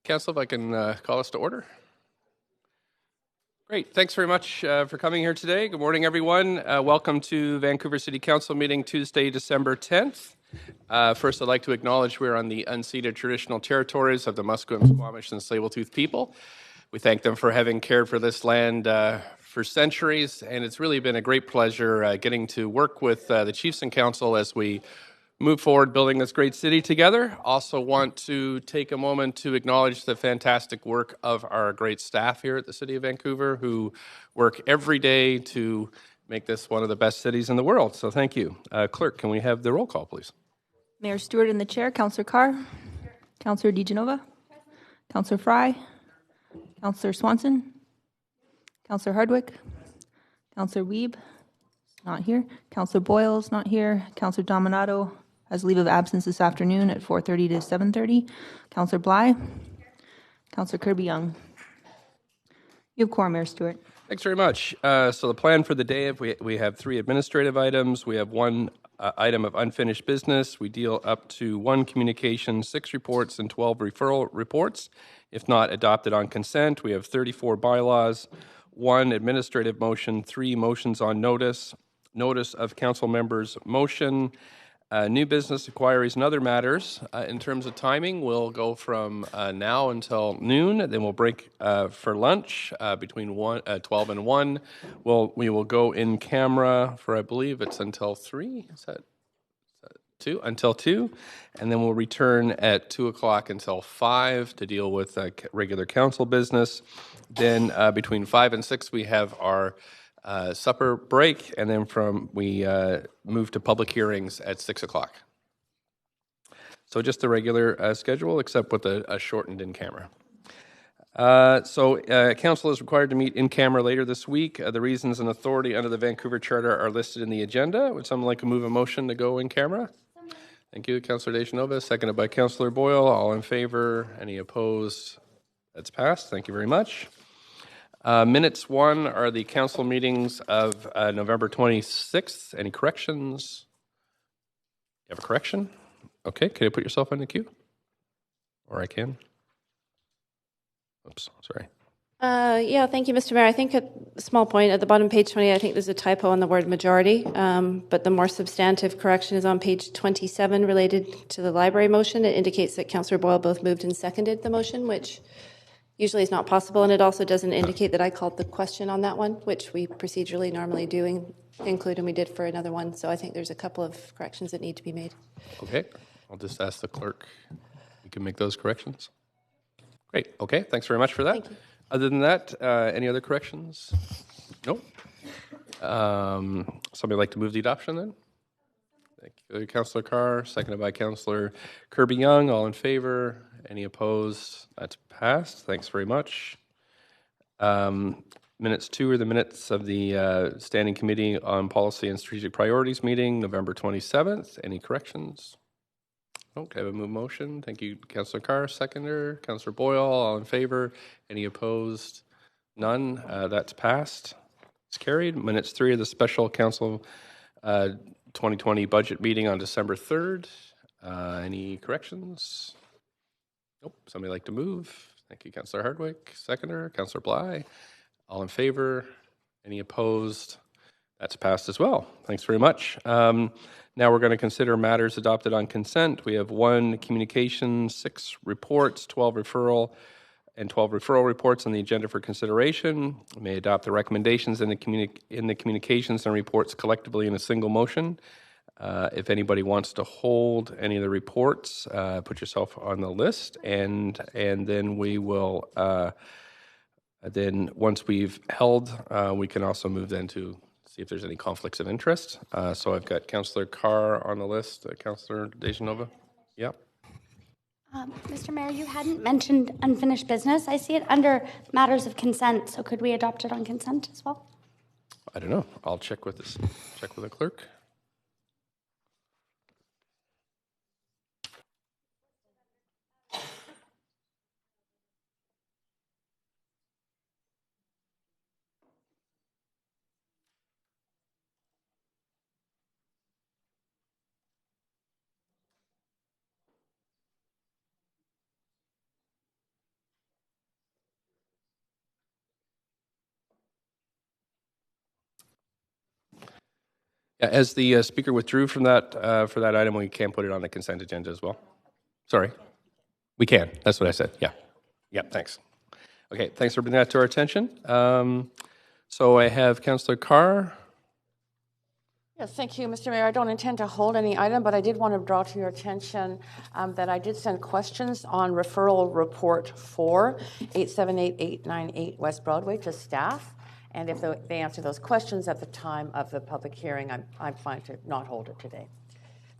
Council, if I can call us to order. Great. Thanks very much for coming here today. Good morning, everyone. Welcome to Vancouver City Council meeting Tuesday, December 10th. First, I'd like to acknowledge we're on the unceded traditional territories of the Musqueam, Squamish, and Tsleil-Waututh people. We thank them for having cared for this land for centuries, and it's really been a great pleasure getting to work with the Chiefs and Council as we move forward building this great city together. Also want to take a moment to acknowledge the fantastic work of our great staff here at the City of Vancouver who work every day to make this one of the best cities in the world. So thank you. Clerk, can we have the roll call, please? Mayor Stewart in the chair, Councillor Carr, Councillor DiGenova, Councillor Fry, Councillor Swanson, Councillor Hardwick, Councillor Wiebe, not here, Councillor Boyles, not here, Councillor Dominato has leave of absence this afternoon at 4:30 to 7:30, Councillor Bly, Councillor Kirby-Yung. You have quorum, Mayor Stewart. Thanks very much. So the plan for the day, we have 3 administrative items. We have 1 item of unfinished business. We deal up to 1 communication, 6 reports, and 12 referral reports. If not adopted on consent, we have 34 bylaws, 1 administrative motion, 3 motions on notice, notice of council members' motion, new business, inquiries, and other matters. In terms of timing, we'll go from now until noon. Then we'll break for lunch between 12 and 1. We will go in camera for, I believe it's until 3. Is that 2? Until 2. And then we'll return at 2 o'clock until 5 to deal with regular council business. Then between 5 and 6, we have our supper break, and then we move to public hearings at 6 o'clock. So just the regular schedule, except with a shortened in-camera. Council is required to meet in camera later this week. The reasons and authority under the Vancouver Charter are listed in the agenda. Would someone like to move a motion to go in camera? Thank you, Councillor DeGenova, seconded by Councillor Boyle. All in favor? Any opposed? That's passed. Thank you very much. Minutes 1 are the council meetings of November 26th. Any corrections? You have a correction? Okay, can you put yourself in the queue? Or I can. Oops, sorry. Yeah, thank you, Mr. Mayor. I think a small point at the bottom, page 20, I think there's a typo on the word majority, but the more substantive correction is on page 27 related to the library motion. It indicates that Councillor Boyle both moved and seconded the motion, which usually is not possible, and it also doesn't indicate that I called the question on that one, which we procedurally normally do include, and we did for another one. So I think there's a couple of corrections that need to be made. Okay, I'll just ask the clerk. You can make those corrections. Great. Okay, thanks very much for that. Thank you. Other than that, any other corrections? No. Somebody like to move the adoption then? Thank you, Councillor Carr, seconded by Councillor Kirby-Yung. All in favor? Any opposed? That's passed. Thanks very much. Minutes 2 are the minutes of the Standing Committee on Policy and Strategic Priorities meeting, November 27th. Any corrections? Okay, I have a motion. Thank you, Councillor Carr, seconder. Councillor Boyle, all in favor? Any opposed? None. That's passed. It's carried. Minutes 3 of the Special Council 2020 budget meeting on December 3rd. Any corrections? Nope. Somebody like to move? Thank you, Councillor Hardwick. Seconder, Councillor Bly. All in favor? Any opposed? That's passed as well. Thanks very much. Now we're going to consider matters adopted on consent. We have 1 communication, 6 reports, 12 referral reports on the agenda for consideration. We may adopt the recommendations in the communications and reports collectively in a single motion. If anybody wants to hold any of the reports, put yourself on the list, and then we will. Then once we've held, we can also move then to see if there's any conflicts of interest. So I've got Councillor Carr on the list. Councillor DeGenova. Yep. Mr. Mayor, you hadn't mentioned unfinished business. I see it under matters of consent. So could we adopt it on consent as well? I don't know. I'll check with this. Check with the clerk. As the speaker withdrew from that, for that item, we can put it on the consent agenda as well. Sorry. We can. That's what I said. Yeah. Yeah, thanks. Okay, thanks for bringing that to our attention. So I have Councillor Carr. Yes, thank you, Mr. Mayor. I don't intend to hold any item, but I did want to draw to your attention that I did send questions on referral report 4, 878898 West Broadway to staff. And if they answer those questions at the time of the public hearing, I'm fine to not hold it today.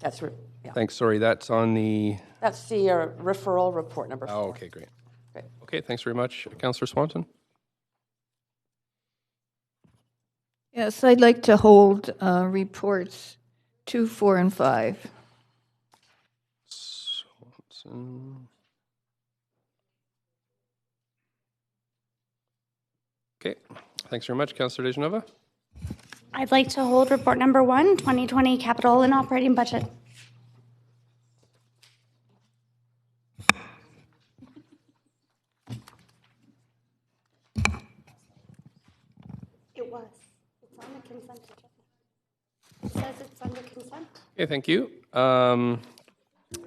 That's yeah. Thanks, sorry, that's on the... That's the referral report number 4. Oh, okay, great. Great. Okay, thanks very much. Councillor Swanson? Yes, I'd like to hold reports 2, 4, and 5. Swanson. Okay, thanks very much. Councillor DeGenova? I'd like to hold report number 1, 2020 capital and operating budget. It was. It's on the consent agenda. It says it's under consent. Okay, thank you.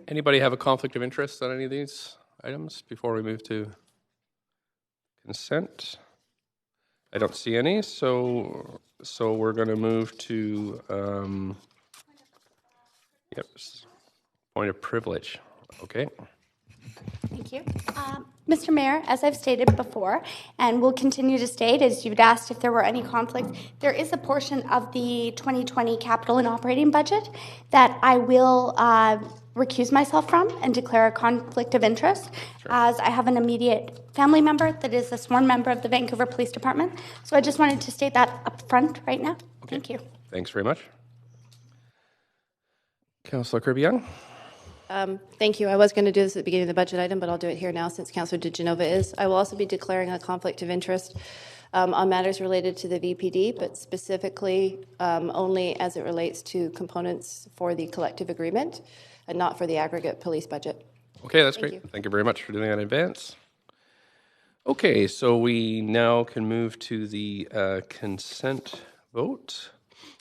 Anybody have a conflict of interest on any of these items before we move to consent? I don't see any, so we're going to move to point of privilege. Okay. Thank you. Mr. Mayor, as I've stated before, and will continue to state, as you'd asked if there were any conflict, there is a portion of the 2020 capital and operating budget that I will recuse myself from and declare a conflict of interest, as I have an immediate family member that is a sworn member of the Vancouver Police Department. So I just wanted to state that up front right now. Okay. Thank you. Thanks very much. Councillor Kirby-Young? Thank you. I was going to do this at the beginning of the budget item, but I'll do it here now since Councillor DeGenova is. I will also be declaring a conflict of interest on matters related to the VPD, but specifically only as it relates to components for the collective agreement and not for the aggregate police budget. Okay, that's great. Thank you very much for doing that in advance. Okay, so we now can move to the consent vote.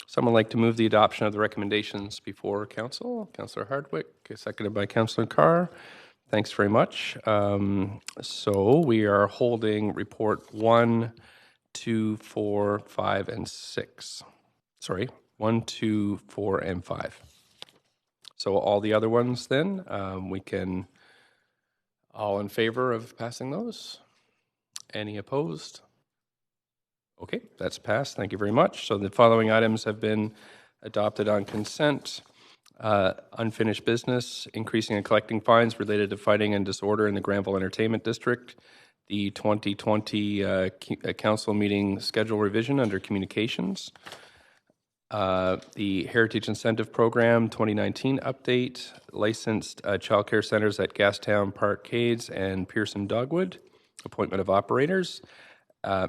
Someone like to move the adoption of the recommendations before council? Councillor Hardwick, seconded by Councillor Carr. Thanks very much. So we are holding report 1, 2, 4, 5, and 6. Sorry, 1, 2, 4, and 5. So all the other ones then, we can, all in favor of passing those? Any opposed? Okay, that's passed. Thank you very much. So the following items have been adopted on consent. Unfinished business, increasing and collecting fines related to fighting and disorder in the Granville Entertainment District. The 2020 council meeting schedule revision under communications. The Heritage Incentive Program 2019 update. Licensed childcare centers at Gastown Parkades and Pearson Dogwood. Appointment of operators.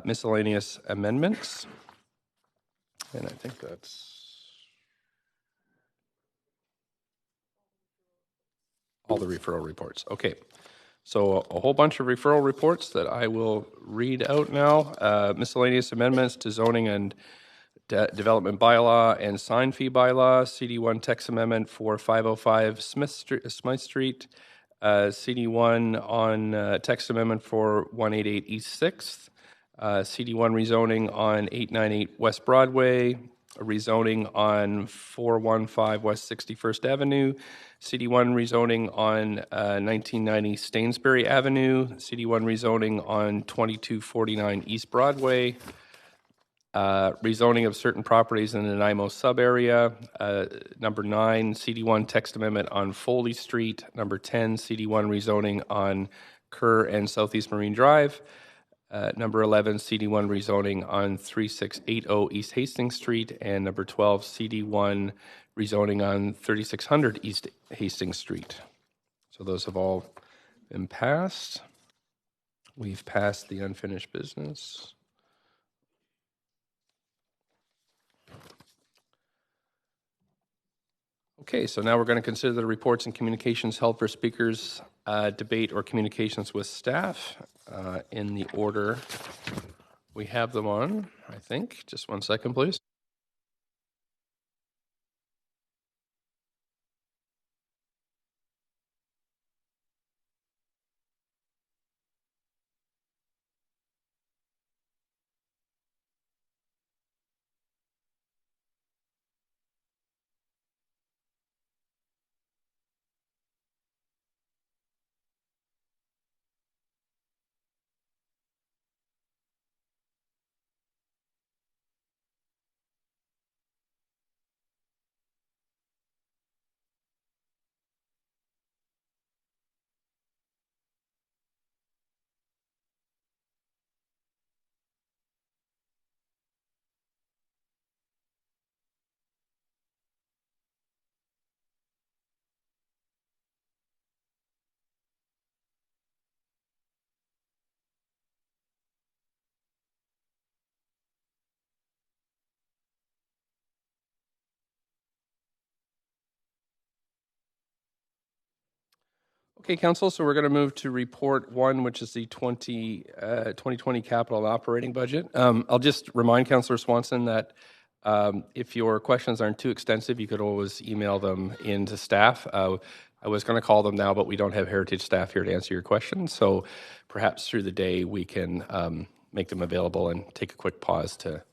Miscellaneous amendments. And I think that's all the referral reports. Okay. So a whole bunch of referral reports that I will read out now. Miscellaneous amendments to zoning and development bylaw and sign fee bylaw. CD1 text amendment for 505 Smith Street. CD1 on text amendment for 188 East 6th. CD1 rezoning on 898 West Broadway, a rezoning on 415 West 61st Avenue, CD1 rezoning on 1990 Stainsbury Avenue, CD1 rezoning on 2249 East Broadway, rezoning of certain properties in the Nanaimo sub-area, number 9, CD1 text amendment on Foley Street, number 10, CD1 rezoning on Kerr and Southeast Marine Drive, number 11, CD1 rezoning on 3680 East Hastings Street, and number 12, CD1 rezoning on 3600 East Hastings Street. So those have all been passed. We've passed the unfinished business. Okay, so now we're going to consider the reports and communications held for speakers, debate, or communications with staff in the order we have them on, I think. Just one second, please. Okay, Council, so we're going to move to report 1, which is the 2020 capital and operating budget. I'll just remind Councillor Swanson that if your questions aren't too extensive, you could always email them in to staff. I was going to call them now, but we don't have Heritage staff here to answer your questions. So perhaps through the day we can make them available and take a quick pause to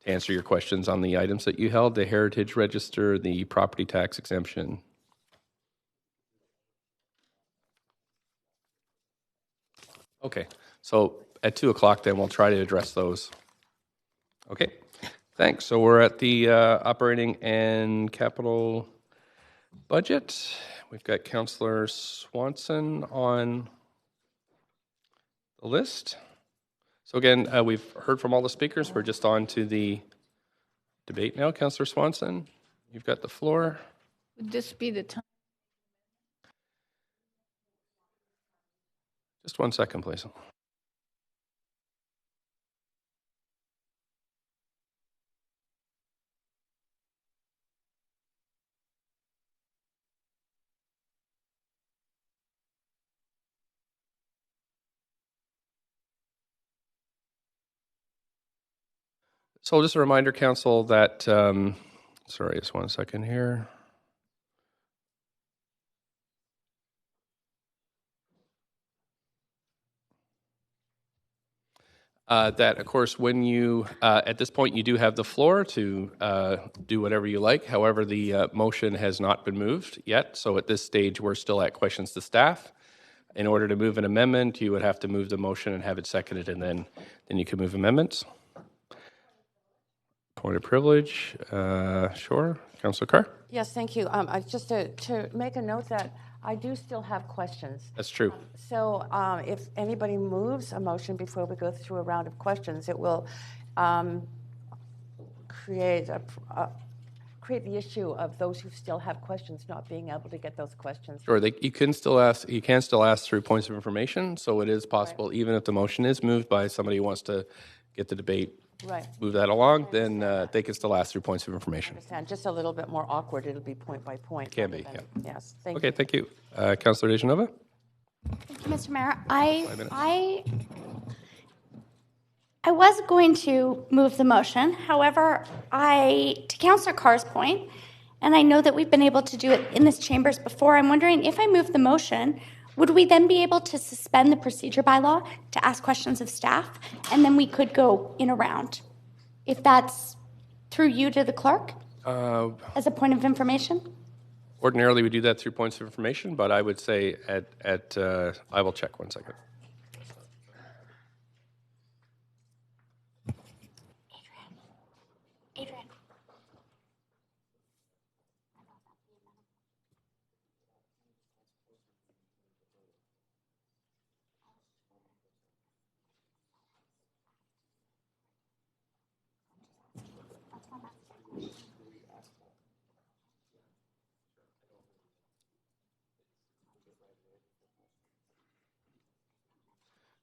answer your questions on the items that you held, the Heritage Register, the property tax exemption. Okay, so at 2 o'clock then we'll try to address those. Okay, thanks. So we're at the operating and capital budget. We've got Councillor Swanson on the list. So again, we've heard from all the speakers. We're just on to the debate now. Councillor Swanson, you've got the floor. Would this be the time? Just 1 second, please. So just a reminder, Council, that, sorry, just 1 second here. That, of course, when you, at this point, you do have the floor to do whatever you like. However, the motion has not been moved yet. So at this stage, we're still at questions to staff. In order to move an amendment, you would have to move the motion and have it seconded, and then you can move amendments. Point of privilege. Sure. Councillor Carr? Yes, thank you. Just to make a note that I do still have questions. That's true. So if anybody moves a motion before we go through a round of questions, it will create the issue of those who still have questions not being able to get those questions. Sure. You can still ask through points of information. So it is possible, even if the motion is moved by somebody who wants to get the debate, move that along, then they can still ask through points of information. I understand. Just a little bit more awkward. It'll be point by point. Can be, than- yeah. Yes, thank Okay, you. thank you. Councillor Dejanova? Thank you, Mr. Mayor. I was going to move the motion. However, to Councillor Carr's point, and I know that we've been able to do it in this chambers before, I'm wondering if I move the motion, would we then be able to suspend the procedure bylaw to ask questions of staff, and then we could go in a round? If that's through you to the clerk as a point of information? Ordinarily, we do that through points of information, but I would say I will check 1 second. Adrian.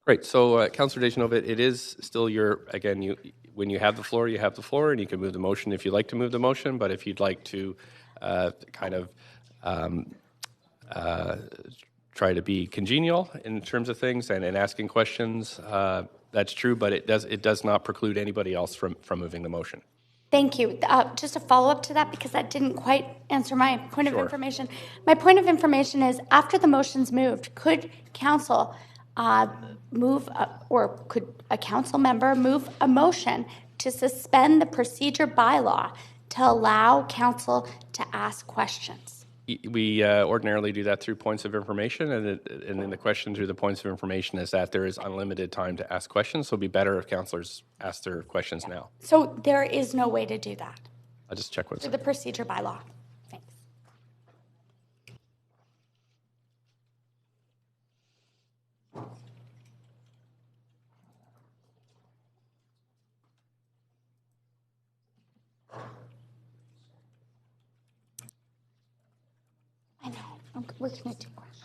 Great. So, Councillor Dejanova, it is still when you have the floor, you have the floor, and you can move the motion if you'd like to move the motion. But if you'd like to try to be congenial in terms of things and asking questions, that's true. But it does not preclude anybody else from moving the motion. Thank you. Just a follow-up to that, because that didn't quite answer my point of Sure. information. My point of information is, after the motion's moved, could council or could a council member move a motion to suspend the procedure bylaw to allow council to ask questions? We ordinarily do that through points of information, and then the question through the points of information is that there is unlimited time to ask questions, so it'd be better if councillors ask their questions now. So there is no way to do that I'll just check 1 through second. the procedure bylaw. Thanks. I know. We're going to do questions.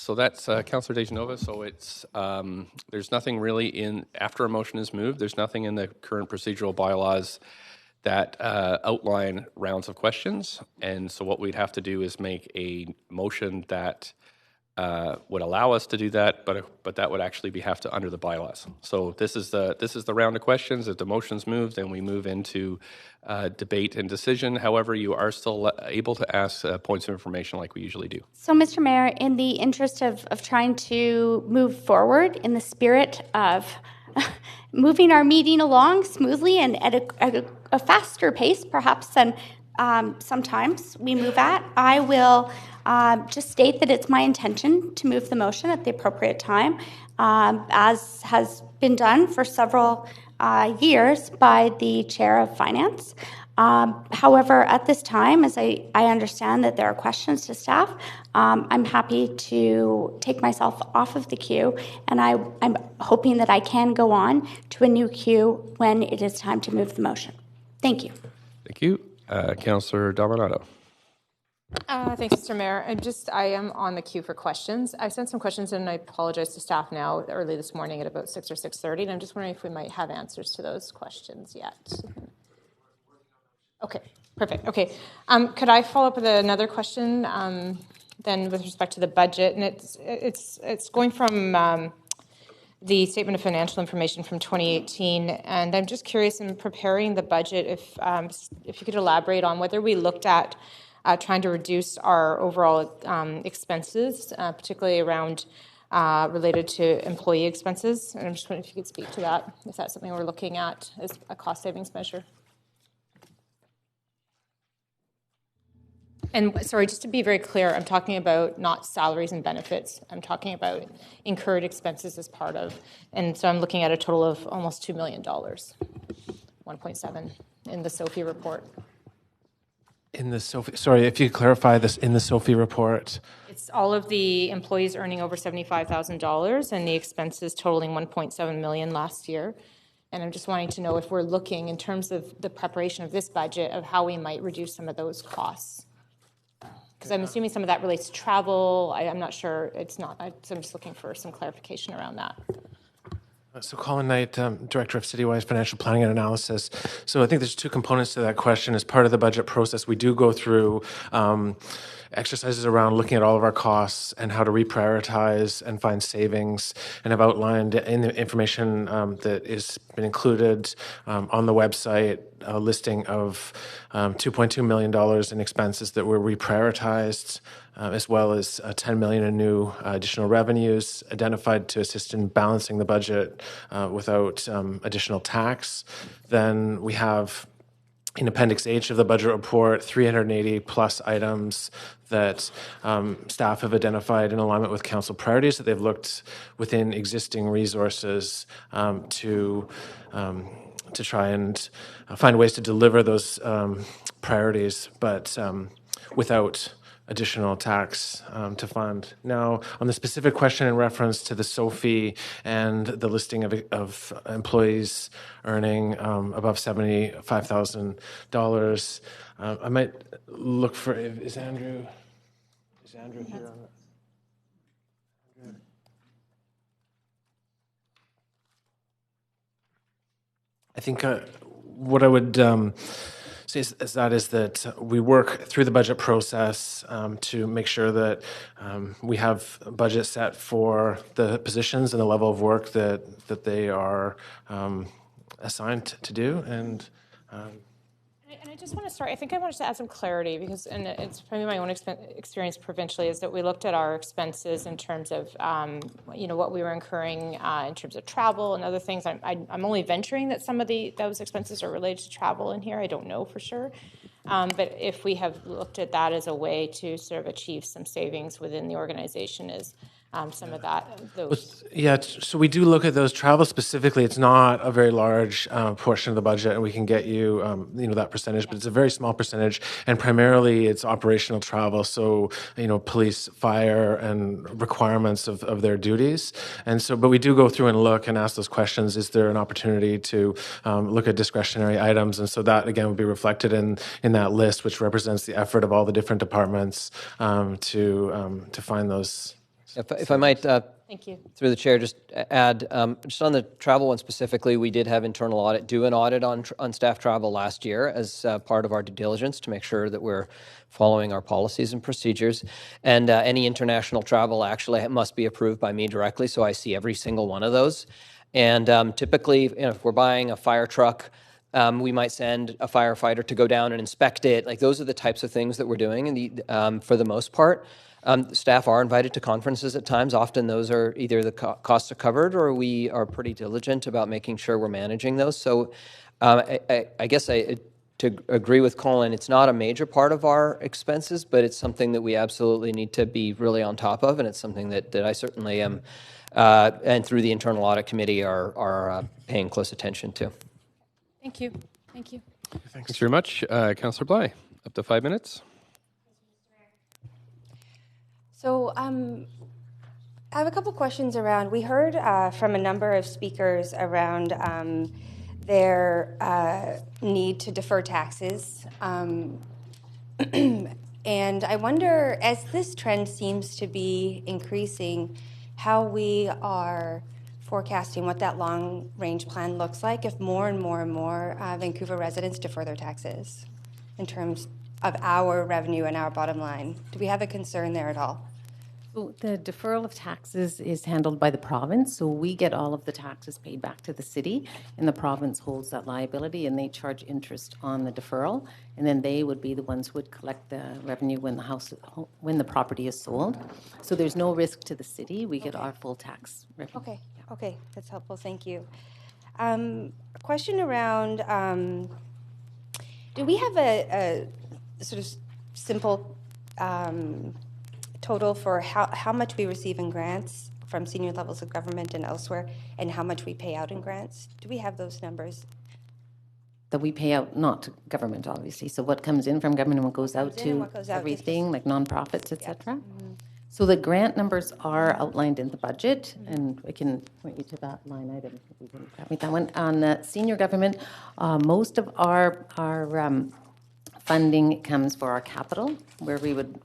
So that's Councillor Dejanova. So it's there's nothing really in after a motion is moved. There's nothing in the current procedural bylaws that outline rounds of questions. And so what we'd have to do is make a motion that would allow us to do that, but that would actually have to under the bylaws. So this is the round of questions. If the motion's moved, then we move into debate and decision. However, you are still able to ask points of information like we usually do. So, Mr. Mayor, in the interest of trying to move forward in the spirit of moving our meeting along smoothly and at a faster pace, perhaps, than sometimes we move at, I will just state that it's my intention to move the motion at the appropriate time, as has been done for several years by the Chair of Finance. However, at this time, as I understand that there are questions to staff, I'm happy to take myself off of the queue, and I'm hoping that I can go on to a new queue when it is time to move the motion. Thank you. Thank you. Councillor Dominato. Thanks, Mr. Mayor. I am on the queue for questions. I sent some questions in, and I apologize to staff now early this morning at about 6 or 6:30, and I'm just wondering if we might have answers to those questions yet. Okay, perfect. Okay. Could I follow up with another question then with respect to the budget? And it's going from the Statement of Financial Information from 2018, and I'm just curious in preparing the budget if you could elaborate on whether we looked at trying to reduce our overall expenses, particularly around related to employee expenses. And I'm just wondering if you could speak to that, if that's something we're looking at as a cost savings measure. And sorry, just to be very clear, I'm talking about not salaries and benefits. I'm talking about incurred expenses as part of, and so I'm looking at a total of almost $2 million, 1.7 in the SOFI report. In the SOFI, sorry, if you could clarify this, in the SOFI report. It's all of the employees earning over $75,000 and the expenses totaling 1.7 million last year. And I'm just wanting to know if we're looking in terms of the preparation of this budget of how we might reduce some of those costs. Because I'm assuming some of that relates to travel. I'm not sure. It's not. So I'm just looking for some clarification around that. So Colin Knight, Director of Citywide Financial Planning and Analysis. So I think there's two components to that question. As part of the budget process, we do go through exercises around looking at all of our costs and how to reprioritize and find savings, and have outlined in the information that has been included on the website a listing of $2.2 million in expenses that were reprioritized, as well as $10 million in new additional revenues identified to assist in balancing the budget without additional tax. Then we have in Appendix H of the budget report, 380 plus items that staff have identified in alignment with council priorities that they've looked within existing resources to try and find ways to deliver those priorities, but without additional tax to fund. Now, on the specific question in reference to the SOFI and the listing of employees earning above $75,000, I might look for, is Andrew here on that? I think what I would say is that we work through the budget process to make sure that we have a budget set for the positions and the level of work that they are assigned to do. And I just want to start, I think I wanted to add some clarity because, and it's probably my own experience provincially, is that we looked at our expenses in terms of, what we were incurring in terms of travel and other things. I'm only venturing that some of those expenses are related to travel in here. I don't know for sure. But if we have looked at that as a way to sort of achieve some savings within the organization is some of those. Yeah, so we do look at those. Travel specifically, it's not a very large portion of the budget, and we can get you, that percentage, but it's a very small percentage, and primarily it's operational travel, so, police, fire, and requirements of their duties. And so, but we do go through and look and ask those questions. Is there an opportunity to look at discretionary items? And so that, again, would be reflected in that list, which represents the effort of all the different departments to find those If I might, Thank you. through the chair, just add, just on the travel one specifically, we did have internal audit, do an audit on staff travel last year as part of our due diligence to make sure that we're following our policies and procedures. And any international travel actually must be approved by me directly, so I see every single one of those. And typically, if we're buying a fire truck, we might send a firefighter to go down and inspect it. Like, those are the types of things that we're doing, and for the most part. Staff are invited to conferences at times. Often those are either the costs are covered, or we are pretty diligent about making sure we're managing those. So I guess to agree with Colin, it's not a major part of our expenses, but it's something that we absolutely need to be really on top of, and it's something that I certainly am, and through the internal audit committee are paying close attention to. Thank you. Thank you. Thanks very much. Councillor Bly, up to 5 minutes. So I have a couple questions around, we heard from a number of speakers around their need to defer taxes. And I wonder, as this trend seems to be increasing, how we are forecasting what that long-range plan looks like if more and more and more Vancouver residents defer their taxes in terms of our revenue and our bottom line. Do we have a concern there at all? So the deferral of taxes is handled by the province, so we get all of the taxes paid back to the city, and the province holds that liability, and they charge interest on the deferral, and then they would be the ones who would collect the revenue when the property is sold. So there's no risk to the city. We get our full tax revenue. Okay, okay, that's helpful. Thank you. A question around: do we have a sort of simple total for how much we receive in grants from senior levels of government and elsewhere, and how much we pay out in grants? Do we have those numbers? That we pay out, not to government, obviously. So what comes in from government and what goes out to everything, like nonprofits, et cetera. Mm-hmm. So the grant numbers are outlined in the budget, and I can point you to that line item if we didn't grab me that one. On the senior government, most of our funding comes for our capital, where we would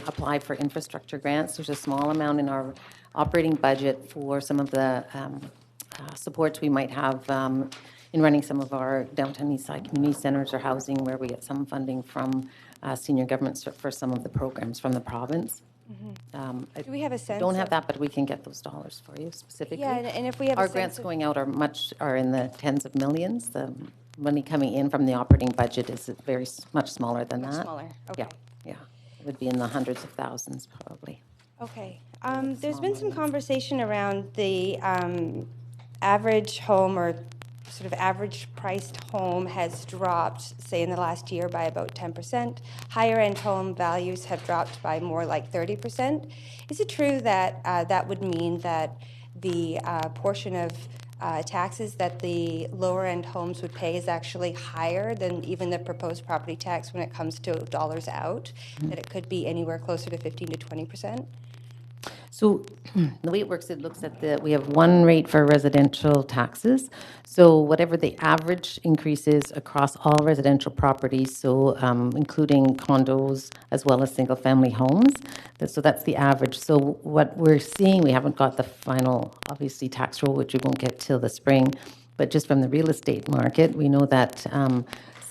apply for infrastructure grants. There's a small amount in our operating budget for some of the supports we might have in running some of our downtown east side community centers or housing, where we get some funding from senior governments for some of the programs from the province. Mm-hmm. Do we have a sense? Don't have that, but we can get those dollars for you specifically. Yeah, and if we have our grants going out are in the tens of millions. The money coming in from the operating budget is much smaller than that. Smaller. Okay. Yeah. It would be in the hundreds of thousands, probably. Okay. There's been some conversation around the average home, or sort of average priced home, has dropped, say, in the last year by about 10%. Higher end home values have dropped by more like 30%. Is it true that that would mean that the portion of taxes that the lower end homes would pay is actually higher than even the proposed property tax when it comes to dollars out, that it could be anywhere closer to 15 to 20%? So the way it works, it looks at we have one rate for residential taxes. So whatever the average increase is across all residential properties, so including condos as well as single family homes. So that's the average. So what we're seeing, we haven't got the final, obviously, tax roll, which we won't get till the spring, but just from the real estate market, we know that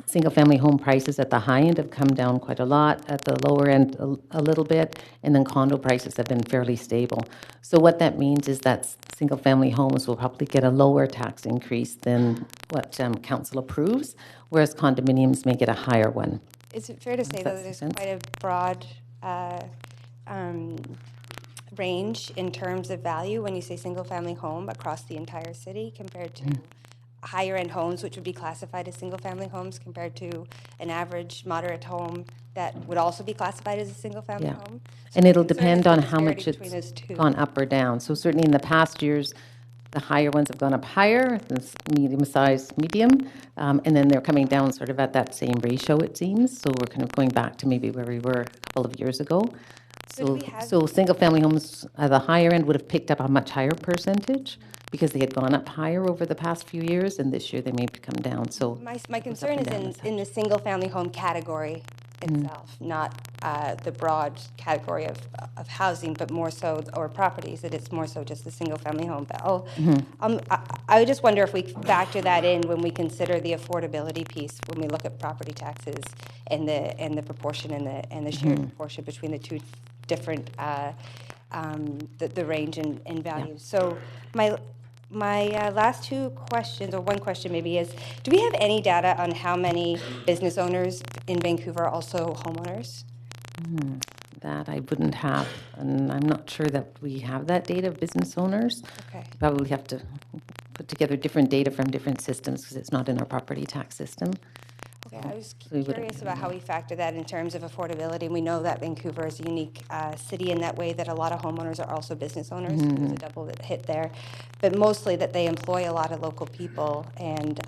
single-family home prices at the high end have come down quite a lot, at the lower end a little bit, and then condo prices have been fairly stable. So what that means is that single-family homes will probably get a lower tax increase than what council approves, whereas condominiums may get a higher one. Is it fair to say that there's quite a broad range in terms of value when you say single-family home across the entire city compared to higher-end homes, which would be classified as single-family homes, compared to an average moderate home that would also be classified as a single-family home? So and it'll depend on how much it's gone up or down. So certainly in the past years, the higher ones have gone up higher, the medium-sized, medium, and then they're coming down sort of at that same ratio, it seems. So we're kind of going back to maybe where we were a couple of years ago. So single-family homes at the higher end would have picked up a much higher percentage because they had gone up higher over the past few years, and this year they may come down. So my concern is in the single-family home category, itself, not the broad category of housing, but more so, or properties, that it's more so just a single-family home. But I would just wonder if we factor that in when we consider the affordability piece, when we look at property taxes and the proportion and the shared proportion between the two different, the range and values. So my last two questions, or one question maybe, is do we have any data on how many business owners in Vancouver are also homeowners? That I wouldn't have, and I'm not sure that we have that data of business owners. Okay. Probably have to put together different data from different systems because it's not in our property tax system. Okay, I was we wouldn't curious about how we factor that in terms of affordability. We know that Vancouver is a unique city in that way, that a lot of homeowners are also business owners. There's a double hit there. But mostly that they employ a lot of local people. And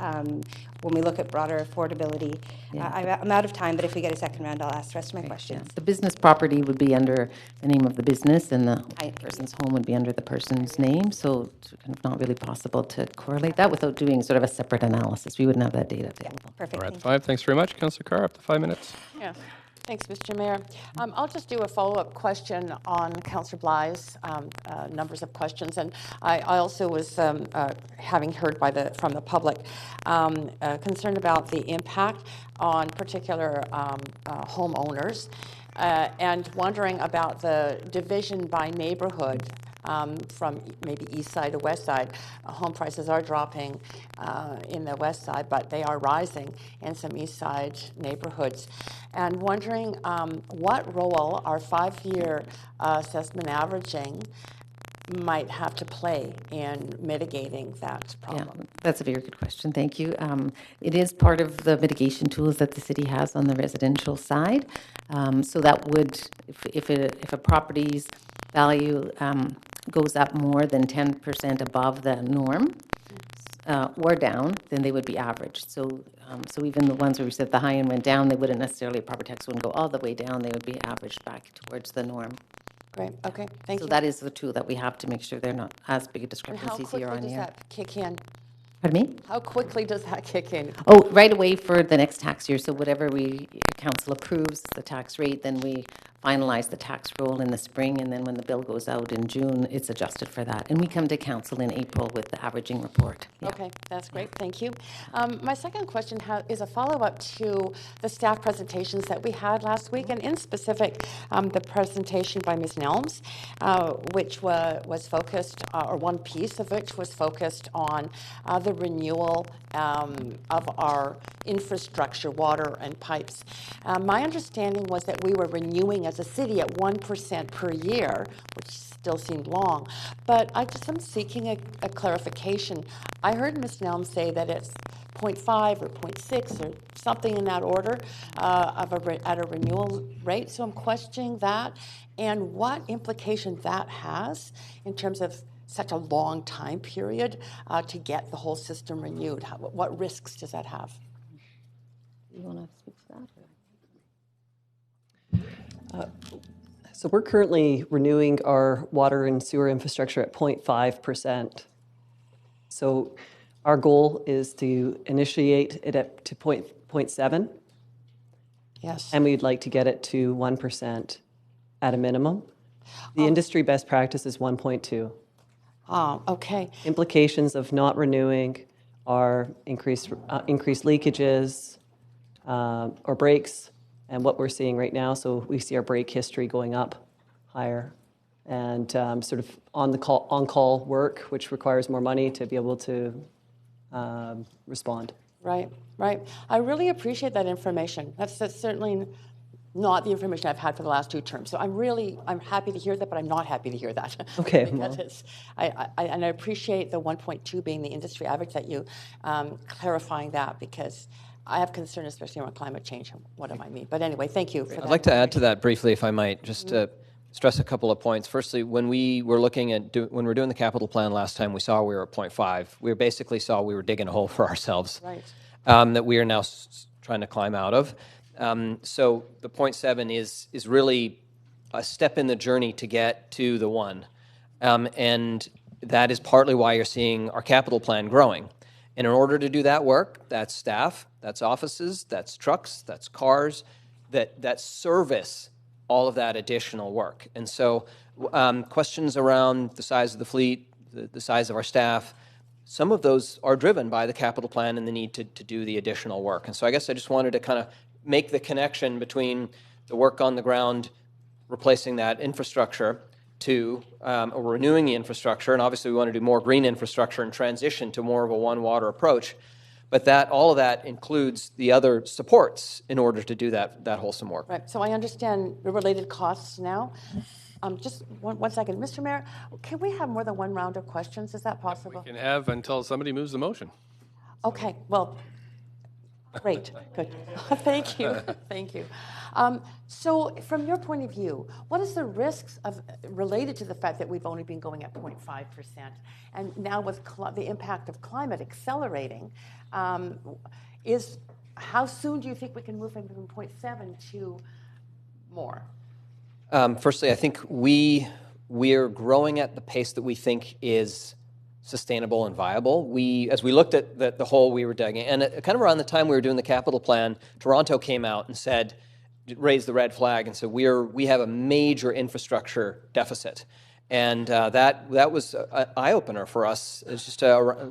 when we look at broader affordability, I'm out of time, but if we get a second round, I'll ask the rest of my questions. The business property would be under the name of the business, and the person's home would be under the person's name. So it's kind of not really possible to correlate that without doing sort of a separate analysis. We wouldn't have that data available. Perfect. All right, 5. Thanks very much. Councillor Carr, up to 5 minutes. Yes. Thanks, Mr. Mayor. I'll just do a follow-up question on Councillor Bly's numbers of questions, and I also was having heard from the public concerned about the impact on particular homeowners, and wondering about the division by neighborhood. From maybe east side to west side, home prices are dropping in the west side, but they are rising in some east side neighborhoods. And wondering what role our 5-year assessment averaging might have to play in mitigating that problem. Yeah, that's a very good question. Thank you. It is part of the mitigation tools that the city has on the residential side. So that would, if a property's value goes up more than 10% above the norm or down, then they would be averaged. So even the ones where we said the high end went down, they wouldn't necessarily, property tax wouldn't go all the way down. They would be averaged back towards the norm. Great. Okay. Thank you. So that is the tool that we have to make sure they're not as big a And discrepancies how year quickly on does year. that kick in? Pardon me? How quickly does that kick in? Oh, right away for the next tax year. So whatever council approves the tax rate, then we finalize the tax roll in the spring, and then when the bill goes out in June, it's adjusted for that. And we come to council in April with the averaging report. Yeah. Okay, that's great. Thank you. My second question is a follow-up to the staff presentations that we had last week, and in specific, the presentation by Ms. Nelms, which was focused, or one piece of which was focused on the renewal of our infrastructure, water and pipes. My understanding was that we were renewing as a city at 1% per year, which still seemed long, but I'm seeking a clarification. I heard Ms. Nelm say that it's 0.5 or 0.6 or something in that order at a renewal rate, so I'm questioning that and what implication that has in terms of such a long time period to get the whole system renewed. What risks does that have? You want to speak to that? So we're currently renewing our water and sewer infrastructure at 0.5%. So our goal is to initiate it at to 0.7. Yes. And we'd like to get it to 1% at a minimum. The industry best practice is 1.2. Oh, okay. Implications of not renewing are increased leakages or breaks, and what we're seeing right now. So we see our break history going up higher, and sort of on-call work, which requires more money to be able to respond. Right, right. I really appreciate that information. That's certainly not the information I've had for the last 2 terms. So I'm happy to hear that, but I'm not happy to hear that. Okay. Because I appreciate the 1.2 being the industry average, that you clarifying that, because I have concern, especially around climate change and what it might mean. But anyway, thank you for that. I'd like to add to that briefly, if I might, just to stress a couple of points. Firstly, when we were looking at when we were doing the capital plan last time, we saw we were at 0.5. We basically saw we were digging a hole for ourselves, right. That we are now trying to climb out of. So the 0.7 is really a step in the journey to get to the 1. And that is partly why you're seeing our capital plan growing. And in order to do that work, that's staff, that's offices, that's trucks, that's cars. that service all of that additional work. And so questions around the size of the fleet, the size of our staff, some of those are driven by the capital plan and the need to do the additional work. And so I guess I just wanted to kind of make the connection between the work on the ground, replacing that infrastructure, to or renewing the infrastructure. And obviously we want to do more green infrastructure and transition to more of a one water approach. But all of that includes the other supports in order to do that wholesome work. Right. So I understand the related costs now. Just one second. Mr. Mayor, can we have more than one round of questions? Is that possible? We can have until somebody moves the motion. Okay. Well, great. Good. Thank you. Thank you. So from your point of view, what is the risks related to the fact that we've only been going at 0.5%? And now with the impact of climate accelerating, how soon do you think we can move from 0.7 to more? Firstly, I think we are growing at the pace that we think is sustainable and viable. As we looked at the hole we were digging, and kind of around the time we were doing the capital plan, Toronto came out and raised the red flag and said we have a major infrastructure deficit. And that was an eye-opener for us. It's just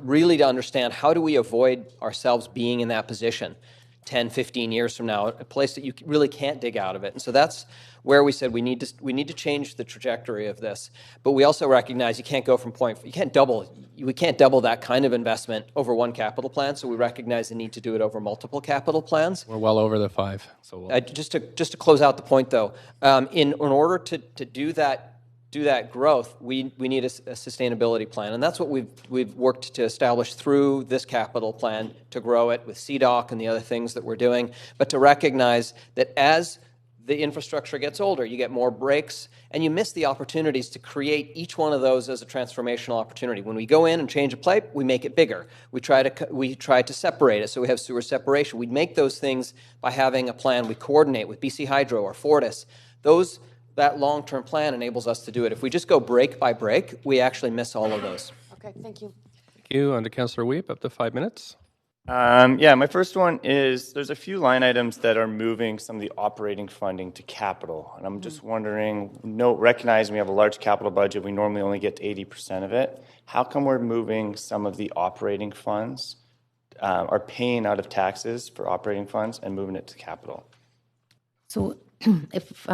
really to understand how do we avoid ourselves being in that position 10, 15 years from now, a place that you really can't dig out of it. And so that's where we said we need to change the trajectory of this. But we also recognize we can't double that kind of investment over one capital plan. So we recognize the need to do it over multiple capital plans. We're well over the 5. So just to close out the point, though, in order to do that growth, we need a sustainability plan, and that's what we've worked to establish through this capital plan to grow it with CDOC and the other things that we're doing. But to recognize that as the infrastructure gets older, you get more breaks, and you miss the opportunities to create each one of those as a transformational opportunity. When we go in and change a pipe, we make it bigger. We try to separate it, so we have sewer separation. We make those things by having a plan. We coordinate with BC Hydro or Fortis. That long-term plan enables us to do it. If we just go break by break, we actually miss all of those. Okay, thank you. Thank you. On to Councillor Weep, up to 5 minutes. My first one is there's a few line items that are moving some of the operating funding to capital. And I'm just wondering, recognizing we have a large capital budget, we normally only get to 80% of it. How come we're moving some of the operating funds, are paying out of taxes for operating funds and moving it to capital? So if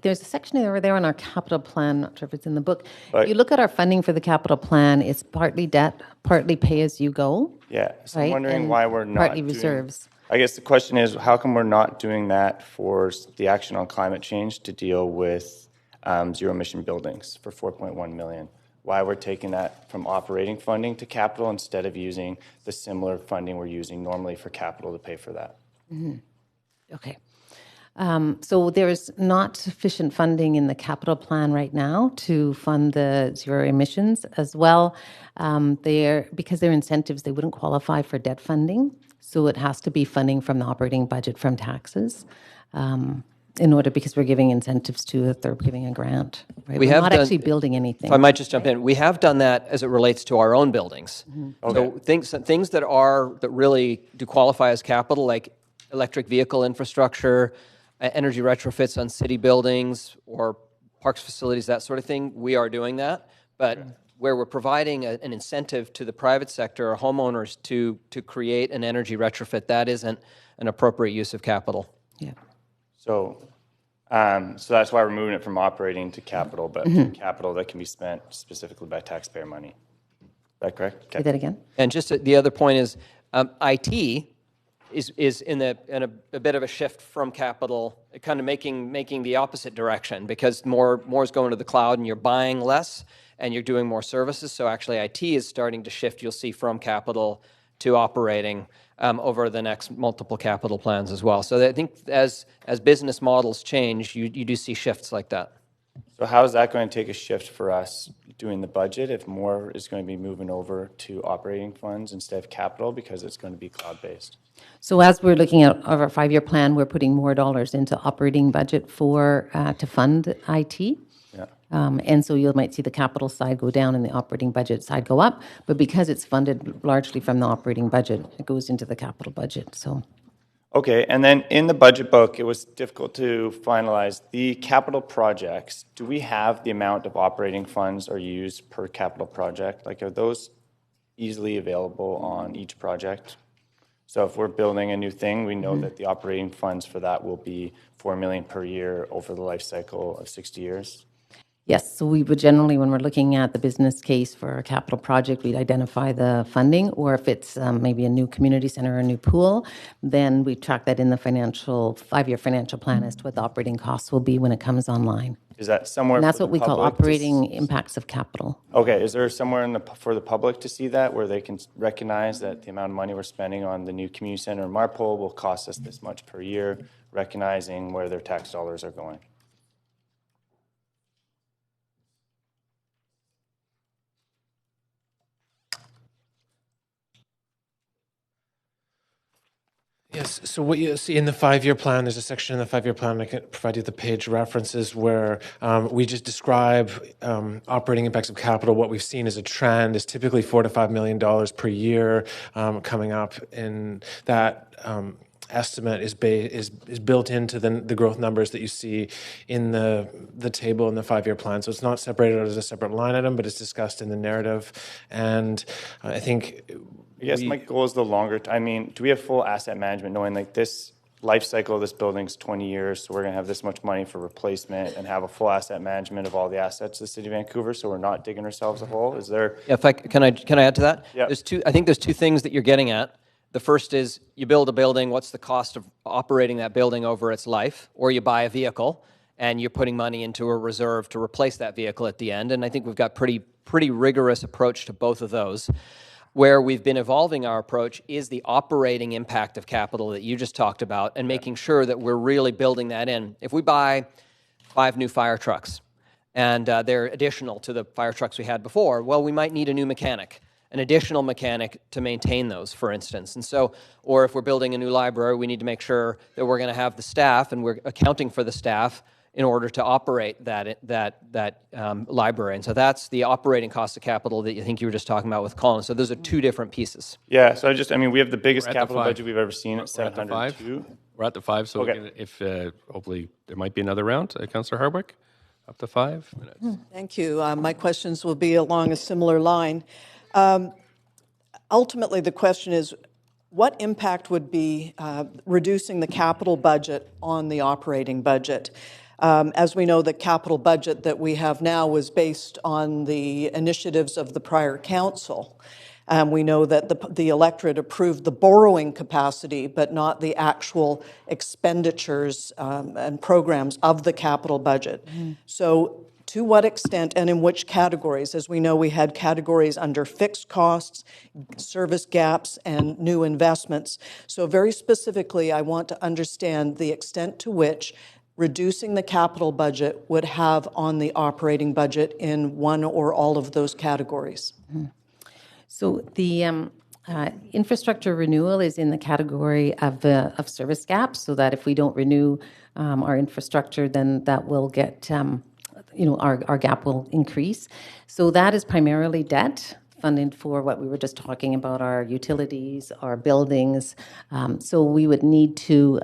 there's a section over there on our capital plan, not sure if it's in the book. If you look at our funding for the capital plan, it's partly debt, partly pay as you go. Yeah, so right? I'm wondering and why we're not partly reserves. I guess the question is, how come we're not doing that for the action on climate change to deal with zero emission buildings for $4.1 million? Why we're taking that from operating funding to capital instead of using the similar funding we're using normally for capital to pay for that? Mm-hmm. Okay. So there is not sufficient funding in the capital plan right now to fund the zero emissions as well. Because they're incentives, they wouldn't qualify for debt funding. So it has to be funding from the operating budget from taxes because we're giving incentives to if they're giving a grant. Right? We're not actually building anything. If I might just jump in, we have done that as it relates to our own buildings. Mm-hmm. Okay. So things that really do qualify as capital, like electric vehicle infrastructure, energy retrofits on city buildings or parks facilities, that sort of thing, we are doing that. But where we're providing an incentive to the private sector or homeowners to create an energy retrofit, that isn't an appropriate use of capital. Yeah. So that's why we're moving it from operating to capital, but capital that can be spent specifically by taxpayer money. Is that correct? Say that again. And just the other point is IT is in a bit of a shift from capital, kind of making the opposite direction, because more is going to the cloud and you're buying less and you're doing more services. So actually IT is starting to shift, you'll see, from capital to operating over the next multiple capital plans as well. So I think as business models change, you do see shifts like that. So how is that going to take a shift for us doing the budget if more is going to be moving over to operating funds instead of capital because it's going to be cloud-based? So as we're looking at our 5-year plan, we're putting more dollars into operating budget to fund IT. Yeah. And so you might see the capital side go down and the operating budget side go up. But because it's funded largely from the operating budget, it goes into the capital budget. So. Okay, and then in the budget book, it was difficult to finalize the capital projects. Do we have the amount of operating funds are used per capital project? Like, are those easily available on each project? So if we're building a new thing, we know that the operating funds for that will be $4 million per year over the life cycle of 60 years. Yes, so we would generally, when we're looking at the business case for a capital project, we'd identify the funding, or if it's maybe a new community center or a new pool, then we track that in the five-year financial plan as to what the operating costs will be when it comes online. Is that somewhere? And that's for what the we call public to operating impacts of capital. Okay, is there somewhere for the public to see that, where they can recognize that the amount of money we're spending on the new community center in Marpole will cost us this much per year, recognizing where their tax dollars are going? Yes, so what you see in the five-year plan, there's a section in the five-year plan, I can provide you the page references, where we just describe operating impacts of capital. What we've seen as a trend is typically $4 to $5 million per year coming up, and that estimate is built into the growth numbers that you see in the table in the five-year plan. So it's not separated out as a separate line item, but it's discussed in the narrative. And I think... I guess my goal is the longer, I mean, do we have full asset management, knowing like this life cycle of this building's 20 years, so we're going to have this much money for replacement and have a full asset management of all the assets of the City of Vancouver, so we're not digging ourselves a hole? Is there... Yeah, can I add to that? Yeah. I think there's two things that you're getting at. The first is you build a building, what's the cost of operating that building over its life? Or you buy a vehicle and you're putting money into a reserve to replace that vehicle at the end. And I think we've got pretty rigorous approach to both of those. Where we've been evolving our approach is the operating impact of capital that you just talked about, and making sure that we're really building that in. If we buy 5 new fire trucks and they're additional to the fire trucks we had before, well, we might need a new mechanic, an additional mechanic to maintain those, for instance. And so, or if we're building a new library, we need to make sure that we're going to have the staff, and we're accounting for the staff in order to operate that library. And so that's the operating cost of capital that you think you were just talking about with Colin. So those are two different pieces. Yeah, so we have the biggest capital budget we've ever seen at We're at the 702. We're at the 5, so Okay. if hopefully there might be another round. Councillor Hardwick, up to 5 minutes. Thank you. My questions will be along a similar line. Ultimately, the question is, what impact would be reducing the capital budget on the operating budget? As we know, the capital budget that we have now was based on the initiatives of the prior council. We know that the electorate approved the borrowing capacity, but not the actual expenditures and programs of the capital budget. So to what extent and in which categories? As we know, we had categories under fixed costs, service gaps, and new investments. So very specifically, I want to understand the extent to which reducing the capital budget would have on the operating budget in one or all of those categories. So the infrastructure renewal is in the category of service gaps, so that if we don't renew our infrastructure, then that will get, our gap will increase. So that is primarily debt funded for what we were just talking about, our utilities, our buildings. So we would need to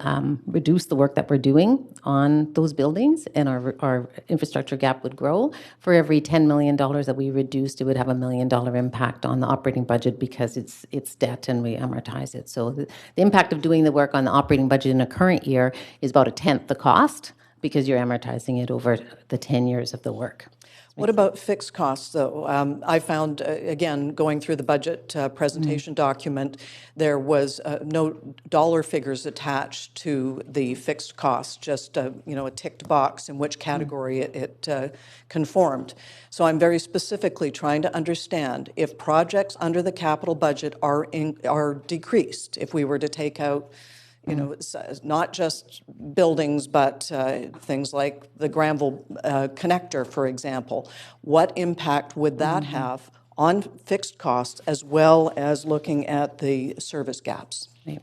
reduce the work that we're doing on those buildings, and our infrastructure gap would grow. For every $10 million that we reduced, it would have $1 million impact on the operating budget, because it's debt and we amortize it. So the impact of doing the work on the operating budget in a current year is about 1/10 the cost, because you're amortizing it over the 10 years of the work. What about fixed costs, though? I found, again, going through the budget presentation document, there was no dollar figures attached to the fixed costs, just a ticked box in which category it conformed. So I'm very specifically trying to understand if projects under the capital budget are decreased, if we were to take out it's not just buildings, but things like the Granville connector, for example. What impact would that have on fixed costs, as well as looking at the service gaps? Right.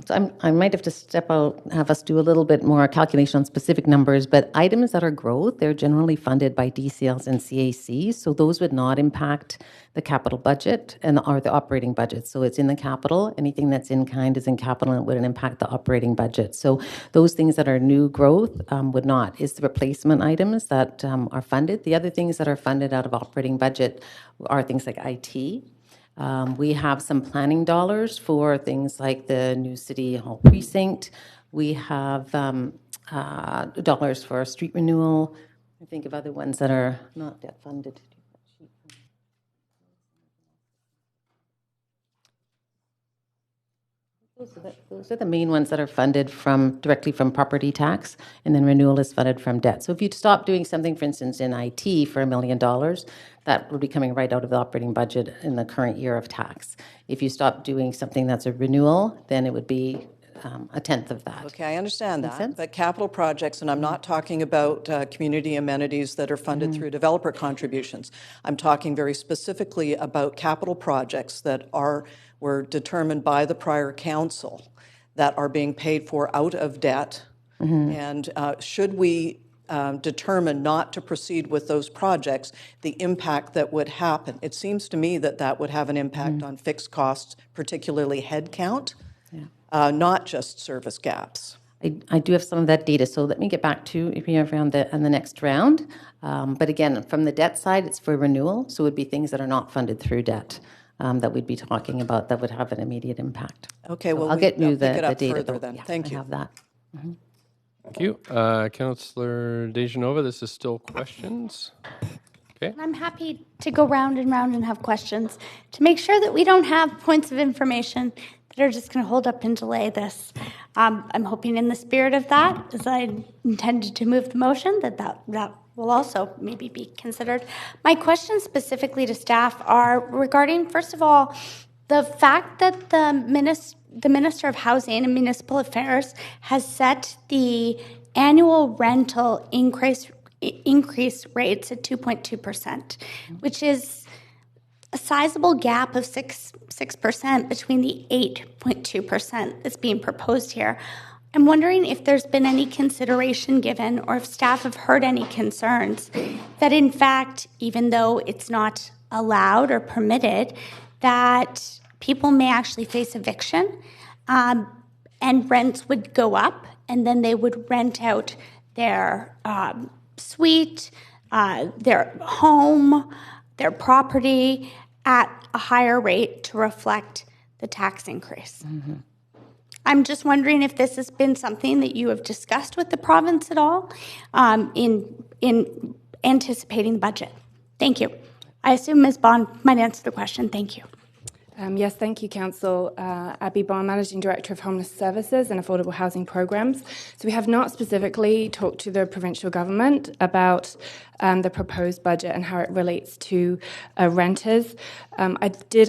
So I might have to step out, have us do a little bit more calculation on specific numbers, but items that are growth, they're generally funded by DCLs and CAC, so those would not impact the capital budget or the operating budget. So it's in the capital. Anything that's in kind is in capital, and it wouldn't impact the operating budget. So those things that are new growth would not. It's the replacement items that are funded. The other things that are funded out of operating budget are things like IT. We have some planning dollars for things like the new City Hall precinct. We have dollars for street renewal. I think of other ones that are not debt funded. Those are the main ones that are funded directly from property tax, and then renewal is funded from debt. So if you stop doing something, for instance, in IT for $1 million, that would be coming right out of the operating budget in the current year of tax. If you stop doing something that's a renewal, then it would be a tenth of that. Okay, I understand Make that. sense? But capital projects, and I'm not talking about community amenities that are funded through developer contributions. I'm talking very specifically about capital projects that were determined by the prior council that are being paid for out of debt. And should we determine not to proceed with those projects, the impact that would happen, it seems to me that that would have an impact on fixed costs, particularly headcount, not just service gaps. I do have some of that data, so let me get back to if you're around on the next round. But again, from the debt side, it's for renewal, so it would be things that are not funded through debt that we'd be talking about that would have an immediate impact. Okay, So well, I'll get you pick it the up data. further though. then. Yeah, Thank you. I have that. Thank you. Councillor Dejanova, this is still questions. Okay. I'm happy to go round and round and have questions to make sure that we don't have points of information that are just going to hold up and delay this. I'm hoping in the spirit of that, as I intended to move the motion, that will also maybe be considered. My questions specifically to staff are regarding, first of all, the fact that the Minister of Housing and Municipal Affairs has set the annual rental increase rates at 2.2%, which is a sizable gap of 6% between the 8.2% that's being proposed here. I'm wondering if there's been any consideration given, or if staff have heard any concerns that, in fact, even though it's not allowed or permitted, that people may actually face eviction, and rents would go up, and then they would rent out their suite, their home, their property at a higher rate to reflect the tax increase. I'm just wondering if this has been something that you have discussed with the province at all in anticipating the budget. Thank you. I assume Ms. Bond might answer the question. Thank you. Yes, thank you, Council. Abby Bond, Managing Director of Homeless Services and Affordable Housing Programs. So we have not specifically talked to the provincial government about the proposed budget and how it relates to renters. I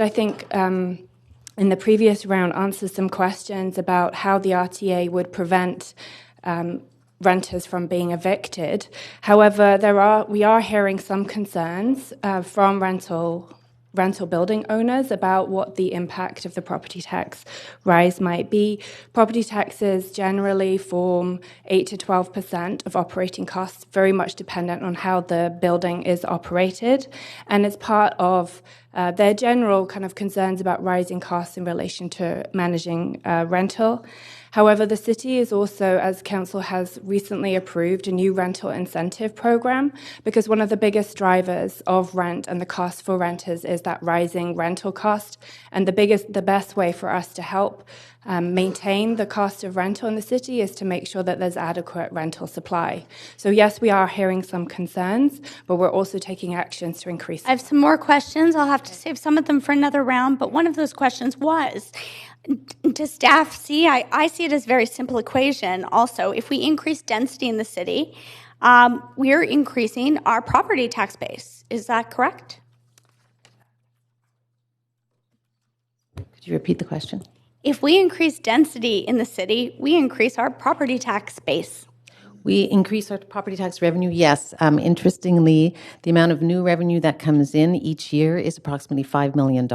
think, in the previous round, answer some questions about how the RTA would prevent renters from being evicted. However, we are hearing some concerns from rental building owners about what the impact of the property tax rise might be. Property taxes generally form 8 to 12% of operating costs, very much dependent on how the building is operated, and it's part of their general kind of concerns about rising costs in relation to managing rental. However, the city is also, as council has recently approved, a new rental incentive program, because one of the biggest drivers of rent and the cost for renters is that rising rental cost. And the best way for us to help maintain the cost of rental in the city is to make sure that there's adequate rental supply. So yes, we are hearing some concerns, but we're also taking actions to increase. I have some more questions. I'll have to save some of them for another round, but one of those questions was, does staff see, I see it as a very simple equation also. If we increase density in the city, we're increasing our property tax base. Is that correct? Could you repeat the question? If we increase density in the city, we increase our property tax base. We increase our property tax revenue, yes. Interestingly, the amount of new revenue that comes in each year is approximately $5 million.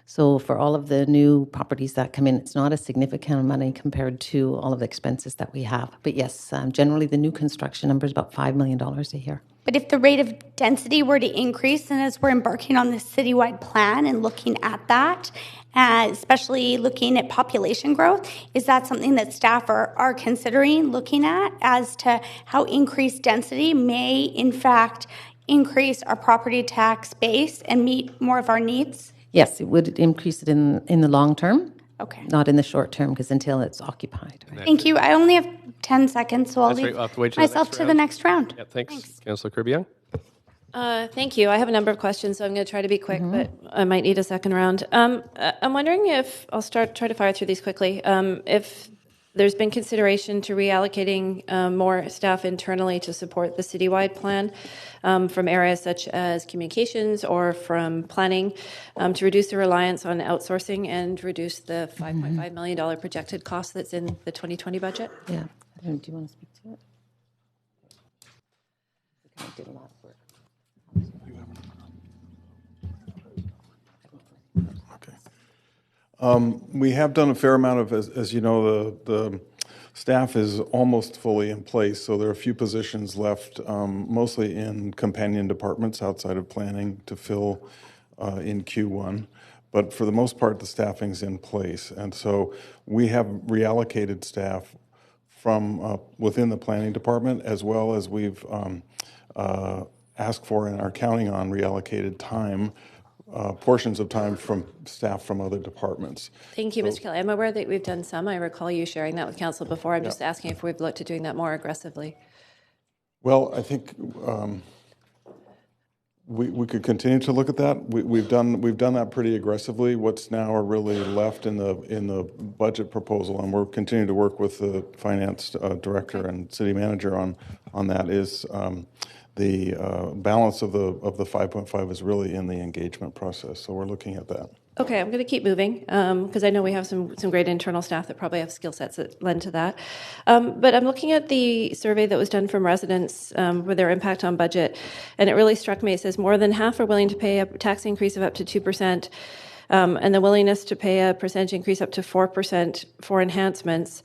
So for all of the new properties that come in, it's not a significant amount of money compared to all of the expenses that we have. But yes, generally the new construction number is about $5 million a year. But if the rate of density were to increase, and as we're embarking on this citywide plan and looking at that, especially looking at population growth, is that something that staff are considering looking at as to how increased density may, in fact, increase our property tax base and meet more of our needs? Yes, it would increase it in the long term. Okay. Not in the short term, because until it's occupied. Right? Thank you. I only have 10 seconds, so I'll That's right. leave We'll have to wait till myself the next to the round. next round. Yeah, thanks. Councillor Kirby-Young. Thank you. I have a number of questions, so I'm going to try to be quick, but I might need a second round. I'm wondering if, I'll try to fire through these quickly, if there's been consideration to reallocating more staff internally to support the citywide plan from areas such as communications or from planning to reduce the reliance on outsourcing and reduce the $5.5 million projected cost that's in the 2020 budget? Yeah. Do you want to speak to it? I did a lot of work. We have done a fair amount of, as you know, the staff is almost fully in place, so there are a few positions left, mostly in companion departments outside of planning to fill in Q1. But for the most part, the staffing's in place. And so we have reallocated staff from within the planning department, as well as we've asked for and are counting on reallocated time, portions of time from staff from other departments. Thank you, Mr. Kelly. I'm aware that we've done some. I recall you sharing that with council before. I'm just asking if we've looked at doing that more aggressively. Well, I think we could continue to look at that. We've done that pretty aggressively. What's now are really left in the budget proposal, and we're continuing to work with the finance director and city manager on that. Is the balance of the 5.5 is really in the engagement process. So we're looking at that. Okay, I'm going to keep moving because I know we have some great internal staff that probably have skill sets that lend to that. But I'm looking at the survey that was done from residents with their impact on budget, and it really struck me. It says more than half are willing to pay a tax increase of up to 2%, and the willingness to pay a percentage increase up to 4% for enhancements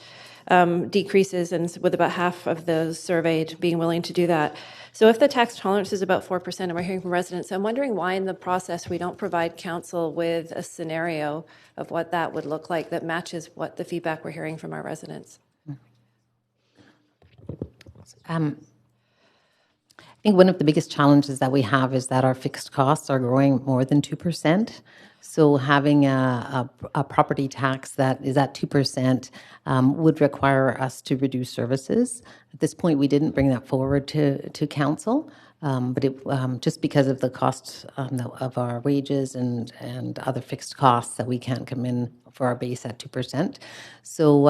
decreases, and with about half of those surveyed being willing to do that. So if the tax tolerance is about 4%, and we're hearing from residents, I'm wondering why in the process we don't provide council with a scenario of what that would look like that matches what the feedback we're hearing from our residents. I think one of the biggest challenges that we have is that our fixed costs are growing more than 2%. So having a property tax that is at 2% would require us to reduce services. At this point, we didn't bring that forward to council, but just because of the cost of our wages and other fixed costs that we can't come in for our base at 2%. So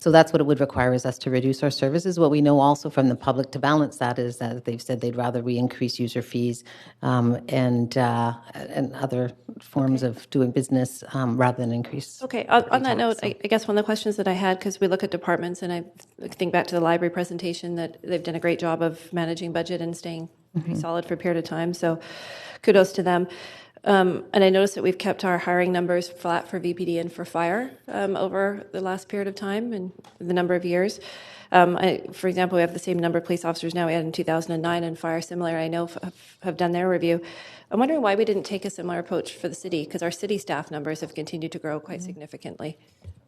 that's what it would require, is us to reduce our services. What we know also from the public to balance that is that they've said they'd rather we increase user fees and other forms of doing business rather than increase. Okay, on that note, I guess one of the questions that I had, because we look at departments, and I think back to the library presentation, that they've done a great job of managing budget and staying pretty solid for a period of time, so kudos to them. And I noticed that we've kept our hiring numbers flat for VPD and for fire over the last period of time and the number of years. For example, we have the same number of police officers now we had in 2009, and fire similar, I know, have done their review. I'm wondering why we didn't take a similar approach for the city, because our city staff numbers have continued to grow quite significantly.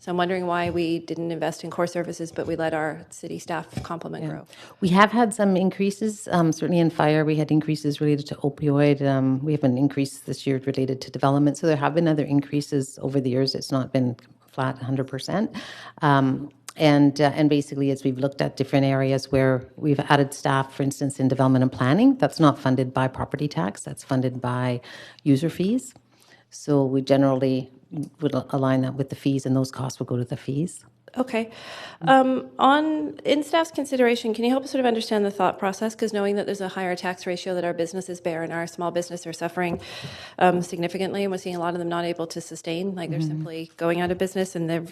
So I'm wondering why we didn't invest in core services, but we let our city staff complement grow. We have had some increases, certainly in fire. We had increases related to opioid. We have an increase this year related to development. So there have been other increases over the years. It's not been flat 100%. And basically, as we've looked at different areas where we've added staff, for instance, in development and planning, that's not funded by property tax. That's funded by user fees. So we generally would align that with the fees, and those costs will go to the fees. Okay. In staff's consideration, can you help us sort of understand the thought process? Because knowing that there's a higher tax ratio that our businesses bear and our small business are suffering significantly, and we're seeing a lot of them not able to sustain, like they're simply going out of business, and they're,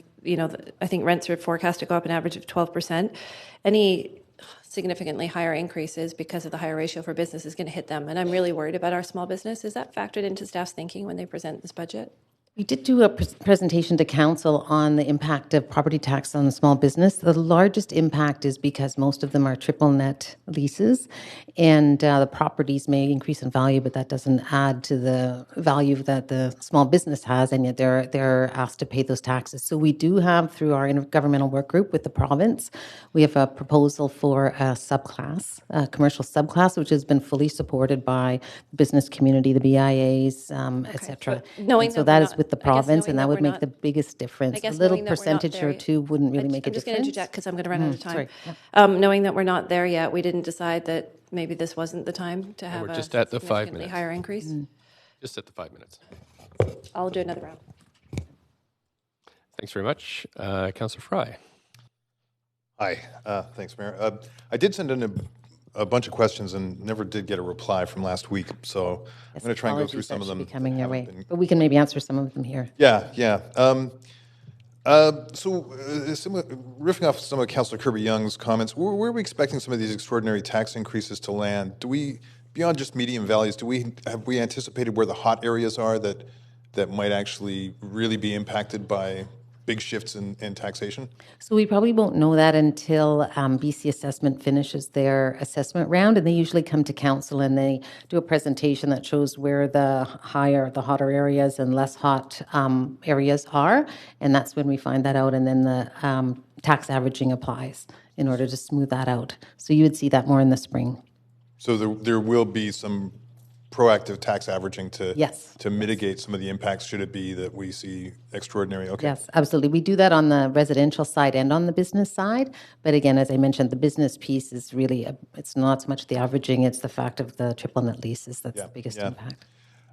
I think rents are forecast to go up an average of 12%. Any significantly higher increases because of the higher ratio for business is going to hit them. And I'm really worried about our small business. Is that factored into staff's thinking when they present this budget? We did do a presentation to council on the impact of property tax on small business. The largest impact is because most of them are triple net leases, and the properties may increase in value, but that doesn't add to the value that the small business has, and yet they're asked to pay those taxes. So we do have, through our intergovernmental work group with the province, we have a proposal for a subclass, a commercial subclass, which has been fully supported by the business community, the BIAs, et cetera. Knowing so that is with the province, and that would make the biggest difference. A little percentage or two wouldn't really make a difference. I'm just going to interject because I'm going to run out of time. Sorry. Knowing that we're not there yet, we didn't decide that maybe this wasn't the time to have we're a just at the 5 significantly minutes. higher increase. Just at the 5 minutes. I'll do another round. Thanks very much. Councillor Fry. Hi. Thanks, Mayor. I did send in a bunch of questions and never did get a reply from last week, so I'm going to try and go through some of them. Coming your way, but we can maybe answer some of them here. Yeah. Riffing off some of Councillor Kirby-Young's comments, where are we expecting some of these extraordinary tax increases to land? Do we, beyond just median values, have we anticipated where the hot areas are that might actually really be impacted by big shifts in taxation? So we probably won't know that until BC Assessment finishes their assessment round, and they usually come to council and they do a presentation that shows where the hotter areas and less hot areas are, and that's when we find that out, and then the tax averaging applies in order to smooth that out. So you would see that more in the spring. So there will be some proactive tax averaging to mitigate some of the impacts, should it be that we see extraordinary? Okay. Yes, absolutely. We do that on the residential side and on the business side. But again, as I mentioned, the business piece is really, it's not so much the averaging, it's the fact of the triple net leases that's the biggest impact.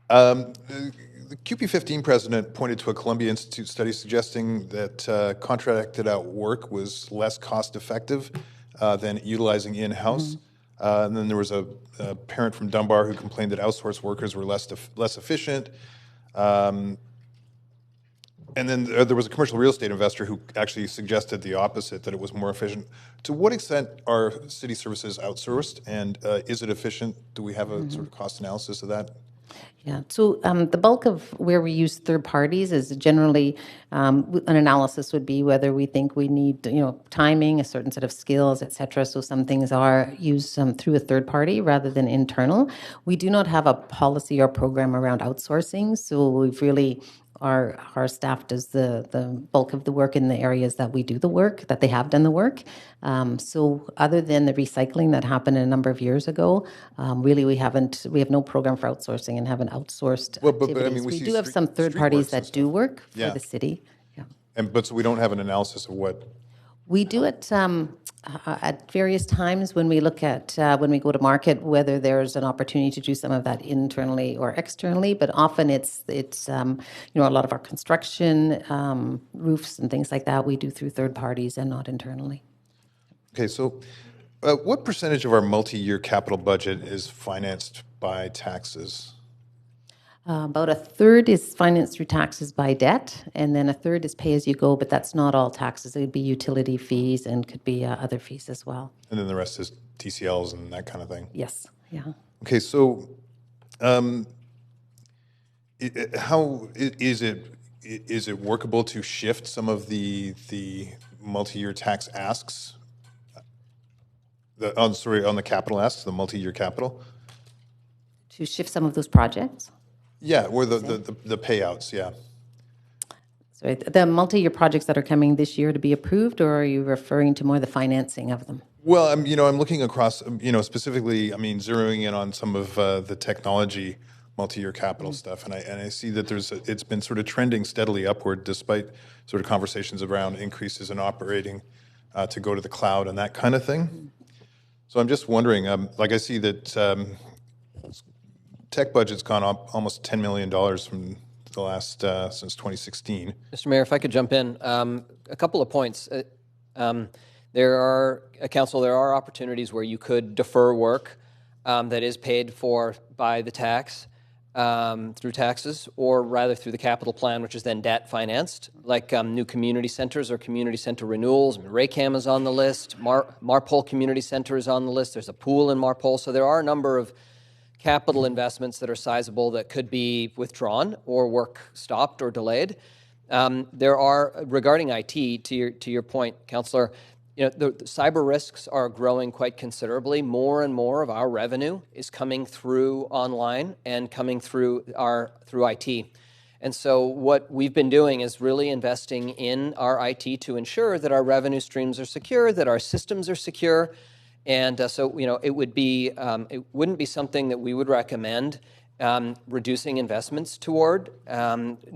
The QP15 president pointed to a Columbia Institute study suggesting that contracted out work was less cost effective than utilizing in-house. And then there was a parent from Dunbar who complained that outsourced workers were less efficient. And then there was a commercial real estate investor who actually suggested the opposite, that it was more efficient. To what extent are city services outsourced, and is it efficient? Do we have a sort of cost analysis of that? Yeah, so the bulk of where we use third parties is generally an analysis would be whether we think we need, timing, a certain set of skills, et cetera. So some things are used through a third party rather than internal. We do not have a policy or program around outsourcing, so we've really our staff does the bulk of the work in the areas that we do the work, that they have done the work. So other than the recycling that happened a number of years ago, really we have no program for outsourcing and haven't outsourced activities. But I mean, we do have some third parties that do work for the city. Yeah. But so we don't have an analysis of what? We do it at various times when we look at, when we go to market, whether there's an opportunity to do some of that internally or externally, but often it's a lot of our construction, roofs and things like that, we do through third parties and not internally. Okay, so what percentage of our multi-year capital budget is financed by taxes? About a third is financed through taxes by debt, and then a third is pay-as-you-go, but that's not all taxes. It would be utility fees and could be other fees as well. And then the rest is TCLs and that kind of thing? Yes, yeah. Okay, so how is it workable to shift some of the multi-year tax asks? On the capital asks, the multi-year capital? To shift some of those projects? Yeah, or the payouts, yeah. So the multi-year projects that are coming this year to be approved, or are you referring to more the financing of them? Well, I'm looking across, specifically, zeroing in on some of the technology multi-year capital stuff, and I see that it's been sort of trending steadily upward despite sort of conversations around increases in operating to go to the cloud and that kind of thing. So I'm just wondering, I see that tech budget's gone up almost $10 million from the last, since 2016. Mr. Mayor, if I could jump in, a couple of points. There are opportunities where you could defer work that is paid for by the tax. through taxes, or rather through the capital plan, which is then debt financed, like new community centers or community center renewals. I mean, Raycam is on the list. Marpole Community Center is on the list. There's a pool in Marpole. So there are a number of capital investments that are sizable that could be withdrawn or work stopped or delayed. There are, regarding IT, to your point, Councillor, the cyber risks are growing quite considerably. More and more of our revenue is coming through online and coming through IT. And so what we've been doing is really investing in our IT to ensure that our revenue streams are secure, that our systems are secure. And so, it wouldn't be something that we would recommend reducing investments toward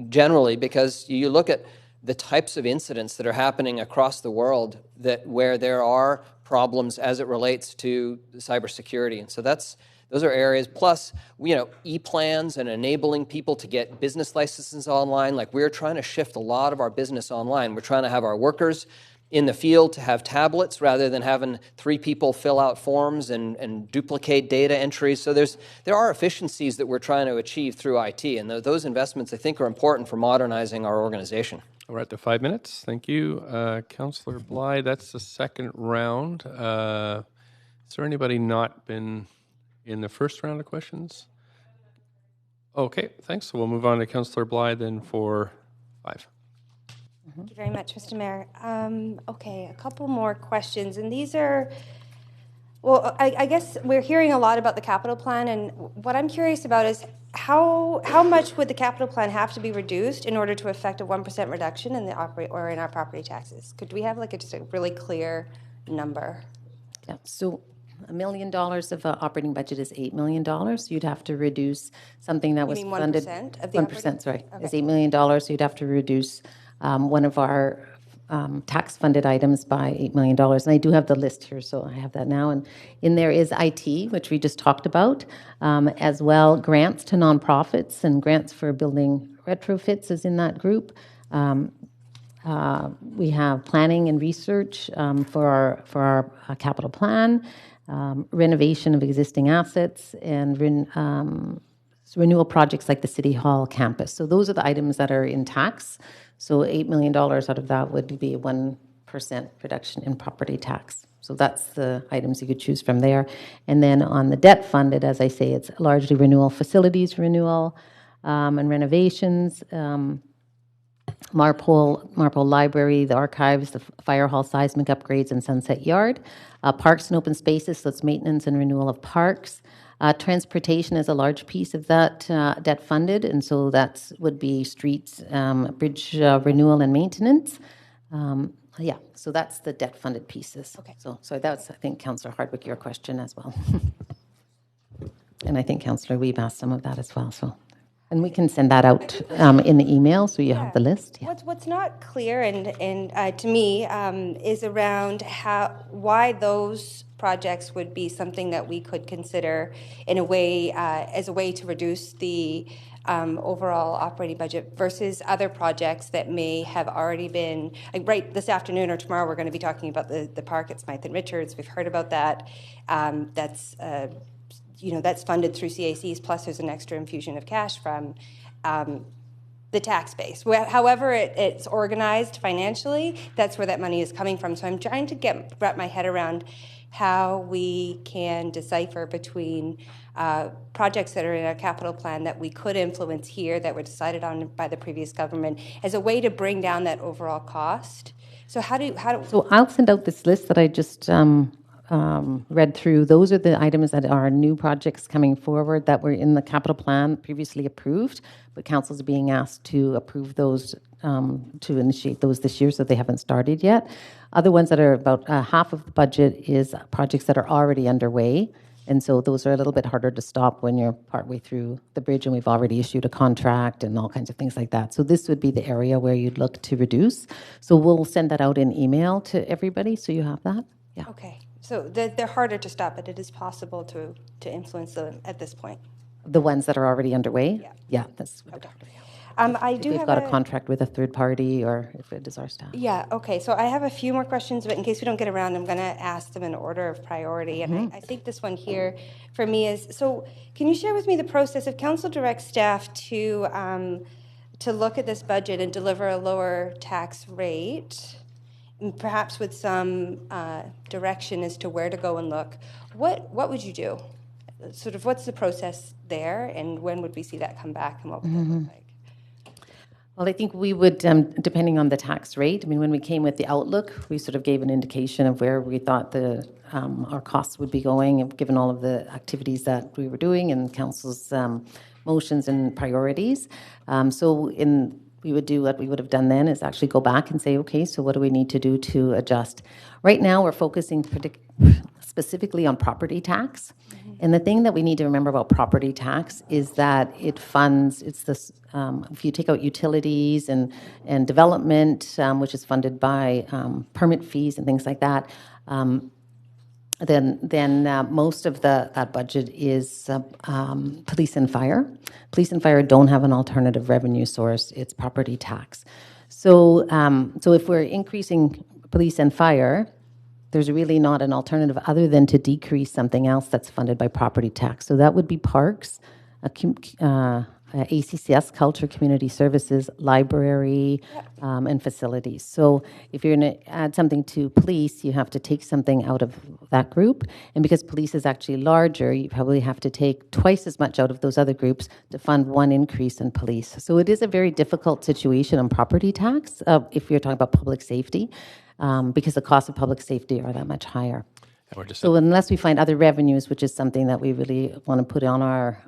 generally, because you look at the types of incidents that are happening across the world where there are problems as it relates to cybersecurity. And so those are areas. Plus, e-plans and enabling people to get business licenses online. Like, we're trying to shift a lot of our business online. We're trying to have our workers in the field to have tablets rather than having 3 people fill out forms and duplicate data entries. So there are efficiencies that we're trying to achieve through IT, and those investments, I think, are important for modernizing our organization. We're at the 5 minutes. Thank you. Councillor Bly, that's the second round. Is there anybody not been in the first round of questions? Okay, thanks. So we'll move on to Councillor Bly then for 5. Thank you very much, Mr. Mayor. Okay, a couple more questions, and these are, well, I guess we're hearing a lot about the capital plan, and what I'm curious about is how much would the capital plan have to be reduced in order to affect a 1% reduction in in our property taxes? Could we have just a really clear number? Yeah, so $1 million of operating budget is $8 million. You'd have to reduce something that was funded. 1% of the 1%, sorry, okay. is $8 million. So you'd have to reduce one of our tax-funded items by $8 million. And I do have the list here, so I have that now. And in there is IT, which we just talked about, as well grants to nonprofits and grants for building retrofits is in that group. We have planning and research for our capital plan, renovation of existing assets, and renewal projects like the City Hall campus. So those are the items that are in tax. So $8 million out of that would be a 1% reduction in property tax. So that's the items you could choose from there. And then on the debt funded, as I say, it's largely renewal, facilities renewal, and renovations, Marpole Library, the archives, the fire hall seismic upgrades, and Sunset Yard. Parks and open spaces, so it's maintenance and renewal of parks. Transportation is a large piece of that debt funded, and so that would be streets, bridge renewal and maintenance. So that's the debt funded pieces. Okay. So that's, I think, Councillor Hardwick, your question as well. And I think Councillor Weeb asked some of that as well. So, and we can send that out in the email so you have the list. Yeah. What's not clear and to me is around why those projects would be something that we could consider in a way as a way to reduce the overall operating budget versus other projects that may have already been, right this afternoon or tomorrow we're going to be talking about the park at Smythe and Richards. We've heard about that. That's funded through CACs, plus there's an extra infusion of cash from the tax base. However it's organized financially, that's where that money is coming from. So I'm trying to wrap my head around how we can decipher between projects that are in our capital plan that we could influence here, that were decided on by the previous government, as a way to bring down that overall cost. So So I'll send out this list that I just read through. Those are the items that are new projects coming forward that were in the capital plan previously approved, but councils are being asked to approve those, to initiate those this year, so they haven't started yet. Other ones that are about half of the budget is projects that are already underway, and so those are a little bit harder to stop when you're partway through the bridge and we've already issued a contract and all kinds of things like that. So this would be the area where you'd look to reduce. So we'll send that out in email to everybody, so you have that. Yeah. Okay. So they're harder to stop, but it is possible to influence them at this point. The ones that are already underway? Yeah. Yeah, that's okay. I If do we've have got a contract with a third party or if it is our staff. Yeah, okay. So I have a few more questions, but in case we don't get around, I'm going to ask them in order of priority. And I think this one here for me is, so can you share with me the process if council directs staff to look at this budget and deliver a lower tax rate, and perhaps with some direction as to where to go and look, what would you do? Sort of what's the process there, and when would we see that come back, and what would that look like? Well, I think we would, depending on the tax rate, I mean, when we came with the outlook, we sort of gave an indication of where we thought our costs would be going, given all of the activities that we were doing and council's motions and priorities. We would do what we would have done then is actually go back and say, okay, so what do we need to do to adjust? Right now, we're focusing specifically on property tax. And the thing that we need to remember about property tax is that it funds, it's this, if you take out utilities and development, which is funded by permit fees and things like that, then most of that budget is police and fire. Police and fire don't have an alternative revenue source. It's property tax. So if we're increasing police and fire, there's really not an alternative other than to decrease something else that's funded by property tax. So that would be parks, ACCS, Culture, Community Services, Library, and facilities. So if you're going to add something to police, you have to take something out of that group. And because police is actually larger, you probably have to take twice as much out of those other groups to fund one increase in police. So it is a very difficult situation on property tax if you're talking about public safety, because the costs of public safety are that much higher. So unless we find other revenues, which is something that we really want to put on our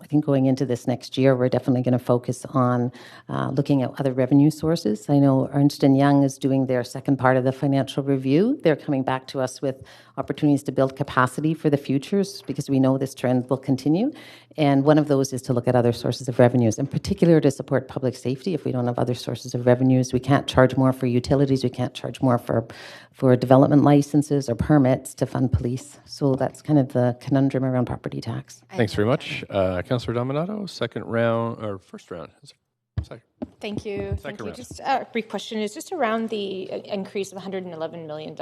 I think going into this next year, we're definitely going to focus on looking at other revenue sources. I know Ernst & Young is doing their second part of the financial review. They're coming back to us with opportunities to build capacity for the futures because we know this trend will continue. And one of those is to look at other sources of revenues, in particular to support public safety. If we don't have other sources of revenues, we can't charge more for utilities, we can't charge more for development licenses or permits to fund police. So that's kind of the conundrum around property tax. Thanks very much. Councillor Dominato, first round. Second. Thank you. Thank you. Just a brief question is just around the increase of $111 million.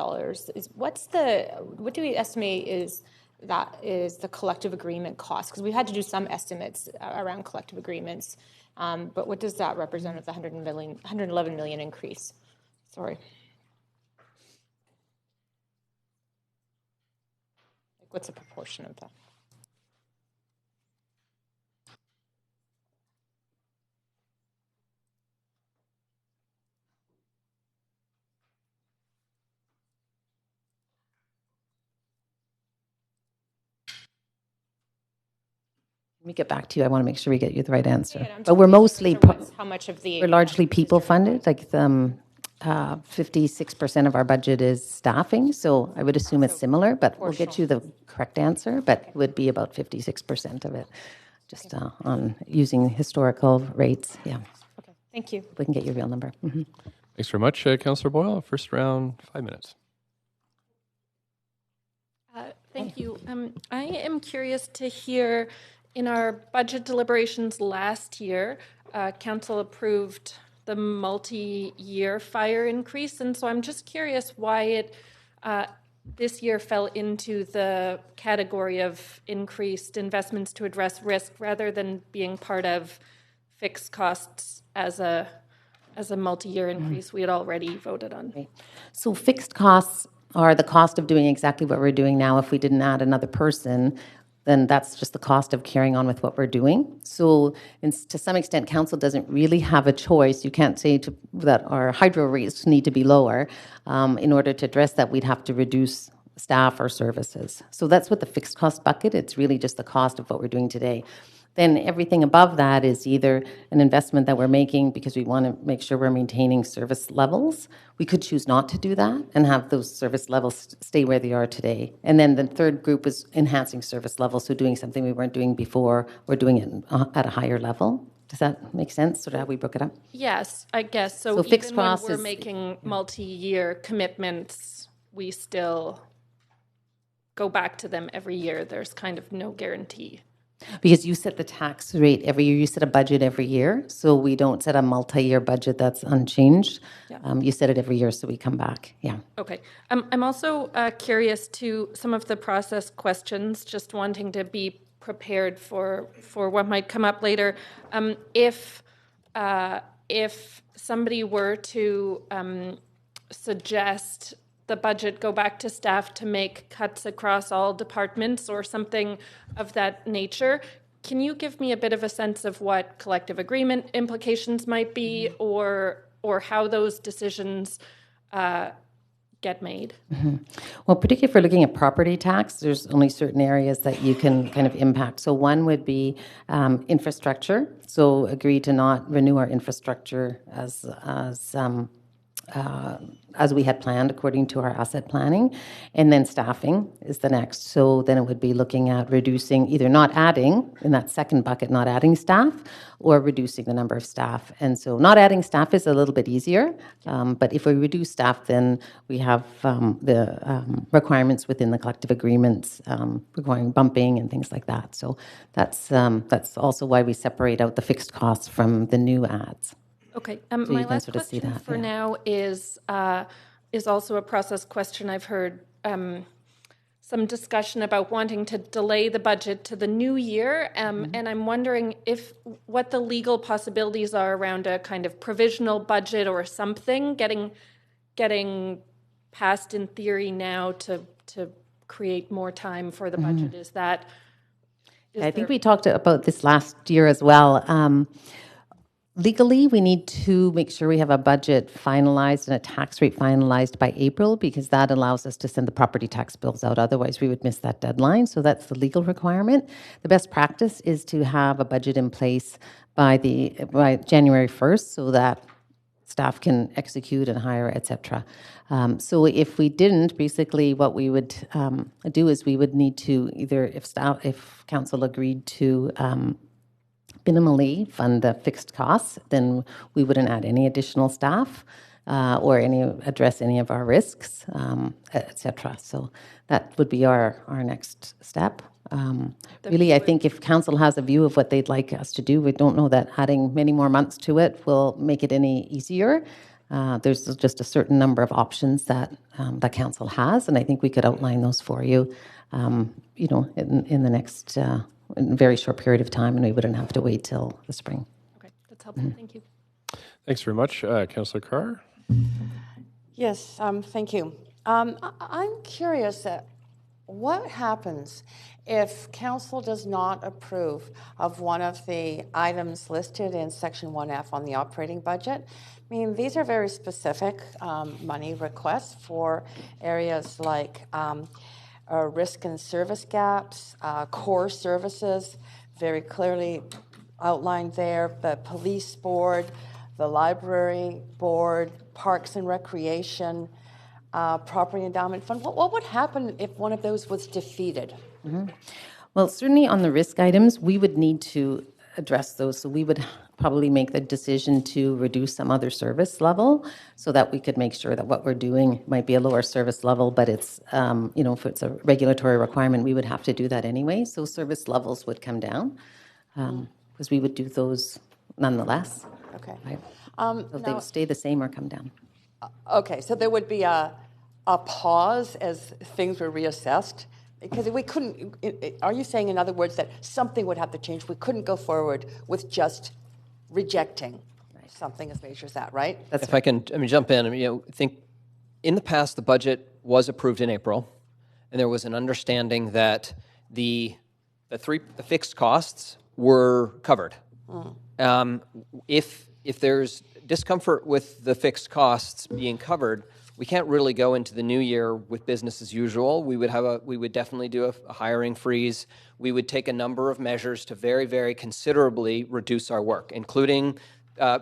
What do we estimate is the collective agreement cost? Because we had to do some estimates around collective agreements, but what does that represent of the $111 million increase? Sorry. What's the proportion of that? Let me get back to you. I want to make sure we get you the right answer. Yeah, but we're mostly, how much of we're largely people funded. Like 56% of our budget is staffing. So I would assume it's similar, but we'll get you the correct answer. But it would be about 56% of it, just on using historical rates. Yeah. Okay. Thank you. We can get your real number. Mm-hmm. Thanks very much, Councillor Boyle. First round, 5 minutes. Thank you. I am curious to hear, in our budget deliberations last year, Council approved the multi-year fire increase, and so I'm just curious why it this year fell into the category of increased investments to address risk rather than being part of fixed costs as a multi-year increase we had already voted on. Right. So fixed costs are the cost of doing exactly what we're doing now. If we didn't add another person, then that's just the cost of carrying on with what we're doing. So to some extent, council doesn't really have a choice. You can't say that our hydro rates need to be lower. In order to address that, we'd have to reduce staff or services. So that's what the fixed cost bucket, it's really just the cost of what we're doing today. Then everything above that is either an investment that we're making because we want to make sure we're maintaining service levels. We could choose not to do that and have those service levels stay where they are today. And then the third group is enhancing service levels, so doing something we weren't doing before, or doing it at a higher level. Does that make sense, sort of how we broke it up? Yes, I guess. So fixed even when costs we're making multi-year commitments, we still go back to them every year. There's kind of no guarantee Because you set the tax rate every year, you set a budget every year, so we don't set a multi-year budget that's unchanged. You set it every year, so we come back, yeah. Okay. I'm also curious to some of the process questions, just wanting to be prepared for what might come up later. If somebody were to suggest the budget go back to staff to make cuts across all departments or something of that nature, can you give me a bit of a sense of what collective agreement implications might be, or how those decisions get made? Well, particularly if we're looking at property tax, there's only certain areas that you can kind of impact. So one would be infrastructure. So agree to not renew our infrastructure as we had planned according to our asset planning. And then staffing is the next. So then it would be looking at reducing, either not adding, in that second bucket, not adding staff, or reducing the number of staff. And so not adding staff is a little bit easier, but if we reduce staff, then we have the requirements within the collective agreements requiring bumping and things like that. So that's also why we separate out the fixed costs from the new ads. Okay. So My you can last sort of see question that, for now is also a process question. I've heard some discussion about wanting to delay the budget to the new year, and I'm wondering what the legal possibilities are around a kind of provisional budget or something getting passed in theory now to create more time for the budget. Is that? I think we talked about this last year as well. Legally, we need to make sure we have a budget finalized and a tax rate finalized by April, because that allows us to send the property tax bills out. Otherwise, we would miss that deadline. So that's the legal requirement. The best practice is to have a budget in place by January 1st, so that staff can execute and hire, et cetera. So if we didn't, basically what we would do is we would need to either, if council agreed to minimally fund the fixed costs, then we wouldn't add any additional staff or address any of our risks, et cetera. So that would be our next step. Really, I think if council has a view of what they'd like us to do, we don't know that adding many more months to it will make it any easier. There's just a certain number of options that council has, and I think we could outline those for you, in the next in a very short period of time, and we wouldn't have to wait till the spring. Okay, that's helpful. Thank you. Thanks very much. Councillor Carr? Yes, thank you. I'm curious, what happens if council does not approve of one of the items listed in section 1F on the operating budget? I mean, these are very specific money requests for areas like risk and service gaps, core services, very clearly outlined there, the police board, the library board, parks and recreation, property endowment fund. What would happen if one of those was defeated? Well, certainly on the risk items, we would need to address those. So we would probably make the decision to reduce some other service level so that we could make sure that what we're doing might be a lower service level, but it's, if it's a regulatory requirement, we would have to do that anyway. So service levels would come down because we would do those nonetheless. Okay. Right? So they would stay the same or come down. Okay, so there would be a pause as things were reassessed? Because we couldn't, are you saying, in other words, that something would have to change? We couldn't go forward with just rejecting something as major as that, right? If I can jump in, I think in the past the budget was approved in April, and there was an understanding that the fixed costs were covered. If there's discomfort with the fixed costs being covered, we can't really go into the new year with business as usual. We would definitely do a hiring freeze. We would take a number of measures to very, very considerably reduce our work, including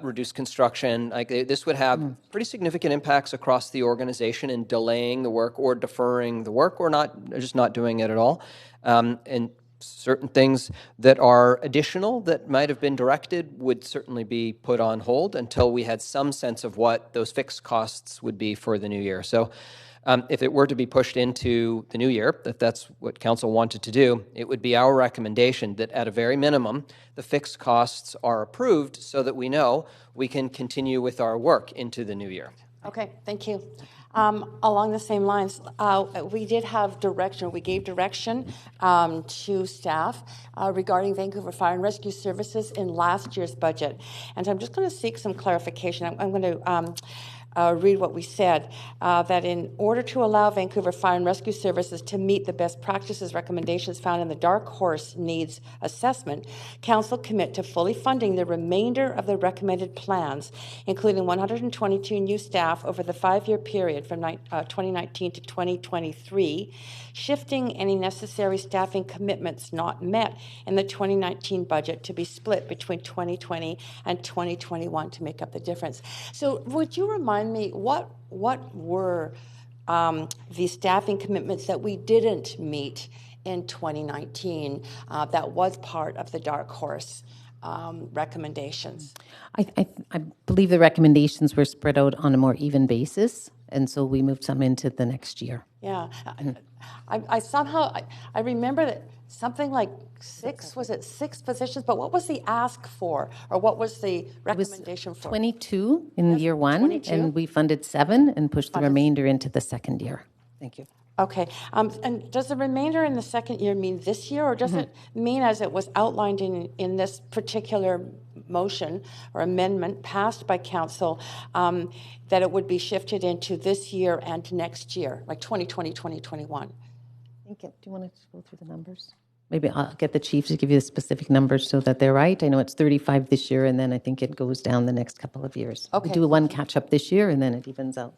reduce construction. This would have pretty significant impacts across the organization in delaying the work or deferring the work or just not doing it at all. And certain things that are additional that might have been directed would certainly be put on hold until we had some sense of what those fixed costs would be for the new year. So If it were to be pushed into the new year, if that's what council wanted to do, it would be our recommendation that at a very minimum, the fixed costs are approved so that we know we can continue with our work into the new year. Okay, thank you. Along the same lines, we did have direction, we gave direction to staff regarding Vancouver Fire and Rescue Services in last year's budget. And I'm just going to seek some clarification. I'm going to read what we said, that in order to allow Vancouver Fire and Rescue Services to meet the best practices recommendations found in the Dark Horse Needs Assessment, Council commit to fully funding the remainder of the recommended plans, including 122 new staff over the 5-year period from 2019 to 2023, shifting any necessary staffing commitments not met in the 2019 budget to be split between 2020 and 2021 to make up the difference. So would you remind me, what were the staffing commitments that we didn't meet in 2019 that was part of the Dark Horse recommendations? I believe the recommendations were spread out on a more even basis, and so we moved some into the next year. Yeah, I somehow remember that something like 6 positions, but what was the ask for, or what was the recommendation for? 22 in year one, 22? and we funded 7 and pushed the remainder into the second year. Thank you. Okay, and does the remainder in the second year mean this year, or does it mean, as it was outlined in this particular motion or amendment passed by council, that it would be shifted into this year and next year, like 2020, 2021? Do you want to go through the numbers? Maybe I'll get the chief to give you the specific numbers so that they're right. I know it's 35 this year, and then I think it goes down the next couple of years. Okay. We do one catch-up this year, and then it evens out.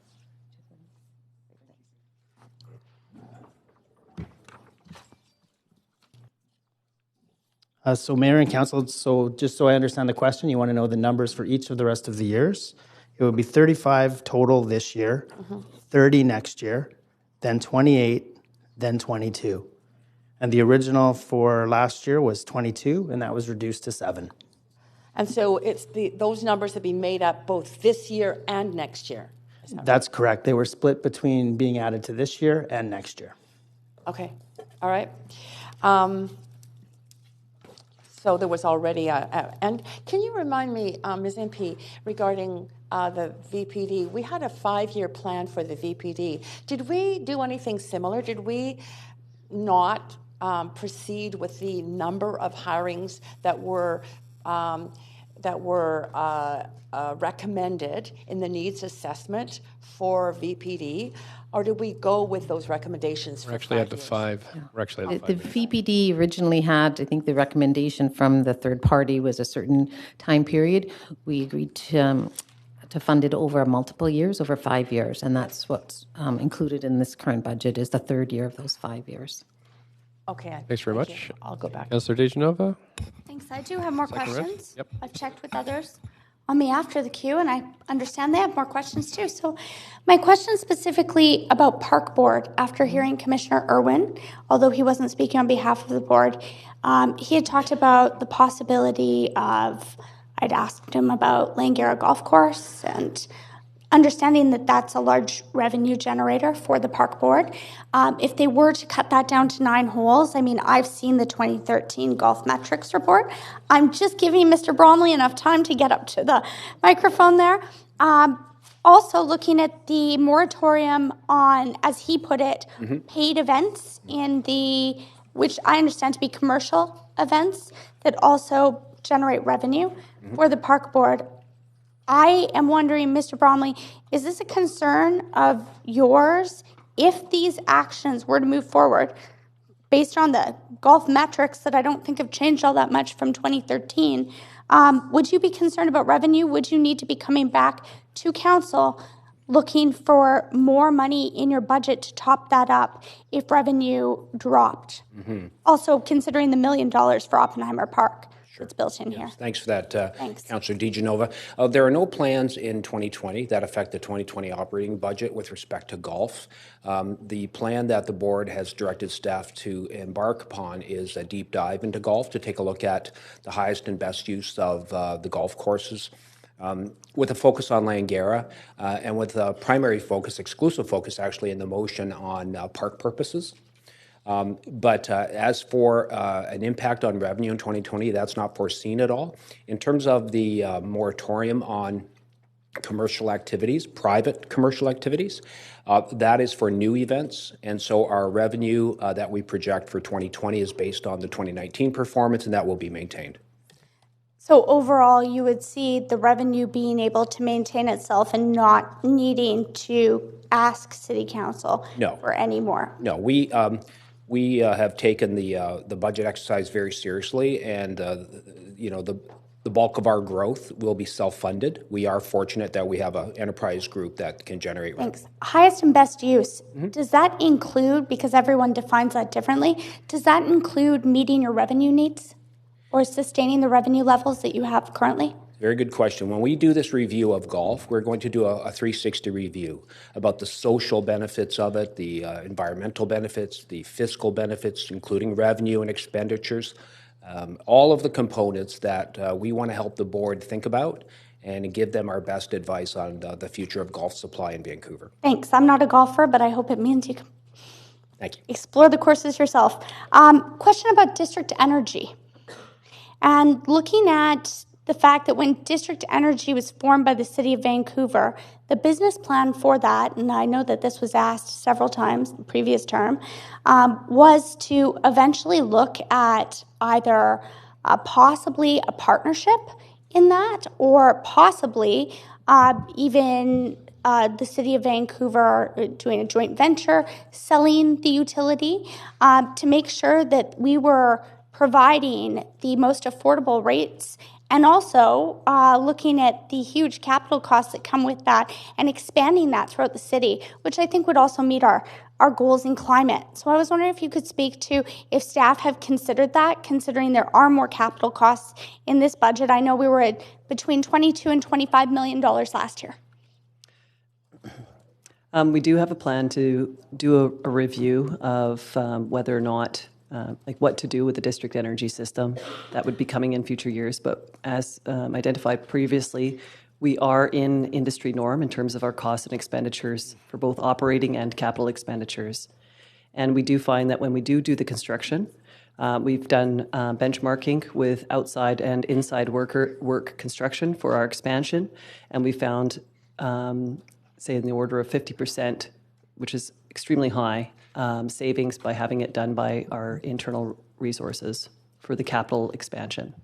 So Mayor and Council, so just so I understand the question, you want to know the numbers for each of the rest of the years. It would be 35 total this year, 30 next year, then 28, then 22. And the original for last year was 22, and that was reduced to 7. And so it's those numbers have been made up both this year and next year. That's correct. They were split between being added to this year and next year. Okay, all right. So there was already and can you remind me, Ms. MP, regarding the VPD? We had a 5-year plan for the VPD. Did we do anything similar? Did we not proceed with the number of hirings that were recommended in the needs assessment for VPD, or did we go with those recommendations? We're actually at the 5. We're actually at the 5. The VPD originally had, I think the recommendation from the third party was a certain time period. We agreed to fund it over multiple years, over 5 years, and that's what's included in this current budget is the third year of those 5 years. Okay. Thanks very much. I'll go back. Councillor DeGenova? Thanks. I do have more Second, Rick? questions. Yep. I've checked with others on me after the queue, and I understand they have more questions too. So my question is specifically about Park Board. After hearing Commissioner Irwin, although he wasn't speaking on behalf of the board, he had talked about the possibility of, I'd asked him about Langara Golf Course and understanding that that's a large revenue generator for the Park Board. If they were to cut that down to 9 holes, I mean, I've seen the 2013 Golf Metrics report. I'm just giving Mr. Bromley enough time to get up to the microphone there. Also looking at the moratorium on, as he put it, paid events in the, which I understand to be commercial events that also generate revenue for the Park Board. I am wondering, Mr. Bromley, is this a concern of yours if these actions were to move forward based on the golf metrics that I don't think have changed all that much from 2013? Would you be concerned about revenue? Would you need to be coming back to council looking for more money in your budget to top that up if revenue dropped? Also considering the $1 million for Oppenheimer Park. It's built in here. Thanks for that, Thanks. Councillor DeGenova. There are no plans in 2020 that affect the 2020 operating budget with respect to golf. The plan that the board has directed staff to embark upon is a deep dive into golf to take a look at the highest and best use of the golf courses. with a focus on Langara and with a primary focus, exclusive focus actually in the motion on park purposes. But as for an impact on revenue in 2020, that's not foreseen at all. In terms of the moratorium on commercial activities, private commercial activities, that is for new events. And so our revenue that we project for 2020 is based on the 2019 performance, and that will be maintained. So overall, you would see the revenue being able to maintain itself and not needing to ask City Council for any more? No, we have taken the budget exercise very seriously, and the bulk of our growth will be self-funded. We are fortunate that we have an enterprise group that can generate revenue. Thanks. Highest and best use, does that include, because everyone defines that differently, does that include meeting your revenue needs or sustaining the revenue levels that you have currently? Very good question. When we do this review of golf, we're going to do a 360 review about the social benefits of it, the environmental benefits, the fiscal benefits, including revenue and expenditures, all of the components that we want to help the board think about and give them our best advice on the future of golf supply in Vancouver. Thanks. I'm not a golfer, but I hope it means you can Thank you. Explore the courses yourself. Question about district energy. And looking at the fact that when district energy was formed by the City of Vancouver, the business plan for that, and I know that this was asked several times in the previous term, was to eventually look at either possibly a partnership in that or possibly even the City of Vancouver doing a joint venture, selling the utility to make sure that we were providing the most affordable rates and also looking at the huge capital costs that come with that and expanding that throughout the city, which I think would also meet our goals in climate. So I was wondering if you could speak to if staff have considered that, considering there are more capital costs in this budget. I know we were at between $22 and $25 million last year. We do have a plan to do a review of whether or not what to do with the district energy system. That would be coming in future years. But as identified previously, we are in industry norm in terms of our costs and expenditures for both operating and capital expenditures. And we do find that when we do the construction, we've done benchmarking with outside and inside work construction for our expansion, and we found, say, in the order of 50%, which is extremely high, savings by having it done by our internal resources for the capital expansion.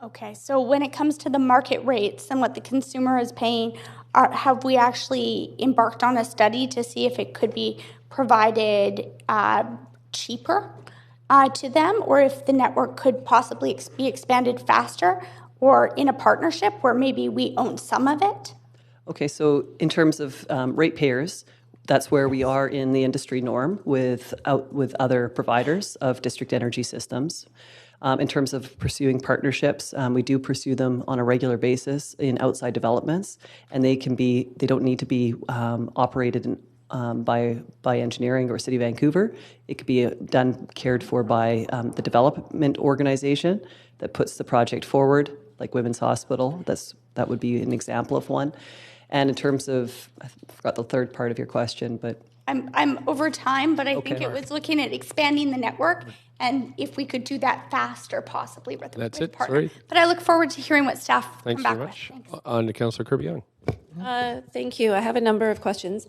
Okay, so when it comes to the market rates and what the consumer is paying, have we actually embarked on a study to see if it could be provided cheaper to them, or if the network could possibly be expanded faster, or in a partnership where maybe we own some of it? Okay, so in terms of ratepayers, that's where we are in the industry norm with other providers of district energy systems. In terms of pursuing partnerships, we do pursue them on a regular basis in outside developments, and they don't need to be operated by engineering or City of Vancouver. It could be cared for by the development organization that puts the project forward, like Women's Hospital. That would be an example of one. And in terms of, I forgot the third part of your question, but I'm over time, but I think it was looking at expanding the network and if we could do that faster, possibly with a partner. Sorry. But I look forward to hearing what staff Thanks come very back much. with. Thanks. On to Councillor Kirby-Young. Thank you. I have a number of questions.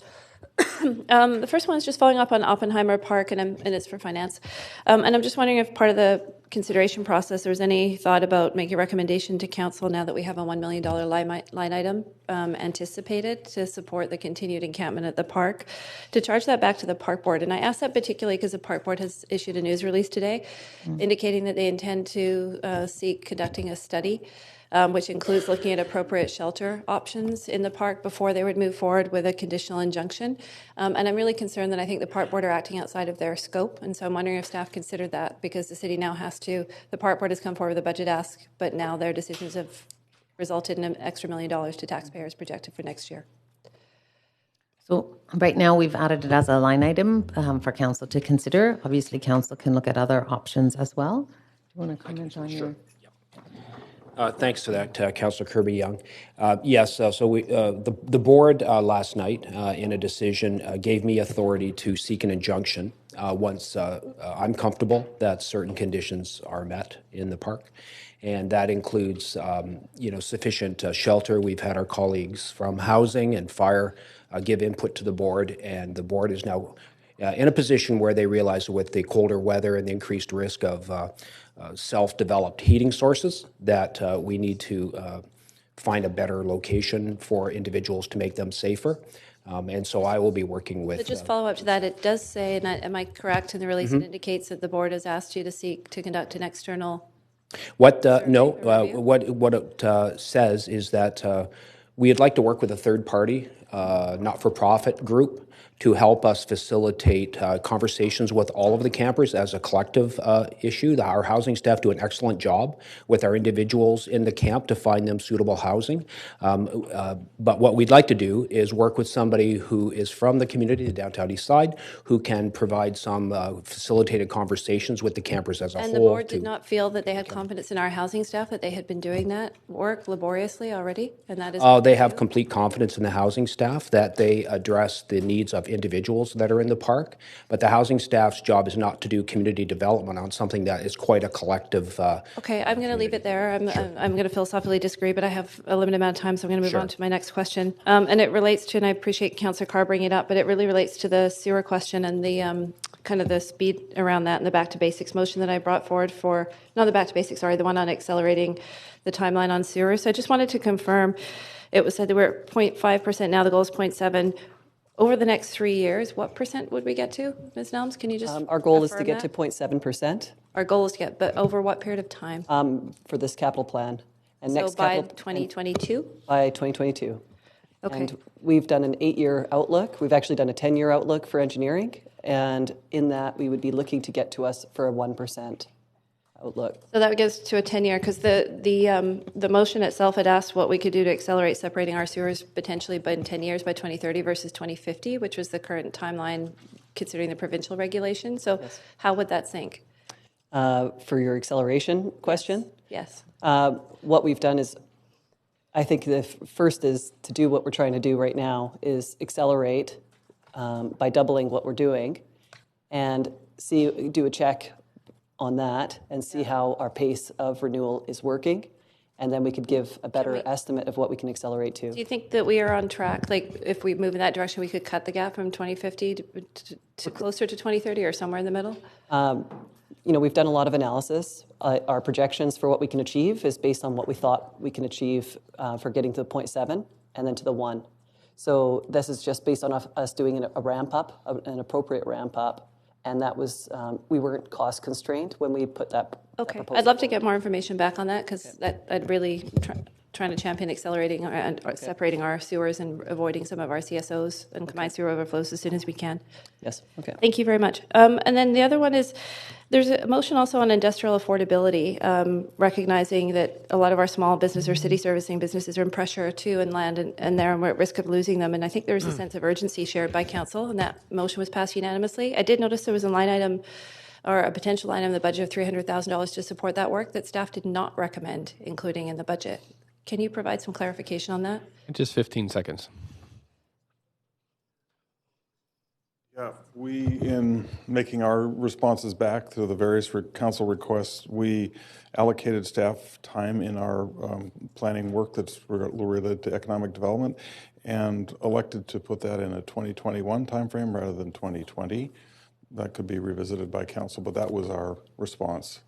The first one is just following up on Oppenheimer Park, and it's for finance. And I'm just wondering if part of the consideration process there was any thought about making a recommendation to council now that we have a $1 million line item anticipated to support the continued encampment at the park, to charge that back to the park board. And I ask that particularly because the park board has issued a news release today indicating that they intend to seek conducting a study which includes looking at appropriate shelter options in the park before they would move forward with a conditional injunction. And I'm really concerned that I think the park board are acting outside of their scope. And so I'm wondering if staff considered that, because the city now the park board has come forward with a budget ask, but now their decisions have resulted in an extra $1 million to taxpayers projected for next year. So right now we've added it as a line item for council to consider. Obviously, council can look at other options as well. Do you want to comment on your... Thanks for that, Councillor Kirby-Young. Yes, so the board last night, in a decision, gave me authority to seek an injunction once I'm comfortable that certain conditions are met in the park. And that includes, sufficient shelter. We've had our colleagues from housing and fire give input to the board, and the board is now in a position where they realize with the colder weather and the increased risk of self-developed heating sources that we need to find a better location for individuals to make them safer. And so I will be working with... So just follow up to that, it does say, and am I correct in the release, it indicates that the board has asked you to seek to conduct an external... What it says is that we'd like to work with a third party, not-for-profit group, to help us facilitate conversations with all of the campers as a collective issue. Our housing staff do an excellent job with our individuals in the camp to find them suitable housing. But what we'd like to do is work with somebody who is from the community, the downtown east side, who can provide some facilitated conversations with the campers as a whole. And the board did not feel that they had confidence in our housing staff, that they had been doing that work laboriously already? And that is they have complete confidence in the housing staff that they address the needs of individuals that are in the park, but the housing staff's job is not to do community development on something that is quite a collective. Okay, I'm going to leave it there. I'm going to philosophically disagree, but I have a limited amount of time, so I'm going to move on to my next question. And it relates to, and I appreciate Councillor Carr bringing it up, but it really relates to the sewer question and the kind of the speed around that and the back to basics motion that I brought forward for, not the back to basics, sorry, the one on accelerating the timeline on sewer. So I just wanted to confirm, it was said that we're at 0.5%, now the goal is 0.7%. Over the next 3 years, what percent would we get to, Ms. Nelms? Can you just our goal is to affirm get that? to 0.7%. Our goal is to get, but over what period of time? For this capital plan. And So next by capital 2022? By 2022. Okay. And we've done an 8-year outlook. We've actually done a 10-year outlook for engineering. And in that, we would be looking to get to us for a 1% outlook. So that gets to a 10-year, because the motion itself had asked what we could do to accelerate separating our sewers potentially in 10 years by 2030 versus 2050, which was the current timeline considering the provincial regulation. So how would that sync? For your acceleration question? Yes. What we've done is, I think the first is to do what we're trying to do right now, is accelerate by doubling what we're doing and do a check on that and see how our pace of renewal is working. And then we could give a better estimate of what we can accelerate to. Do you think that we are on track? Like, if we move in that direction, we could cut the gap from 2050 to closer to 2030 or somewhere in the middle? We've done a lot of analysis. Our projections for what we can achieve is based on what we thought we can achieve for getting to the 0.7 and then to the 1. So this is just based on us doing a ramp up, an appropriate ramp up. And that was, we weren't cost constrained when we put that. Okay, I'd love to get more information back on that, because I'd really trying to champion accelerating and separating our sewers and avoiding some of our CSOs and combined sewer overflows as soon as we can. Yes, okay. Thank you very much. And then the other one is, there's a motion also on industrial affordability, recognizing that a lot of our small business or city servicing businesses are in pressure too in land, and they're at risk of losing them. And I think there's a sense of urgency shared by council, and that motion was passed unanimously. I did notice there was a line item or a potential line in the budget of $300,000 to support that work that staff did not recommend including in the budget. Can you provide some clarification on that? Just 15 seconds. Yeah, we, in making our responses back to the various council requests, we allocated staff time in our planning work that's related to economic development and elected to put that in a 2021 timeframe rather than 2020. That could be revisited by council, but that was our response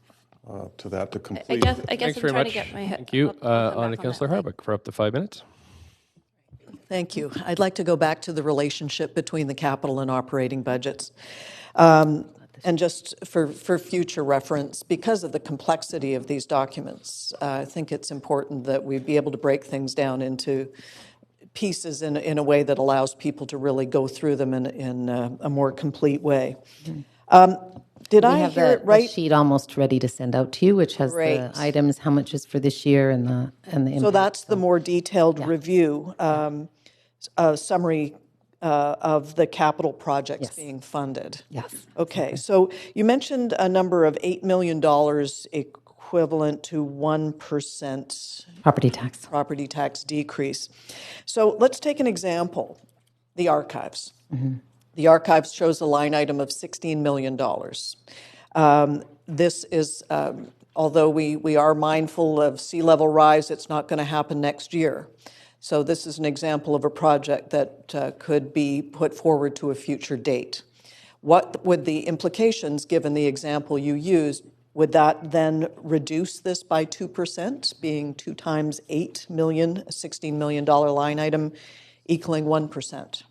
to that to complete. I guess Thanks I'm very trying much. to get my head. Thank you. On to Councillor Harbeck for up to 5 minutes. Thank you. I'd like to go back to the relationship between the capital and operating budgets. And just for future reference, because of the complexity of these documents, I think it's important that we be able to break things down into pieces in a way that allows people to really go through them in a more complete way. Did I hear it right? We have the sheet almost ready to send out to you, which has Great. the items, how much is for this year, and the impact. So that's the more detailed review, summary of the capital projects being funded. Yes. Okay, so you mentioned a number of $8 million equivalent to 1% property tax decrease. So let's take an example, the archives. Mm-hmm. The archives shows a line item of $16 million. This is, although we are mindful of sea level rise, it's not going to happen next year. So this is an example of a project that could be put forward to a future date. What would the implications, given the example you used, would that then reduce this by 2%, being 2 times $8 million, a $16 million line item, equaling 1%?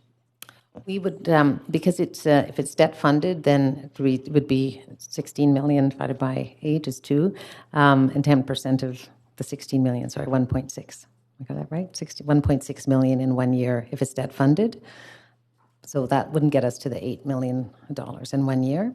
We would, because it's if it's debt funded, then it would be 16 million divided by 8 is 2, and 10% of the 16 million, sorry, 1.6. I got that right? 1.6 million in 1 year if it's debt funded. So that wouldn't get us to the $8 million in 1 year.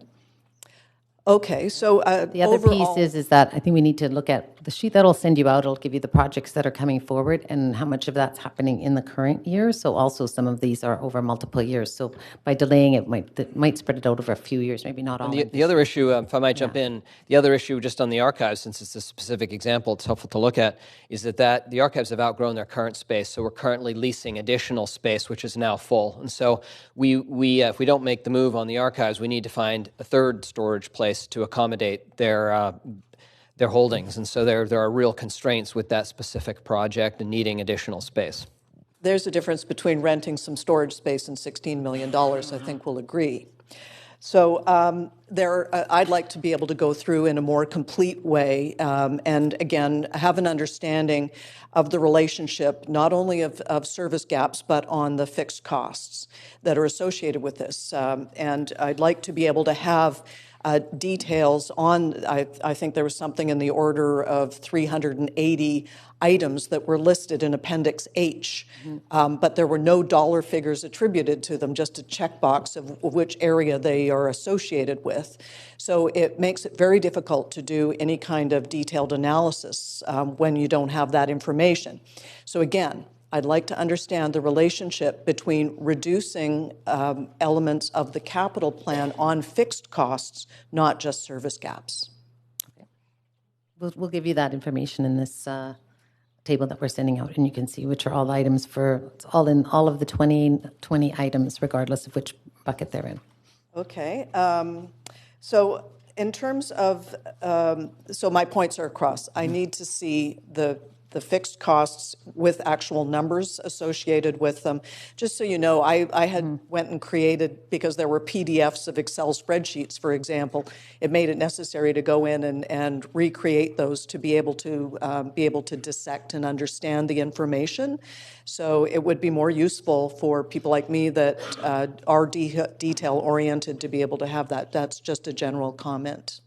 Okay, so the other piece is that I think we need to look at the sheet that I'll send you out. It'll give you the projects that are coming forward and how much of that's happening in the current year. So also some of these are over multiple years. So by delaying it, might spread it out over a few years, maybe not all. The other issue, if I might jump in, the other issue just on the archives, since it's a specific example, it's helpful to look at, is that the archives have outgrown their current space. So we're currently leasing additional space, which is now full. And so we if we don't make the move on the archives, we need to find a third storage place to accommodate their holdings. And so there are real constraints with that specific project and needing additional space. There's a difference between renting some storage space and $16 million, I think we'll agree. So I'd like to be able to go through in a more complete way and, again, have an understanding of the relationship, not only of service gaps, but on the fixed costs that are associated with this. And I'd like to be able to have details on, I think there was something in the order of 380 items that were listed in Appendix H, but there were no dollar figures attributed to them, just a checkbox of which area they are associated with. So it makes it very difficult to do any kind of detailed analysis when you don't have that information. So again, I'd like to understand the relationship between reducing elements of the capital plan on fixed costs, not just service gaps. Okay. We'll give you that information in this table that we're sending out, and you can see which are all items it's all in all of the 20 items, regardless of which bucket they're in. Okay. So in terms of, so my points are across. I need to see the fixed costs with actual numbers associated with them. Just so you know, I had went and created, because there were PDFs of Excel spreadsheets, for example, it made it necessary to go in and recreate those to be able to dissect and understand the information. So it would be more useful for people like me that are detail-oriented to be able to have that. That's just a general comment.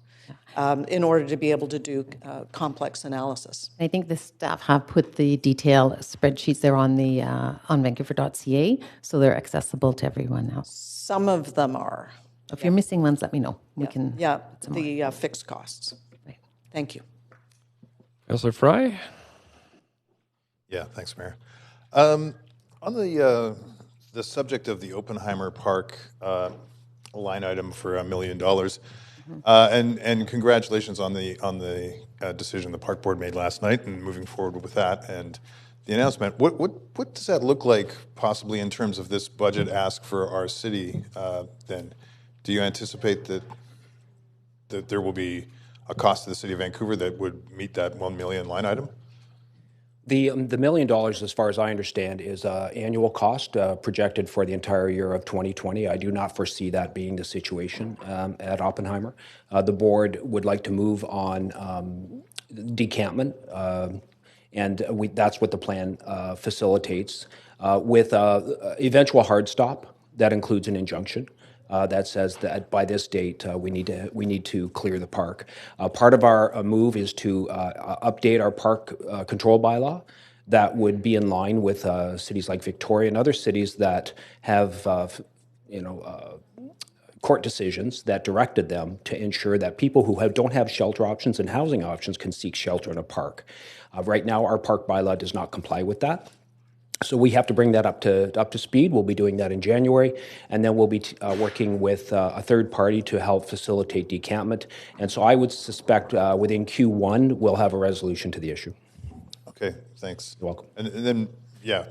In order to be able to do complex analysis. I think the staff have put the detail spreadsheets there on the on Vancouver.ca, so they're accessible to everyone now. Some of them are. If you're missing ones, let me know. We can. Yeah, the fixed costs. Right. Thank you. Councillor Fry? Yeah, thanks, Mayor. On the subject of the Oppenheimer Park line item for $1 million, and congratulations on the decision the Park Board made last night and moving forward with that and the announcement. What does that look like possibly in terms of this budget ask for our city then? Do you anticipate that there will be a cost to the City of Vancouver that would meet that $1 million line item? The $1 million, as far as I understand, is annual cost projected for the entire year of 2020. I do not foresee that being the situation at Oppenheimer. The board would like to move on decampment, and that's what the plan facilitates. With eventual hard stop, that includes an injunction. That says that by this date we need to clear the park. Part of our move is to update our park control bylaw that would be in line with cities like Victoria and other cities that have court decisions that directed them to ensure that people who don't have shelter options and housing options can seek shelter in a park. Right now, our park bylaw does not comply with that. So we have to bring that up to speed. We'll be doing that in January, and then we'll be working with a third party to help facilitate decampment. And so I would suspect within Q1 we'll have a resolution to the issue. Okay, thanks. You're welcome. And then, yeah.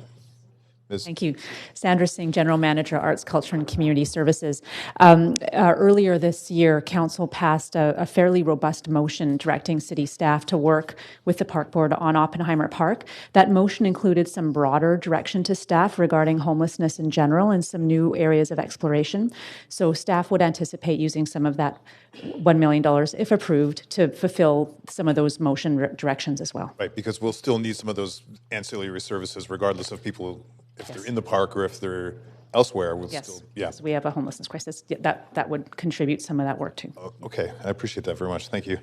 Thank you. Sandra Singh, General Manager, Arts, Culture and Community Services. Earlier this year, Council passed a fairly robust motion directing city staff to work with the Park Board on Oppenheimer Park. That motion included some broader direction to staff regarding homelessness in general and some new areas of exploration. So staff would anticipate using some of that $1 million, if approved, to fulfill some of those motion directions as well. Right, because we'll still need some of those ancillary services regardless of people, if they're in the park or if they're elsewhere. We'll still, yeah. So we have a homelessness crisis. That would contribute some of that work too. Okay, I appreciate that very much. Thank you.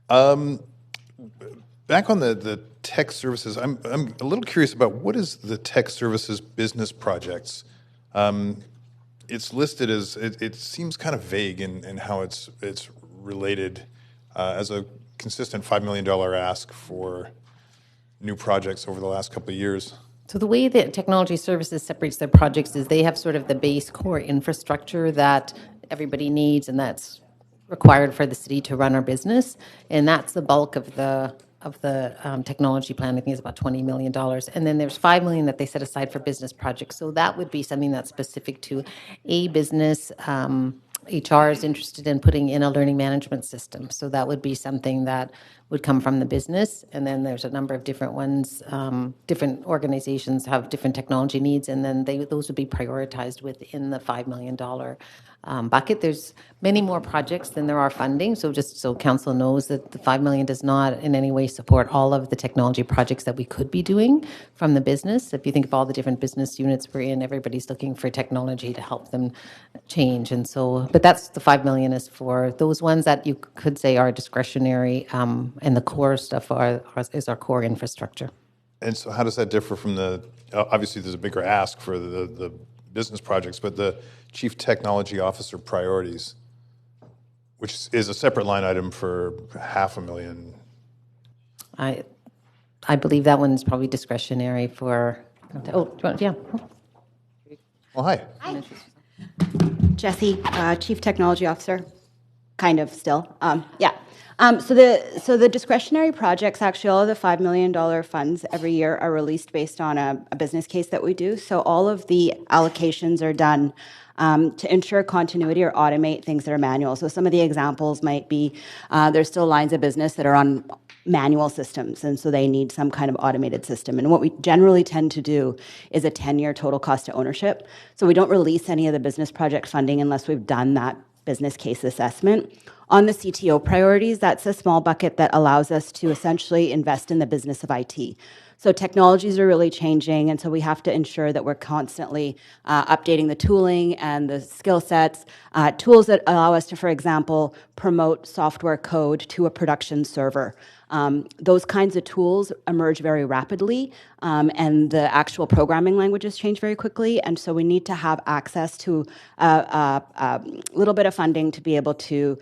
Back on the tech services, I'm a little curious about what is the tech services business projects? It's listed as, it seems kind of vague in how it's related as a consistent $5 million ask for new projects over the last couple of years. So the way that Technology Services separates their projects is they have sort of the base core infrastructure that everybody needs and that's required for the city to run our business. And that's the bulk of the technology plan. I think it's about $20 million. And then there's $5 million that they set aside for business projects. So that would be something that's specific to a business. HR is interested in putting in a learning management system. So that would be something that would come from the business. And then there's a number of different ones. Different organizations have different technology needs, and then those would be prioritized within the $5 million bucket. There's many more projects than there are funding. So just so council knows that the $5 million does not in any way support all of the technology projects that we could be doing from the business. If you think of all the different business units we're in, everybody's looking for technology to help them change. And so, but that's the $5 million is for those ones that you could say are discretionary, and the core stuff is our core infrastructure. And so how does that differ from the, obviously there's a bigger ask for the business projects, but the Chief Technology Officer priorities, which is a separate line item for $500,000. I believe that one is probably discretionary for, yeah. Well, hi. Hi. Jessie, Chief Technology Officer, kind of still. Yeah. So the discretionary projects, actually all of the $5 million funds every year are released based on a business case that we do. So all of the allocations are done to ensure continuity or automate things that are manual. So some of the examples might be there's still lines of business that are on manual systems, and so they need some kind of automated system. And what we generally tend to do is a 10-year total cost of ownership. So we don't release any of the business project funding unless we've done that business case assessment. On the CTO priorities, that's a small bucket that allows us to essentially invest in the business of IT. So technologies are really changing, and so we have to ensure that we're constantly updating the tooling and the skill sets, tools that allow us to, for example, promote software code to a production server. Those kinds of tools emerge very rapidly, and the actual programming languages change very quickly, and so we need to have access to a little bit of funding to be able to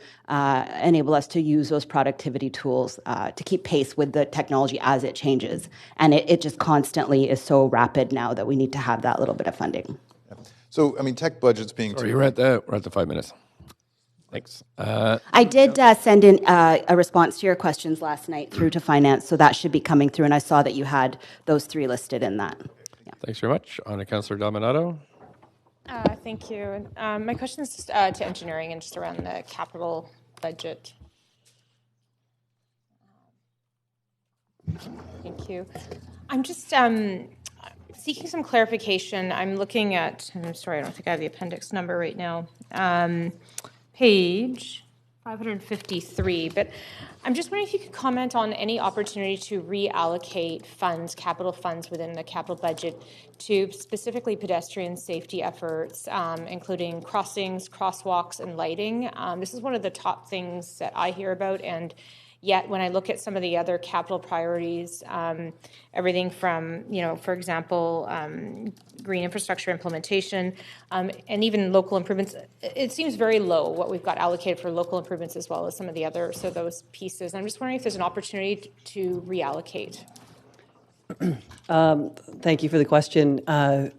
enable us to use those productivity tools to keep pace with the technology as it changes. And it just constantly is so rapid now that we need to have that little bit of funding. So, I mean, tech budgets being... Sorry, we're at the 5 minutes. Thanks. I did send in a response to your questions last night through to finance, so that should be coming through, and I saw that you had those 3 listed in that. Yeah. Thanks very much. On to Councillor Dominato. Thank you. My question is just, to engineering and just around the capital budget. Thank you. I'm just seeking some clarification. I'm looking at, I'm sorry, I don't think I have the appendix number right now. Page 553, but I'm just wondering if you could comment on any opportunity to reallocate funds, capital funds within the capital budget to specifically pedestrian safety efforts, including crossings, crosswalks, and lighting. This is one of the top things that I hear about, and yet when I look at some of the other capital priorities, everything from, for example, green infrastructure implementation, and even local improvements, it seems very low what we've got allocated for local improvements as well as some of the other, so those pieces. I'm just wondering if there's an opportunity to reallocate. Thank you for the question.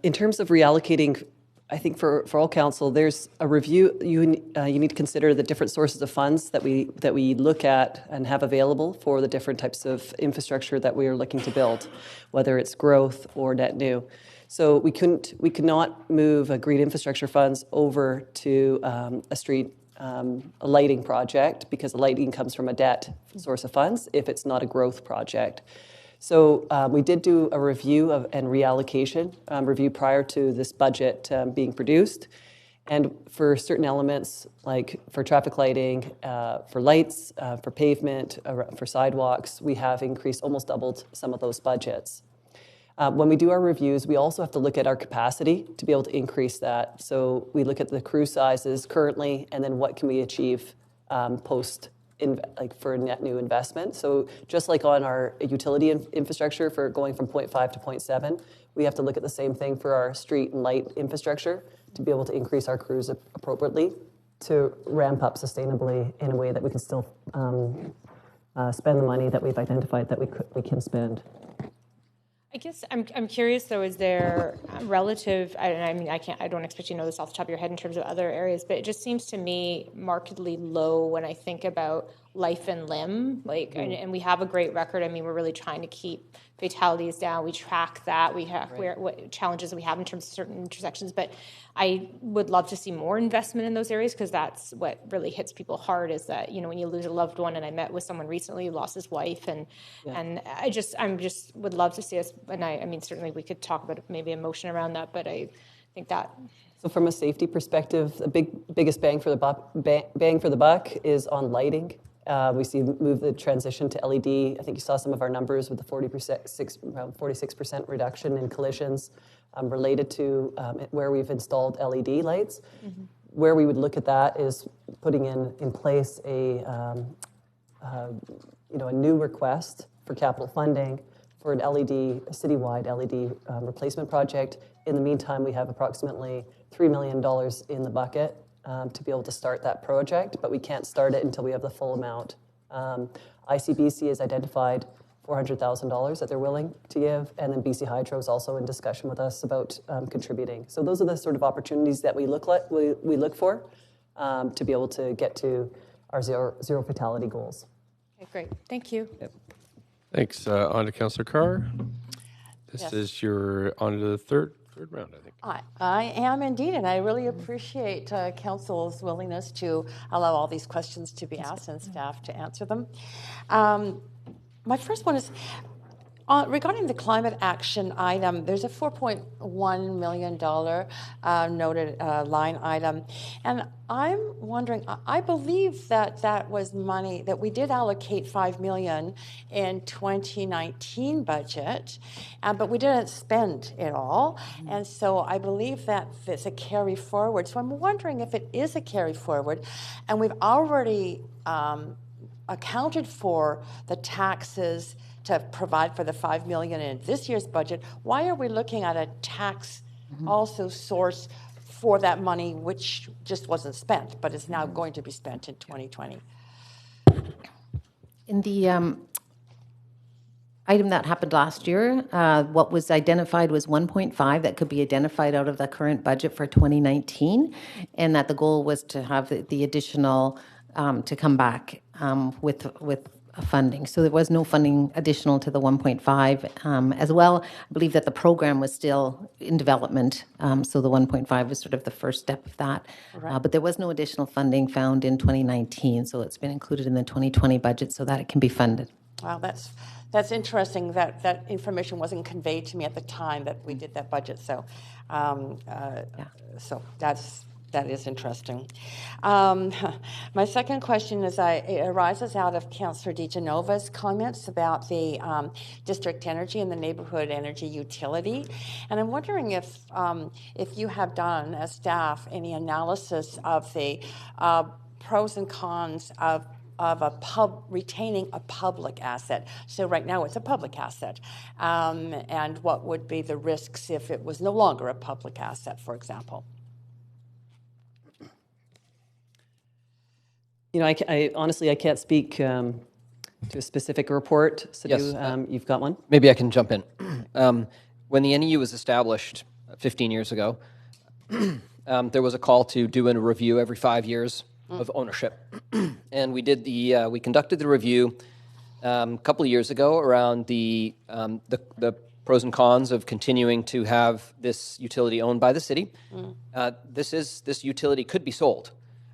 In terms of reallocating, I think for all council, there's a review. You need to consider the different sources of funds that we look at and have available for the different types of infrastructure that we are looking to build, whether it's growth or net new. So we could not move green infrastructure funds over to a street a lighting project, because the lighting comes from a debt source of funds if it's not a growth project. So we did do a review and reallocation review prior to this budget being produced. And for certain elements, like for traffic lighting, for lights, for pavement, for sidewalks, we have increased, almost doubled some of those budgets. When we do our reviews, we also have to look at our capacity to be able to increase that. So we look at the crew sizes currently, and then what can we achieve post, for net new investment. So just like on our utility infrastructure for going from 0.5 to 0.7, we have to look at the same thing for our street and light infrastructure to be able to increase our crews appropriately to ramp up sustainably in a way that we can still spend the money that we've identified that we can spend. I guess I'm curious though, is there relative, I mean, I don't expect you to know this off the top of your head in terms of other areas, but it just seems to me markedly low when I think about life and limb, and we have a great record. I mean, we're really trying to keep fatalities down. We track that. We have what challenges we have in terms of certain intersections, but I would love to see more investment in those areas, because that's what really hits people hard, is that, when you lose a loved one, and I met with someone recently who lost his wife, and I'm just would love to see us, and I mean, certainly we could talk about maybe a motion around that, but I think that. So from a safety perspective, the biggest bang for the buck is on lighting. We see move the transition to LED. I think you saw some of our numbers with the 46% reduction in collisions related to where we've installed LED lights. Mm-hmm. Where we would look at that is putting in place a new request for capital funding for an citywide LED replacement project. In the meantime, we have approximately $3 million in the bucket to be able to start that project, but we can't start it until we have the full amount. ICBC has identified $400,000 that they're willing to give, and then BC Hydro is also in discussion with us about contributing. So those are the sort of opportunities that we look for to be able to get to our zero fatality goals. Okay, great. Thank you. Yep. Thanks. On to Councillor Carr. This is your on to the third round, I think. I am indeed, and I really appreciate Council's willingness to allow all these questions to be asked and staff to answer them. My first one is regarding the climate action item. There's a $4.1 million noted line item, and I'm wondering, I believe that was money that we did allocate $5 million in 2019 budget, but we didn't spend it all, and so I believe that it's a carry forward. So I'm wondering if it is a carry forward, and we've already accounted for the taxes to provide for the $5 million in this year's budget. Why are we looking at a tax also source for that money, which just wasn't spent, but is now going to be spent in 2020? In the item that happened last year, what was identified was 1.5 that could be identified out of the current budget for 2019, and that the goal was to have the additional to come back with funding. So there was no funding additional to the 1.5. As well, I believe that the program was still in development, so the 1.5 was sort of the first step of that. Right. But there was no additional funding found in 2019, so it's been included in the 2020 budget so that it can be funded. Wow, that's interesting that information wasn't conveyed to me at the time that we did that budget. So, so that is interesting. My second question is it arises out of Councillor DiGenova's comments about the district energy and the neighborhood energy utility. And I'm wondering if you have done, as staff, any analysis of the pros and cons of retaining a public asset. So right now it's a public asset. And what would be the risks if it was no longer a public asset, for example? I honestly can't speak to a specific report. So yes, you've got one? Maybe I can jump in. When the NEU was established 15 years ago, there was a call to do a review every 5 years of ownership. And we conducted the review a couple of years ago around the pros and cons of continuing to have this utility owned by the city. This utility could be sold.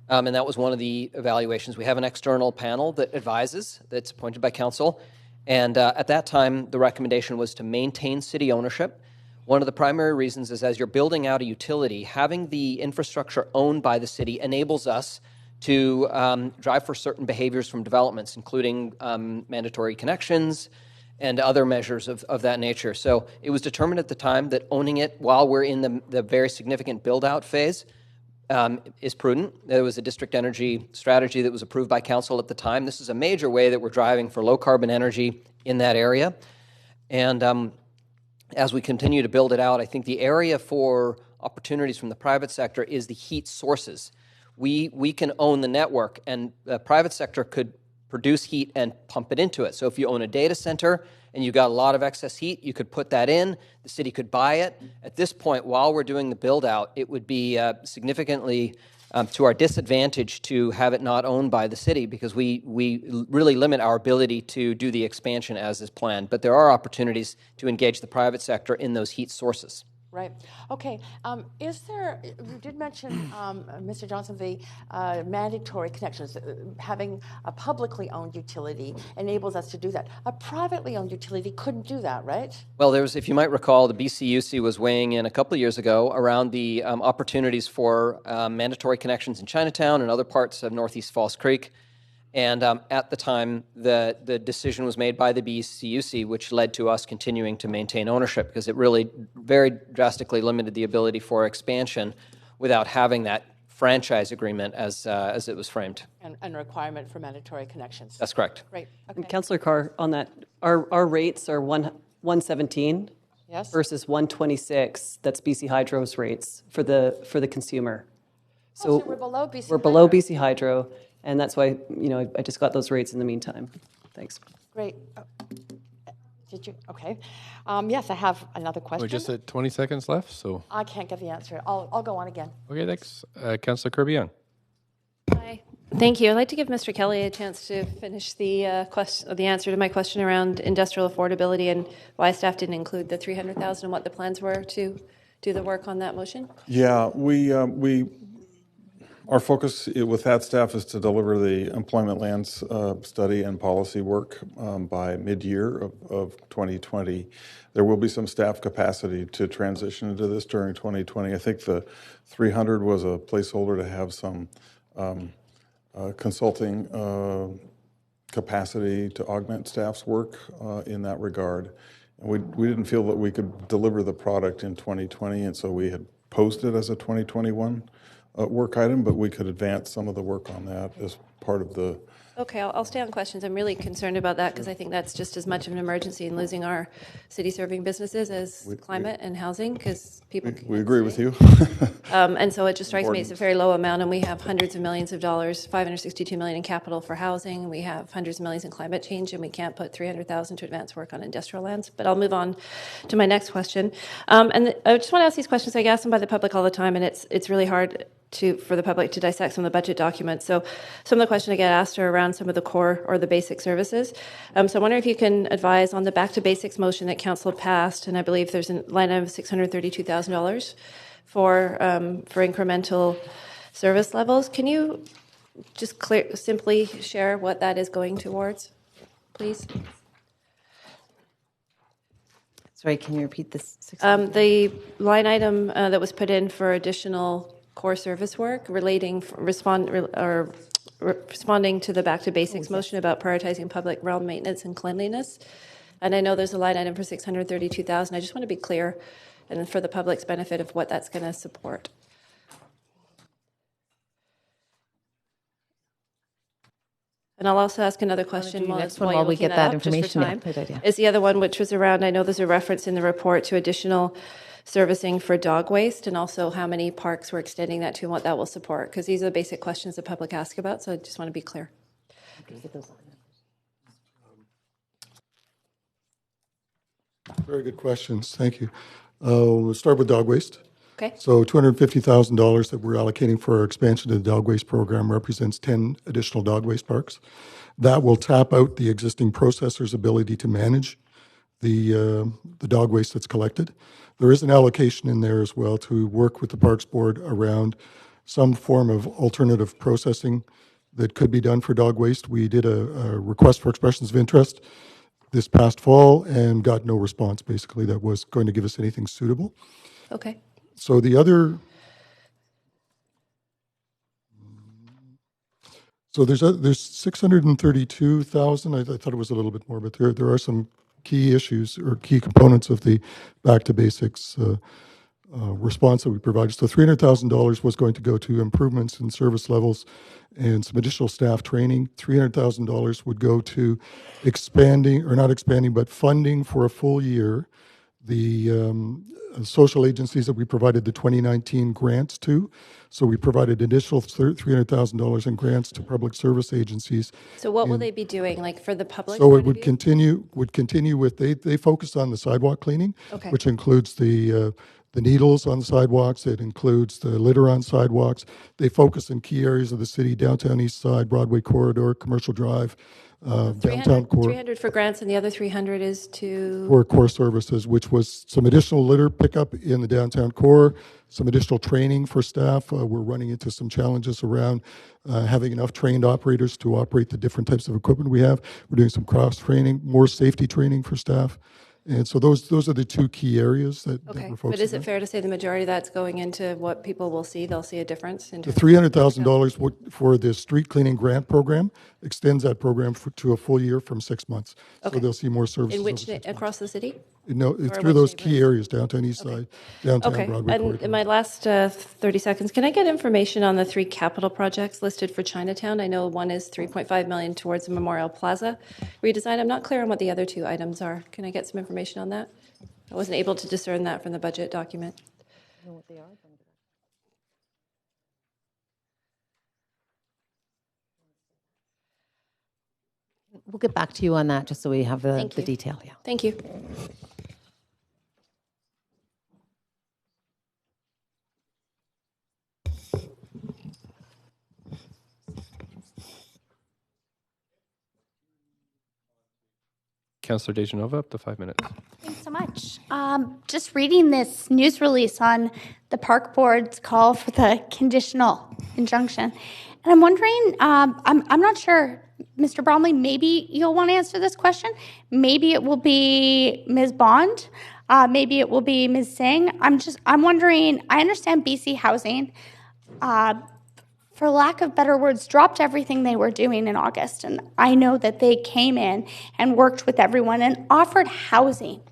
And that was one of the evaluations. We have an external panel that advises, that's appointed by council. And at that time, the recommendation was to maintain city ownership. One of the primary reasons is as you're building out a utility, having the infrastructure owned by the city enables us to drive for certain behaviors from developments, including mandatory connections and other measures of that nature. So it was determined at the time that owning it while we're in the very significant build-out phase is prudent. There was a district energy strategy that was approved by council at the time. This is a major way that we're driving for low-carbon energy in that area. And as we continue to build it out, I think the area for opportunities from the private sector is the heat sources. We can own the network, and the private sector could produce heat and pump it into it. So if you own a data center and you got a lot of excess heat, you could put that in. The city could buy it. At this point, while we're doing the build-out, it would be significantly to our disadvantage to have it not owned by the city because we really limit our ability to do the expansion as is planned. But there are opportunities to engage the private sector in those heat sources. Right. Okay. Is there, you did mention, Mr. Johnson, the mandatory connections. Having a publicly owned utility enables us to do that. A privately owned utility couldn't do that, right? Well, if you might recall, the BCUC was weighing in a couple of years ago around the opportunities for mandatory connections in Chinatown and other parts of Northeast Falls Creek. And at the time, the decision was made by the BCUC, which led to us continuing to maintain ownership because it really very drastically limited the ability for expansion without having that franchise agreement as it was framed. And a requirement for mandatory connections. That's correct. Great. Okay. And Councillor Carr, on that, our rates are 117 yes. versus 126. That's BC Hydro's rates for the consumer. So we're below BC We're below BC Hydro. And that's why, I just got those rates in the meantime. Thanks. Great. Did you? Okay. Yes, I have another question. We're just at 20 seconds left, so. I can't get the answer. I'll go on again. Okay, thanks. Councillor Kirby-Young. Hi. Thank you. I'd like to give Mr. Kelly a chance to finish the answer to my question around industrial affordability and why staff didn't include the $300,000 and what the plans were to do the work on that motion. Yeah, our focus with that staff is to deliver the employment lands study and policy work by mid-year of 2020. There will be some staff capacity to transition into this during 2020. I think the 300 was a placeholder to have some consulting capacity to augment staff's work in that regard. And we didn't feel that we could deliver the product in 2020, and so we had posted as a 2021 work item, but we could advance some of the work on that as part of the... Okay, I'll stay on questions. I'm really concerned about that because I think that's just as much of an emergency in losing our city-serving businesses as climate and housing because people... We agree with you. And so it just strikes me it's a very low amount, and we have hundreds of millions of dollars, $562 million in capital for housing. We have hundreds of millions in climate change, and we can't put $300,000 to advance work on industrial lands. But I'll move on to my next question. And I just want to ask these questions. I get asked them by the public all the time, and it's really hard for the public to dissect some of the budget documents. So some of the questions I get asked are around some of the core or the basic services. So I wonder if you can advise on the back to basics motion that council passed, and I believe there's a line item of $632,000 for incremental service levels. Can you just simply share what that is going towards, please? Sorry, can you repeat this? The line item that was put in for additional core service work responding to the back to basics motion about prioritizing public realm maintenance and cleanliness. And I know there's a line item for $632,000. I just want to be clear and for the public's benefit of what that's going to support. And I'll also ask another question while we get that information. Yeah, great idea. Is the other one, which was around, I know there's a reference in the report to additional servicing for dog waste, and also how many parks we're extending that to and what that will support, because these are the basic questions the public ask about, so I just want to be clear. Very good questions. Thank you. We'll start with dog waste. Okay. So $250,000 that we're allocating for our expansion of the dog waste program represents 10 additional dog waste parks. That will tap out the existing processor's ability to manage the dog waste that's collected. There is an allocation in there as well to work with the Parks Board around some form of alternative processing that could be done for dog waste. We did a request for expressions of interest this past fall and got no response, basically, that was going to give us anything suitable. Okay. So the other, so there's 632,000. I thought it was a little bit more, but there are some key issues or key components of the back to basics response that we provided. So $300,000 was going to go to improvements in service levels and some additional staff training. $300,000 would go to expanding, or not expanding, but funding for a full year the social agencies that we provided the 2019 grants to. So we provided additional $300,000 in grants to public service agencies. So what will they be doing, like for the public? So it would continue with, they focus on the sidewalk cleaning, Okay. which includes the needles on the sidewalks. It includes the litter on sidewalks. They focus in key areas of the city: downtown east side, Broadway corridor, Commercial Drive, downtown core. 300 for grants, and the other 300 is to? For core services, which was some additional litter pickup in the downtown core, some additional training for staff. We're running into some challenges around having enough trained operators to operate the different types of equipment we have. We're doing some cross training, more safety training for staff. And so those are the two key areas that we're focusing on. But is it fair to say the majority of that's going into what people will see? They'll see a difference in The terms $300,000 for the street cleaning grant program extends that program to a full year from 6 months. Okay. So they'll see more services. in which across the city? No, Or through which those key areas: downtown east side, downtown Okay, Broadway and corridor. in my last 30 seconds, can I get information on the 3 capital projects listed for Chinatown? I know one is $3.5 million towards the Memorial Plaza redesign. I'm not clear on what the other 2 items are. Can I get some information on that? I wasn't able to discern that from the budget document. Know what they are? We'll get back to you on that, just so we have the detail. Yeah. Thank you. Councillor Dejanova, up to 5 minutes. Thanks so much. Just reading this news release on the park board's call for the conditional injunction, and I'm wondering, I'm not sure, Mr. Bromley, maybe you'll want to answer this question. Maybe it will be Ms. Bond. Maybe it will be Ms. Singh. I'm wondering, I understand BC Housing, for lack of better words, dropped everything they were doing in August. And I know that they came in and worked with everyone and offered housing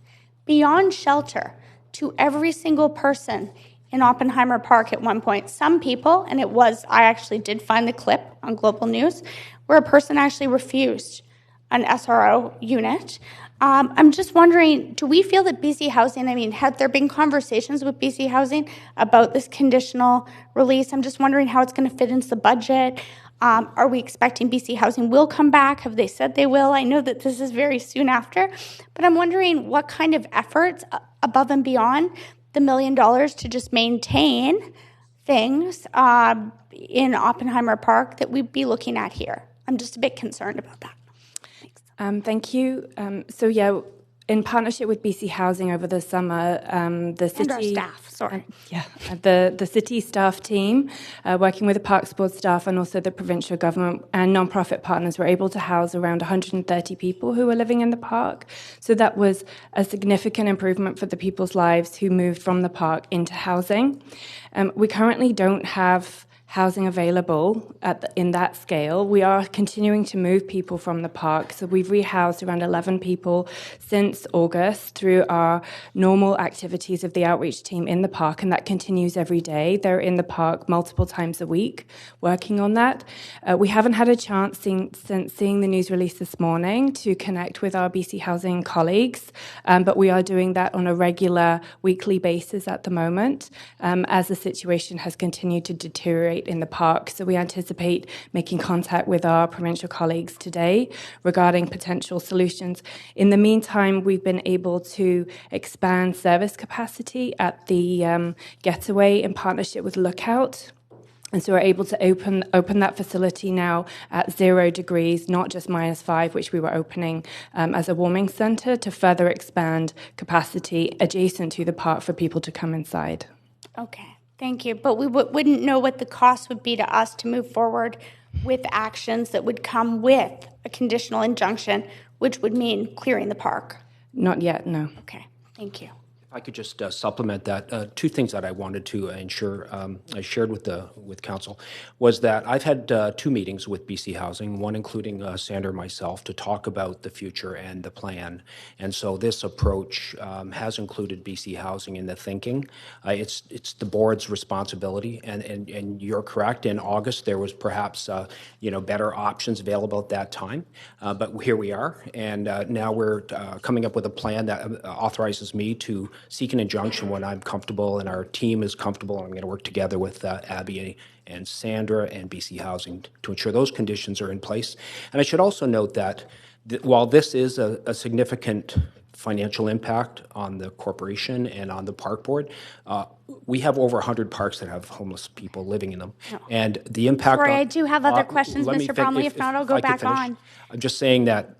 beyond shelter to every single person in Oppenheimer Park at one point. Some people, and I actually did find the clip on Global News, where a person actually refused an SRO unit. I'm just wondering, do we feel that BC Housing, had there been conversations with BC Housing about this conditional release? I'm just wondering how it's going to fit into the budget. Are we expecting BC Housing will come back? Have they said they will? I know that this is very soon after, but I'm wondering what kind of efforts above and beyond the $1 million to just maintain things in Oppenheimer Park that we'd be looking at here. I'm just a bit concerned about that. Thank you. In partnership with BC Housing over the summer, the city... And our staff, sorry. The city staff team, working with the Parks Board staff and also the provincial government and non-profit partners, were able to house around 130 people who were living in the park. So that was a significant improvement for the people's lives who moved from the park into housing. We currently don't have housing available in that scale. We are continuing to move people from the park. So we've rehoused around 11 people since August through our normal activities of the outreach team in the park, and that continues every day. They're in the park multiple times a week working on that. We haven't had a chance since seeing the news release this morning to connect with our BC Housing colleagues, but we are doing that on a regular weekly basis at the moment as the situation has continued to deteriorate update in the park. So we anticipate making contact with our provincial colleagues today regarding potential solutions. In the meantime, we've been able to expand service capacity at the Getaway in partnership with Lookout. And so we're able to open that facility now at 0 degrees, not just -5, which we were opening as a warming centre, to further expand capacity adjacent to the park for people to come inside. Okay, thank you. But we wouldn't know what the cost would be to us to move forward with actions that would come with a conditional injunction, which would mean clearing the park. Not yet, no. Okay, thank you. I could just supplement that. Two things that I wanted to ensure I shared with council was that I've had 2 meetings with BC Housing, one including Sandra and myself, to talk about the future and the plan. And so this approach has included BC Housing in the thinking. It's the board's responsibility, and you're correct. In August, there was perhaps better options available at that time, but here we are, and now we're coming up with a plan that authorizes me to seek an injunction when I'm comfortable and our team is comfortable. I'm going to work together with Abby and Sandra and BC Housing to ensure those conditions are in place. And I should also note that while this is a significant financial impact on the corporation and on the park board, we have over 100 parks that have homeless people living in them. No. And the impact Sorry, on, I do have other questions, Mr. Bromley. If not, I'll go I could back finish. on. I'm just saying that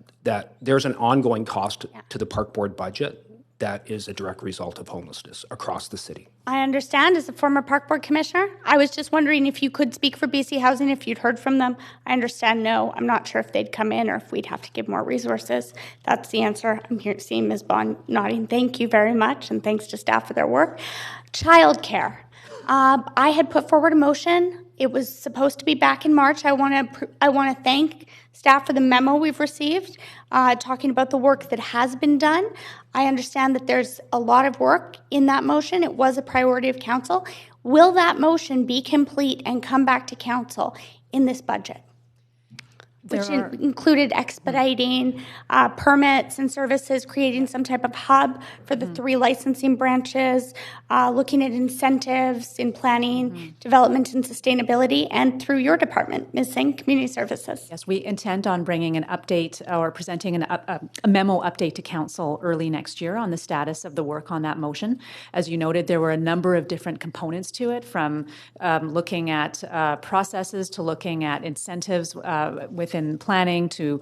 there's an ongoing cost to the park board budget that is a direct result of homelessness across the city. I understand as a former park board commissioner. I was just wondering if you could speak for BC Housing, if you'd heard from them. I understand no. I'm not sure if they'd come in or if we'd have to give more resources. That's the answer. I'm here seeing Ms. Bond nodding. Thank you very much, and thanks to staff for their work. Childcare. I had put forward a motion. It was supposed to be back in March. I want to thank staff for the memo we've received, talking about the work that has been done. I understand that there's a lot of work in that motion. It was a priority of council. Will that motion be complete and come back to council in this budget? Which included expediting permits and services, creating some type of hub for the 3 licensing branches, looking at incentives in planning, development and sustainability, and through your department, Ms. Singh, Community Services. Yes, we intend on bringing an update or presenting a memo update to council early next year on the status of the work on that motion. As you noted, there were a number of different components to it, from looking at processes to looking at incentives within planning to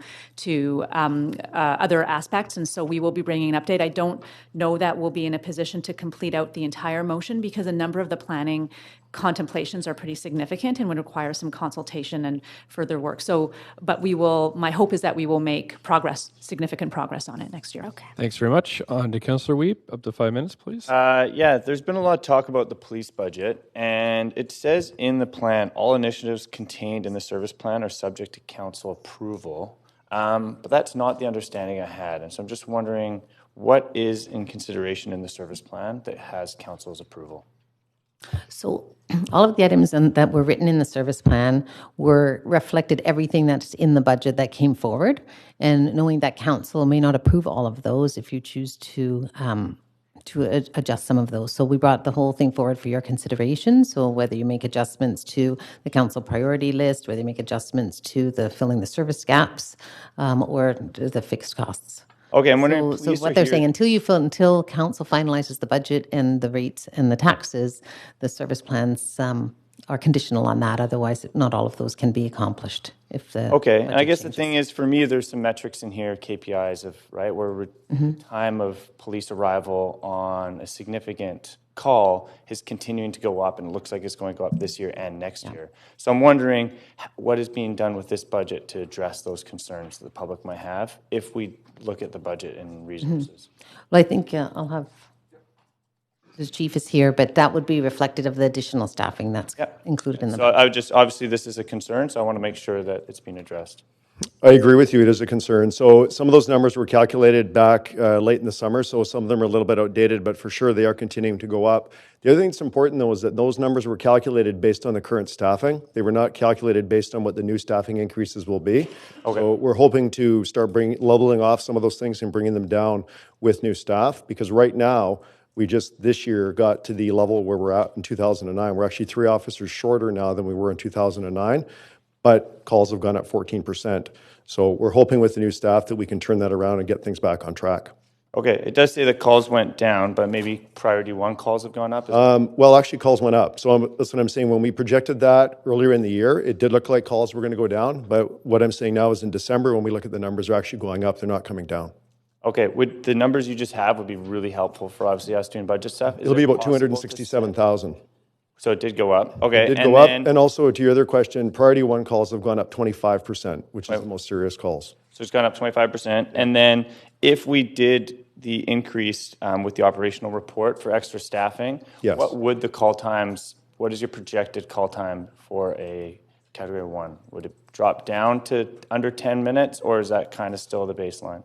other aspects, and so we will be bringing an update. I don't know that we'll be in a position to complete out the entire motion because a number of the planning contemplations are pretty significant and would require some consultation and further work. So, but we will, my hope is that we will make progress, significant progress on it next year. Okay. Thanks very much. On to Councillor Weep. Up to 5 minutes, please. Yeah, there's been a lot of talk about the police budget, and it says in the plan, all initiatives contained in the service plan are subject to council approval. But that's not the understanding I had. And so I'm just wondering what is in consideration in the service plan that has council's approval? So all of the items that were written in the service plan were reflected everything that's in the budget that came forward. And knowing that council may not approve all of those if you choose to adjust some of those. So we brought the whole thing forward for your consideration. So whether you make adjustments to the council priority list, whether you make adjustments to the filling the service gaps, or the fixed costs. Okay, I'm wondering. So what they're saying, until council finalizes the budget and the rates and the taxes, the service plans are conditional on that. Otherwise, not all of those can be accomplished. If the okay, and I guess the thing is, for me, there's some metrics in here, KPIs of where time of police arrival on a significant call is continuing to go up, and it looks like it's going to go up this year and next year. So I'm wondering what is being done with this budget to address those concerns that the public might have if we look at the budget and resources. Well, I think I'll have the chief is here, but that would be reflected of the additional staffing that's included in the budget. So I would just, obviously this is a concern, so I want to make sure that it's being addressed. I agree with you. It is a concern. So some of those numbers were calculated back late in the summer, so some of them are a little bit outdated, but for sure they are continuing to go up. The other thing that's important, though, is that those numbers were calculated based on the current staffing. They were not calculated based on what the new staffing increases will be. Okay. So we're hoping to start leveling off some of those things and bringing them down with new staff, because right now, We just this year got to the level where we're at in 2009. We're actually 3 officers shorter now than we were in 2009, but calls have gone up 14%. So we're hoping with the new staff that we can turn that around and get things back on track. Okay, it does say the calls went down, but maybe priority 1 calls have gone up? Well, actually, calls went up. So that's what I'm saying. When we projected that earlier in the year, it did look like calls were going to go down. But what I'm saying now is in December, when we look at the numbers, are actually going up. They're not coming down. Okay, would the numbers you just have would be really helpful for obviously us doing budget stuff? It'll be about 267,000. So it did go up. Okay, it did go up. And also to your other question, priority 1 calls have gone up 25%, which is the most serious calls. So it's gone up 25%. And then if we did the increase with the operational report for extra staffing, yes. What would the call times, what is your projected call time for a category 1? Would it drop down to under 10 minutes, or is that kind of still the baseline?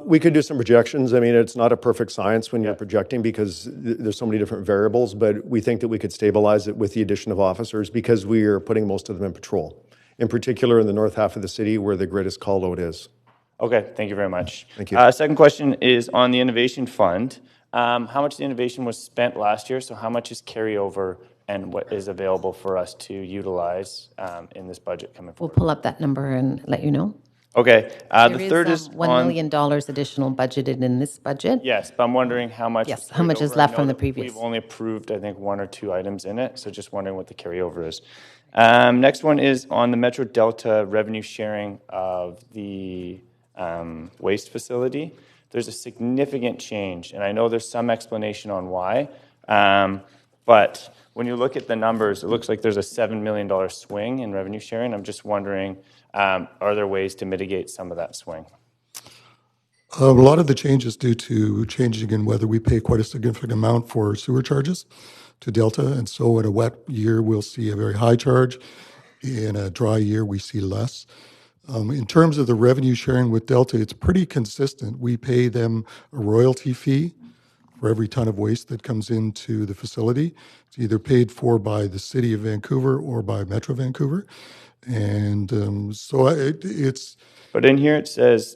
We could do some projections. I mean, it's not a perfect science when you're projecting because there's so many different variables, but we think that we could stabilize it with the addition of officers because we are putting most of them in patrol, in particular in the north half of the city where the greatest call load is. Okay, thank you very much. Thank you. Second question is on the Innovation Fund. How much the innovation was spent last year? So how much is carryover and what is available for us to utilize in this budget coming forward? We'll pull up that number and let you know. Okay. The third is $1 million additional budgeted in this budget. Yes, but I'm wondering how much. Yes, how much is left from the previous? We've only approved, I think, 1 or 2 items in it, so just wondering what the carryover is. Next one is on the Metro Delta revenue sharing of the waste facility. There's a significant change, and I know there's some explanation on why, but when you look at the numbers, it looks like there's a $7 million swing in revenue sharing. I'm just wondering, are there ways to mitigate some of that swing? A lot of the change is due to changing in whether we pay quite a significant amount for sewer charges to Delta, and so in a wet year, we'll see a very high charge. In a dry year, we see less. In terms of the revenue sharing with Delta, it's pretty consistent. We pay them a royalty fee for every ton of waste that comes into the facility. It's either paid for by the City of Vancouver or by Metro Vancouver. And so it's... But in here it says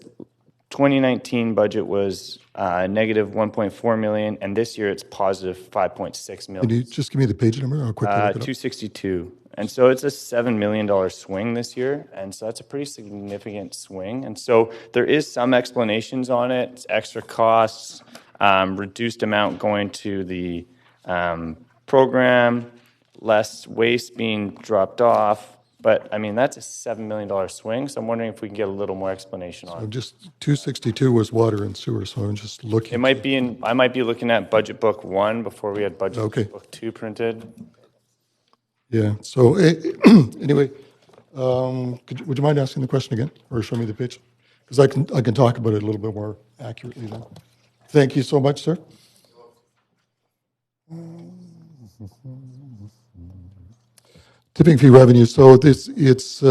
2019 budget was negative 1.4 million, and this year it's positive 5.6 million. Can you just give me the page number? I'll quickly look it up. 262. And so it's a $7 million swing this year, and so that's a pretty significant swing. And so there is some explanations on it. It's extra costs, reduced amount going to the program, less waste being dropped off. But, I mean, that's a $7 million swing, so I'm wondering if we can get a little more explanation on it. Just 262 was water and sewer, so I'm just looking. It might be in, I might be looking at Budget Book 1 before we had Budget Book 2 printed. Yeah, so anyway, would you mind asking the question again or show me the page? Because I can talk about it a little bit more accurately then. Thank you so much, sir. Tipping fee revenue. So it's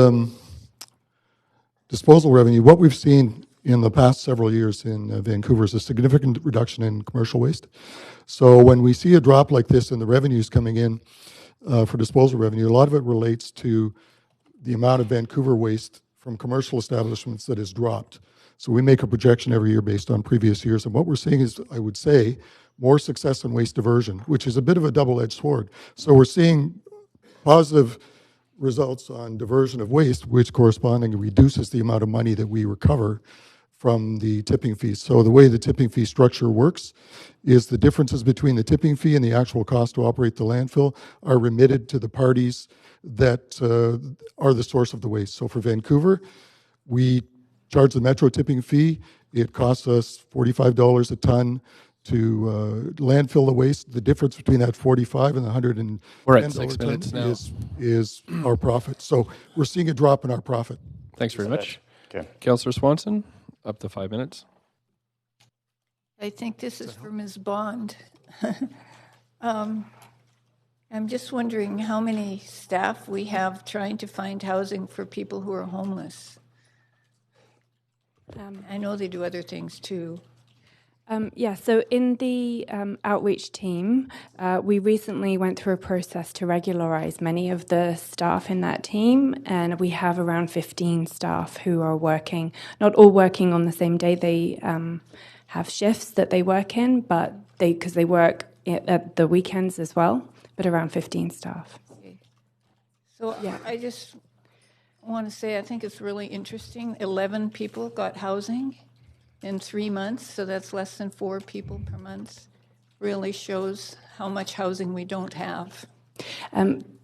disposal revenue. What we've seen in the past several years in Vancouver is a significant reduction in commercial waste. So when we see a drop like this and the revenues coming in for disposal revenue, a lot of it relates to the amount of Vancouver waste from commercial establishments that has dropped. So we make a projection every year based on previous years. And what we're seeing is, I would say, more success in waste diversion, which is a bit of a double-edged sword. So we're seeing positive results on diversion of waste, which correspondingly reduces the amount of money that we recover from the tipping fees. So the way the tipping fee structure works is the differences between the tipping fee and the actual cost to operate the landfill are remitted to the parties that are the source of the waste. So for Vancouver, we charge the Metro tipping fee. It costs us $45 a ton to landfill the waste. The difference between that 45 and the $110 We're at 6 minutes now. is our profit. So we're seeing a drop in our profit. Thanks very much. Okay. Councillor Swanson, up to 5 minutes. I think this is for Ms. Bond. I'm just wondering how many staff we have trying to find housing for people who are homeless. I know they do other things too. Yeah, so in the outreach team, we recently went through a process to regularize many of the staff in that team, and we have around 15 staff who are working, not all working on the same day. They have shifts that they work in, but because they work at the weekends as well, but around 15 staff. So I just want to say I think it's really interesting. 11 people got housing in 3 months, so that's less than 4 people per month. Really shows how much housing we don't have.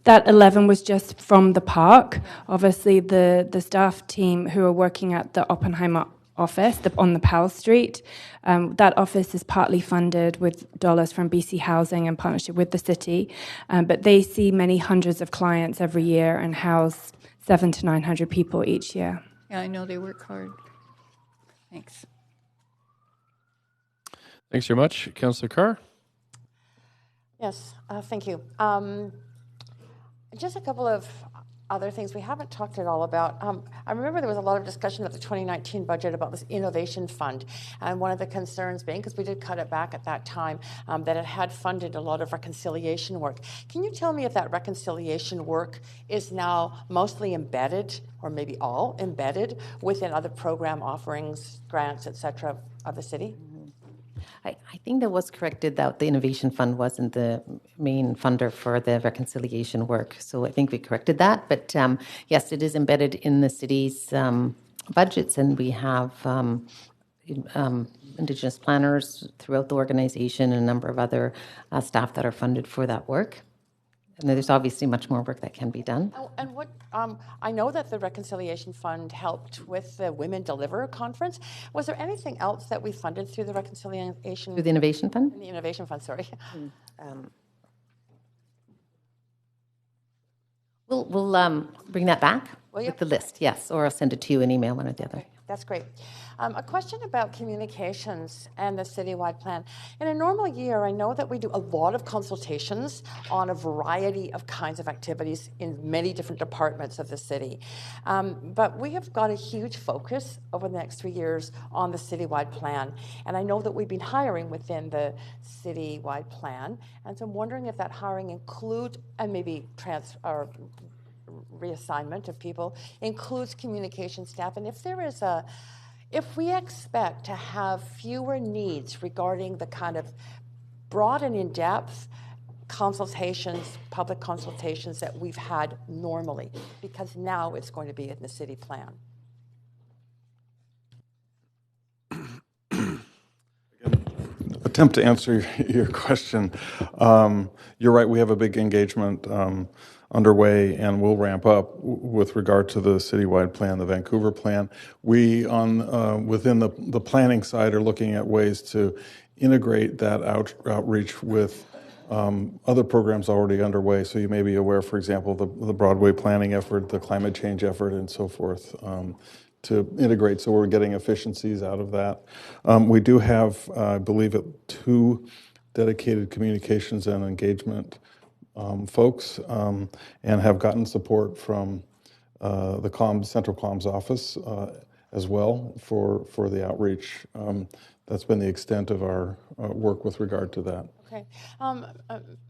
That 11 was just from the park. Obviously, the staff team who are working at the Oppenheimer office on the Powell Street, that office is partly funded with dollars from BC Housing in partnership with the city, but they see many hundreds of clients every year and house 700 to 900 people each year. Yeah, I know they work hard. Thanks. Thanks very much. Councillor Carr? Yes, thank you. Just a couple of other things we haven't talked at all about. I remember there was a lot of discussion at the 2019 budget about this innovation fund, and one of the concerns being, because we did cut it back at that time, that it had funded a lot of reconciliation work. Can you tell me if that reconciliation work is now mostly embedded, or maybe all embedded, within other program offerings, grants, et cetera, of the city? I think that was corrected that the Innovation Fund wasn't the main funder for the reconciliation work. So I think we corrected that. But yes, it is embedded in the city's budgets, and we have Indigenous planners throughout the organization and a number of other staff that are funded for that work. And there's obviously much more work that can be done. Oh, and what I know that the Reconciliation Fund helped with the Women Deliver conference. Was there anything else that we funded through the Reconciliation? Through the Innovation Fund? The Innovation Fund, sorry. We'll bring that back with the list, yes, or I'll send it to you in email, one or the other. Okay, that's great. A question about communications and the citywide plan. In a normal year, I know that we do a lot of consultations on a variety of kinds of activities in many different departments of the city. But we have got a huge focus over the next 3 years on the citywide plan. And I know that we've been hiring within the citywide plan. And so I'm wondering if that hiring include, and maybe reassignment of people, includes communication staff. And if we expect to have fewer needs regarding the kind of broad and in-depth consultations, public consultations that we've had normally, because now it's going to be in the city plan. Attempt to answer your question. You're right, we have a big engagement underway, and we'll ramp up with regard to the citywide plan, the Vancouver plan. We, within the planning side, are looking at ways to integrate that outreach with other programs already underway. So you may be aware, for example, the Broadway planning effort, the climate change effort, and so forth, to integrate, so we're getting efficiencies out of that. We do have, I believe, 2 dedicated communications and engagement folks, and have gotten support from the Central Comms office as well for the outreach. That's been the extent of our work with regard to that. Okay.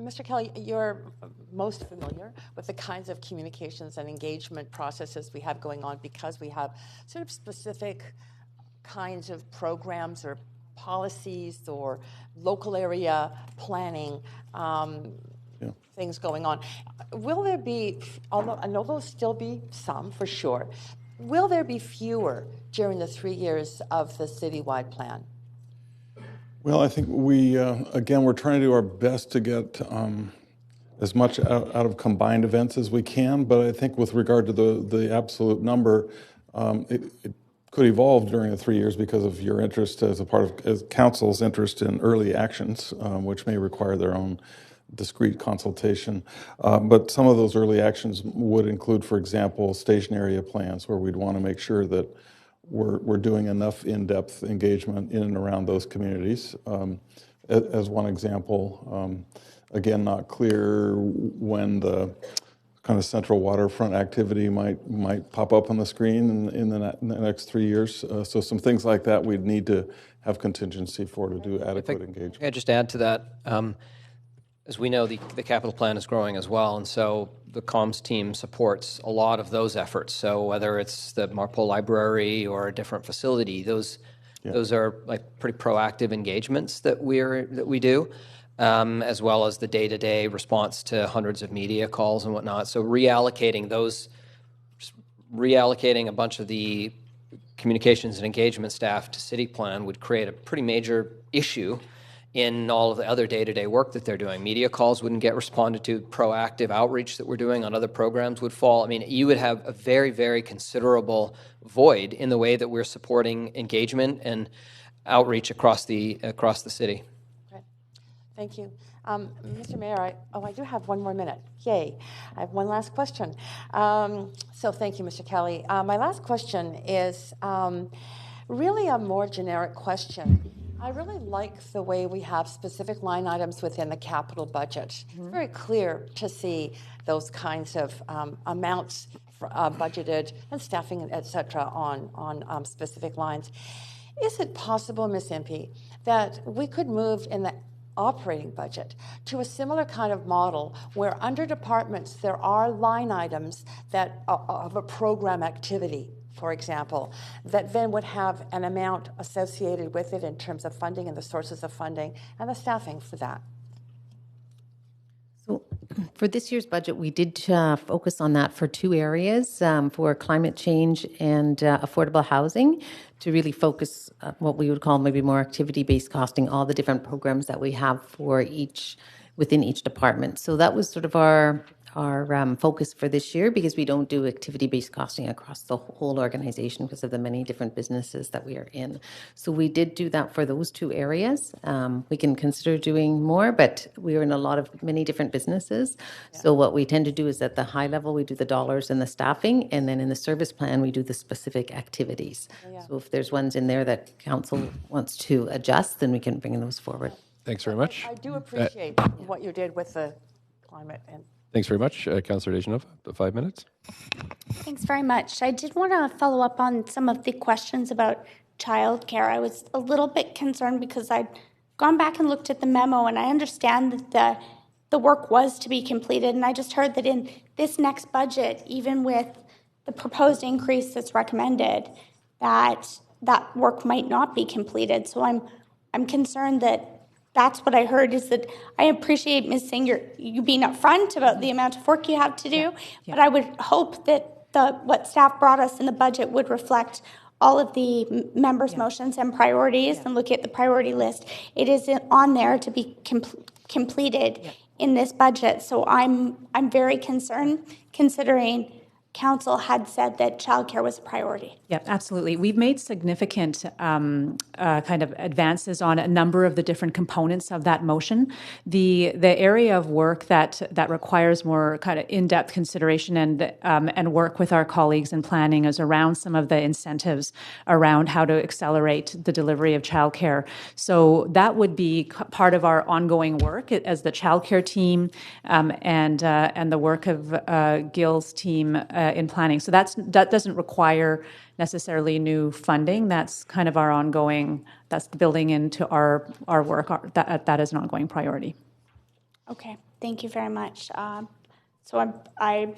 Mr. Kelly, you're most familiar with the kinds of communications and engagement processes we have going on, because we have sort of specific kinds of programs or policies or local area planning things going on. Will there be, although I know there'll still be some for sure, will there be fewer during the 3 years of the citywide plan? Well, I think we're trying to do our best to get as much out of combined events as we can, but I think with regard to the absolute number, it could evolve during the 3 years because of your interest as council's interest in early actions, which may require their own discrete consultation. But some of those early actions would include, for example, station area plans, where we'd want to make sure that we're doing enough in-depth engagement in and around those communities. As one example, again, not clear when the kind of central waterfront activity might pop up on the screen in the next 3 years. So some things like that we'd need to have contingency for to do adequate engagement. Can I just add to that? As we know, the capital plan is growing as well, and so the comms team supports a lot of those efforts. So whether it's the Marpole Library or a different facility, those Those are like pretty proactive engagements that we do, as well as the day-to-day response to hundreds of media calls and whatnot. So reallocating a bunch of the communications and engagement staff to City Plan would create a pretty major issue in all of the other day-to-day work that they're doing. Media calls wouldn't get responded to. Proactive outreach that we're doing on other programs would fall. I mean, you would have a very, very considerable void in the way that we're supporting engagement and outreach across the city. Okay. Thank you. Mr. Mayor, I do have one more minute. Yay. I have one last question. So thank you, Mr. Kelly. My last question is really a more generic question. I really like the way we have specific line items within the capital budget. It's very clear to see those kinds of amounts budgeted and staffing, et cetera, on specific lines. Is it possible, Ms. Impey, that we could move in the operating budget to a similar kind of model where under departments there are line items that of a program activity, for example, that then would have an amount associated with it in terms of funding and the sources of funding and the staffing for that? So for this year's budget, we did focus on that for two areas, for climate change and affordable housing, to really focus what we would call maybe more activity-based costing, all the different programs that we have for within each department. So that was sort of our focus for this year, because we don't do activity-based costing across the whole organization because of the many different businesses that we are in. So we did do that for those two areas. We can consider doing more, but we are in many different businesses. Yeah. So what we tend to do is at the high level, we do the dollars and the staffing, and then in the service plan, we do the specific activities. Yeah. So if there's ones in there that council wants to adjust, then we can bring those forward. Thanks very much. I do appreciate what you did with the climate and Thanks very much. Councillor Dejanova, 5 minutes. Thanks very much. I did want to follow up on some of the questions about childcare. I was a little bit concerned because I'd gone back and looked at the memo, and I understand that the work was to be completed, and I just heard that in this next budget, even with the proposed increase that's recommended, that work might not be completed. So I'm concerned that that's what I heard, is that I appreciate, Ms. Singh, you being upfront about the amount of work you have to do, but I would hope that what staff brought us in the budget would reflect all of the members' motions and priorities, and look at the priority list. It is on there to be completed in this budget. So I'm very concerned, considering Council had said that childcare was a priority. Yeah, absolutely. We've made significant kind of advances on a number of the different components of that motion. The area of work that requires more kind of in-depth consideration and work with our colleagues in planning is around some of the incentives around how to accelerate the delivery of childcare. So that would be part of our ongoing work as the childcare team and the work of Gil's team in planning. So that doesn't require necessarily new funding. That's kind of our ongoing, that's building into our work. That is an ongoing priority. Okay, thank you very much. So I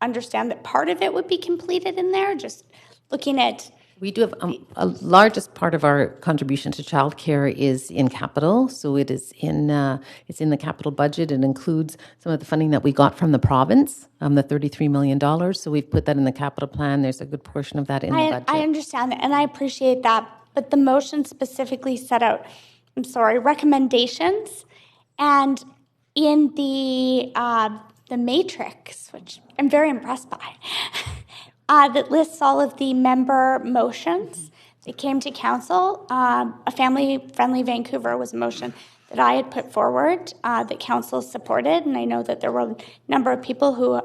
understand that part of it would be completed in there, just looking at... We do have a largest part of our contribution to childcare is in capital, so it is it's in the capital budget. It includes some of the funding that we got from the province, the $33 million. So we've put that in the capital plan. There's a good portion of that in the budget. I understand that, and I appreciate that. But the motion specifically set out, recommendations, and in the matrix, which I'm very impressed by. That lists all of the member motions that came to council. A family-friendly Vancouver was a motion that I had put forward that council supported, and I know that there were a number of people who,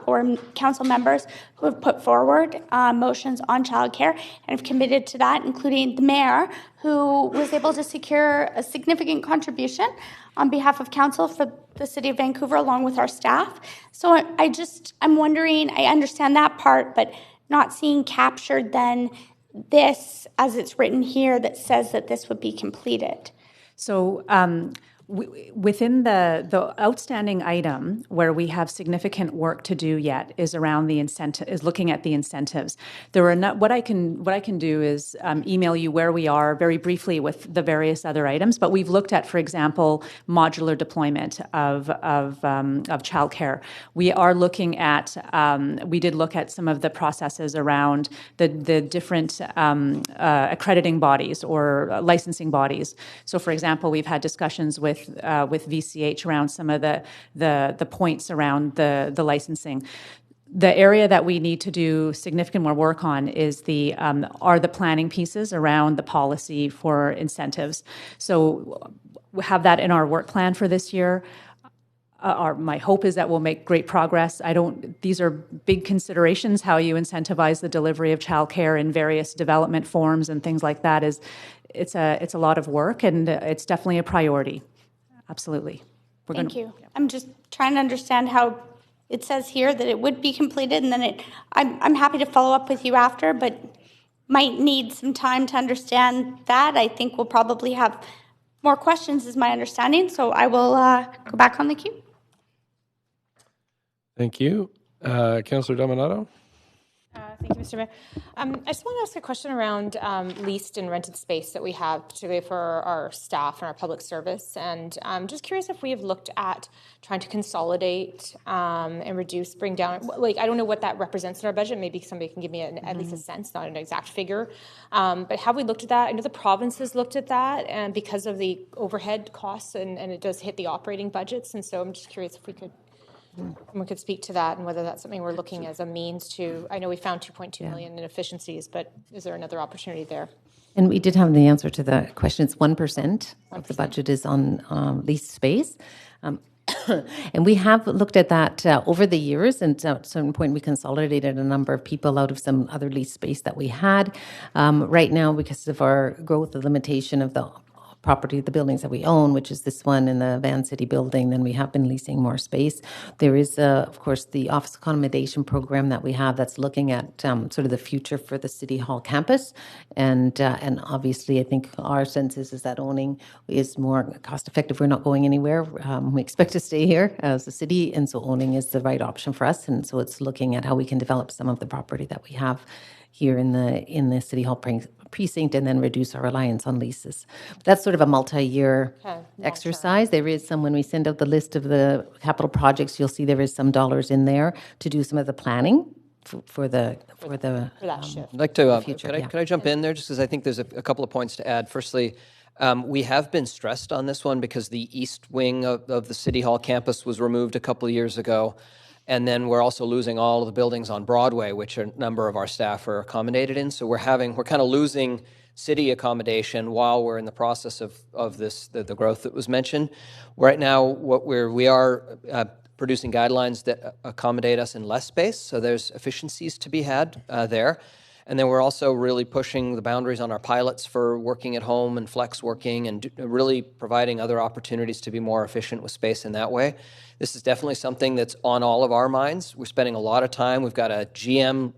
or council members, who have put forward motions on childcare and have committed to that, including the mayor, who was able to secure a significant contribution on behalf of council for the City of Vancouver, along with our staff. So I'm wondering, I understand that part, but not seeing captured then this, as it's written here, that says that this would be completed. So within the outstanding item where we have significant work to do yet is around the incentive, is looking at the incentives. There are not, what I can do is email you where we are very briefly with the various other items, but we've looked at, for example, modular deployment of childcare. We are looking at, we did look at some of the processes around the different accrediting bodies or licensing bodies. So, for example, we've had discussions with VCH around some of the points around the licensing. The area that we need to do significant more work on is the planning pieces around the policy for incentives. So we have that in our work plan for this year. My hope is that we'll make great progress. These are big considerations. How you incentivize the delivery of childcare in various development forms and things like that it's a lot of work, and it's definitely a priority. Absolutely. Thank you. I'm just trying to understand how it says here that it would be completed, and then I'm happy to follow up with you after, but might need some time to understand that. I think we'll probably have more questions, is my understanding, so I will go back on the queue. Thank you. Councillor Dominato? Thank you, Mr. Mayor. I just want to ask a question around leased and rented space that we have, particularly for our staff and our public service. And I'm just curious if we have looked at trying to consolidate and reduce, bring down, like, I don't know what that represents in our budget. Maybe somebody can give me at least a sense, not an exact figure. But have we looked at that? I know the province has looked at that, and because of the overhead costs, and it does hit the operating budgets. And so I'm just curious if we could speak to that, and whether that's something we're looking as a means to. I know we found 2.2 million in efficiencies, but is there another opportunity there? And we did have the answer to the question. It's 1% of the budget is on leased space. And we have looked at that over the years, and at a certain point we consolidated a number of people out of some other leased space that we had. Right now, because of our growth, the limitation of the property, the buildings that we own, which is this one in the Van City building, then we have been leasing more space. There is, of course, the office accommodation program that we have that's looking at sort of the future for the City Hall campus. And obviously, I think our sense is that owning is more cost effective. We're not going anywhere. We expect to stay here as a city, and so owning is the right option for us. And so it's looking at how we can develop some of the property that we have here in the City Hall precinct, and then reduce our reliance on leases. That's sort of a multi-year exercise. There is some, when we send out the list of the capital projects, you'll see there is some dollars in there to do some of the planning for that shift. I'd like to, could I jump in there, just because I think there's a couple of points to add. Firstly, we have been stressed on this one because the east wing of the City Hall campus was removed a couple of years ago. And then we're also losing all of the buildings on Broadway, which a number of our staff are accommodated in. So we're kind of losing city accommodation while we're in the process of this, the growth that was mentioned. Right now, we are producing guidelines that accommodate us in less space. So there's efficiencies to be had there. And then we're also really pushing the boundaries on our pilots for working at home and flex working, and really providing other opportunities to be more efficient with space in that way. This is definitely something that's on all of our minds. We're spending a lot of time. We've got a GM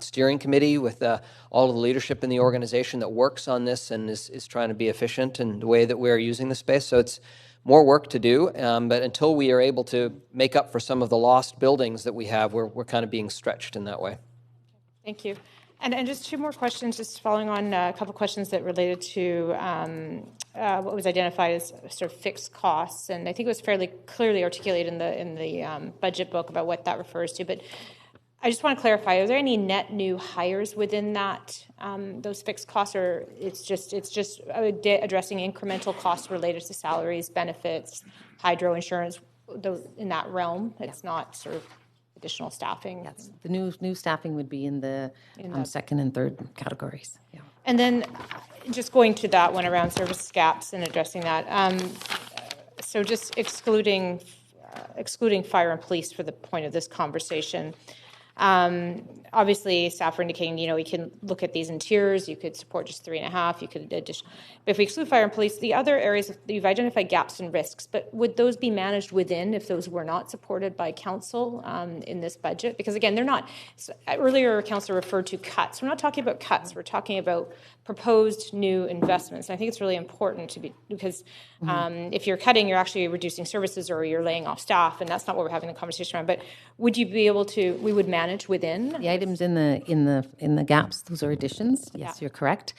steering committee with all of the leadership in the organization that works on this and is trying to be efficient in the way that we're using the space. So it's more work to do, but until we are able to make up for some of the lost buildings that we have, we're kind of being stretched in that way. Thank you. And just two more questions, just following on a couple of questions that related to what was identified as sort of fixed costs, and I think it was fairly clearly articulated in the budget book about what that refers to. But I just want to clarify: are there any net new hires within that those fixed costs, or it's just addressing incremental costs related to salaries, benefits, hydro insurance, in that realm? It's not sort of additional staffing. Yes, the new staffing would be in the second and third categories. Yeah. And then just going to that one around service gaps and addressing that. So just excluding fire and police for the point of this conversation. Obviously, staff are indicating, you can look at these in tiers. You could support just 3.5. You could addition. But if we exclude fire and police, the other areas, you've identified gaps and risks. But would those be managed within if those were not supported by council in this budget? Because again, they're not. Earlier, council referred to cuts. We're not talking about cuts. We're talking about proposed new investments. And I think it's really important to be, because if you're cutting, you're actually reducing services or you're laying off staff, and that's not what we're having the conversation around. But would you be able to, we would manage within? The items in the gaps, those are additions. Yes, you're correct.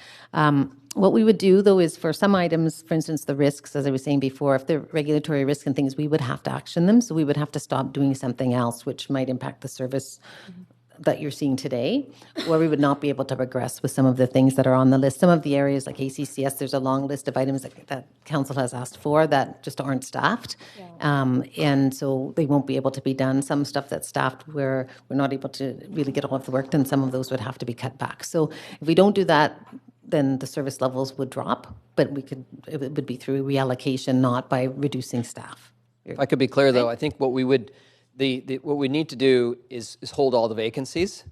What we would do, though, is for some items, for instance, the risks, as I was saying before, if they're regulatory risks and things, we would have to action them. So we would have to stop doing something else, which might impact the service that you're seeing today, or we would not be able to progress with some of the things that are on the list. Some of the areas like ACCS, there's a long list of items that council has asked for that just aren't staffed. And so they won't be able to be done. Some stuff that's staffed where we're not able to really get all of the work done, some of those would have to be cut back. So if we don't do that, then the service levels would drop, but it would be through reallocation, not by reducing staff. If I could be clear, though, I think what we would, what we need to do is hold all the vacancies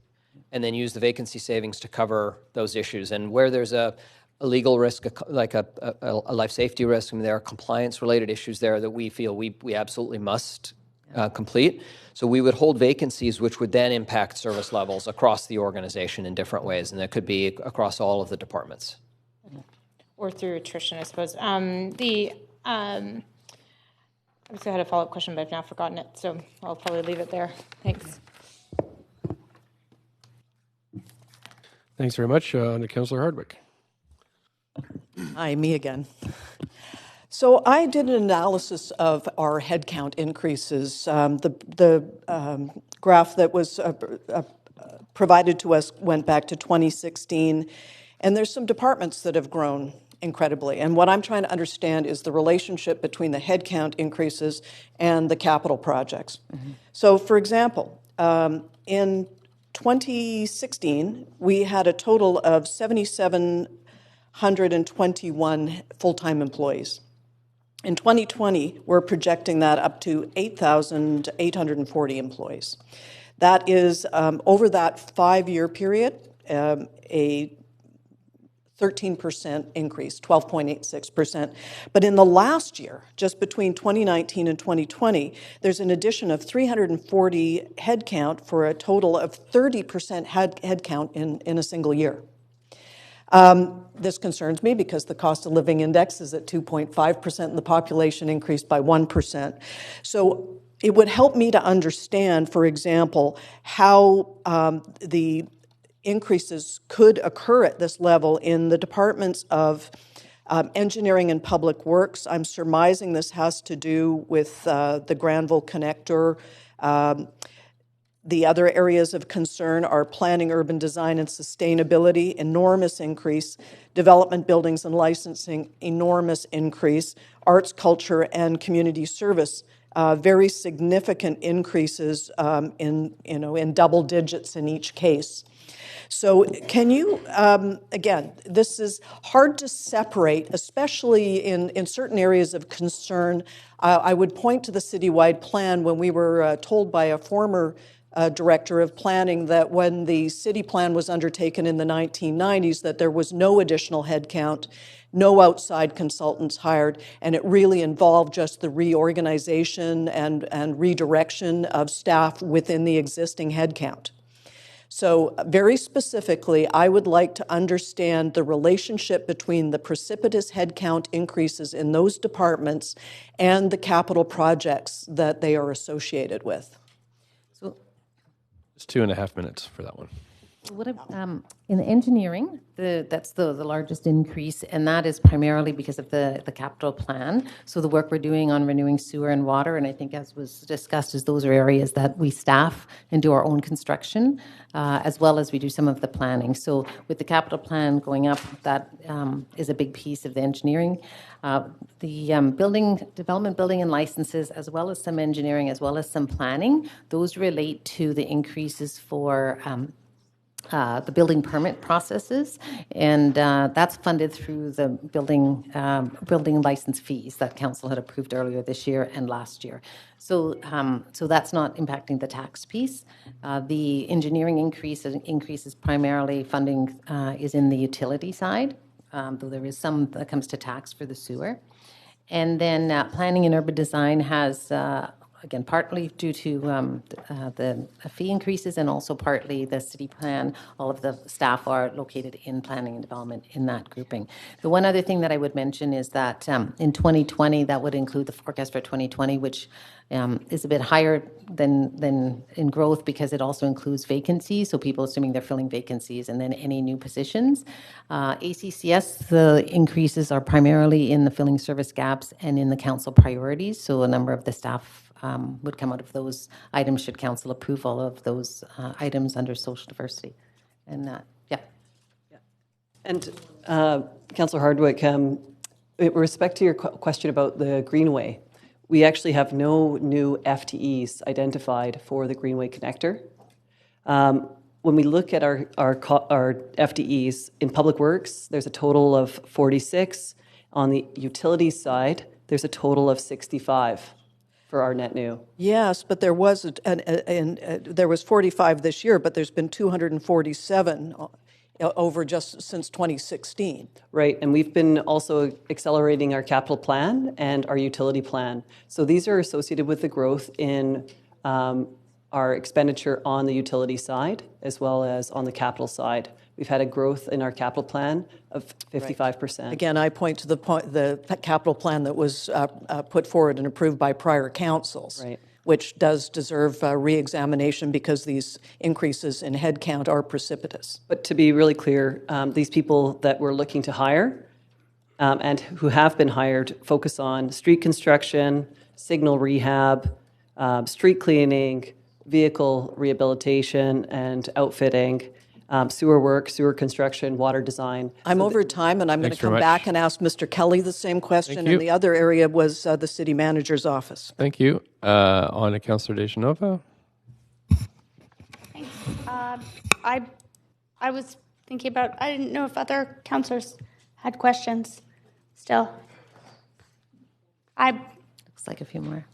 and then use the vacancy savings to cover those issues. And where there's a legal risk, like a life safety risk, I mean, there are compliance-related issues there that we feel we absolutely must complete. So we would hold vacancies, which would then impact service levels across the organization in different ways, and that could be across all of the departments. Or through attrition, I suppose. I just had a follow-up question, but I've now forgotten it, so I'll probably leave it there. Thanks. Thanks very much. On to Councillor Hardwick. Hi, me again. So I did an analysis of our headcount increases. The graph that was provided to us went back to 2016, and there's some departments that have grown incredibly. And what I'm trying to understand is the relationship between the headcount increases and the capital projects. So, for example, in 2016, we had a total of 7,721 full-time employees. In 2020, we're projecting that up to 8,840 employees. That is, over that 5-year period, a 13% increase, 12.86%. But in the last year, just between 2019 and 2020, there's an addition of 340 headcount for a total of 30% headcount in a single year. This concerns me because the cost of living index is at 2.5% and the population increased by 1%. So it would help me to understand, for example, how the increases could occur at this level in the departments of engineering and public works. I'm surmising this has to do with the Granville Connector. The other areas of concern are planning, urban design, and sustainability, enormous increase. Development, buildings, and licensing, enormous increase. Arts, culture, and community service, very significant increases in double digits in each case. So can you, again, this is hard to separate, especially in certain areas of concern. I would point to the citywide plan when we were told by a former director of planning that when the city plan was undertaken in the 1990s that there was no additional headcount, no outside consultants hired, and it really involved just the reorganization and redirection of staff within the existing headcount. So very specifically, I would like to understand the relationship between the precipitous headcount increases in those departments and the capital projects that they are associated with. So, It's 2.5 minutes for that one. What in the engineering, that's the largest increase, and that is primarily because of the capital plan. So the work we're doing on renewing sewer and water, and I think as was discussed, is those are areas that we staff and do our own construction, as well as we do some of the planning. So with the capital plan going up, that is a big piece of the engineering. The development, building and licenses, as well as some engineering, as well as some planning, those relate to the increases for the building permit processes, and that's funded through the building license fees that council had approved earlier this year and last year. So that's not impacting the tax piece. The engineering increase is primarily funding is in the utility side, though there is some that comes to tax for the sewer. And then planning and urban design has again, partly due to the fee increases and also partly the city plan. All of the staff are located in planning and development in that grouping. The one other thing that I would mention is that in 2020, that would include the forecast for 2020, which is a bit higher than in growth because it also includes vacancies, so people assuming they're filling vacancies, and then any new positions. ACCS, the increases are primarily in the filling service gaps and in the council priorities, so a number of the staff would come out of those items should council approve all of those items under social diversity. And yeah. And Councillor Hardwick, with respect to your question about the Greenway, we actually have no new FTEs identified for the Greenway connector. When we look at our FTEs in Public Works, there's a total of 46. On the utilities side, there's a total of 65 for our net new. Yes, but there was there was 45 this year, but there's been 247 over just since 2016. Right, and we've been also accelerating our capital plan and our utility plan. So these are associated with the growth in our expenditure on the utility side as well as on the capital side. We've had a growth in our capital plan of 55%. Right. Again, I point to the capital plan that was put forward and approved by prior councils, right, which does deserve re-examination because these increases in headcount are precipitous. But to be really clear, these people that we're looking to hire and who have been hired focus on street construction, signal rehab, street cleaning, vehicle rehabilitation and outfitting, sewer work, sewer construction, water design. I'm over time, and I'm going to come back and ask Mr. Kelly the same question. And the other area was the city manager's office. Thank you. On to Councillor Dejanova. Thanks. I was thinking about, I didn't know if other councillors had questions still. Looks like a few more.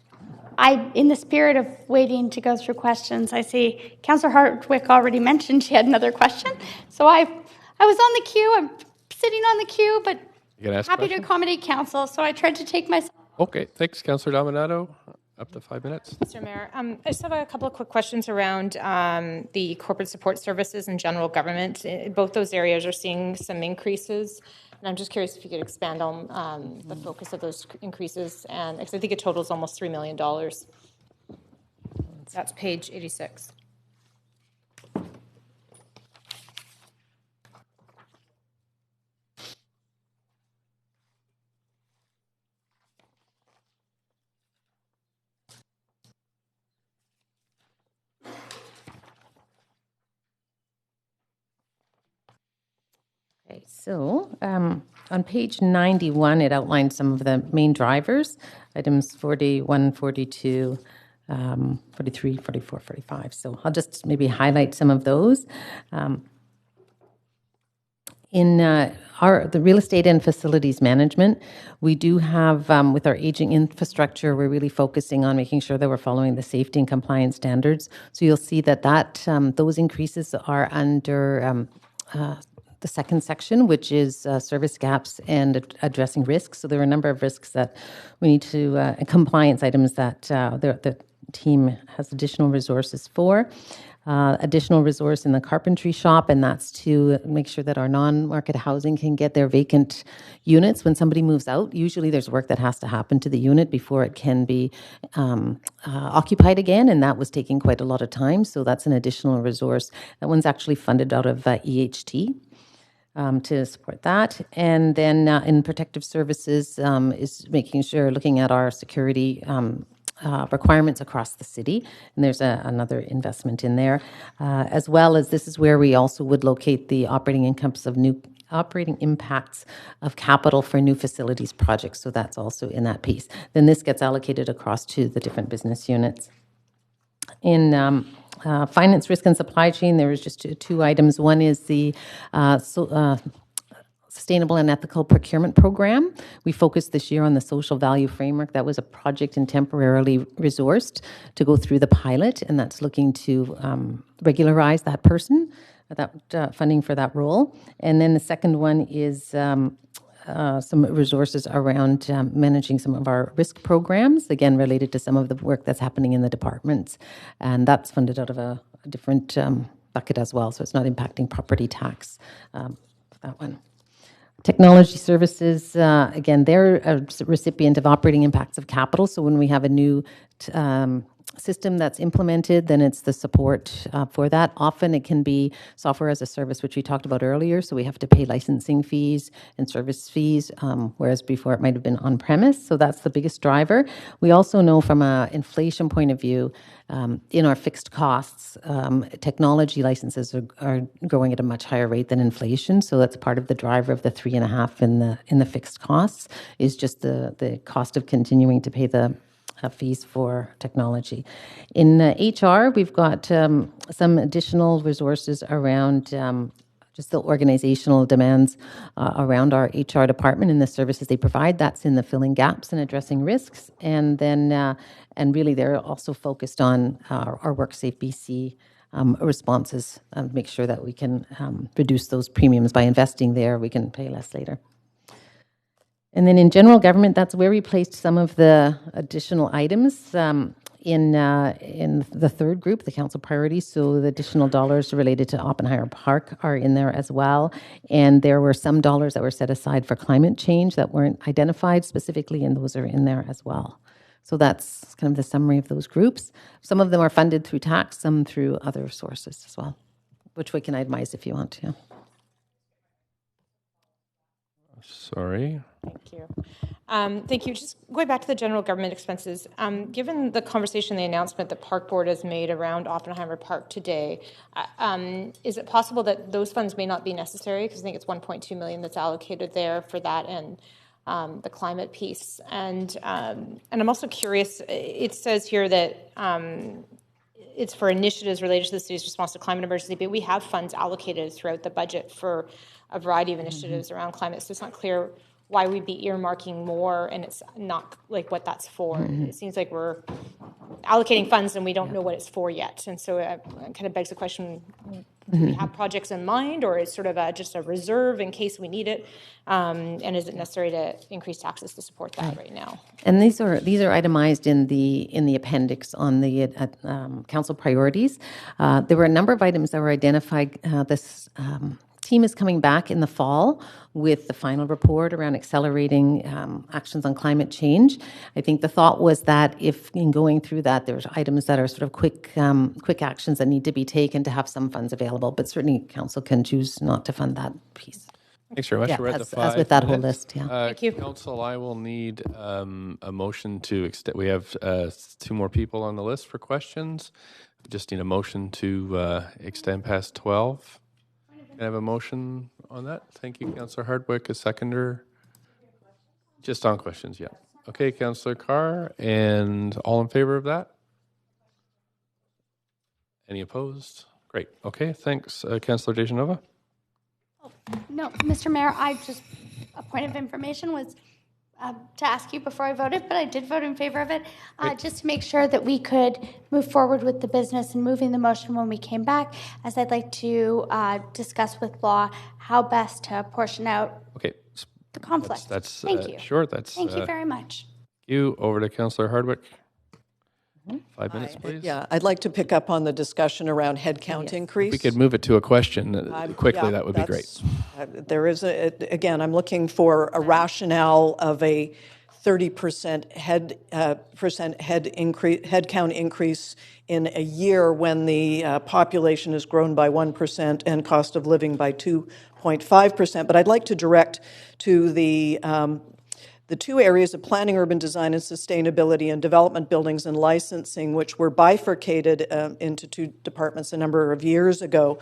In the spirit of waiting to go through questions, I see Councillor Hardwick already mentioned she had another question. So I was on the queue. I'm sitting on the queue, but happy to accommodate council. So I tried to take myself. Okay, thanks, Councillor Dominato. Up to 5 minutes. Mr. Mayor, I just have a couple of quick questions around the corporate support services and general government. Both those areas are seeing some increases. And I'm just curious if you could expand on the focus of those increases, and because I think it totals almost $3 million. That's page 86. Okay, so on page 91, it outlines some of the main drivers, items 41, 42, 43, 44, 45. So I'll just maybe highlight some of those. In the real estate and facilities management, we do have, with our aging infrastructure, we're really focusing on making sure that we're following the safety and compliance standards. So you'll see that those increases are under the second section, which is service gaps and addressing risks. So there are a number of risks that we need to, compliance items that the team has additional resources for. Additional resource in the carpentry shop, and that's to make sure that our non-market housing can get their vacant units. When somebody moves out, usually there's work that has to happen to the unit before it can be occupied again, and that was taking quite a lot of time, so that's an additional resource. That one's actually funded out of EHT. To support that. And then in protective services is making sure, looking at our security requirements across the city. And there's another investment in there. As well as this is where we also would locate the operating impacts of capital for new facilities projects. So that's also in that piece. Then this gets allocated across to the different business units. In finance, risk, and supply chain, there was just two items. One is the Sustainable and Ethical Procurement Program. We focused this year on the social value framework. That was a project and temporarily resourced to go through the pilot, and that's looking to regularize that person, that funding for that role. And then the second one is some resources around managing some of our risk programs, again, related to some of the work that's happening in the departments. And that's funded out of a different bucket as well, so it's not impacting property tax for that one. Technology services, again, they're a recipient of operating impacts of capital. So when we have a new system that's implemented, then it's the support for that. Often it can be software as a service, which we talked about earlier. So we have to pay licensing fees and service fees, whereas before it might have been on-premise. So that's the biggest driver. We also know from an inflation point of view, in our fixed costs, technology licenses are growing at a much higher rate than inflation. So that's part of the driver of the 3.5 in the fixed costs, is just the cost of continuing to pay the fees for technology. In HR, we've got some additional resources around just the organizational demands around our HR department and the services they provide. That's in the filling gaps and addressing risks. And then, and really they're also focused on our WorkSafe BC responses, make sure that we can reduce those premiums. By investing there, we can pay less later. And then in general government, that's where we placed some of the additional items in the third group, the council priorities. So the additional dollars related to Oppenheimer Park are in there as well. And there were some dollars that were set aside for climate change that weren't identified specifically, and those are in there as well. So that's kind of the summary of those groups. Some of them are funded through tax, some through other sources as well, which we can itemize if you want to. Sorry. Thank you. Thank you. Just going back to the general government expenses, given the conversation, the announcement that Park Board has made around Oppenheimer Park today, is it possible that those funds may not be necessary? Because I think it's $1.2 million that's allocated there for that and the climate piece. And I'm also curious, it says here that it's for initiatives related to the city's response to climate emergency, but we have funds allocated throughout the budget for a variety of initiatives around climate, so it's not clear why we'd be earmarking more, and it's not like what that's for. It seems like we're allocating funds and we don't know what it's for yet, and so it kind of begs the question, do we have projects in mind, or is sort of just a reserve in case we need it, and is it necessary to increase taxes to support that right now? And these are itemized in the appendix on the council priorities. There were a number of items that were identified. This team is coming back in the fall with the final report around accelerating actions on climate change. I think the thought was that if in going through that, there's items that are sort of quick actions that need to be taken to have some funds available, but certainly council can choose not to fund that piece. Thanks very much. Yeah, We're at the 5 as with that whole minutes. list, yeah. Thank you. Council, I will need a motion to extend. We have 2 more people on the list for questions. We just need a motion to extend past 12. Can I have a motion on that? Thank you, Councillor Hardwick, a seconder. Just on questions, yeah. Okay, Councillor Carr, and all in favor of that? Any opposed? Great. Okay, thanks. Councillor Dejanova? No, Mr. Mayor, a point of information was to ask you before I voted, but I did vote in favor of it, just to make sure that we could move forward with the business and moving the motion when we came back, as I'd like to discuss with law how best to portion out the conflict. That's Thank you. Sure, Thank you very much. Thank you. Over to Councillor Hardwick. 5 minutes, please. Yeah, I'd like to pick up on the discussion around headcount increase. If we could move it to a question quickly, that would be great. There is, again, I'm looking for a rationale of a 30% headcount increase in a year when the population has grown by 1% and cost of living by 2.5%. But I'd like to direct to the 2 areas of planning, urban design, and sustainability, and development, buildings, and licensing, which were bifurcated into 2 departments a number of years ago.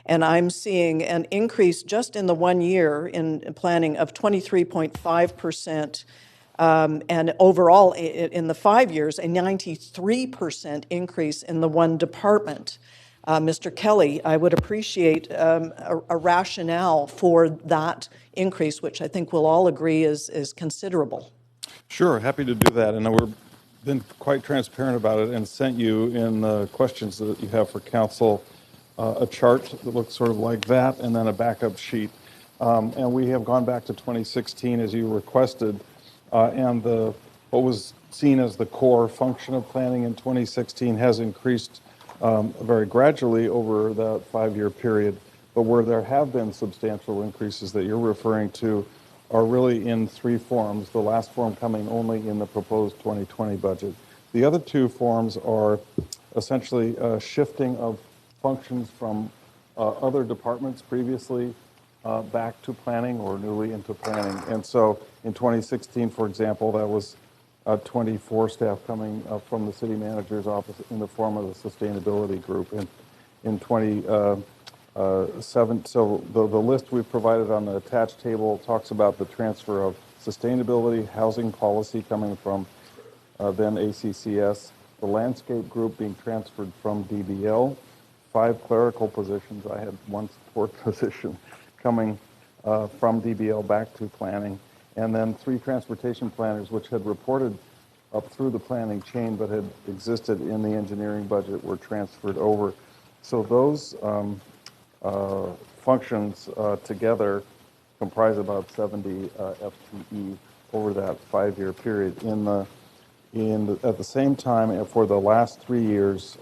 And I'm seeing an increase just in the 1 year in planning of 23.5%, and overall in the 5 years, a 93% increase in the 1 department. Mr. Kelly, I would appreciate a rationale for that increase, which I think we'll all agree is considerable. Sure, happy to do that. And we've been quite transparent about it and sent you in the questions that you have for council a chart that looks sort of like that and then a backup sheet. And we have gone back to 2016 as you requested. And what was seen as the core function of planning in 2016 has increased very gradually over that 5-year period. But where there have been substantial increases that you're referring to are really in 3 forms, the last form coming only in the proposed 2020 budget. The other 2 forms are essentially shifting of functions from other departments previously back to planning or newly into planning. And so in 2016, for example, that was 24 staff coming from the city manager's office in the form of the sustainability group. And in 27, so the list we've provided on the attached table talks about the transfer of sustainability, housing policy coming from then ACCS, the landscape group being transferred from DBL, 5 clerical positions. I had 1 support position coming from DBL back to planning, and then 3 transportation planners, which had reported up through the planning chain but had existed in the engineering budget, were transferred over. So those functions together comprise about 70 FTE over that 5-year period. At the same time, for the last 3 years,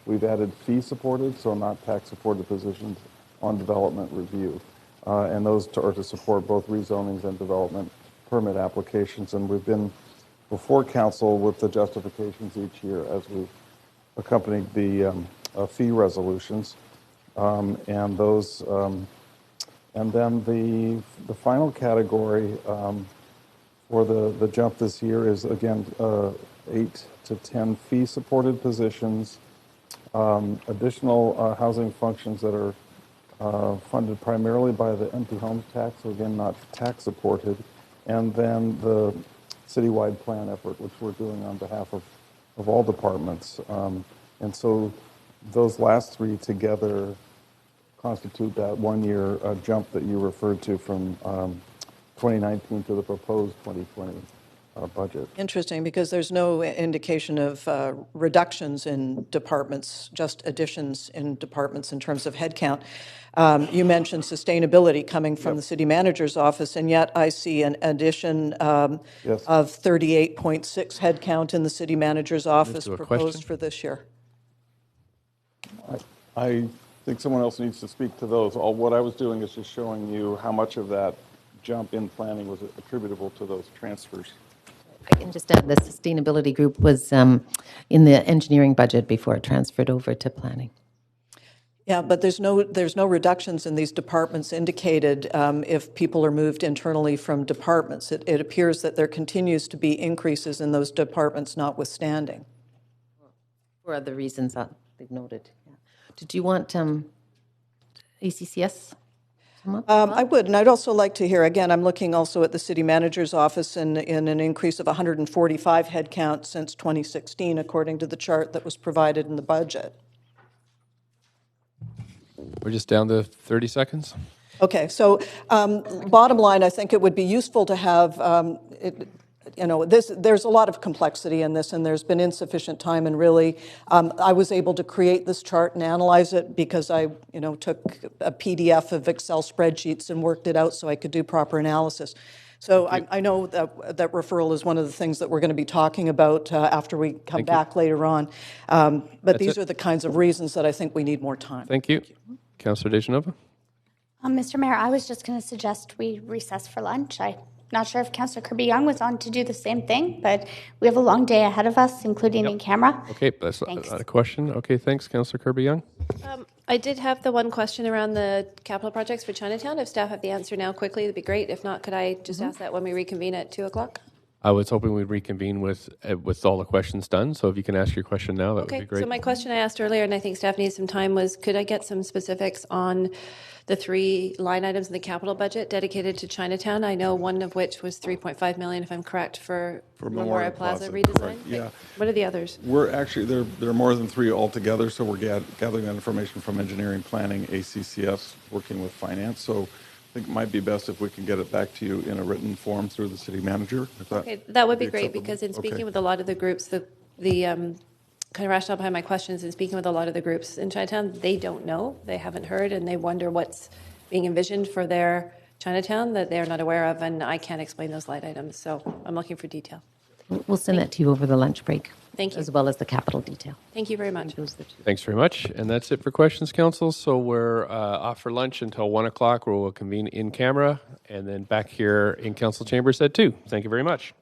we've added fee-supported, so not tax-supported positions on development review. And those are to support both rezonings and development permit applications. And we've been before council with the justifications each year as we've accompanied the fee resolutions. And those, and then the final category for the jump this year is, again, 8 to 10 fee-supported positions, additional housing functions that are funded primarily by the empty homes tax, so again, not tax-supported, and then the citywide plan effort, which we're doing on behalf of all departments. And so those last 3 together constitute that 1-year jump that you referred to from 2019 to the proposed 2020 budget. Interesting, because there's no indication of reductions in departments, just additions in departments in terms of headcount. You mentioned sustainability coming from the city manager's office, and yet I see an addition of 38.6 headcount in the city manager's office proposed for this year. I think someone else needs to speak to those. What I was doing is just showing you how much of that jump in planning was attributable to those transfers. I can just add the sustainability group was in the engineering budget before it transferred over to planning. Yeah, but there's no reductions in these departments indicated if people are moved internally from departments. It appears that there continues to be increases in those departments notwithstanding. For other reasons that they've noted. Yeah. Did you want ACCS? I would, and I'd also like to hear, again, I'm looking also at the city manager's office in an increase of 145 headcount since 2016, according to the chart that was provided in the budget. We're just down to 30 seconds. Okay, so bottom line, I think it would be useful to have, there's a lot of complexity in this, and there's been insufficient time, and really, I was able to create this chart and analyze it because I, took a PDF of Excel spreadsheets and worked it out so I could do proper analysis. So I know that referral is one of the things that we're going to be talking about after we come back later on. But these are the kinds of reasons that I think we need more time. Thank you. Councillor Dejanova. Mr. Mayor, I was just going to suggest we recess for lunch. I'm not sure if Councillor Kirby-Young was on to do the same thing, but we have a long day ahead of us, including in camera. Okay, that's not a question. Okay, thanks, Councillor Kirby-Young. I did have the one question around the capital projects for Chinatown. If staff have the answer now quickly, it'd be great. If not, could I just ask that when we reconvene at 2 o'clock? I was hoping we'd reconvene with all the questions done. So if you can ask your question now, that would be great. So my question I asked earlier, and I think staff needs some time, was could I get some specifics on the 3 line items in the capital budget dedicated to Chinatown? I know one of which was $3.5 million, if I'm correct, for Memorial Plaza redesign. Correct, yeah. What are the others? We're actually, there are more than 3 altogether, so we're gathering that information from engineering, planning, ACCS, working with finance. So I think it might be best if we can get it back to you in a written form through the city manager. That would be great, because in speaking with a lot of the groups, the kind of rationale behind my questions, and speaking with a lot of the groups in Chinatown, they don't know, they haven't heard, and they wonder what's being envisioned for their Chinatown that they're not aware of, and I can't explain those line items. So I'm looking for detail. We'll send that to you over the lunch break. Thank you. As well as the capital detail. Thank you very much. Thanks very much. And that's it for questions, Council. So we're off for lunch until 1 o'clock, where we'll convene in camera and then back here in Council Chambers at 2. Thank you very much.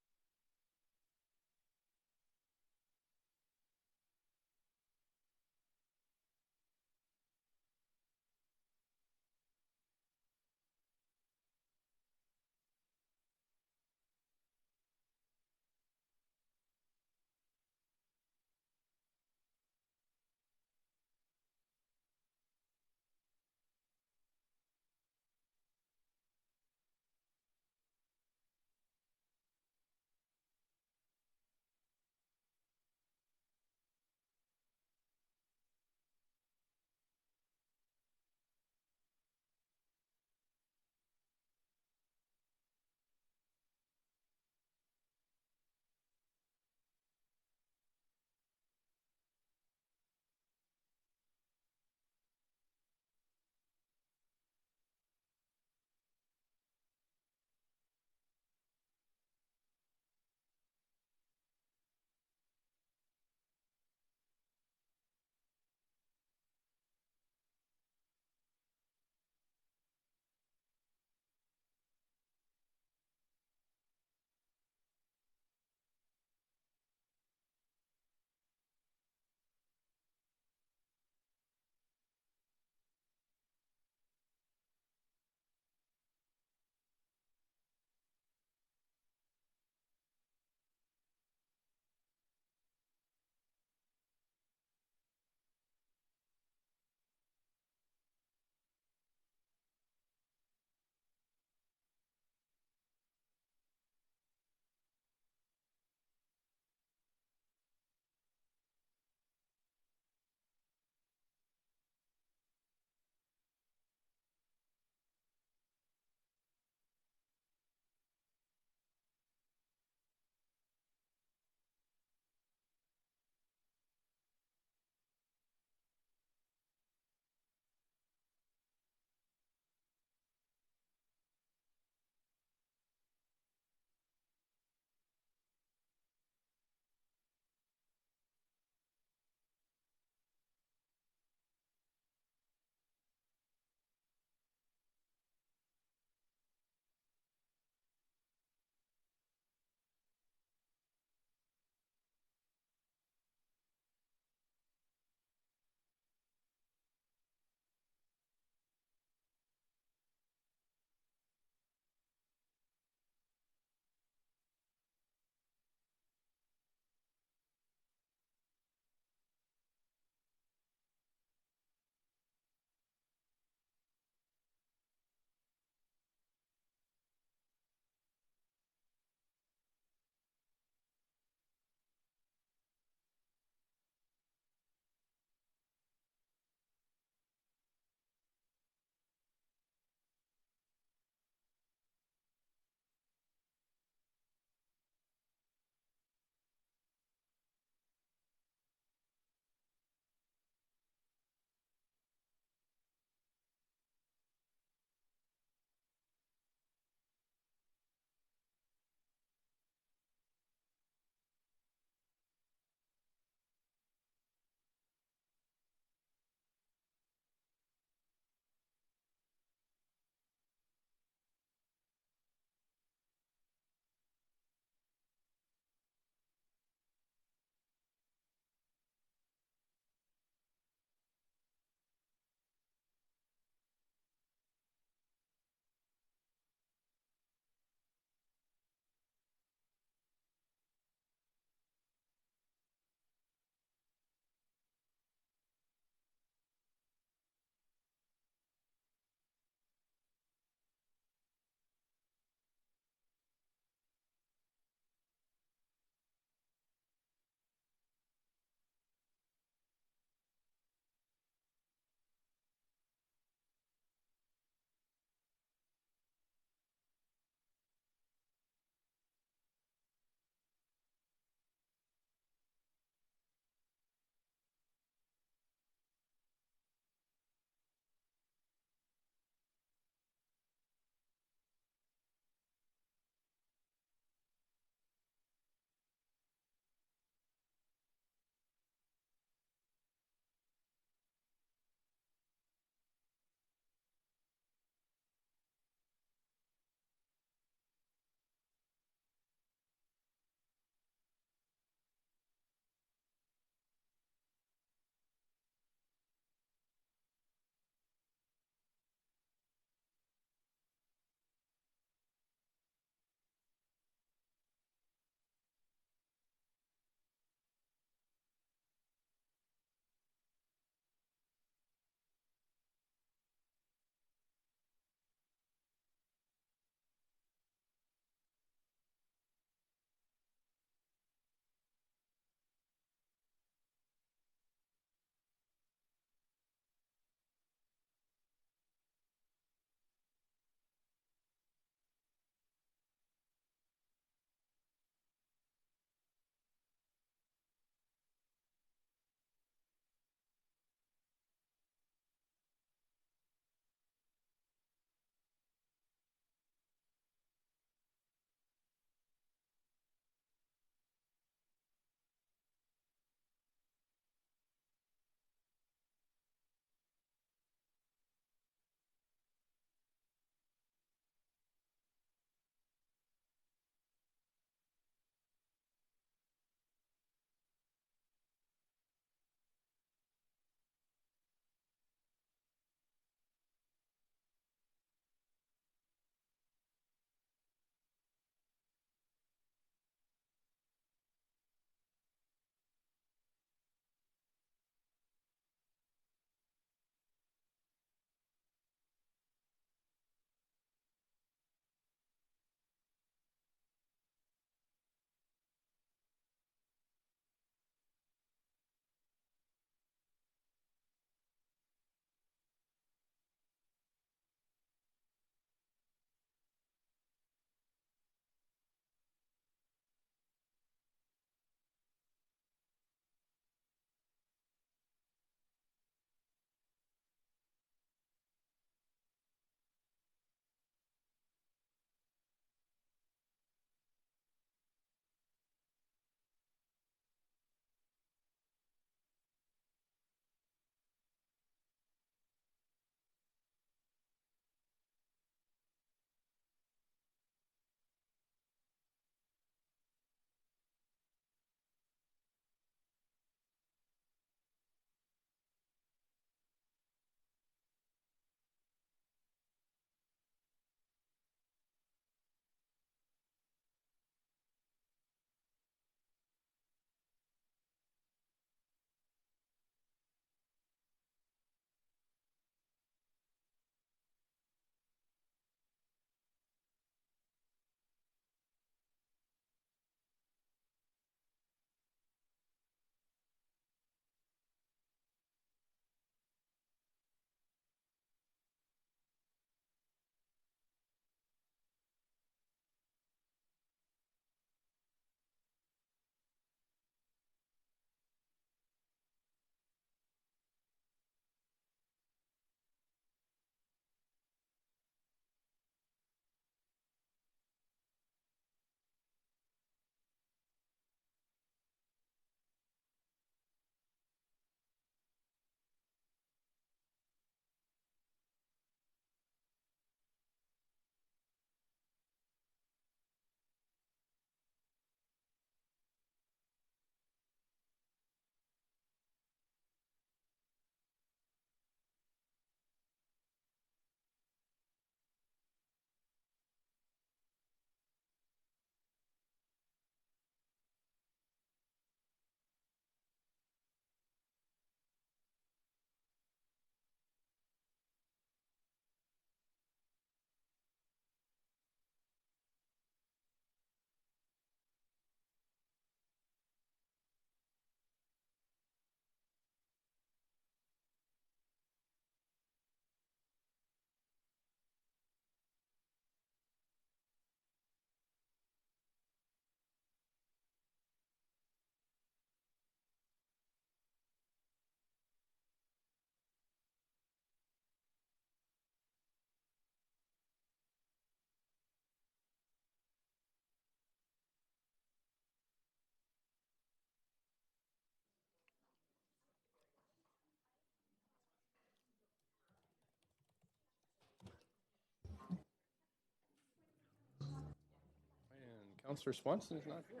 Councillor Swanson is not here.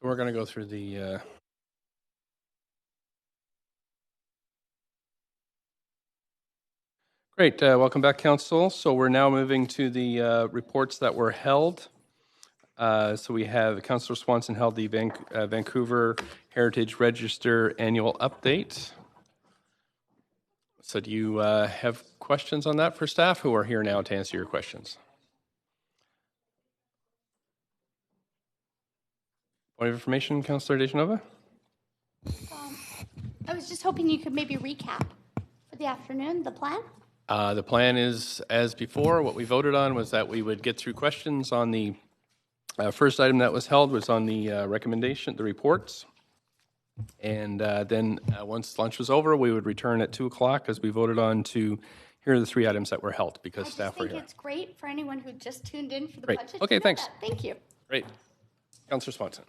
So we're going to go through the Great. Welcome back, Council. So we're now moving to the reports that were held. So we have Councillor Swanson held the Vancouver Heritage Register annual update. So do you have questions on that for staff who are here now to answer your questions? Point of information, Councillor Dejanova? I was just hoping you could maybe recap for the afternoon, the plan. The plan is as before. What we voted on was that we would get through questions on the first item that was held was on the recommendation, the reports. And then once lunch was over, we would return at 2 o'clock as we voted on to here are the 3 items that were held because staff were here. I think it's great for anyone who just tuned in for the Great. budget. Okay, thanks. Thank you. Great. Councillor Swanson.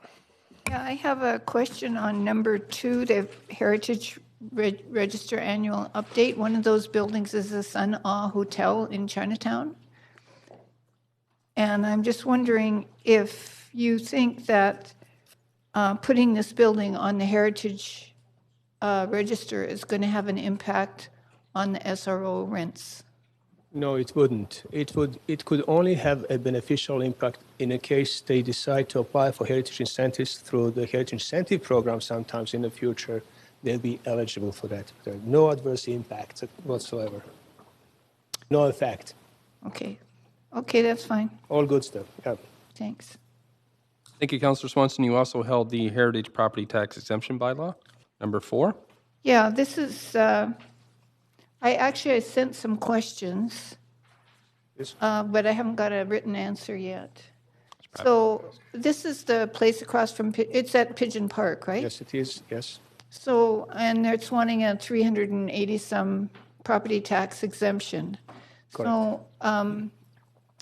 Yeah, I have a question on number 2, the Heritage Register annual update. One of those buildings is the Sun Ah Hotel in Chinatown. And I'm just wondering if you think that putting this building on the Heritage Register is going to have an impact on the SRO rents. No, it wouldn't. It could only have a beneficial impact in a case they decide to apply for heritage incentives through the Heritage Incentive Program sometimes in the future. They'll be eligible for that. There are no adverse impacts whatsoever. No effect. Okay. Okay, that's fine. All good stuff. Yeah. Thanks. Thank you, Councillor Swanson. You also held the Heritage Property Tax Exemption Bylaw, number 4. Yeah, this is, I sent some questions, but I haven't got a written answer yet. So this is the place across from, it's at Pigeon Park, right? Yes, it is, yes. So, and it's wanting a 380-some property tax exemption. Correct. So I'm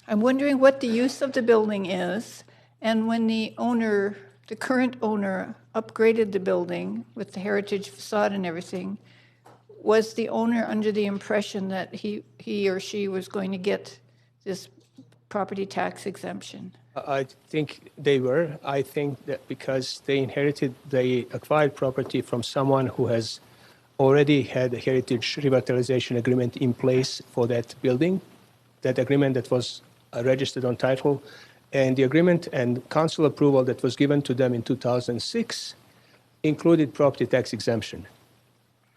wondering what the use of the building is, and when the owner, the current owner, upgraded the building with the heritage facade and everything, was the owner under the impression that he or she was going to get this property tax exemption? I think they were. I think that because they acquired property from someone who has already had a heritage revitalization agreement in place for that building, that agreement that was registered on title, and the agreement and council approval that was given to them in 2006 included property tax exemption.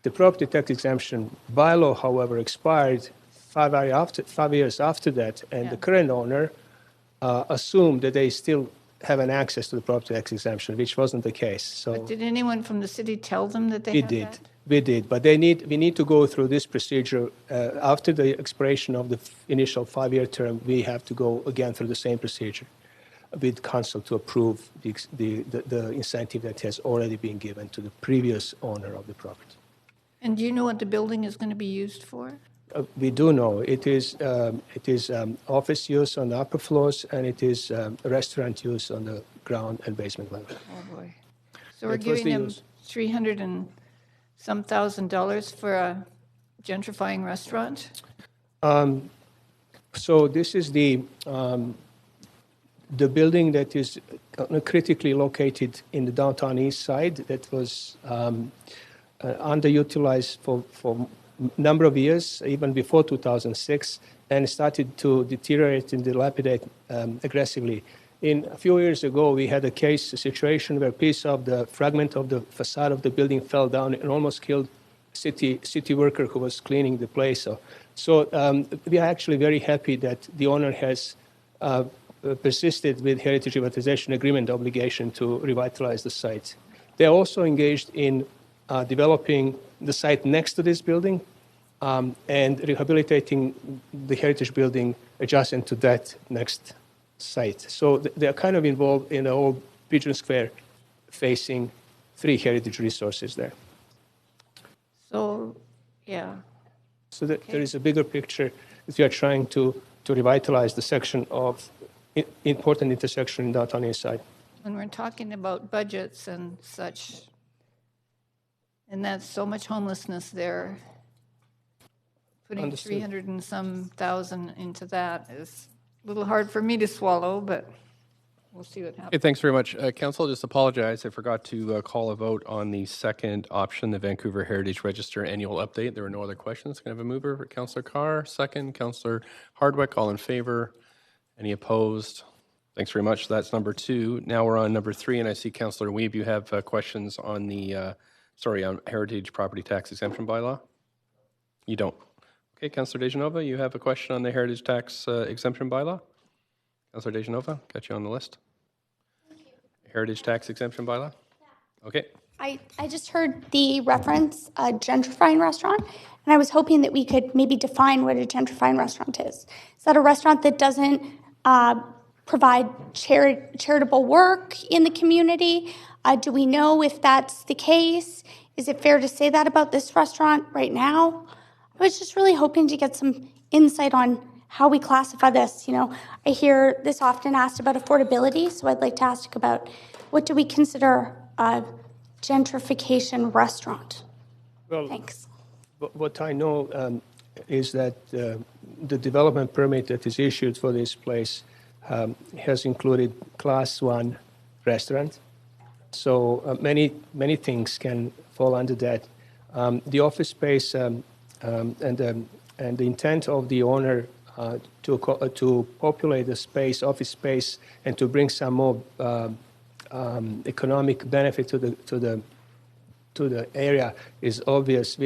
The property tax exemption bylaw, however, expired 5 years after that, and the current owner assumed that they still have an access to the property tax exemption, which wasn't the case. So But did anyone from the city tell them that they had that? We did, but we need to go through this procedure. After the expiration of the initial 5-year term, we have to go again through the same procedure with council to approve the incentive that has already been given to the previous owner of the property. And do you know what the building is going to be used for? We do know it is office use on the upper floors, and it is restaurant use on the ground and basement level. Oh, boy. So we're giving them $300 and some $1,000 for a gentrifying restaurant? So this is the building that is critically located in the downtown east side that was underutilized for a number of years, even before 2006, and started to deteriorate and dilapidate aggressively. A few years ago, we had a situation where a piece of the fragment of the facade of the building fell down and almost killed a city worker who was cleaning the place. So we are actually very happy that the owner has persisted with Heritage Revitalization Agreement obligation to revitalize the site. They are also engaged in developing the site next to this building and rehabilitating the heritage building adjacent to that next site. So they are kind of involved in the whole Pigeon Square facing 3 heritage resources there. So, yeah. So there is a bigger picture that we are trying to revitalize the section of important intersection in downtown Eastside. When we're talking about budgets and such, and that's so much homelessness there, putting Understood. 300 and some thousand into that is a little hard for me to swallow, but we'll see what happens. Okay, thanks very much. Council, just apologize. I forgot to call a vote on the second option, the Vancouver Heritage Register annual update. There were no other questions. Can I have a mover? Councillor Carr, second. Councillor Hardwick, all in favor? Any opposed? Thanks very much. That's number 2. Now we're on number 3, and I see Councillor Weeb, you have questions on the, on Heritage Property Tax Exemption Bylaw? You don't. Okay, Councillor Dejanova, you have a question on the Heritage Tax Exemption Bylaw? Councillor Dejanova, got you on the list. Heritage Tax Exemption Bylaw? Okay. I just heard the reference, a gentrifying restaurant, and I was hoping that we could maybe define what a gentrifying restaurant is. Is that a restaurant that doesn't provide charitable work in the community? Do we know if that's the case? Is it fair to say that about this restaurant right now? I was just really hoping to get some insight on how we classify this. You know, I hear this often asked about affordability, so I'd like to ask about what do we consider a gentrification restaurant? Well, thanks. What I know is that the development permit that is issued for this place has included Class 1 restaurant. So many things can fall under that. The office space and the intent of the owner to populate the space, office space, and to bring some more economic benefit to the area is obvious.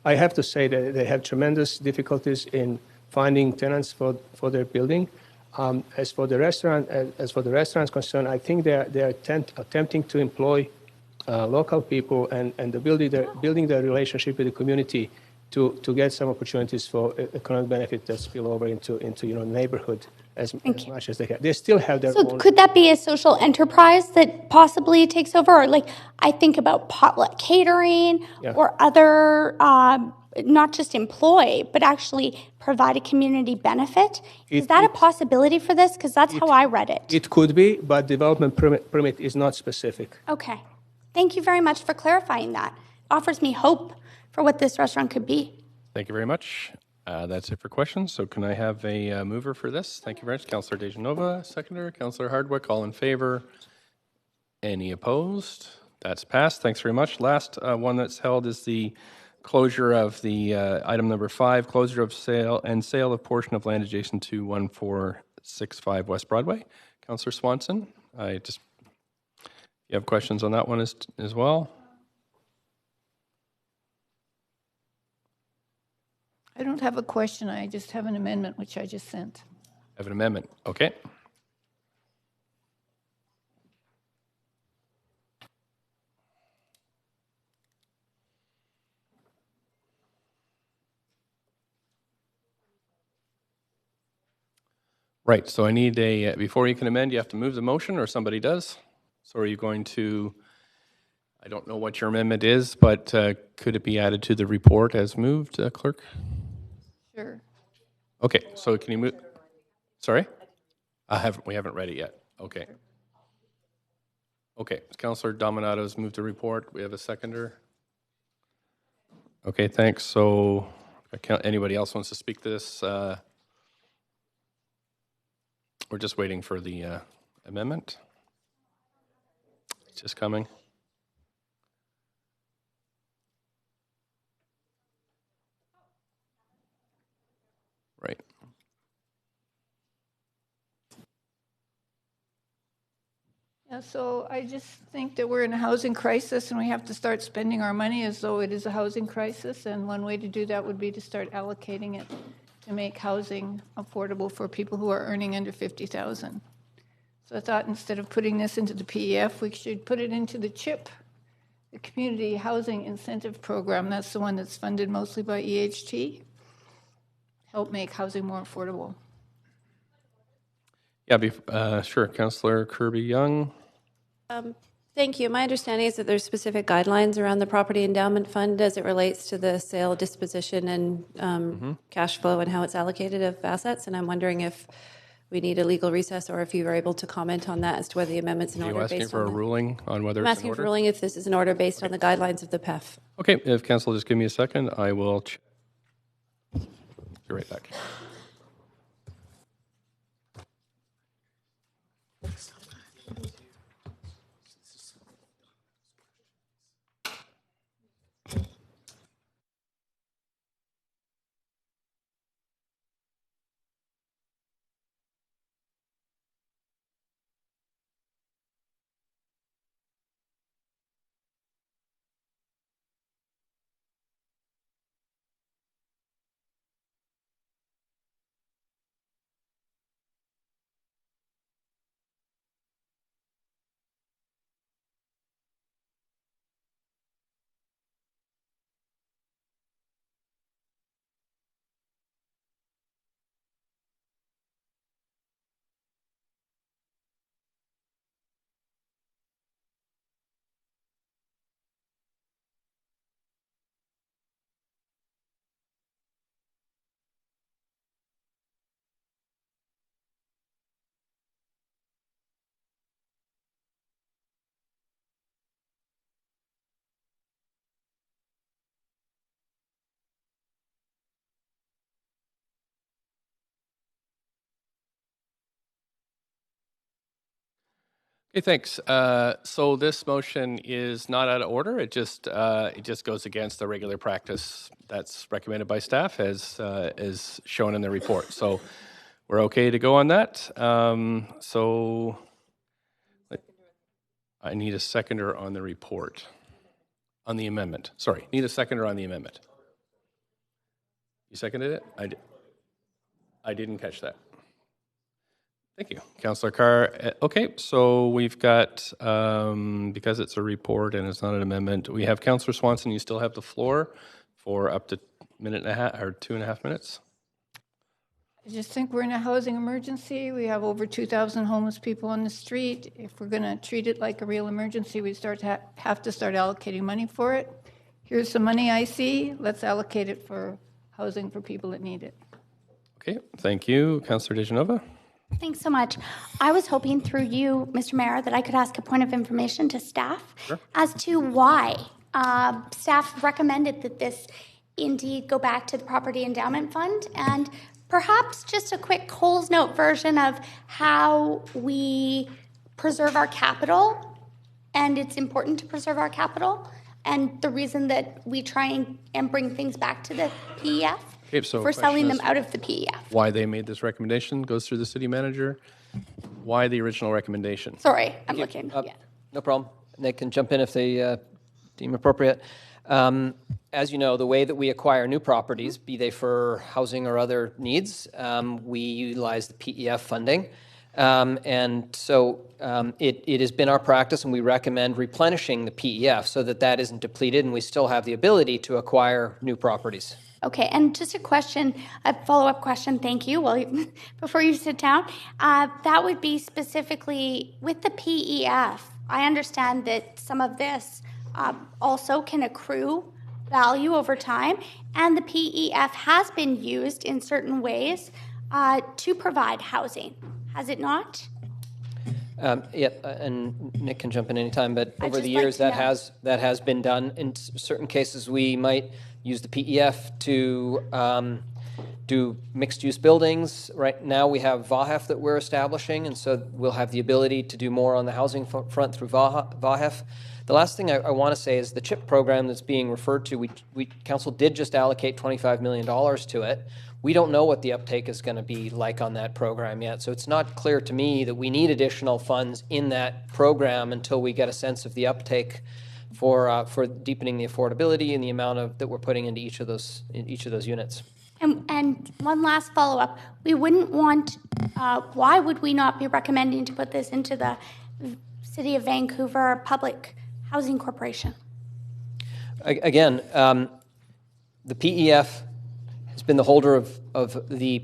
I have to say that they have tremendous difficulties in finding tenants for their building. As for the restaurants concerned, I think they are attempting to employ local people and building their relationship with the community to get some opportunities for economic benefit that spill over into neighborhood as much as they have. They still have their own. So could that be a social enterprise that possibly takes over? Or like I think about potluck catering or other, not just employ, but actually provide a community benefit. Is that a possibility for this? Because that's how I read it. It could be, but development permit is not specific. Okay. Thank you very much for clarifying that. Offers me hope for what this restaurant could be. Thank you very much. That's it for questions. So can I have a mover for this? Thank you very much. Councillor Dejanova, seconder. Councillor Hardwick, all in favor. Any opposed? That's passed. Thanks very much. Last one that's held is the closure of the item number 5, closure of sale of portion of land adjacent to 1465 West Broadway. Councillor Swanson, you have questions on that one as well? I don't have a question. I just have an amendment, which I just sent. Have an amendment. Okay. Right, so I need before you can amend, you have to move the motion or somebody does. So are you going to, I don't know what your amendment is, but could it be added to the report as moved, clerk? Sure. Okay, so can you move, sorry? We haven't read it yet. Okay. Okay, Councillor Dominato's moved the report. We have a seconder. Okay, thanks. So anybody else wants to speak to this? We're just waiting for the amendment. It's just coming. Right. Yeah, so I just think that we're in a housing crisis and we have to start spending our money as though it is a housing crisis. And one way to do that would be to start allocating it to make housing affordable for people who are earning under $50,000. So I thought instead of putting this into the PEF, we should put it into the CHIP the Community Housing Incentive Program. That's the one that's funded mostly by EHT. Help make housing more affordable. Yeah, sure. Councillor Kirby-Young. Thank you. My understanding is that there's specific guidelines around the Property Endowment Fund as it relates to the sale, disposition, and cash flow and how it's allocated of assets. And I'm wondering if we need a legal recess or if you are able to comment on that as to whether the amendment's in Are you order asking based for on a that. ruling on whether I'm it's in asking for order? ruling if this is an order based on the guidelines of the PEF. Okay, if council just give me a second, I will be right back. Okay, thanks. So this motion is not out of order. It just goes against the regular practice that's recommended by staff as shown in the report. So we're okay to go on that. So I need a seconder on the report, on the amendment. Sorry, need a seconder on the amendment. You seconded it? I didn't catch that. Thank you, Councillor Carr. Okay, so we've got, because it's a report and it's not an amendment, we have Councillor Swanson. You still have the floor for up to a minute and a half or 2.5 minutes. I just think we're in a housing emergency. We have over 2,000 homeless people on the street. If we're going to treat it like a real emergency, we have to start allocating money for it. Here's some money I see. Let's allocate it for housing for people that need it. Okay, thank you, Councillor DeGenova. Thanks so much. I was hoping through you, Mr. Mayor, that I could ask a point of information to staff as to why staff recommended that this indeed go back to the Property Endowment Fund, and perhaps just a quick Coles Note version of how we preserve our capital, and it's important to preserve our capital, and the reason that we try and bring things back to the PEF. Okay, so for selling them out of the PEF. Why they made this recommendation goes through the city manager. Why the original recommendation? Sorry, I'm looking. Yeah. No problem. They can jump in if they deem appropriate. As you know, the way that we acquire new properties, be they for housing or other needs, we utilize the PEF funding. And so it has been our practice, and we recommend replenishing the PEF so that that isn't depleted and we still have the ability to acquire new properties. Okay, and just a question, a follow-up question, thank you, before you sit down. That would be specifically with the PEF. I understand that some of this also can accrue value over time, and the PEF has been used in certain ways to provide housing, has it not? And Nick can jump in anytime, but over the years that has been done. In certain cases, we might use the PEF to do mixed-use buildings. Right now, we have VAHEF that we're establishing, and so we'll have the ability to do more on the housing front through VAHEF. The last thing I want to say is the CHIP program that's being referred to, Council did just allocate $25 million to it. We don't know what the uptake is going to be like on that program yet, so it's not clear to me that we need additional funds in that program until we get a sense of the uptake for deepening the affordability and the amount that we're putting into each of those units. And one last follow-up. We wouldn't want, why would we not be recommending to put this into the City of Vancouver Public Housing Corporation? Again, the PEF has been the holder of the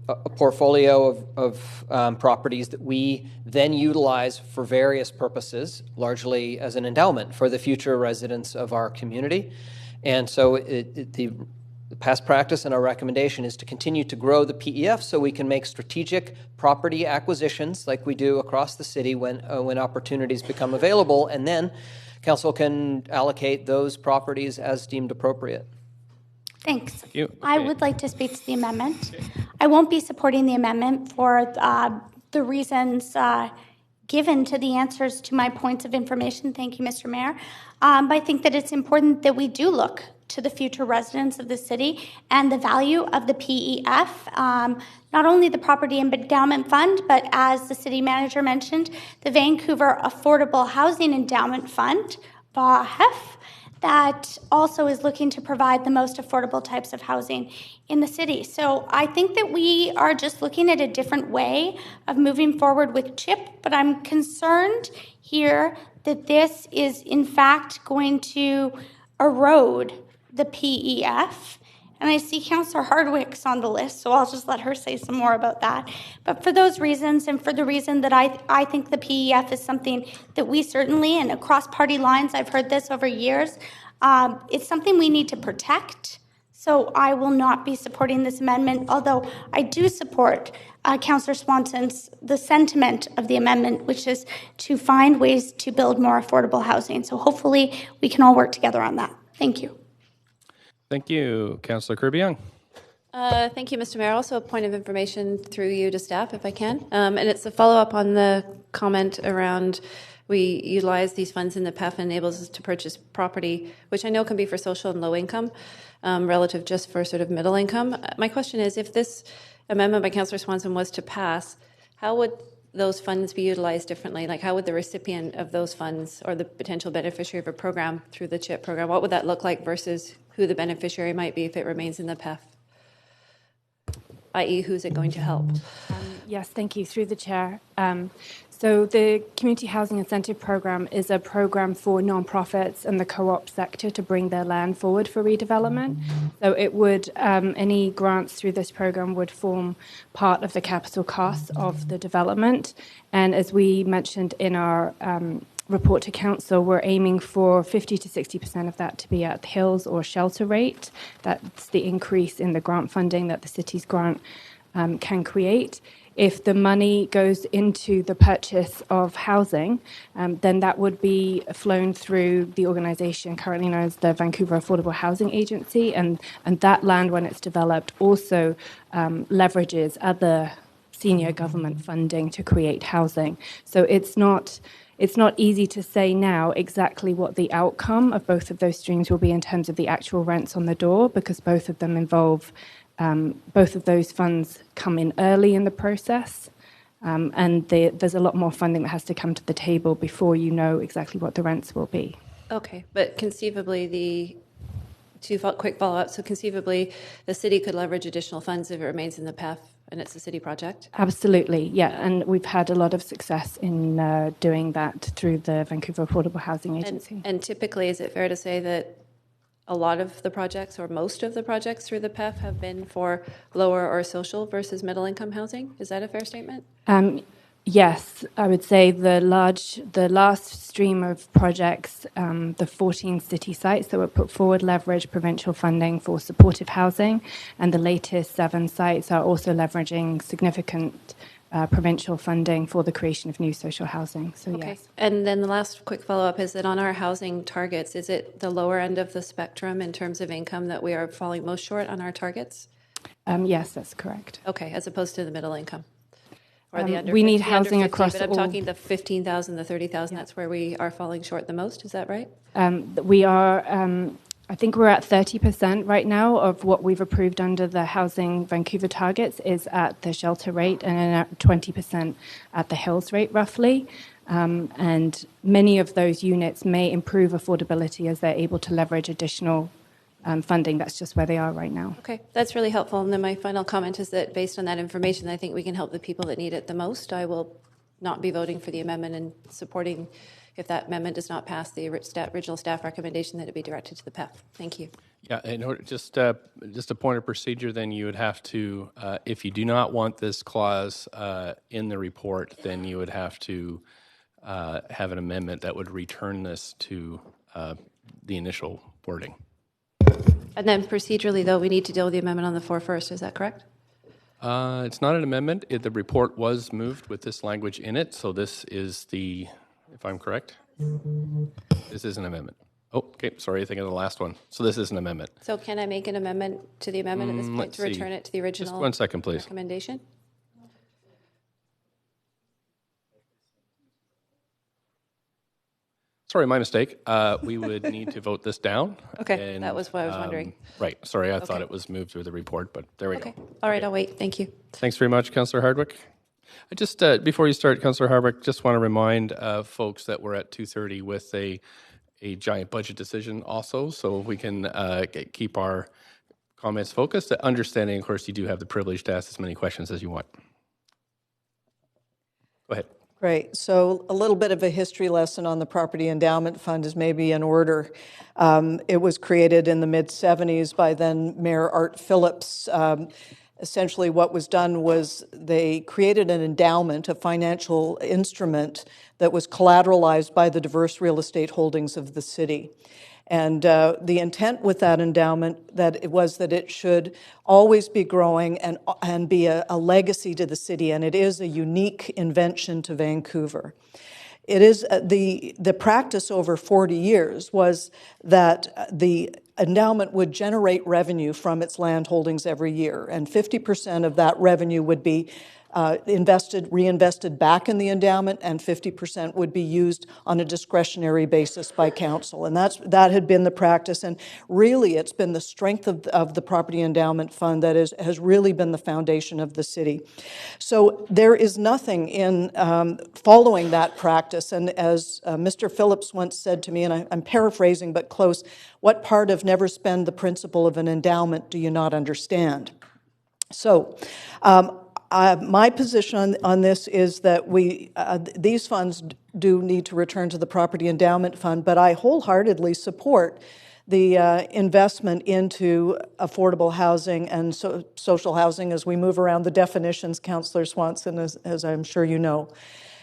a portfolio of properties that we then utilize for various purposes, largely as an endowment for the future residents of our community. And so the past practice and our recommendation is to continue to grow the PEF so we can make strategic property acquisitions like we do across the city when opportunities become available, and then council can allocate those properties as deemed appropriate. Thanks. Thank you. I would like to speak to the amendment. I won't be supporting the amendment for the reasons given to the answers to my points of information. Thank you, Mr. Mayor. I think that it's important that we do look to the future residents of the city and the value of the PEF, not only the Property Endowment Fund, but as the city manager mentioned, the Vancouver Affordable Housing Endowment Fund, VAHF, that also is looking to provide the most affordable types of housing in the city. So I think that we are just looking at a different way of moving forward with CHIP, but I'm concerned here that this is in fact going to erode the PEF. And I see Councillor Hardwick's on the list, so I'll just let her say some more about that. But for those reasons, and for the reason that I think the PEF is something that we certainly, and across party lines, I've heard this over years, it's something we need to protect. So I will not be supporting this amendment, although I do support Councillor Swanson's, the sentiment of the amendment, which is to find ways to build more affordable housing. So hopefully we can all work together on that. Thank you. Thank you. Councillor Kirby-Yung. Thank you, Mr. Mayor. Also a point of information through you to staff, if I can. And it's a follow-up on the comment around we utilize these funds in the PEF and enables us to purchase property, which I know can be for social and low income, relative just for sort of middle income. My question is, if this amendment by Councillor Swanson was to pass, how would those funds be utilized differently? Like, how would the recipient of those funds or the potential beneficiary of a program through the CHIP program, what would that look like versus who the beneficiary might be if it remains in the PEF? I.e., who's it going to help? Yes, thank you. Through the chair. So the Community Housing Incentive Program is a program for nonprofits and the co-op sector to bring their land forward for redevelopment. So it would, any grants through this program would form part of the capital costs of the development. And as we mentioned in our report to council, we're aiming for 50 to 60% of that to be at Hills or shelter rate. That's the increase in the grant funding that the city's grant can create. If the money goes into the purchase of housing, then that would be flown through the organisation currently known as the Vancouver Affordable Housing Agency, and that land, when it's developed, also leverages other senior government funding to create housing. So it's not easy to say now exactly what the outcome of both of those streams will be in terms of the actual rents on the door, because both of them involve both of those funds come in early in the process, and there's a lot more funding that has to come to the table before you know exactly what the rents will be. Okay, but conceivably, two quick follow-ups. So conceivably, the city could leverage additional funds if it remains in the PEF and it's a city project? Absolutely, yeah. And we've had a lot of success in doing that through the Vancouver Affordable Housing Agency. And typically, is it fair to say that a lot of the projects or most of the projects through the PEF have been for lower or social versus middle income housing? Is that a fair statement? Yes, I would say the last stream of projects, the 14 city sites that were put forward leverage provincial funding for supportive housing, and the latest 7 sites are also leveraging significant provincial funding for the creation of new social housing. So okay. Yes. And then the last quick follow-up is that on our housing targets, is it the lower end of the spectrum in terms of income that we are falling most short on our targets? Yes, that's correct. Okay, as opposed to the middle income. Or the under we need 50, housing 50, across but I'm all. talking the 15,000, the 30,000, that's where we are falling short the most, is that right? We are, I think we're at 30% right now of what we've approved under the Housing Vancouver targets is at the shelter rate, and then at 20% at the Hills rate, roughly. And many of those units may improve affordability as they're able to leverage additional funding. That's just where they are right now. Okay, that's really helpful. And then my final comment is that based on that information, I think we can help the people that need it the most. I will not be voting for the amendment and supporting if that amendment does not pass the original staff recommendation, that it be directed to the PEF. Thank you. Yeah, in order, just a point of procedure, then you would have to, if you do not want this clause in the report, then you would have to have an amendment that would return this to the initial wording. And then procedurally, though, we need to deal with the amendment on the floor first. Is that correct? It's not an amendment. The report was moved with this language in it, so this is the, if I'm correct, this is an amendment. Oh, okay, sorry, I think of the last one. So this is an amendment. So can I make an amendment to the amendment at this point to return it to the original Just 1 second, please. recommendation? Sorry, my mistake. We would need to vote this down. Okay, and, that was what I was wondering. Right, sorry, I thought it was moved through the report, but there we go. All right, I'll wait. Thank you. Thanks very much, Councillor Hardwick. I just, before you start, Councillor Hardwick, just want to remind folks that we're at 2:30 with a giant budget decision also, so we can keep our comments focused, understanding, of course, you do have the privilege to ask as many questions as you want. Go ahead. Great. So a little bit of a history lesson on the Property Endowment Fund is maybe in order. It was created in the mid-'70s by then Mayor Art Phillips. Essentially what was done was they created an endowment, a financial instrument that was collateralized by the diverse real estate holdings of the city. And the intent with that endowment that it was that it should always be growing and be a legacy to the city, and it is a unique invention to Vancouver. It is the practice over 40 years was that the endowment would generate revenue from its land holdings every year, and 50% of that revenue would be reinvested back in the endowment, and 50% would be used on a discretionary basis by council. And that had been the practice, and really it's been the strength of the Property Endowment Fund that has really been the foundation of the city. So there is nothing in following that practice, and as Mr. Phillips once said to me, and I'm paraphrasing but close, what part of never spend the principle of an endowment do you not understand? So my position on this is that these funds do need to return to the Property Endowment Fund, but I wholeheartedly support the investment into affordable housing and social housing as we move around the definitions, Councillor Swanson, as I'm sure you know.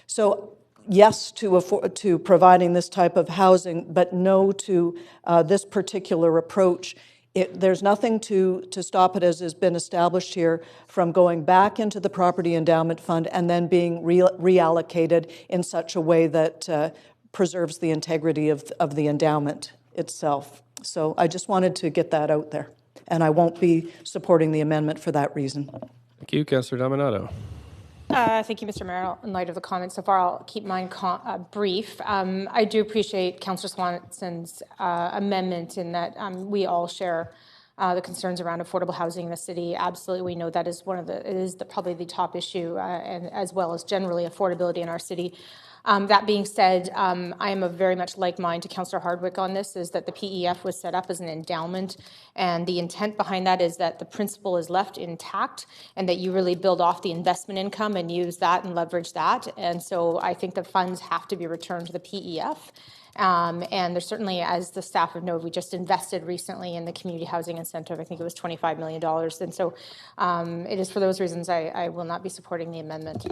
So yes to providing this type of housing, but no to this particular approach. There's nothing to stop it, as has been established here, from going back into the Property Endowment Fund and then being reallocated in such a way that preserves the integrity of the endowment itself. So I just wanted to get that out there, and I won't be supporting the amendment for that reason. Thank you, Councillor Dominato. Thank you, Mr. Mayor. In light of the comments so far, I'll keep mine brief. I do appreciate Councillor Swanson's amendment in that we all share the concerns around affordable housing in the city. Absolutely, we know that is probably the top issue, and as well as generally affordability in our city. That being said, I am of very much like mind to Councillor Hardwick on this, is that the PEF was set up as an endowment, and the intent behind that is that the principle is left intact and that you really build off the investment income and use that and leverage that. And so I think the funds have to be returned to the PEF. And there's certainly, as the staff have noted, we just invested recently in the community housing incentive. I think it was $25 million. And so it is for those reasons I will not be supporting the amendment.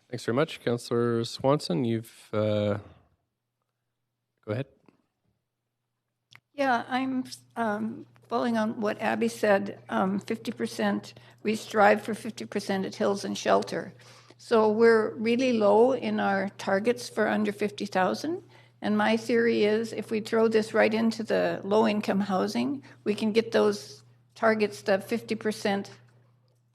Thanks very much, Councillor Swanson. Go ahead. Yeah, I'm following on what Abby said. 50%, we strive for 50% at Hills and Shelter. So we're really low in our targets for under 50,000. And my theory is if we throw this right into the low-income housing, we can get those targets to 50%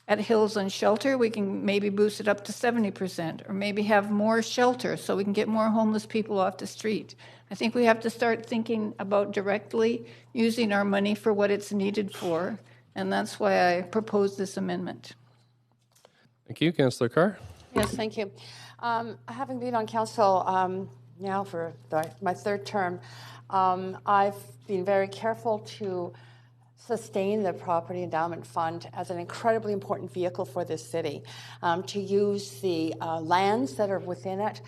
at Hills and Shelter. We can maybe boost it up to 70%, or maybe have more shelter so we can get more homeless people off the street. I think we have to start thinking about directly using our money for what it's needed for, and that's why I propose this amendment. Thank you, Councillor Carr. Yes, thank you. Having been on council now for my third term, I've been very careful to sustain the Property Endowment Fund as an incredibly important vehicle for this city, to use the lands that are within it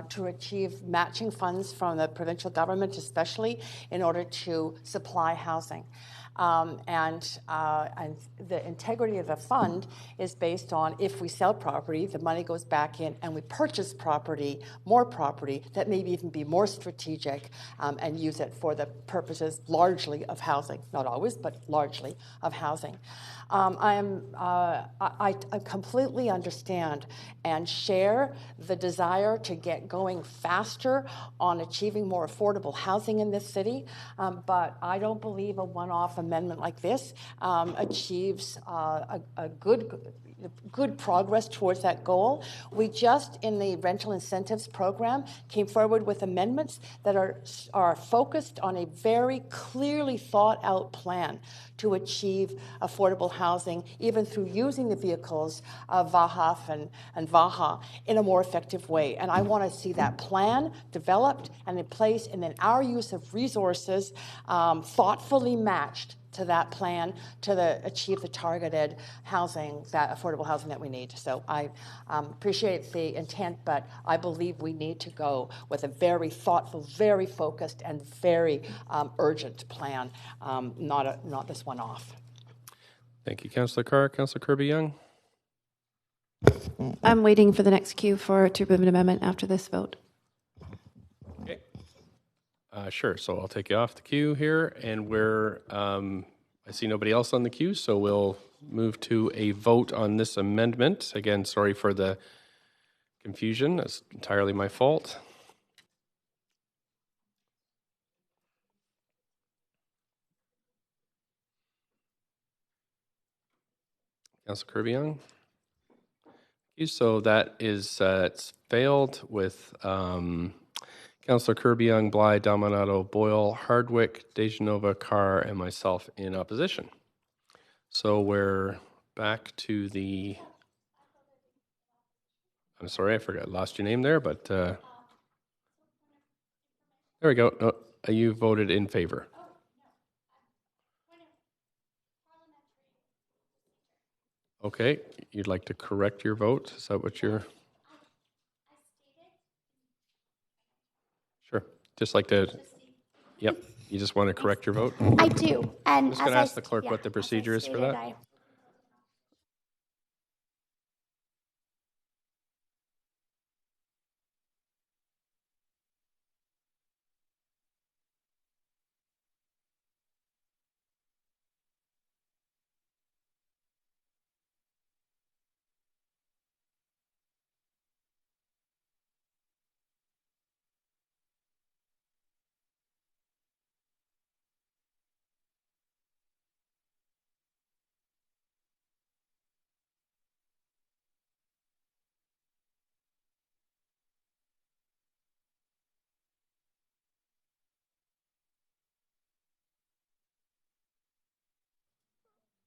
to achieve matching funds from the provincial government, especially in order to supply housing. And the integrity of the fund is based on if we sell property, the money goes back in and we purchase property, more property that maybe even be more strategic and use it for the purposes largely of housing, not always, but largely of housing. I completely understand and share the desire to get going faster on achieving more affordable housing in this city, but I don't believe a one-off amendment like this achieves a good progress towards that goal. We just, in the rental incentives program, came forward with amendments that are focused on a very clearly thought out plan to achieve affordable housing, even through using the vehicles of VAHAF and VAHA in a more effective way. And I want to see that plan developed and in place, and then our use of resources thoughtfully matched to that plan to achieve the targeted housing, that affordable housing that we need. So I appreciate the intent, but I believe we need to go with a very thoughtful, very focused, and very urgent plan, not this one off. Thank you, Councillor Carr. Councillor Kirby-Young. I'm waiting for the next cue to move an amendment after this vote. Okay. Sure. So I'll take you off the queue here, and I see nobody else on the queue, so we'll move to a vote on this amendment. Again, sorry for the confusion. That's entirely my fault. Councillor Kirby-Young. So that is it's failed with Councillor Kirby-Young, Bly, Dominato, Boyle, Hardwick, Dejanova, Carr, and myself in opposition. So we're back to the. I'm sorry, I lost your name there, but there we go. No, you voted in favor. Okay, you'd like to correct your vote? Is that what you're? Sure. Just like to. Yep. You just want to correct your vote? I do. And I'm just going to ask the clerk what the procedure is for that.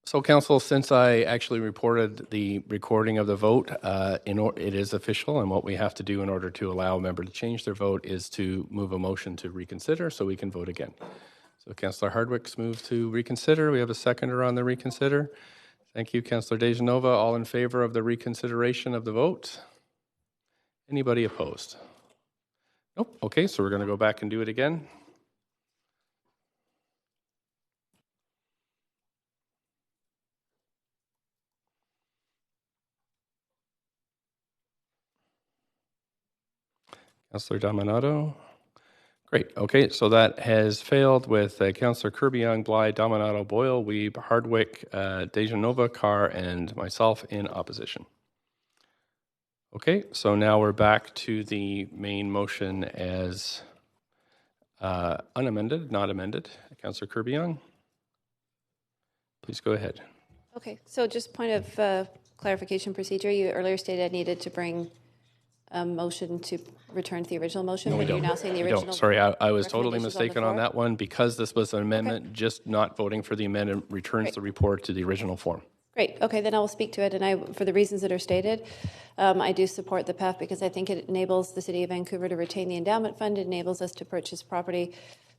So, Council, since I actually reported the recording of the vote, it is official, and what we have to do in order to allow a member to change their vote is to move a motion to reconsider so we can vote again. So, Councillor Hardwick's moved to reconsider. We have a seconder on the reconsider. Thank you, Councillor Dejanova. All in favor of the reconsideration of the vote? Anybody opposed? Nope. Okay, so we're going to go back and do it again. Councillor Dominato. Great. Okay, so that has failed with Councillor Kirby-Young, Bly, Dominato, Boyle, Wiebe, Hardwick, Dejanova, Carr, and myself in opposition. Okay, so now we're back to the main motion as unamended, not amended. Councillor Kirby-Young, please go ahead. Okay, so just point of clarification procedure. You earlier stated I needed to bring a motion to return to the original motion. No, we don't. You're now saying the We original. don't. Sorry, I was totally recommendations mistaken on that one. Because this was an amendment, just not voting for the amendment returns the report to the original form. Great. Okay, then I will speak to it. And for the reasons that are stated, I do support the PEF because I think it enables the City of Vancouver to retain the endowment fund. It enables us to purchase property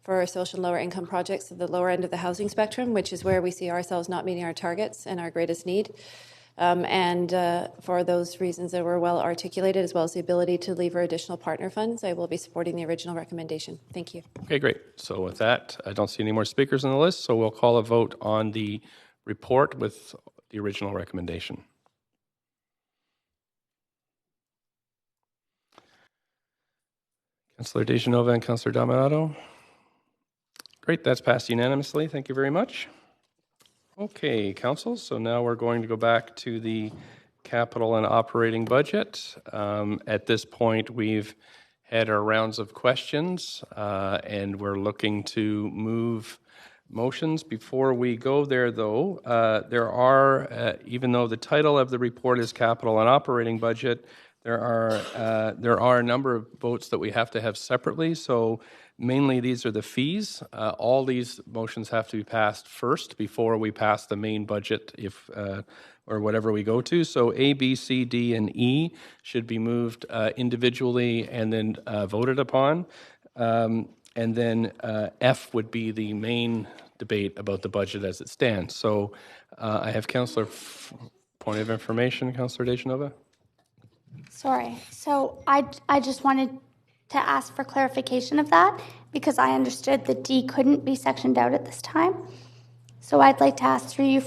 for social and lower income projects at the lower end of the housing spectrum, which is where we see ourselves not meeting our targets and our greatest need. For those reasons that were well articulated, as well as the ability to lever additional partner funds, I will be supporting the original recommendation. Thank you. Okay, great. So with that, I don't see any more speakers on the list, so we'll call a vote on the report with the original recommendation. Councillor Dejanova and Councillor Dominato. Great, that's passed unanimously. Thank you very much. Okay, Council, so now we're going to go back to the capital and operating budget. At this point, we've had our rounds of questions, and we're looking to move motions. Before we go there, though, there are, even though the title of the report is capital and operating budget, there are a number of votes that we have to have separately. So mainly these are the fees. All these motions have to be passed first before we pass the main budget, if or whatever we go to. So A, B, C, D, and E should be moved individually and then voted upon. And then F would be the main debate about the budget as it stands. So I have Councillor, point of information, Councillor Dejanova. Sorry. So I just wanted to ask for clarification of that because I understood that D couldn't be sectioned out at this time. So I'd like to ask through you,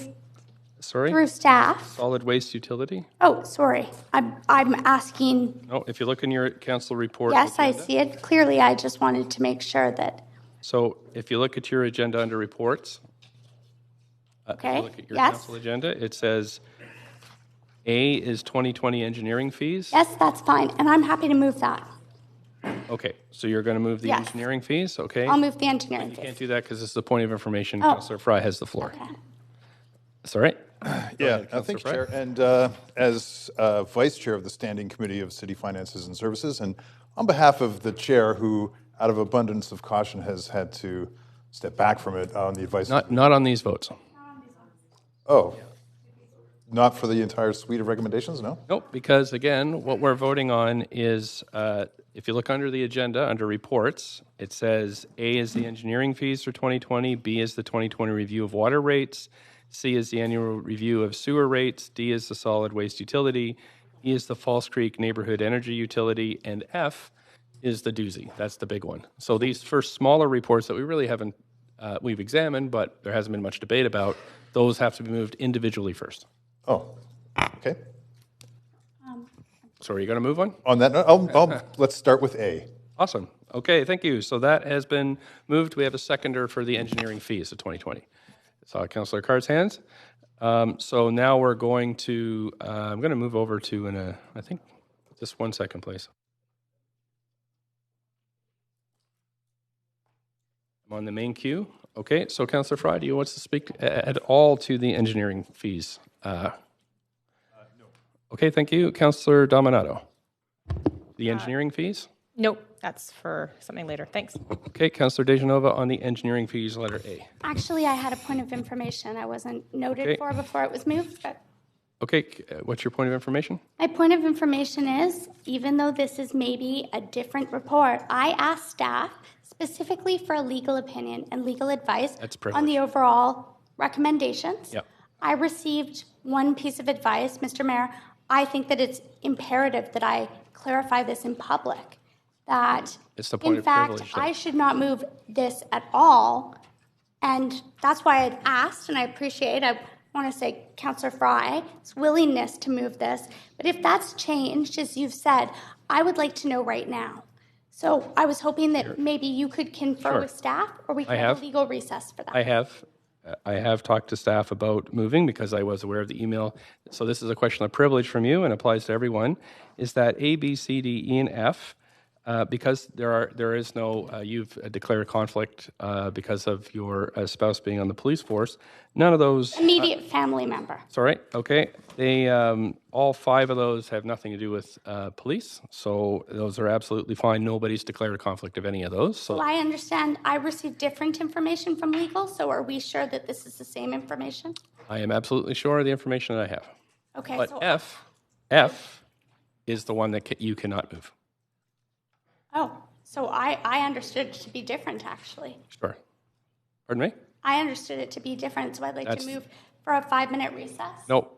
through staff. Solid waste utility. Oh, sorry. I'm asking. No, if you look in your council report. Yes, agenda, I see it clearly. I just wanted to make sure that. So if you look at your agenda under reports. Okay. If you look at your Yes. council agenda, it says A is 2020 engineering fees. Yes, that's fine. And I'm happy to move that. Okay, so you're going to move the Yes. engineering fees, okay? I'll move the engineering You fees. can't do that because it's the point of information. Oh. Councillor Fry has the floor. That's all right. Yeah, thank you, Chair. And as Vice Chair of the Standing Committee of City Finances and Services, and on behalf of the Chair, who, out of abundance of caution, has had to step back from it on the advice. Not on these votes. Oh, not for the entire suite of recommendations, no? Nope, because again, what we're voting on is, if you look under the agenda, under reports, it says A is the engineering fees for 2020, B is the 2020 review of water rates, C is the annual review of sewer rates, D is the solid waste utility, E is the False Creek neighborhood energy utility, and F is the doozy. That's the big one. So these first smaller reports that we really haven't, we've examined, but there hasn't been much debate about, those have to be moved individually first. Oh, okay. So are you going to move on? On that note, let's start with A. Awesome. Okay, thank you. So that has been moved. We have a seconder for the engineering fees of 2020. Saw Councillor Carr's hands. So now we're going to, I'm going to move over to, I think, just 1 second, please. I'm on the main queue. Okay, so Councillor Fry, do you want to speak at all to the engineering fees? No. Okay, thank you. Councillor Dominato. The engineering fees? Nope, that's for something later. Thanks. Okay, Councillor Dejanova on the engineering fees, letter A. Actually, I had a point of information I wasn't noted Okay. for before it was moved. But Okay, what's your point of information? my point of information is, even though this is maybe a different report, I asked staff specifically for a legal opinion and legal advice That's on privilege. the overall recommendations. Yep. I received one piece of advice, Mr. Mayor. I think that it's imperative that I clarify this in public, that It's the point in of fact, privilege, though. I should not move this at all. And that's why I'd asked, and I want to say Councillor Fry's willingness to move this. But if that's changed, as you've said, I would like to know right now. So I was hoping that maybe you could confer Sure. with staff, or we I could have have. a legal recess for that. I have talked to staff about moving because I was aware of the email. So this is a question of privilege from you and applies to everyone, is that A, B, C, D, E, and F, because there is no, you've declared conflict because of your spouse being on the police force, none of those. Immediate family member. Sorry, okay. They, all 5 of those have nothing to do with police, so those are absolutely fine. Nobody's declared a conflict of any of those. So Well, I understand I received different information from legal, so are we sure that this is the same information? I am absolutely sure of the information that I have. Okay, But so F is the one that you cannot move. Oh, So I understood it to be different, actually. Sure. Pardon me? I understood it to be different, so I'd like That's- to move for a 5-minute recess. No,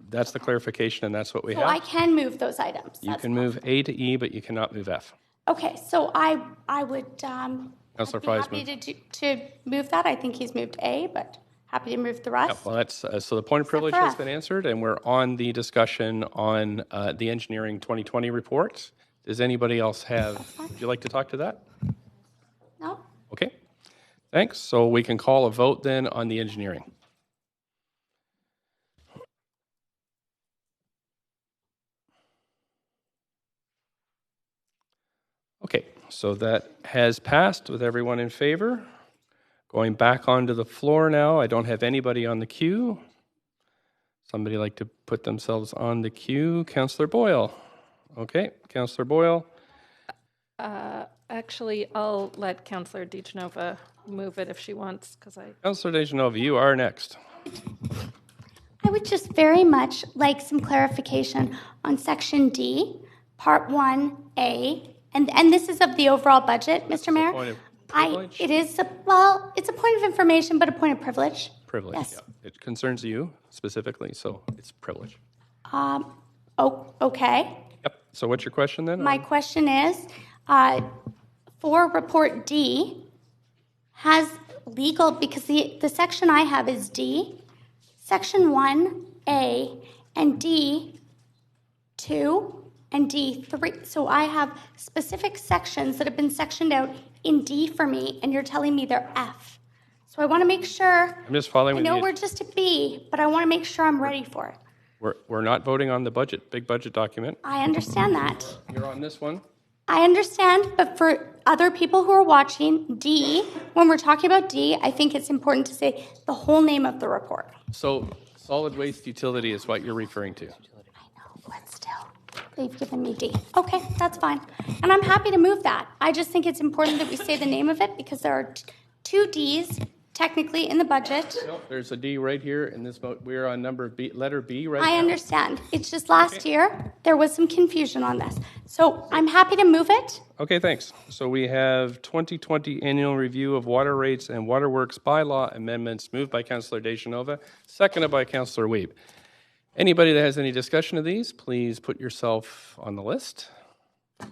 that's the clarification, and that's what we So have. I can move those items. You can move A to E, but you cannot move F. Okay, so I would Councillor be Fry's happy moved. to move that. I think he's moved A, but happy to move the Yeah, rest. well, that's so the point of privilege for has F. been answered, and we're on the discussion on the engineering 2020 report. Does anybody else would you like to talk to that? No? Okay, thanks. So we can call a vote then on the engineering. Okay, so that has passed with everyone in favor. Going back onto the floor now, I don't have anybody on the queue. Somebody like to put themselves on the queue? Councillor Boyle. Okay, Councillor Boyle. Actually, I'll let Councillor DeGenova move it if she wants, because I... Councillor DeGenova, you are next. I would just very much like some clarification on Section D, Part 1A, and this is of the overall budget, Mr. Mayor. Point of privilege? It's a point of information, but a point of privilege. Privilege, Yes. yeah. It concerns you specifically, so it's privilege. Okay. Yep, so what's your question then? My question is, for Report D, has legal, because the section I have is D, Section 1A, and D2, and D3. So I have specific sections that have been sectioned out in D for me, and you're telling me they're F. So I want to make sure, I'm just following I with know you. we're just a B, but I want to make sure I'm ready for it. We're not voting on the big budget document. I understand that. You're on this one. I understand, but for other people who are watching, D, when we're talking about D, I think it's important to say the whole name of the report. So solid waste utility is what you're referring to. But still, they've given me D. Okay, that's fine. And I'm happy to move that. I just think it's important that we say the name of it because there are two Ds technically in the budget. Nope, there's a D right here in this vote. We're on letter B right now. I understand. It's just last year there was some confusion on this. So I'm happy to move it. Okay, thanks. So we have 2020 annual review of water rates and waterworks bylaw amendments moved by Councillor DeGenova, seconded by Councillor Wiebe. Anybody that has any discussion of these, please put yourself on the list. I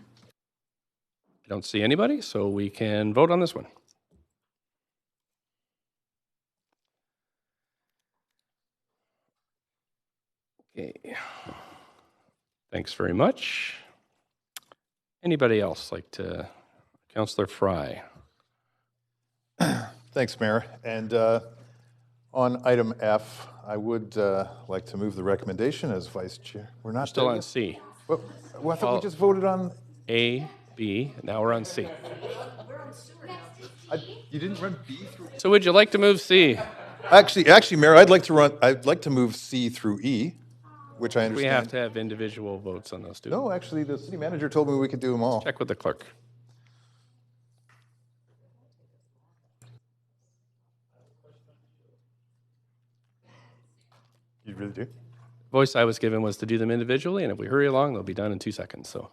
don't see anybody, so we can vote on this one. Okay. Thanks very much. Anybody else like to? Councillor Fry. Thanks, Mayor. And on item F, I would like to move the recommendation as vice chair. We're not Still there on yet? C. Well, I thought we just voted on A, B, now we're on C. You didn't run B through. So would you like to move C? Actually, Mayor, I'd like to move C through E, which I understand. We have to have individual votes on those two. No, actually, the city manager told me we could do them all. Check with the clerk. You really do? Voice I was given was to do them individually, and if we hurry along, they'll be done in 2 seconds. So.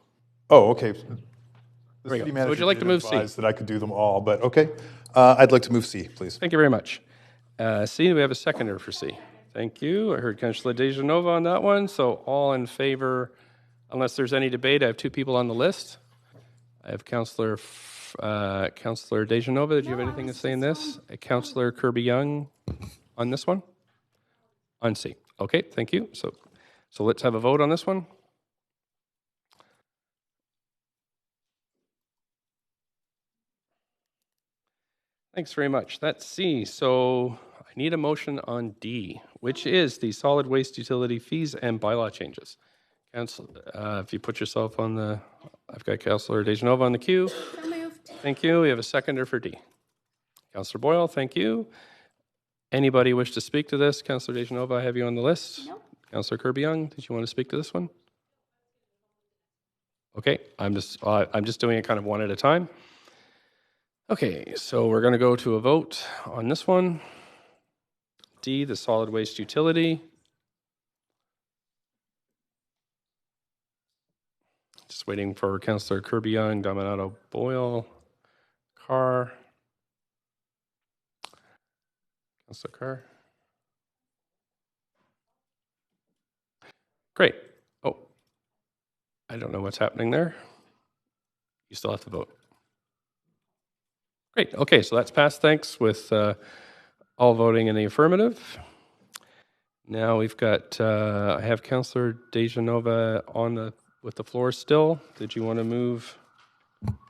Oh, okay. The we go. city So manager would you like to did move C? advise that I could do them all, but okay. I'd like to move C, please. Thank you very much. C, we have a seconder for C. Thank you. I heard Councillor DeGenova on that one. So all in favor, unless there's any debate, I have 2 people on the list. I have Councillor DeGenova. Did you have anything to say in this? Councillor Kirby-Yung on this one? On C. Okay, thank you. So let's have a vote on this one. Thanks very much. That's C. So I need a motion on D, which is the solid waste utility fees and bylaw changes. Council, if you put yourself on the, I've got Councillor DeGenova on the queue. Thank you. We have a seconder for D. Councillor Boyle, thank you. Anybody wish to speak to this? Councillor DeGenova, I have you on the list. No. Councillor Kirby-Yung, did you want to speak to this one? Okay, I'm just doing it kind of one at a time. Okay, so we're going to go to a vote on this one. D, the solid waste utility. Just Just waiting for Councillor Kirby-Young, Dominato, Boyle, Carr. Councillor Carr. Great. Oh, I don't know what's happening there. You still have to vote. Great. Okay, so that's passed. Thanks, with all voting in the affirmative. Now we've got, I have Councillor Dejanova with the floor still. Did you want to move?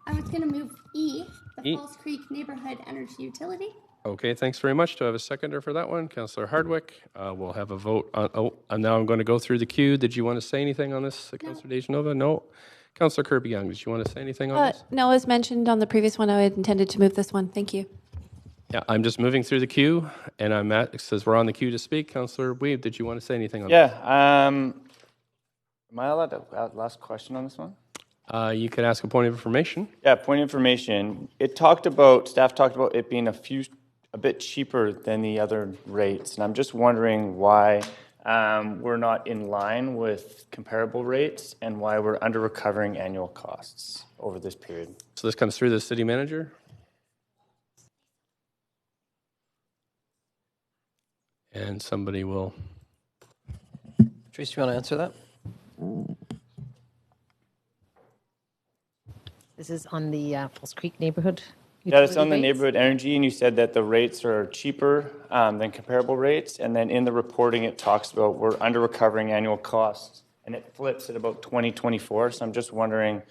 I was going to move E, the Falls Creek Neighborhood Energy Utility. Okay, thanks very much. Do I have a seconder for that one? Councillor Hardwick. We'll have a vote on, and now I'm going to go through the queue. Did you want to say anything on this, Councillor Dejanova? No. Councillor Kirby-Young, did you want to say anything on this? No, as mentioned on the previous one, I had intended to move this one. Thank you. Yeah, I'm just moving through the queue, and it says we're on the queue to speak. Councillor Weeb, did you want to say anything on this? Am I allowed to last question on this one? You could ask a point of information. Yeah, point of information. Staff talked about it being a bit cheaper than the other rates, and I'm just wondering why we're not in line with comparable rates and why we're under recovering annual costs over this period. So this comes through the city manager? And somebody will. Trace, you want to answer that? This is on the Falls Creek neighborhood. Yeah, it's on the neighborhood energy, and you said that the rates are cheaper than comparable rates, and then in the reporting it talks about we're under recovering annual costs, and it flips at about 2024. So I'm just wondering,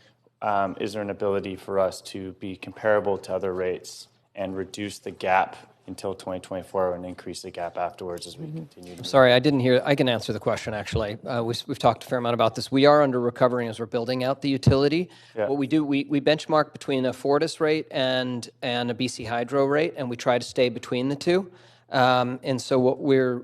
is there an ability for us to be comparable to other rates and reduce the gap until 2024 and increase the gap afterwards as we continue? Sorry, I didn't hear. I can answer the question, actually. We've talked a fair amount about this. We are under recovering as we're building out the utility. Yeah. What we do, we benchmark between a Fortis rate and a BC Hydro rate, and we try to stay between the two. And so what we're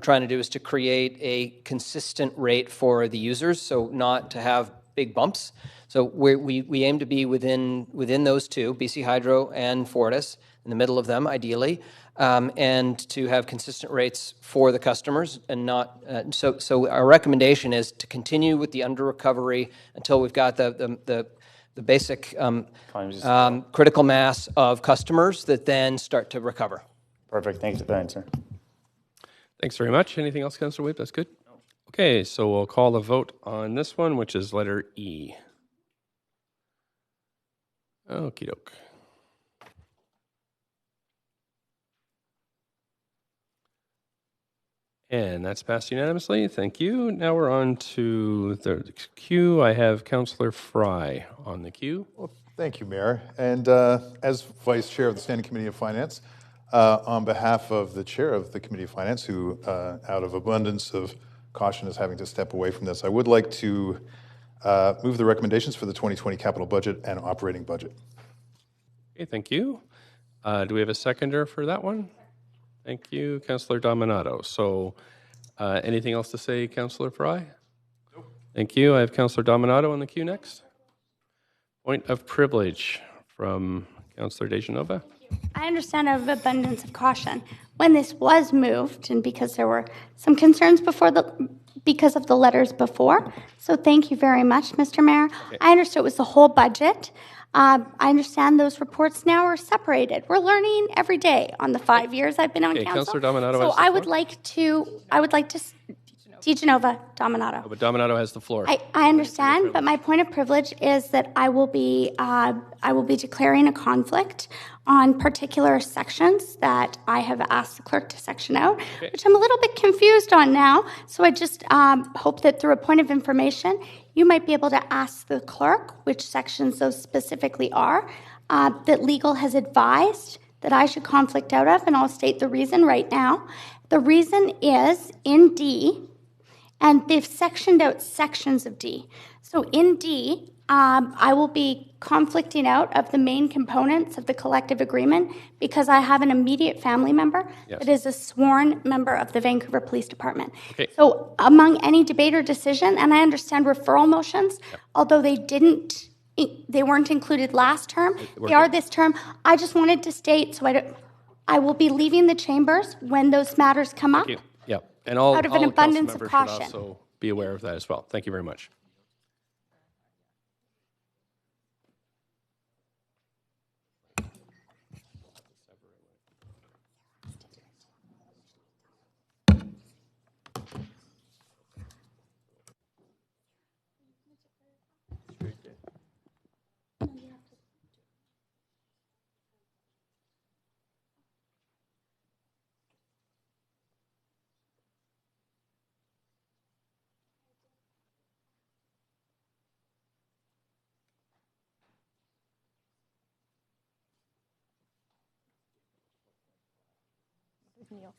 trying to do is to create a consistent rate for the users, so not to have big bumps. So we aim to be within those two, BC Hydro and Fortis, in the middle of them, ideally, and to have consistent rates for the customers, and not. So our recommendation is to continue with the under recovery until we've got the basic critical mass of customers that then start to recover. Perfect. Thanks for the answer. Thanks very much. Anything else, Councillor Weeb? That's good. Okay, so we'll call the vote on this one, which is letter E. Okie doke. And that's passed unanimously. Thank you. Now we're on to the queue. I have Councillor Fry on the queue. Well, thank you, Mayor. And as Vice Chair of the Standing Committee of Finance, on behalf of the Chair of the Committee of Finance, who out of abundance of caution is having to step away from this, I would like to move the recommendations for the 2020 capital budget and operating budget. Okay, thank you. Do we have a seconder for that one? Thank you, Councillor Dominato. So anything else to say, Councillor Fry? Nope. Thank you. I have Councillor Dominato on the queue next. Point of privilege from Councillor Dejanova. I understand out of abundance of caution. When this was moved, and because there were some concerns because of the letters before, so thank you very much, Mr. Mayor. Okay. I understood it was the whole budget. I understand those reports now are separated. We're learning every day on the 5 years I've been on council. Councillor Dominato. So I would like to. Dejanova, Dominato. Oh, but Dominato has the floor. I understand, but my point of privilege is that I will be declaring a conflict on particular sections that I have asked the clerk to section out, which I'm a little bit confused on now. So I just hope that through a point of information, you might be able to ask the clerk which sections those specifically are that legal has advised that I should conflict out of, and I'll state the reason right now. The reason is in D, and they've sectioned out sections of D. So in D, I will be conflicting out of the main components of the collective agreement because I have an immediate family member that is a sworn member of the Vancouver Police Department. Okay. So among any debate or decision, and I understand referral motions, although they weren't included last term, they are this term. I just wanted to state, so I will be leaving the chambers when those matters come up. Thank you. Yeah, and all out of an abundance of caution. Should also be aware of that as well. Thank you very much. Nielsen.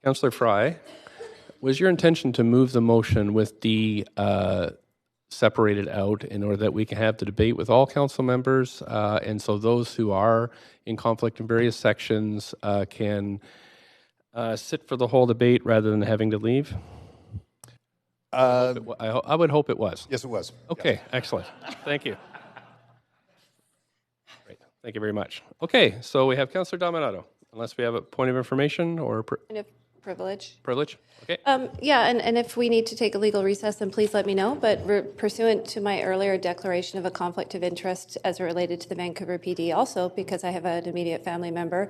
Councillor Fry, was your intention to move the motion with D separated out in order that we can have the debate with all council members, and so those who are in conflict in various sections can sit for the whole debate rather than having to leave? I would hope it was. Yes, it was. Okay, yes. Excellent. Thank you. Great. Thank you very much. Okay, so we have Councillor Dominato, unless we have a point of information or Point of privilege. privilege. Okay. Yeah, and if we need to take a legal recess, then please let me know. But pursuant to my earlier declaration of a conflict of interest as it related to the Vancouver PD, also because I have an immediate family member,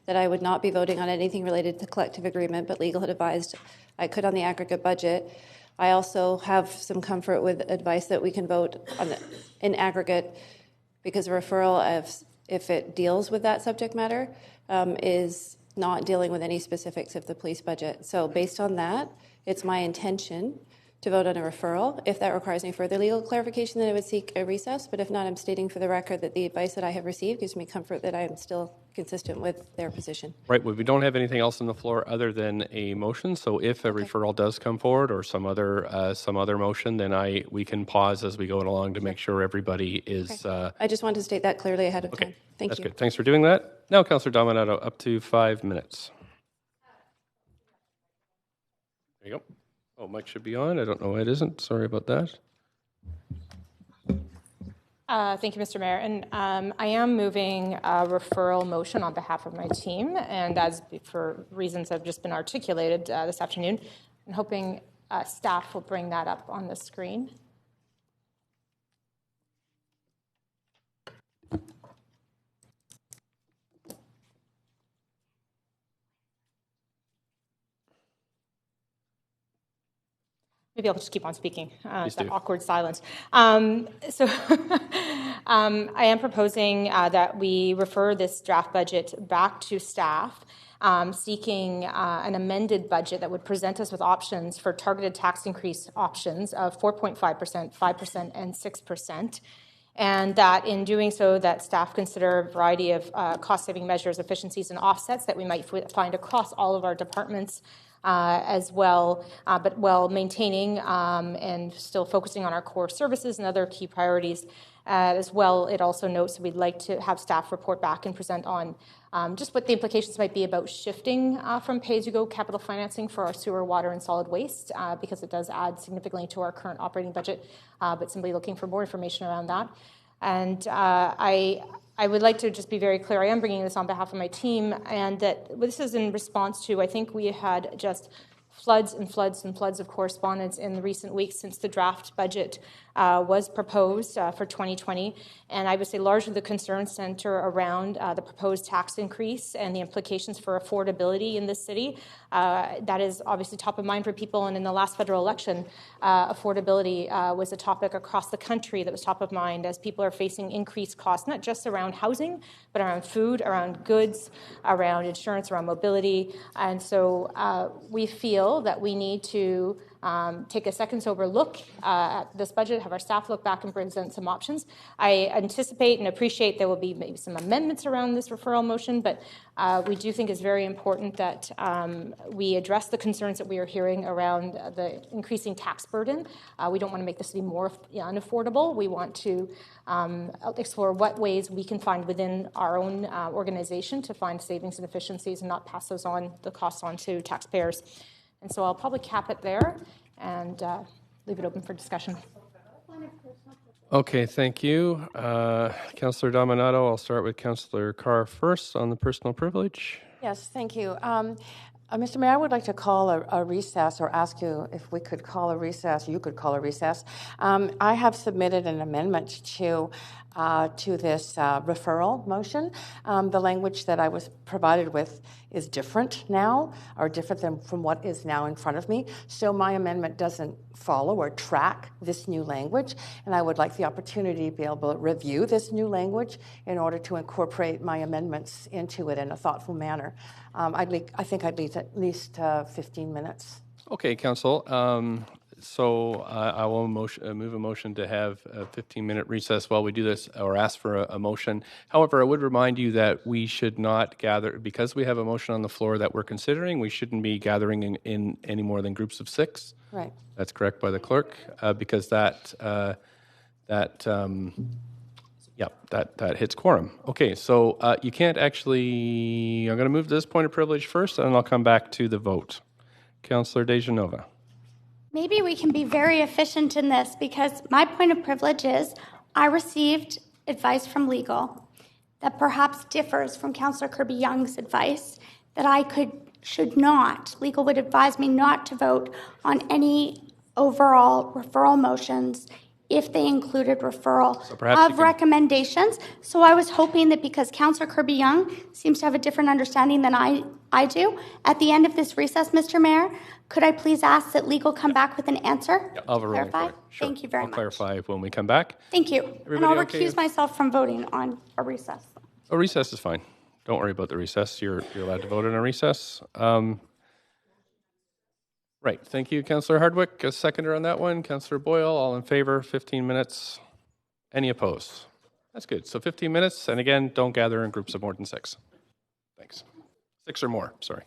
that I would not be voting on anything related to the collective agreement, but legal had advised I could on the aggregate budget. I also have some comfort with advice that we can vote on in aggregate, because a referral, if it deals with that subject matter, is not dealing with any specifics of the police budget. So based on that, it's my intention to vote on a referral. If that requires any further legal clarification, then I would seek a recess. But if not, I'm stating for the record that the advice that I have received gives me comfort that I am still consistent with their position. Right. Well, we don't have anything else on the floor other than a motion. So if a referral does come forward or some other motion, then we can pause as we go along to make sure everybody is. I just wanted to state that clearly ahead of time. Thank That's you. good. Thanks for doing that. Now, Councillor Dominato, up to 5 minutes. There you go. Oh, mic should be on. I don't know why it isn't. Sorry about that. Thank you, Mr. Mayor. And I am moving a referral motion on behalf of my team. And as for reasons that have just been articulated this afternoon, I'm hoping staff will bring that up on the screen. Maybe I'll just keep on speaking. That awkward silence. I am proposing that we refer this draft budget back to staff, seeking an amended budget that would present us with options for targeted tax increase options of 4.5%, 5%, and 6%. And that in doing so, that staff consider a variety of cost-saving measures, efficiencies, and offsets that we might find across all of our departments, as well, but while maintaining and still focusing on our core services and other key priorities. As well, it also notes that we'd like to have staff report back and present on just what the implications might be about shifting from pay-as-you-go capital financing for our sewer, water, and solid waste, because it does add significantly to our current operating budget, but simply looking for more information around that. And I would like to just be very clear, I am bringing this on behalf of my team, and that this is in response to, I think we had just floods and floods and floods of correspondence in the recent weeks since the draft budget was proposed for 2020. And I would say largely the concerns center around the proposed tax increase and the implications for affordability in this city. That is obviously top of mind for people. And in the last federal election, affordability was a topic across the country that was top of mind as people are facing increased costs, not just around housing, but around food, around goods, around insurance, around mobility. And so we feel that we need to take a second sober look at this budget, have our staff look back and present some options. I anticipate and appreciate there will be maybe some amendments around this referral motion, but we do think it's very important that we address the concerns that we are hearing around the increasing tax burden. We don't want to make the city more unaffordable. We want to explore what ways we can find within our own organization to find savings and efficiencies and not pass the costs on to taxpayers. And so I'll probably cap it there and leave it open for discussion. Okay, thank you. Councillor Dominato, I'll start with Councillor Carr first on the personal privilege. Yes, thank you. Mr. Mayor, I would like to call a recess, or ask you if we could call a recess, you could call a recess. I have submitted an amendment to to this referral motion. The language that I was provided with is different now, or different than from what is now in front of me. So my amendment doesn't follow or track this new language, and I would like the opportunity to be able to review this new language in order to incorporate my amendments into it in a thoughtful manner. I think I'd need at least 15 minutes. Okay, Council. So I will move a motion to have a 15-minute recess while we do this, or ask for a motion. However, I would remind you that we should not gather, because we have a motion on the floor that we're considering, we shouldn't be gathering in any more than groups of 6. Right. That's correct by the clerk, because that hits quorum. Okay, so you can't actually, I'm going to move to this point of privilege first, and I'll come back to the vote. Councillor Dejanova. Maybe we can be very efficient in this, because my point of privilege is I received advice from legal that perhaps differs from Councillor Kirby-Young's advice, that legal would advise me not to vote on any overall referral motions if they included referral of recommendations. So I was hoping that, because Councillor Kirby-Young seems to have a different understanding than I do, at the end of this recess, Mr. Mayor, could I please ask that legal come back with an answer? Yeah, I'll clarify? Sure. Thank you very I'll much. clarify when we come back. Thank you. Everybody and I'll okay recuse myself from voting on a recess. A recess is fine. Don't worry about the recess. You're allowed to vote in a recess. Right. Thank you, Councillor Hardwick. A seconder on that one. Councillor Boyle, all in favor, 15 minutes. Any opposed? That's good. So 15 minutes. And again, don't gather in groups of more than 6. Thanks. 6 or more, sorry.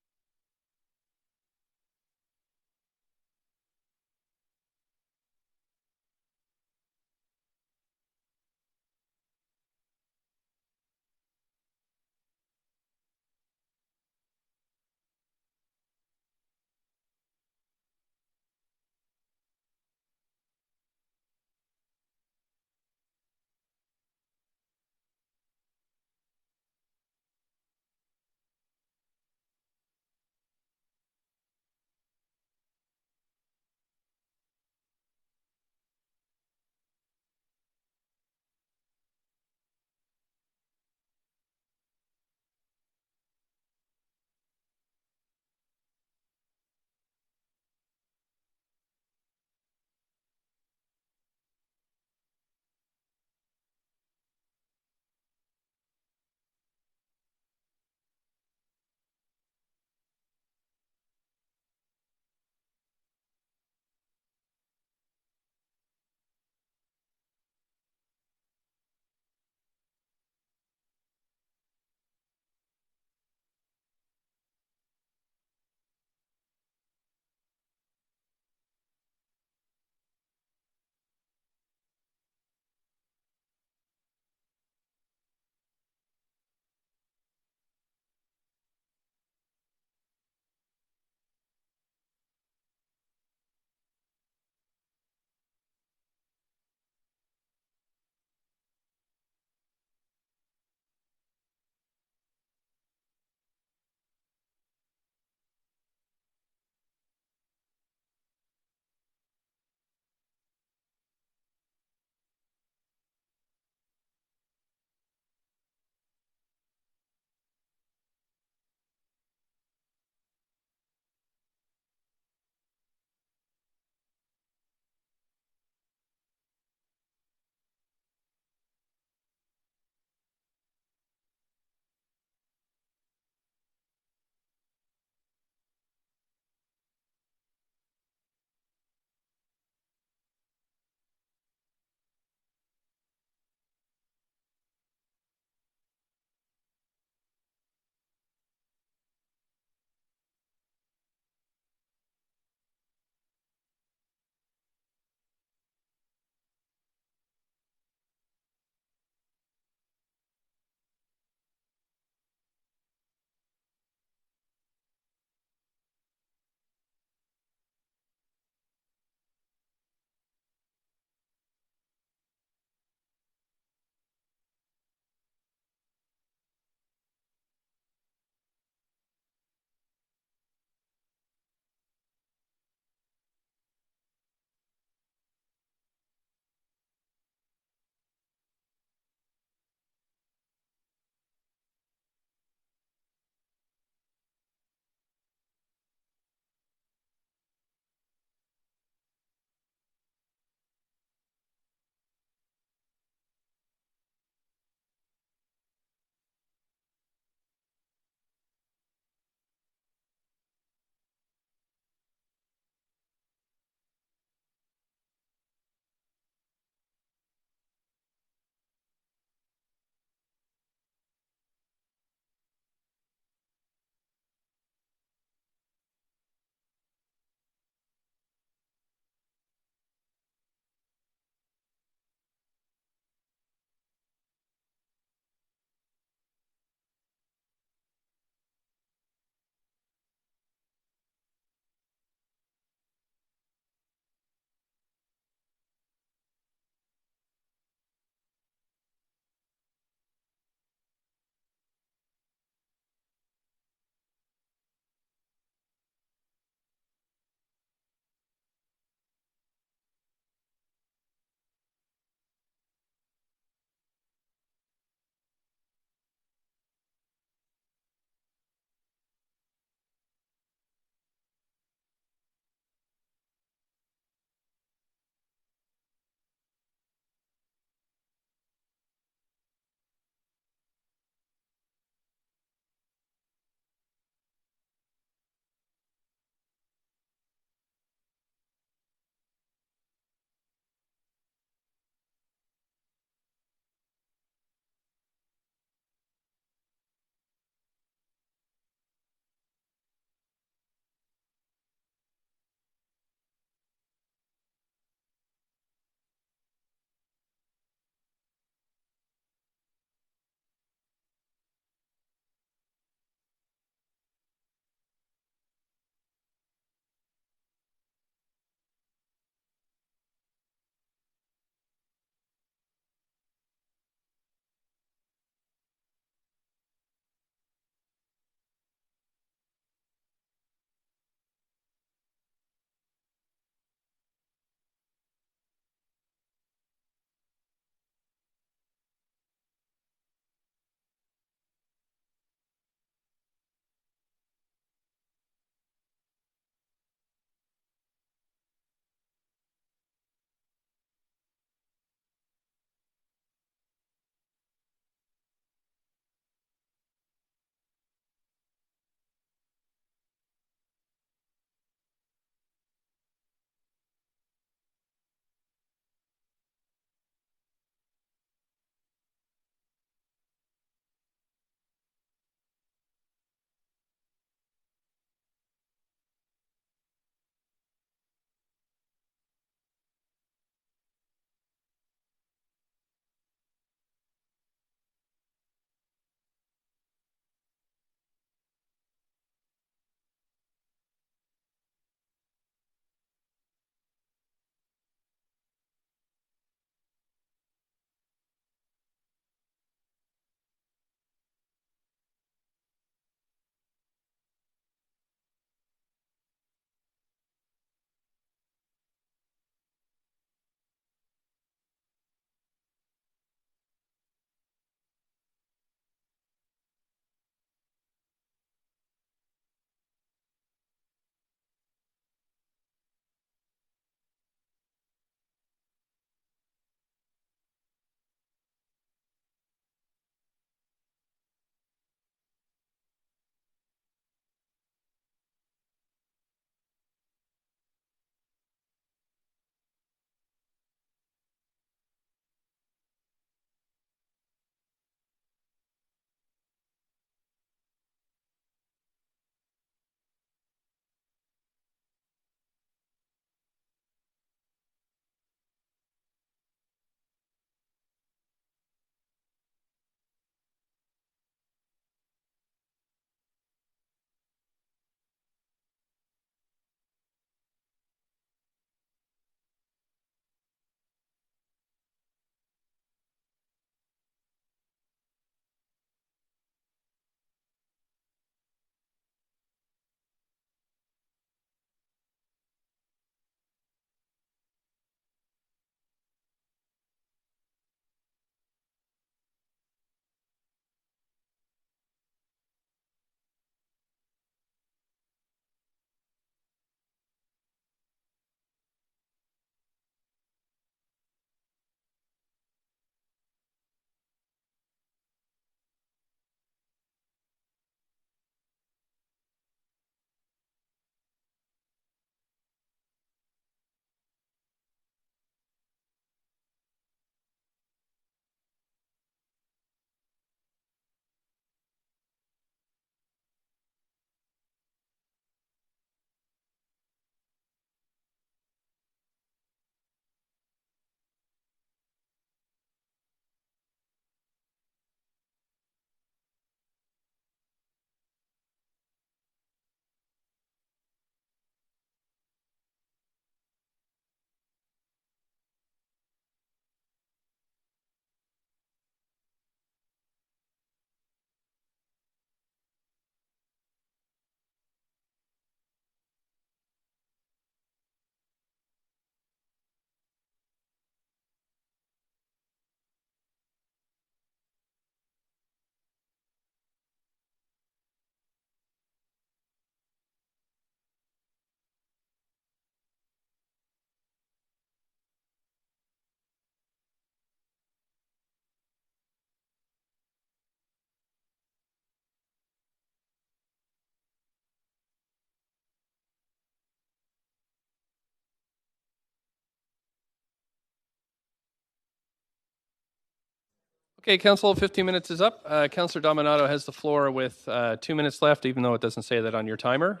Okay, Council, 15 minutes is up. Councillor Dominato has the floor with 2 minutes left, even though it doesn't say that on your timer.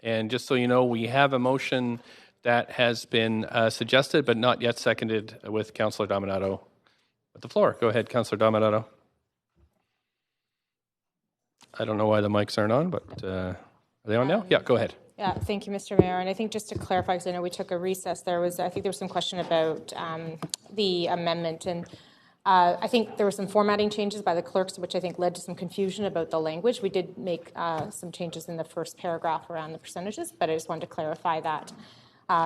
And just so you know, we have a motion that has been suggested but not yet seconded with Councillor Dominato at the floor. Go ahead, Councillor Dominato. I don't know why the mics aren't on, but are they on now? Yeah, go ahead. Yeah, thank you, Mr. Mayor. And I think just to clarify, because I know we took a recess, I think there was some question about the amendment. And I think there were some formatting changes by the clerks, which I think led to some confusion about the language. We did make some changes in the first paragraph around the percentages, but I just wanted to clarify that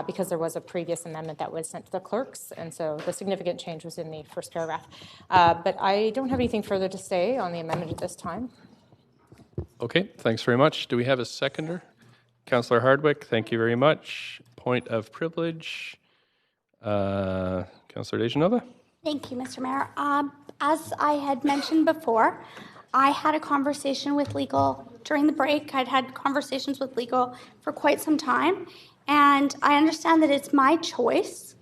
because there was a previous amendment that was sent to the clerks. And so the significant change was in the first paragraph. But I don't have anything further to say on the amendment at this time. Okay, thanks very much. Do we have a seconder? Councillor Hardwick, thank you very much. Point of privilege. Councillor Dejanova. Thank you, Mr. Mayor. As I had mentioned before, I had a conversation with legal during the break. I'd had conversations with legal for quite some time, and I understand that it's my choice,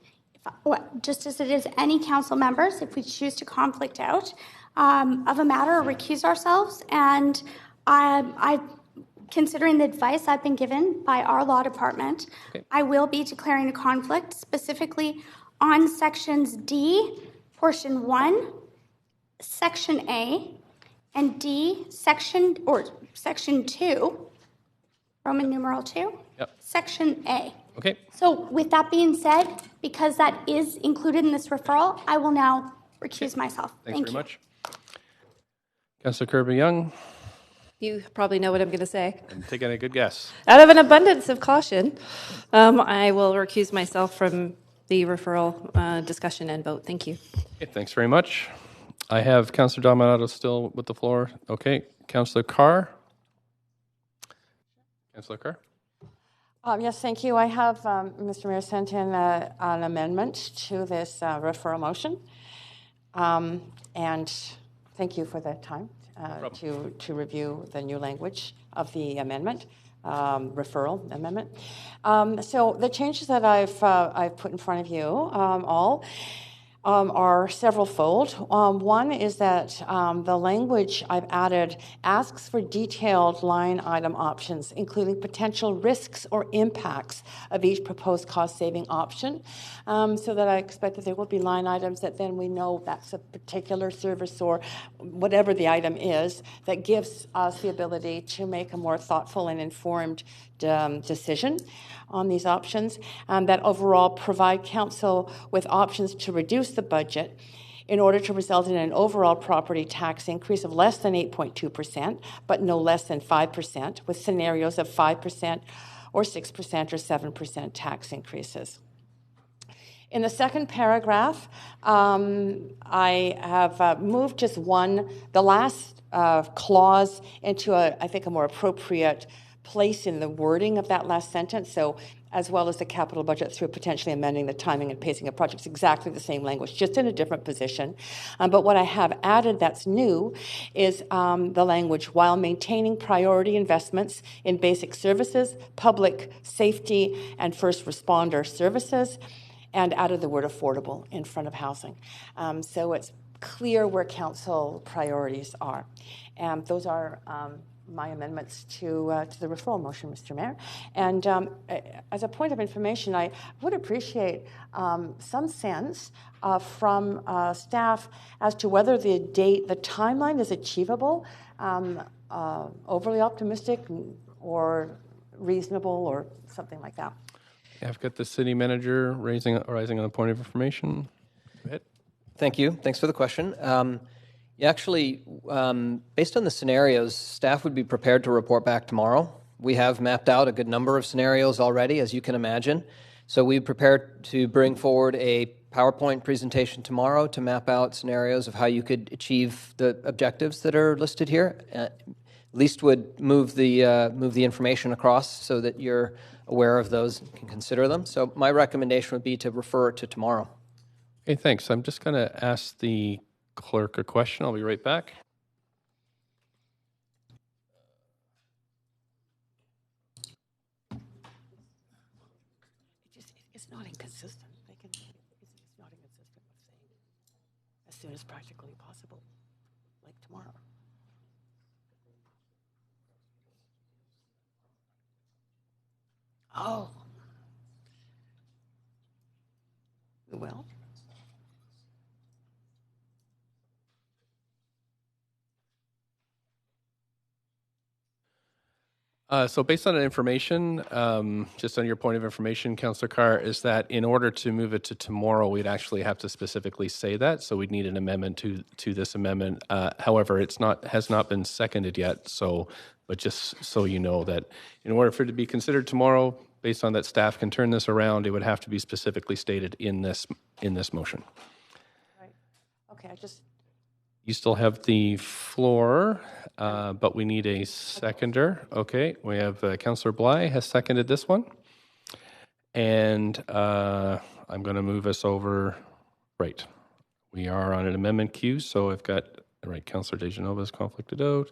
just as it is any council members, if we choose to conflict out of a matter or recuse ourselves. And I considering the advice I've been given by our law department, I will be declaring a conflict specifically on sections D, portion 1, section A, and D, section 2, Roman numeral 2, section A. Okay. So with that being said, because that is included in this referral, I will now recuse myself. Thanks Thank very you. much. Councillor Kirby-Young. You probably know what I'm going to say. I'm taking a good guess. Out of an abundance of caution, I will recuse myself from the referral discussion and vote. Thank you. Okay, thanks very much. I have Councillor Dominato still with the floor. Okay, Councillor Carr. Councillor Carr. Yes, thank you. I have, Mr. Mayor, sent in an amendment to this referral motion. And thank you for the time to review the new language of the amendment, referral amendment. So the changes that I've put in front of you all are several-fold. One is that the language I've added asks for detailed line item options, including potential risks or impacts of each proposed cost-saving option, so that I expect that there will be line items that then we know that's a particular service or whatever the item is that gives us the ability to make a more thoughtful and informed decision on these options, that overall provide council with options to reduce the budget in order to result in an overall property tax increase of less than 8.2%, but no less than 5%, with scenarios of 5% or 6% or 7% tax increases. In the second paragraph, I have moved just the last clause into I think a more appropriate place in the wording of that last sentence. So, as well as the capital budget through potentially amending the timing and pacing of projects, exactly the same language, just in a different position. But what I have added that's new is the language, while maintaining priority investments in basic services, public safety, and first responder services, and added the word affordable in front of housing. So it's clear where council priorities are. And those are my amendments to the referral motion, Mr. Mayor. And as a point of information, I would appreciate some sense from staff as to whether the timeline is achievable, overly optimistic or reasonable or something like that. I've got the city manager rising on a point of information. Go ahead. Thank you. Thanks for the question. Actually, based on the scenarios, staff would be prepared to report back tomorrow. We have mapped out a good number of scenarios already, as you can imagine. So we prepared to bring forward a PowerPoint presentation tomorrow to map out scenarios of how you could achieve the objectives that are listed here. At least would move the information across so that you're aware of those and can consider them. So my recommendation would be to refer it to tomorrow. Okay, thanks. I'm just going to ask the clerk a question. I'll be right back. It's not inconsistent. It's not inconsistent with saying a as soon as practically possible, like tomorrow. Oh. Well. So based on that information, just on your point of information, Councillor Carr, is that in order to move it to tomorrow, we'd actually have to specifically say that. So we'd need an amendment to this amendment. However, has not been seconded yet. So, but just so you know that in order for it to be considered tomorrow, based on that staff can turn this around, it would have to be specifically stated in this motion. Right. Okay. You still have the floor, but we need a seconder. Okay, we have Councillor Bly has seconded this one. And I'm going to move us over. Right. We are on an amendment queue, so I've got, right, Councillor Dejanova is conflicted out.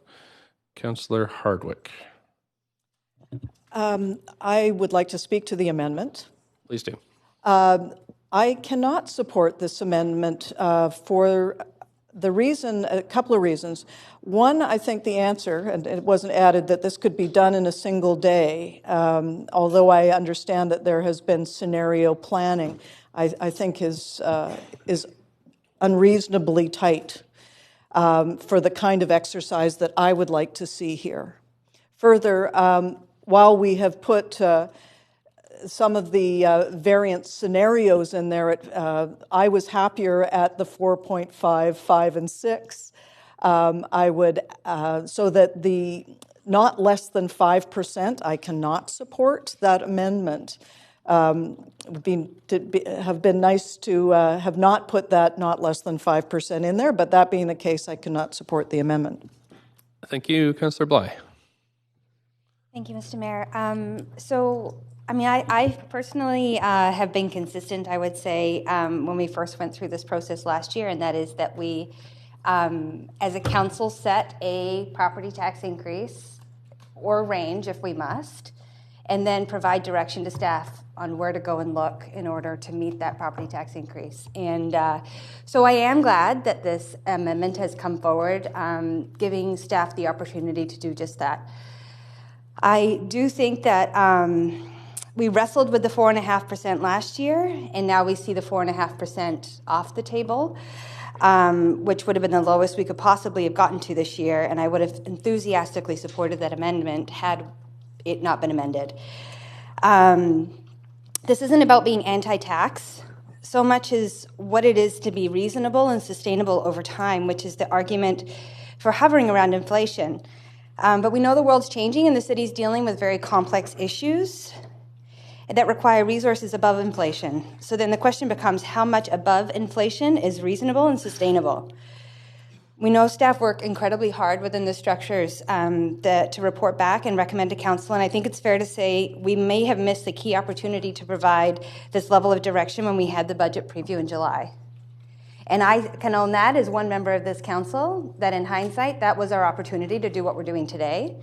Councillor Hardwick. I would like to speak to the amendment. Please do. I cannot support this amendment for the reason, a couple of reasons. One, I think the answer, and it wasn't added, that this could be done in a single day, although I understand that there has been scenario planning, I think is unreasonably tight for the kind of exercise that I would like to see here. Further, while we have put some of the variant scenarios in there, I was happier at the 4.5, 5, and 6. I would, so that the not less than 5%, I cannot support that amendment. It would have been nice to have not put that not less than 5% in there, but that being the case, I cannot support the amendment. Thank you, Councillor Bly. Thank you, Mr. Mayor. I personally have been consistent, I would say, when we first went through this process last year, and that is that we, as a council, set a property tax increase or range if we must, and then provide direction to staff on where to go and look in order to meet that property tax increase. And so I am glad that this amendment has come forward, giving staff the opportunity to do just that. I do think that we wrestled with the 4.5% last year, and now we see the 4.5% off the table, which would have been the lowest we could possibly have gotten to this year, and I would have enthusiastically supported that amendment had it not been amended. This isn't about being anti-tax so much as what it is to be reasonable and sustainable over time, which is the argument for hovering around inflation. But we know the world's changing and the city's dealing with very complex issues that require resources above inflation. So then the question becomes, how much above inflation is reasonable and sustainable? We know staff work incredibly hard within the structures to report back and recommend to council, and I think it's fair to say we may have missed the key opportunity to provide this level of direction when we had the budget preview in July. And I can own that as one member of this council, that in hindsight, that was our opportunity to do what we're doing today.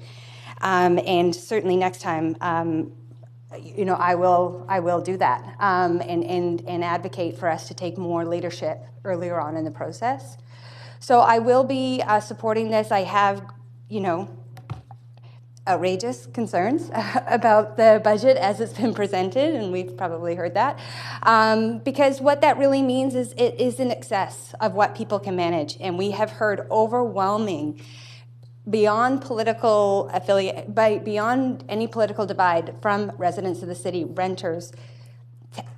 And certainly next time, I will do that and advocate for us to take more leadership earlier on in the process. So I will be supporting this. I have, outrageous concerns about the budget as it's been presented, and we've probably heard that, because what that really means is it is in excess of what people can manage, and we have heard overwhelming, beyond political beyond any political divide from residents of the city, renters,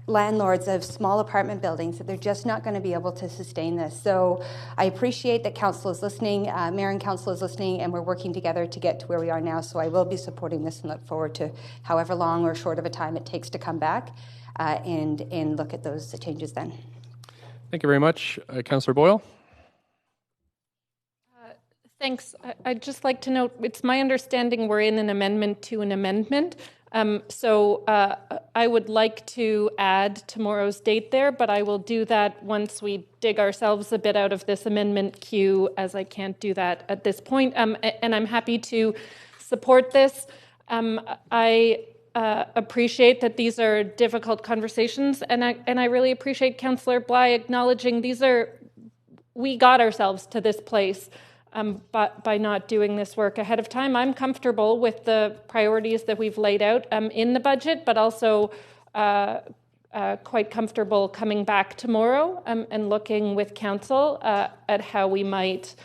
landlords of small apartment buildings, that they're just not going to be able to sustain this. So I appreciate that council is listening, mayor and council is listening, and we're working together to get to where we are now. So I will be supporting this and look forward to however long or short of a time it takes to come back and look at those changes then. Thank you very much. Councillor Boyle. Thanks. I'd just like to note, it's my understanding we're in an amendment to an amendment. So I would like to add tomorrow's date there, but I will do that once we dig ourselves a bit out of this amendment queue, as I can't do that at this point. And I'm happy to support this. I appreciate that these are difficult conversations, and I really appreciate Councillor Bly acknowledging these are we got ourselves to this place but by not doing this work ahead of time. I'm comfortable with the priorities that we've laid out in the budget, but also quite comfortable coming back tomorrow and looking with council at how we might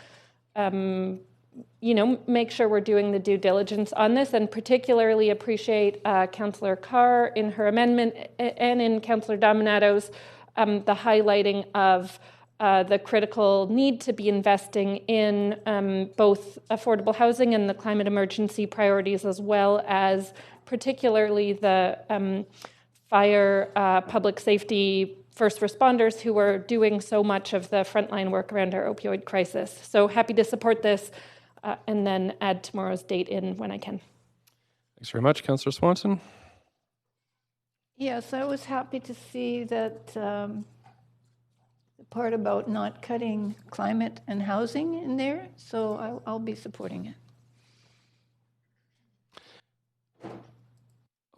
make sure we're doing the due diligence on this, and particularly appreciate Councillor Carr in her amendment and in Councillor Dominato's the highlighting of the critical need to be investing in both affordable housing and the climate emergency priorities, as well as particularly the fire, public safety, first responders who are doing so much of the frontline work around our opioid crisis. So happy to support this and then add tomorrow's date in when I can. Thanks very much. Councillor Swanson? Yes, I was happy to see that the part about not cutting climate and housing in there, so I'll be supporting it.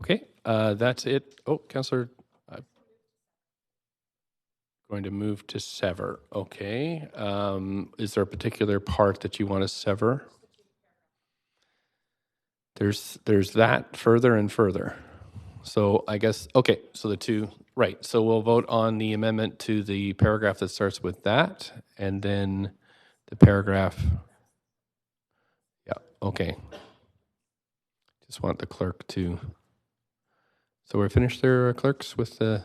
Okay, that's it. Oh, Councillor, I'm going to move to sever. Okay, is there a particular part that you want to sever? There's that further and further. So I guess, okay, so the two, right. So we'll vote on the amendment to the paragraph that starts with that, and then the paragraph, yeah, okay. Just want the clerk to, so we're finished there, clerks, with the,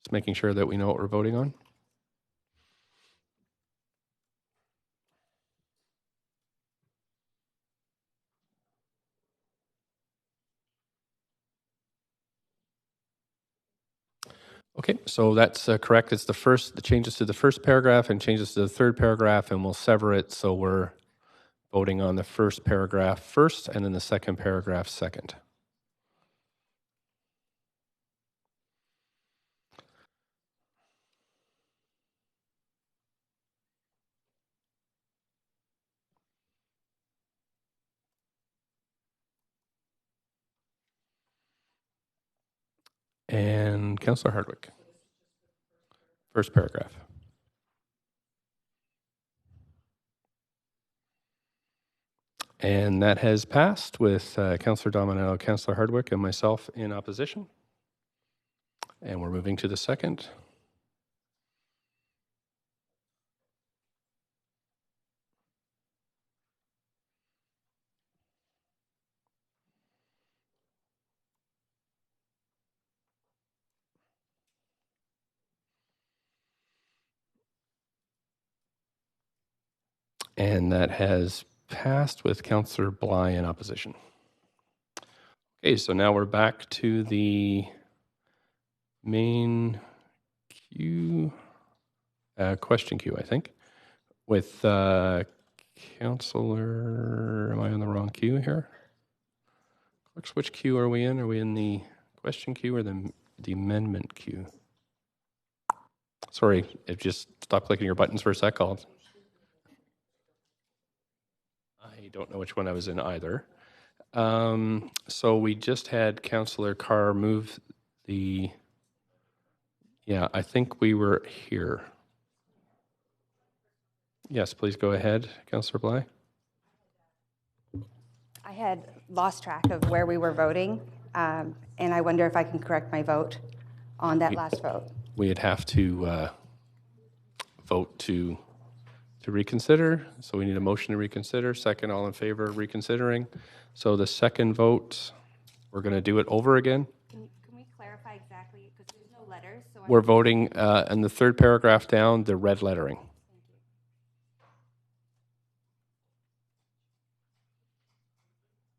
just making sure that we know what we're voting on. Okay, so that's correct. It's the changes to the first paragraph and changes to the third paragraph, and we'll sever it. So we're voting on the first paragraph first, and then the second paragraph second. And Councillor Hardwick. First paragraph. And that has passed with Councillor Dominato, Councillor Hardwick, and myself in opposition. And we're moving to the second. And that has passed with Councillor Bly in opposition. Okay, so now we're back to the main queue, question queue, I think, with Councillor, am I on the wrong queue here? Which queue are we in? Are we in the question queue or the amendment queue? Sorry, if just stop clicking your buttons for a sec. I don't know which one I was in either. So we just had Councillor Carr move the, yeah, I think we were here. Yes, please go ahead, Councillor Bly. I had lost track of where we were voting, and I wonder if I can correct my vote on that last vote. We'd have to vote to reconsider. So we need a motion to reconsider. Second, all in favor of reconsidering. So the second vote, we're going to do it over again. Can we clarify exactly, because there's no letters? So We're voting in the third paragraph down, the red lettering.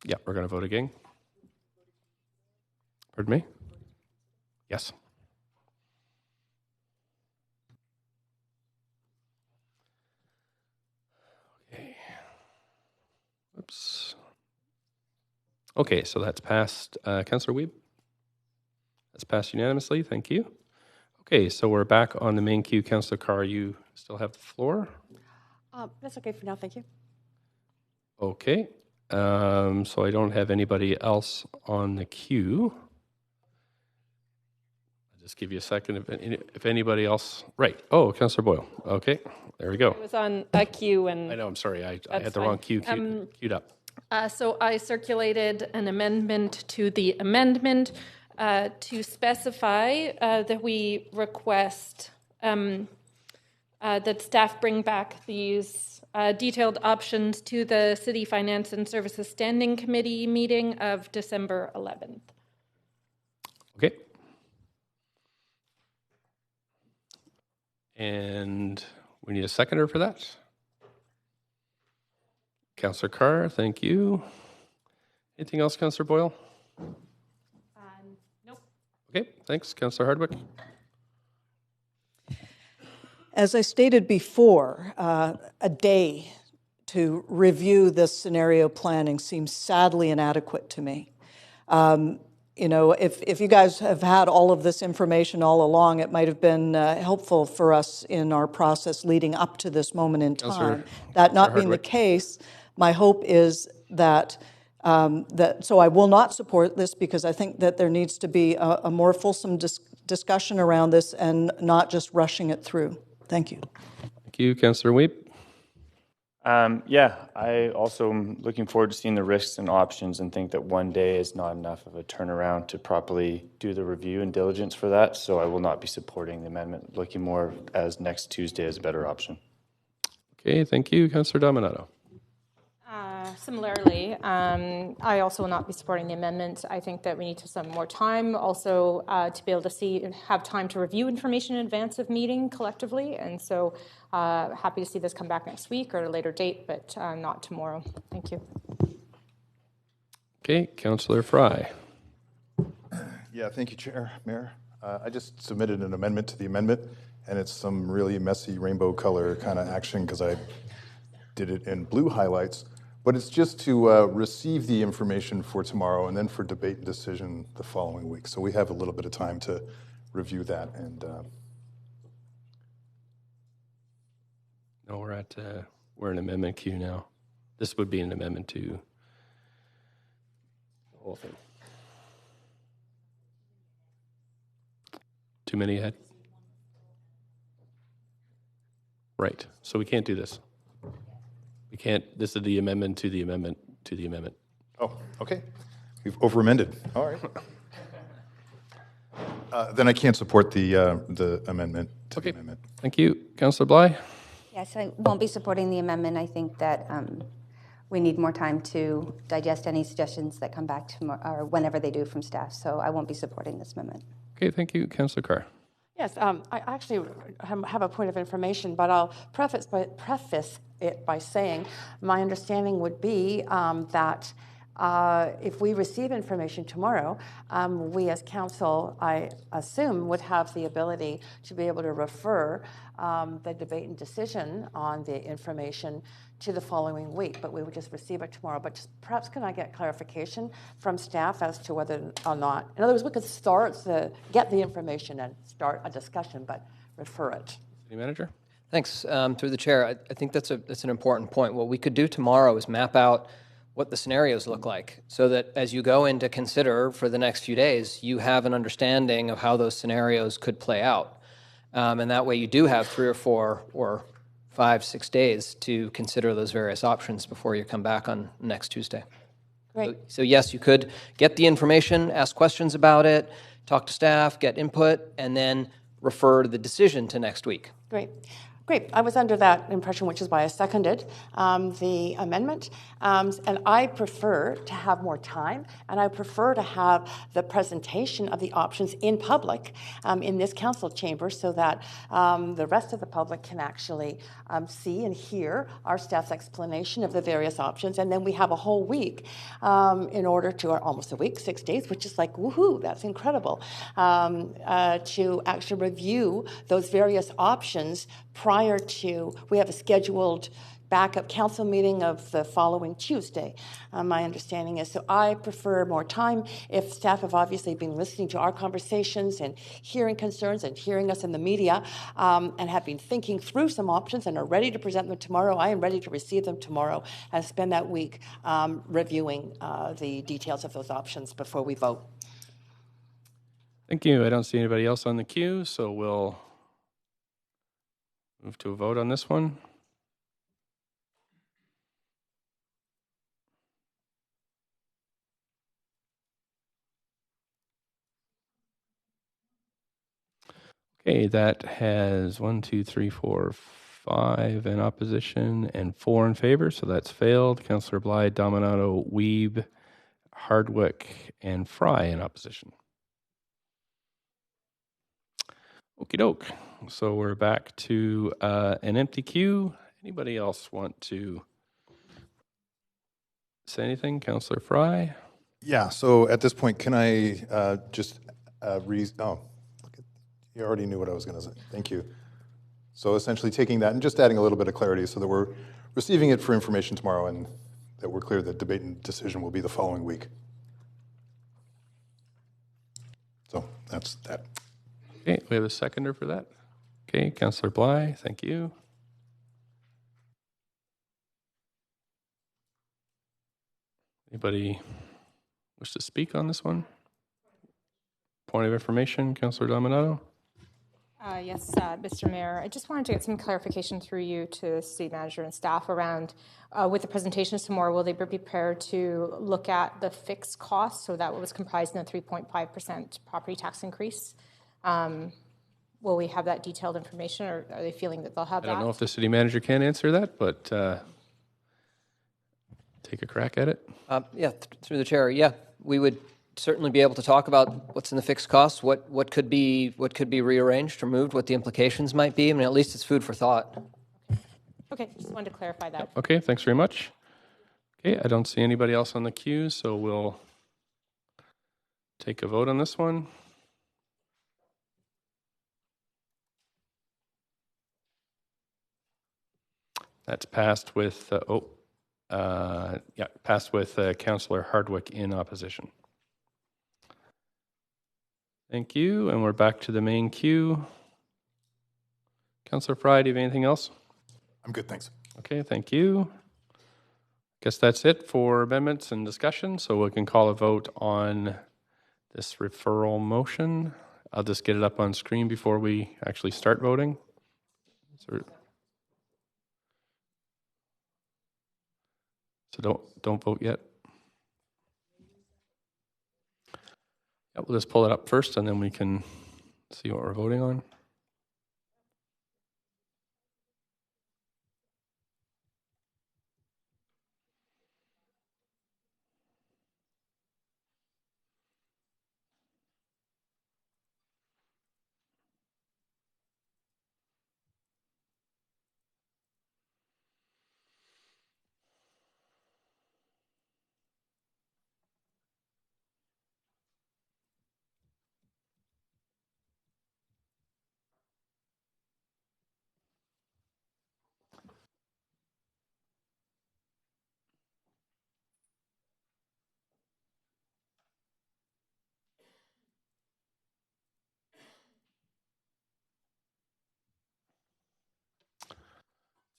Yeah, we're going to vote again. Pardon me? Yes. Okay. Oops. Okay, so that's passed. Councillor Wiebe? That's passed unanimously. Thank you. Okay, so we're back on the main queue. Councillor Carr, you still have the floor? That's okay for now. Thank you. Okay. So I don't have anybody else on the queue. Just give you a second if anybody else. Right. Oh, Councillor Boyle. Okay, there we go. It was on a queue and... I know, I'm sorry. I had the fine. wrong queued up. So I circulated an amendment to the amendment to specify that we request that staff bring back these detailed options to the City Finance and Services Standing Committee meeting of December 11th. Okay. And we need a seconder for that. Councillor Carr, thank you. Anything else, Councillor Boyle? Nope. Okay, thanks. Councillor Hardwick. As I stated before, a day to review this scenario planning seems sadly inadequate to me. You know, if you guys have had all of this information all along, it might have been helpful for us in our process leading up to this moment in time. That not being the case, my hope is that, so I will not support this because I think that there needs to be a more fulsome discussion around this and not just rushing it through. Thank you. Thank you, Councillor Weep. Yeah, I also am looking forward to seeing the risks and options and think that one day is not enough of a turnaround to properly do the review and diligence for that. So I will not be supporting the amendment, looking more as next Tuesday as a better option. Okay, thank you. Councillor Dominato. Similarly, I also will not be supporting the amendment. I think that we need some more time also to be able to see and have time to review information in advance of meeting collectively. And so happy to see this come back next week or at a later date, but not tomorrow. Thank you. Okay, Councillor Fry. Yeah, thank you, Mayor. I just submitted an amendment to the amendment, and it's some really messy rainbow color kind of action because I did it in blue highlights. But it's just to receive the information for tomorrow and then for debate and decision the following week. So we have a little bit of time to review that. And no, we're in amendment queue now. This would be an amendment to the whole thing. Too many ahead? Right. So we can't do this. We can't, this is the amendment to the amendment to the amendment. Oh, okay. We've over-amended. All right. Then I can't support the amendment to the amendment. Thank you. Councillor Bly? Yes, I won't be supporting the amendment. I think that we need more time to digest any suggestions that come back tomorrow, or whenever they do from staff. So I won't be supporting this amendment. Okay, thank you. Councillor Carr. Yes, I actually have a point of information, but I'll preface it by saying my understanding would be that if we receive information tomorrow, we as council, I assume, would have the ability to be able to refer the debate and decision on the information to the following week, but we would just receive it tomorrow. But just perhaps can I get clarification from staff as to whether or not, in other words, we could get the information and start a discussion, but refer it. City Manager? Thanks. Through the chair, I think that's an important point. What we could do tomorrow is map out what the scenarios look like so that as you go in to consider for the next few days, you have an understanding of how those scenarios could play out. And that way you do have 3 or 4 or 5, 6 days to consider those various options before you come back on next Tuesday. Great. So yes, you could get the information, ask questions about it, talk to staff, get input, and then refer the decision to next week. Great. Great. I was under that impression, which is why I seconded the amendment. And I prefer to have more time, and I prefer to have the presentation of the options in public in this council chamber so that the rest of the public can actually see and hear our staff's explanation of the various options. And then we have a whole week in order to, or almost a week, 6 days, which is like, woohoo, that's incredible, to actually review those various options prior to, we have a scheduled backup council meeting of the following Tuesday, my understanding is. So I prefer more time. If staff have obviously been listening to our conversations and hearing concerns and hearing us in the media and have been thinking through some options and are ready to present them tomorrow, I am ready to receive them tomorrow and spend that week reviewing the details of those options before we vote. Thank you. I don't see anybody else on the queue, so we'll move to a vote on this one. Okay, that has 1, 2, 3, 4, 5 in opposition and 4 in favor, so that's failed. Councillor Bly, Dominato, Weeb, Hardwick, and Fry in opposition. Okie doke. So we're back to an empty queue. Anybody else want to say anything? Councillor Fry? Yeah, so at this point, can I just you already knew what I was going to say. Thank you. So essentially taking that and just adding a little bit of clarity so that we're receiving it for information tomorrow and that we're clear that debate and decision will be the following week. So that's that. Okay, we have a seconder for that. Okay, Councillor Bly, thank you. Anybody wish to speak on this one? Point of information, Councillor Dominato? Yes, Mr. Mayor. I just wanted to get some clarification through you to city manager and staff around, with the presentations tomorrow, will they be prepared to look at the fixed costs, so that was comprised in the 3.5% property tax increase? Will we have that detailed information, or are they feeling that they'll have that? I don't know if the city manager can answer that, but take a crack at it. Through the chair, we would certainly be able to talk about what's in the fixed costs, what could be rearranged or moved, what the implications might be. I mean, at least it's food for thought. Okay, just wanted to clarify that. Okay, thanks very much. Okay, I don't see anybody else on the queue, so we'll take a vote on this one. That's passed with Councillor Hardwick in opposition. Thank you, and we're back to the main queue. Councillor Fry, do you have anything else? I'm good, thanks. Okay, thank you. Guess that's it for amendments and discussion, so we can call a vote on this referral motion. I'll just get it up on screen before we actually start voting. So don't vote yet. Yeah, we'll just pull it up first and then we can see what we're voting on.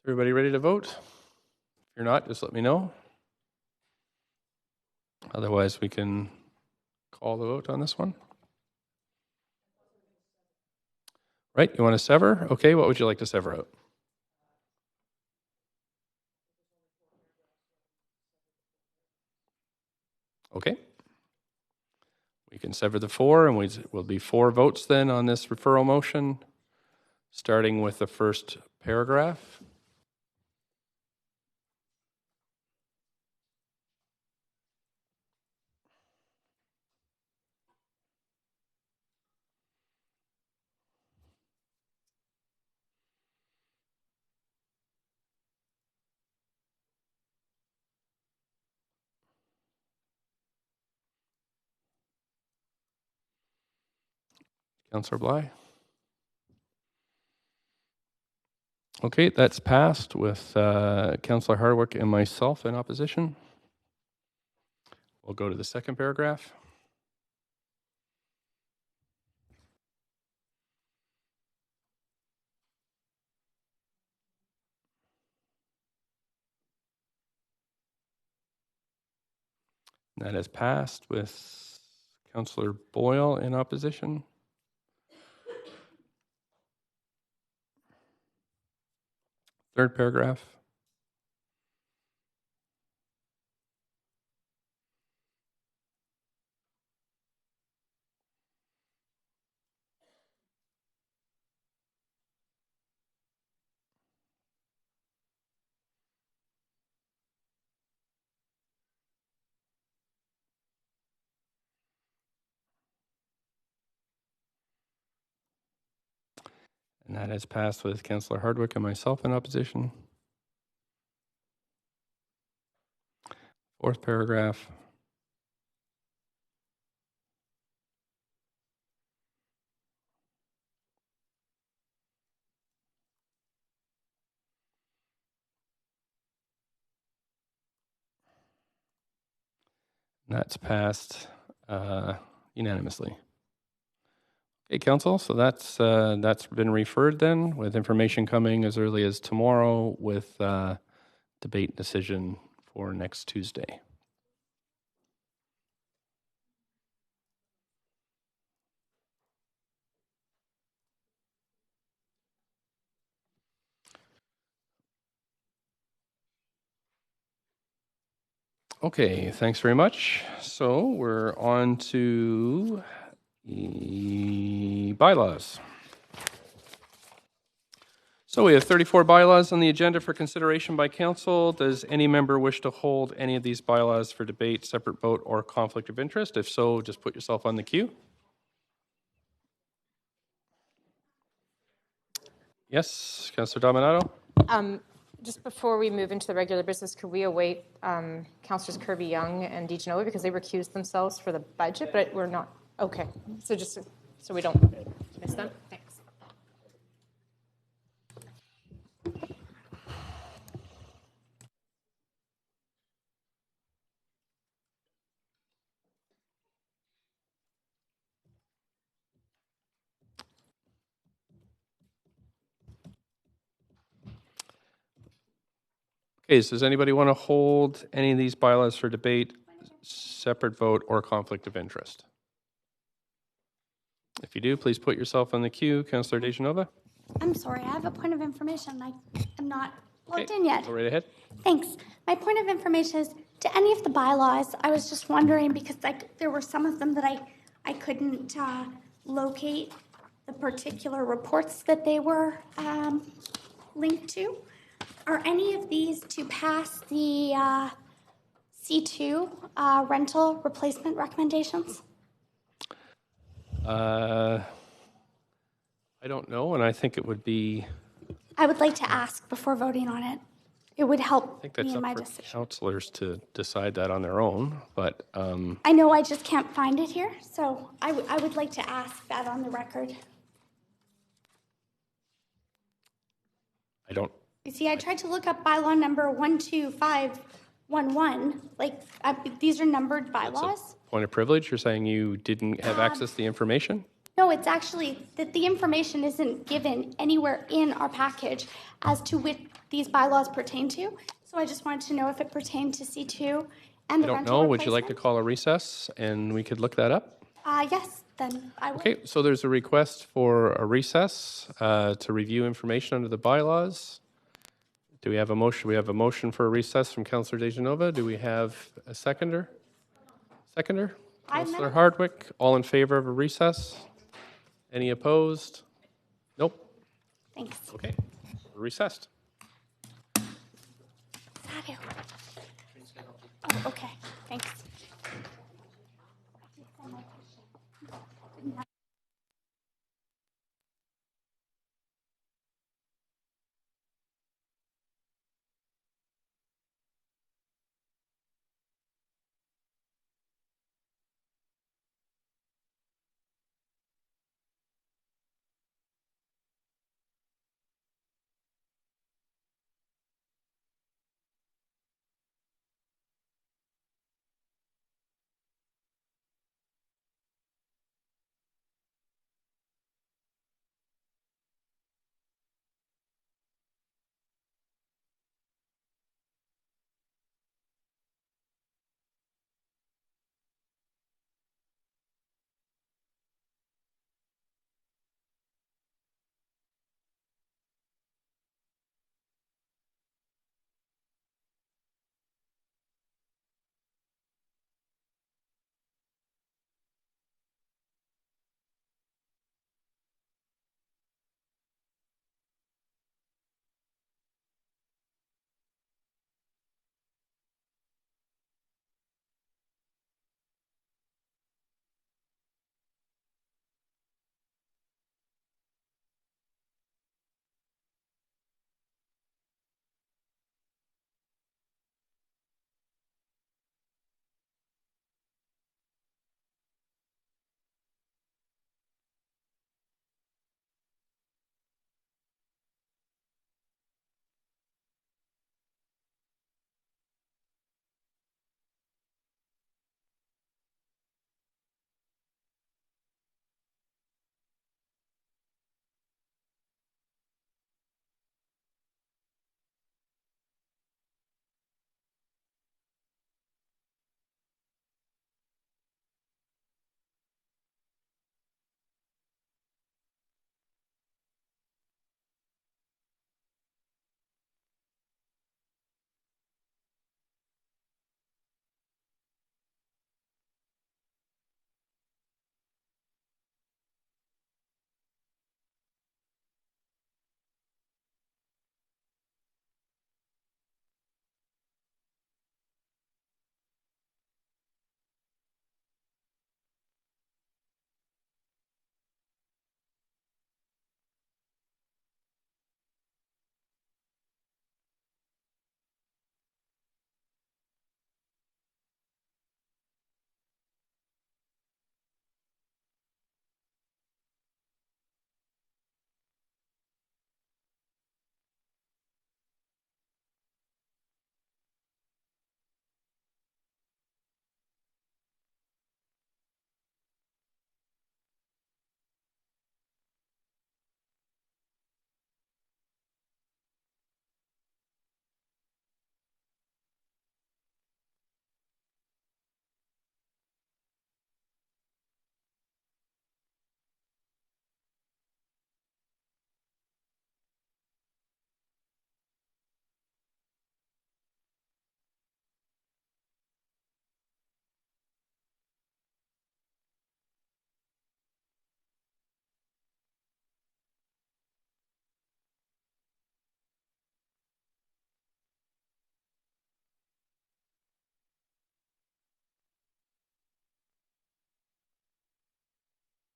Everybody ready to vote? If you're not, just let me know. Otherwise, we can call the vote on this one. Right, you want to sever? Okay, what would you like to sever out? Okay. We can sever the 4, and will be 4 votes then on this referral motion, starting with the first paragraph. Councillor Bly? Okay, that's passed with Councillor Hardwick and myself in opposition. We'll go to the second paragraph. That is passed with Councillor Boyle in opposition. Third paragraph. And that has passed with Councillor Hardwick and myself in opposition. Fourth paragraph. And that's passed unanimously. Okay, Council, so that's been referred then, with information coming as early as tomorrow, with debate decision for next Tuesday. Okay, thanks very much. So we're on to bylaws. So we have 34 bylaws on the agenda for consideration by council. Does any member wish to hold any of these bylaws for debate, separate vote, or conflict of interest? If so, just put yourself on the queue. Yes, Councillor Dominato? Just before we move into the regular business, could we await Councillors Kirby Young and DeGenova, because they recused themselves for the budget, but we're not, okay. So just so we don't miss them. Thanks. Okay, so does anybody want to hold any of these bylaws for debate, separate vote, or conflict of interest? If you do, please put yourself on the queue. Councillor DeGenova? I'm sorry, I have a point of information. I am not logged in yet. Go right ahead. Thanks. My point of information is to any of the bylaws. I was just wondering because there were some of them that I couldn't locate the particular reports that they were linked to. Are any of these to pass the C2 rental replacement recommendations? I don't know, and I think it would be... I would like to ask before voting on it. It would help I think that's me in my up for decision. councillors to decide that on their own, but... I know I just can't find it here, so I would like to ask that on the record. I don't... You see, I tried to look up bylaw number 12511. These are numbered bylaws. Point of privilege? You're saying you didn't have access to the information? No, it's actually that the information isn't given anywhere in our package as to which these bylaws pertain to. So I just wanted to know if it pertained to C2 and the I don't rental know. Would you like to replacement. call a recess and we could look that up? Yes, then I will. Okay, so there's a request for a recess to review information under the bylaws. Do we have a motion? We have a motion for a recess from Councillor DeGenova. Do we have a seconder? Seconder? Councillor Hardwick. All in favor of a recess? Any opposed? Nope. Thanks. Okay, we're recessed. Sadu. Oh, okay. Thanks.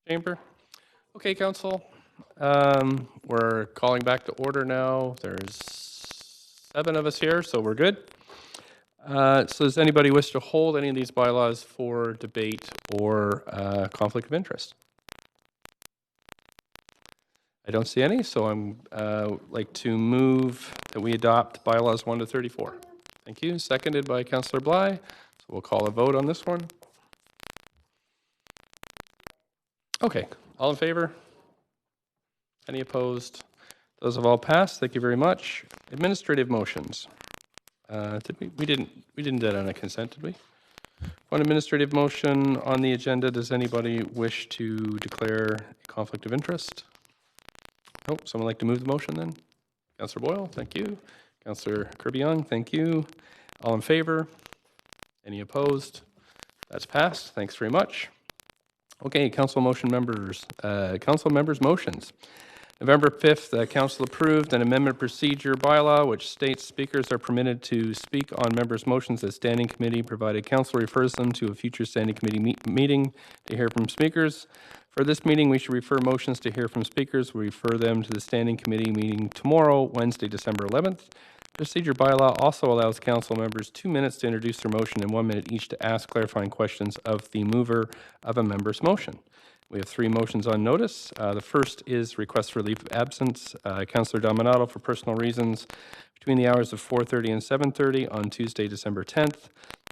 Chamber? Okay, Council. We're calling back to order now. There's 7 of us here, so we're good. So does anybody wish to hold any of these bylaws for debate or conflict of interest? I don't see any, so I'm like to move that we adopt bylaws 1 to 34. Thank you. Seconded by Councillor Bly. So we'll call a vote on this one. Okay, all in favor? Any opposed? Those have all passed. Thank you very much. Administrative motions. Did we didn't do that on a consent, did we? One administrative motion on the agenda. Does anybody wish to declare a conflict of interest? Nope. Someone like to move the motion then? Councillor Boyle, thank you. Councillor Kirby-Young, thank you. All in favor? Any opposed? That's passed. Thanks very much. Okay, council members' motions. November 5th, the council approved an amendment procedure bylaw which states speakers are permitted to speak on members' motions as standing committee, provided council refers them to a future standing committee meeting to hear from speakers. For this meeting, we should refer motions to hear from speakers. We refer them to the standing committee meeting tomorrow, Wednesday, December 11th. Procedure bylaw also allows council members 2 minutes to introduce their motion and 1 minute each to ask clarifying questions of the mover of a member's motion. We have 3 motions on notice. The first is request for leave of absence. Councillor Dominato for personal reasons between the hours of 4:30 and 7:30 on Tuesday, December 10th.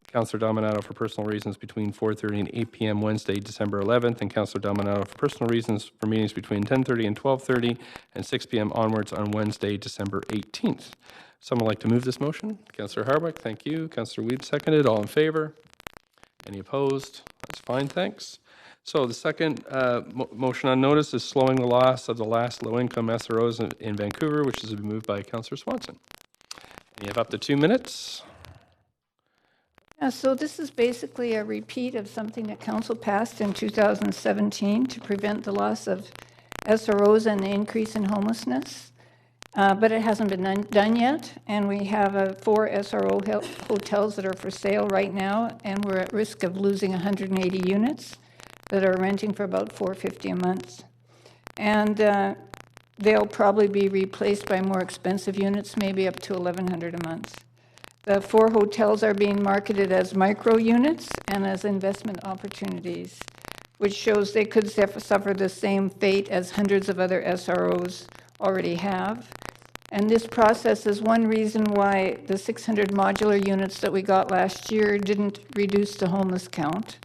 Councillor Dominato for personal reasons between 4:30 and 8 p.m. Wednesday, December 11th, and Councillor Dominato for personal reasons for meetings between 10:30 and 12:30 and 6 p.m. onwards on Wednesday, December 18th. Someone like to move this motion? Councillor Hardwick, thank you. Councillor Weed seconded. All in favor? Any opposed? That's fine, thanks. So the second motion on notice is slowing the loss of the last low-income SROs in Vancouver, which is moved by Councillor Swanson. And you have up to 2 minutes. Yeah, so this is basically a repeat of something that council passed in 2017 to prevent the loss of SROs and the increase in homelessness. But it hasn't been done yet, and we have 4 SRO hotels that are for sale right now, and we're at risk of losing 180 units that are renting for about $450 a month. And they'll probably be replaced by more expensive units, maybe up to $1,100 a month. The 4 hotels are being marketed as micro units and as investment opportunities, which shows they could suffer the same fate as hundreds of other SROs already have. And this process is one reason why the 600 modular units that we got last year didn't reduce the homeless count.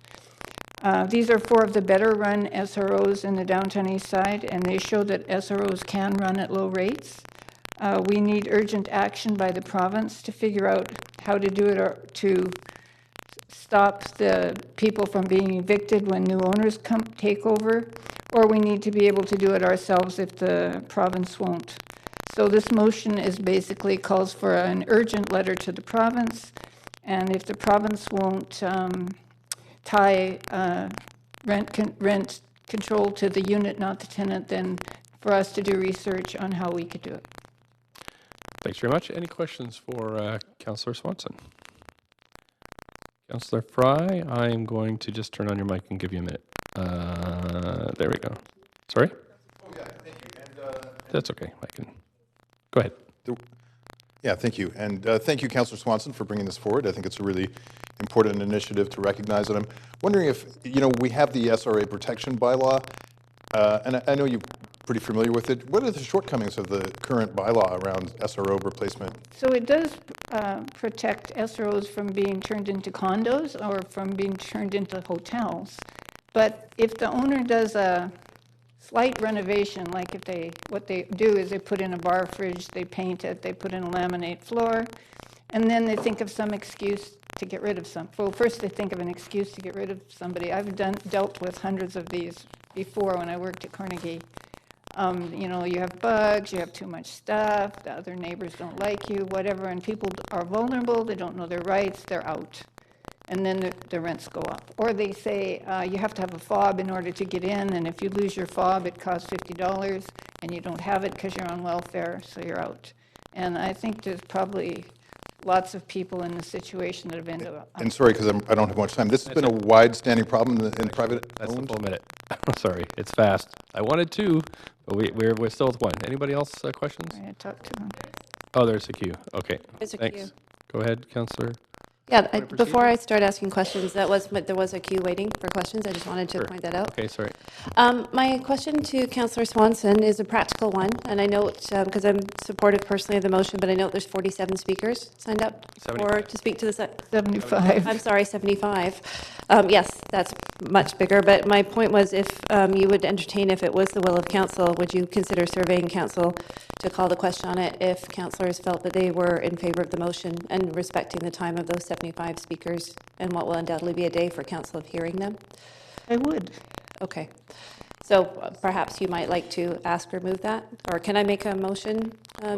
These are 4 of the better run SROs in the downtown east side, and they show that SROs can run at low rates. We need urgent action by the province to figure out how to do it or to stop the people from being evicted when new owners take over, or we need to be able to do it ourselves if the province won't. So this motion is basically calls for an urgent letter to the province, and if the province won't tie rent control to the unit, not the tenant, then for us to do research on how we could do it. Thanks very much. Any questions for Councillor Swanson? Councillor Fry, I'm going to just turn on your mic and give you a minute. There we go. Sorry? Oh, yeah, thank you. And, that's okay. I can. Go ahead. Yeah, thank you. And thank you, Councillor Swanson, for bringing this forward. I think it's a really important initiative to recognize it. I'm wondering if, we have the SRA protection bylaw, and I know you're pretty familiar with it. What are the shortcomings of the current bylaw around SRO replacement? So it does protect SROs from being turned into condos or from being turned into hotels. But if the owner does a slight renovation, like what they do is they put in a bar fridge, they paint it, they put in a laminate floor, and then they think of some excuse to get rid of first they think of an excuse to get rid of somebody. I've dealt with hundreds of these before when I worked at Carnegie. You have bugs, you have too much stuff, the other neighbors don't like you, whatever, and people are vulnerable, they don't know their rights, they're out. And then the rents go up. Or they say you have to have a fob in order to get in, and if you lose your fob, it costs $50, and you don't have it because you're on welfare, so you're out. And I think there's probably lots of people in the situation that have ended up. And sorry, because I don't have much time. This has been a wide-standing problem in private That's the full minute. Sorry, it's fast. I wanted two, but we're still with one. Anybody else questions? I talked to him. Oh, there's a queue. Okay, There's a thanks. queue. Go ahead, Councillor. Yeah, before I start asking questions, there was a queue waiting for questions. I just wanted to point that out. Okay, sorry. My question to Councillor Swanson is a practical one, and I note, because I'm supportive personally of the motion, but I note there's 47 speakers signed up to speak to the... 75. I'm sorry, 75. Yes, that's much bigger, but my point was if you would entertain, if it was the will of council, would you consider surveying council to call the question on it if councillors felt that they were in favour of the motion and respecting the time of those 75 speakers and what will undoubtedly be a day for council of hearing them? I would. Okay. So perhaps you might like to ask or move that? Or can I make a motion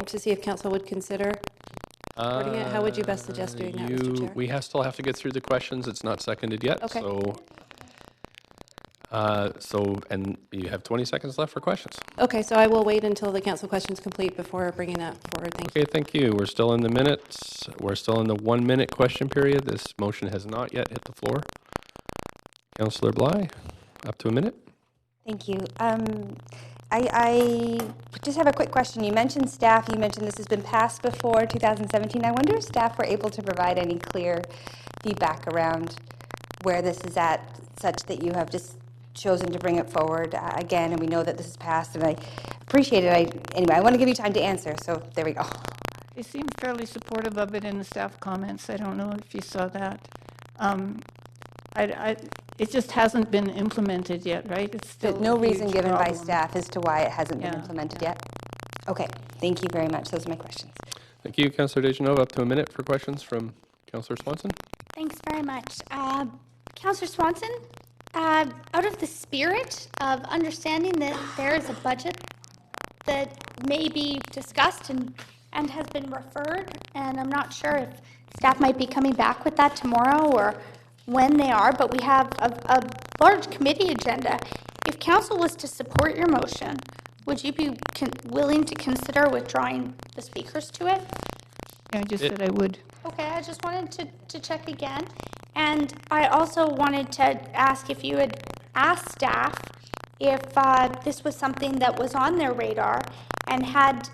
to see if council would consider supporting it? How would you best suggest doing that, Mr. Chair? We still have to get through the questions. It's not seconded yet. Okay. And you have 20 seconds left for questions. Okay, so I will wait until the council questions complete before bringing that forward. Thank you. Okay, thank you. We're still in the minutes. We're still in the 1 minute question period. This motion has not yet hit the floor. Councillor Bly, up to a minute. Thank you. I just have a quick question. You mentioned staff. You mentioned this has been passed before 2017. I wonder if staff were able to provide any clear feedback around where this is at, such that you have just chosen to bring it forward again, and we know that this is passed, and I appreciate it. Anyway, I want to give you time to answer, so there we go. They seem fairly supportive of it in the staff comments. I don't know if you saw that. It just hasn't been implemented yet, right? It's still No a reason huge given by problem. staff as to why it hasn't been implemented yet? Okay, thank you very much. Those are my questions. Thank you, Councillor Dejanova. Up to a minute for questions from Councillor Swanson. Thanks very much. Councillor Swanson, out of the spirit of understanding that there is a budget that may be discussed and has been referred, and I'm not sure if staff might be coming back with that tomorrow or when they are, but we have a large committee agenda. If council was to support your motion, would you be willing to consider withdrawing the speakers to it? Yeah, I just said I would. Okay, I just wanted to check again. And I also wanted to ask if you had asked staff if this was something that was on their radar, and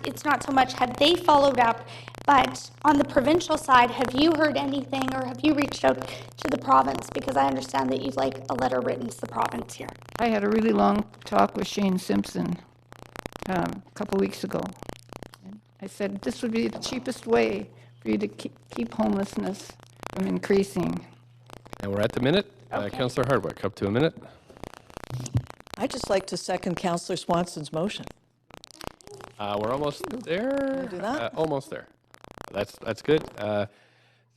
it's not so much had they followed up, but on the provincial side, have you heard anything, or have you reached out to the province? Because I understand that you'd like a letter written to the province here. I had a really long talk with Shane Simpson a couple weeks ago. I said this would be the cheapest way for you to keep homelessness from increasing. And we're at the minute. Councillor Hardwick, up to a minute. I'd just like to second Councillor Swanson's motion. We're almost there. Do that? Almost there. That's good.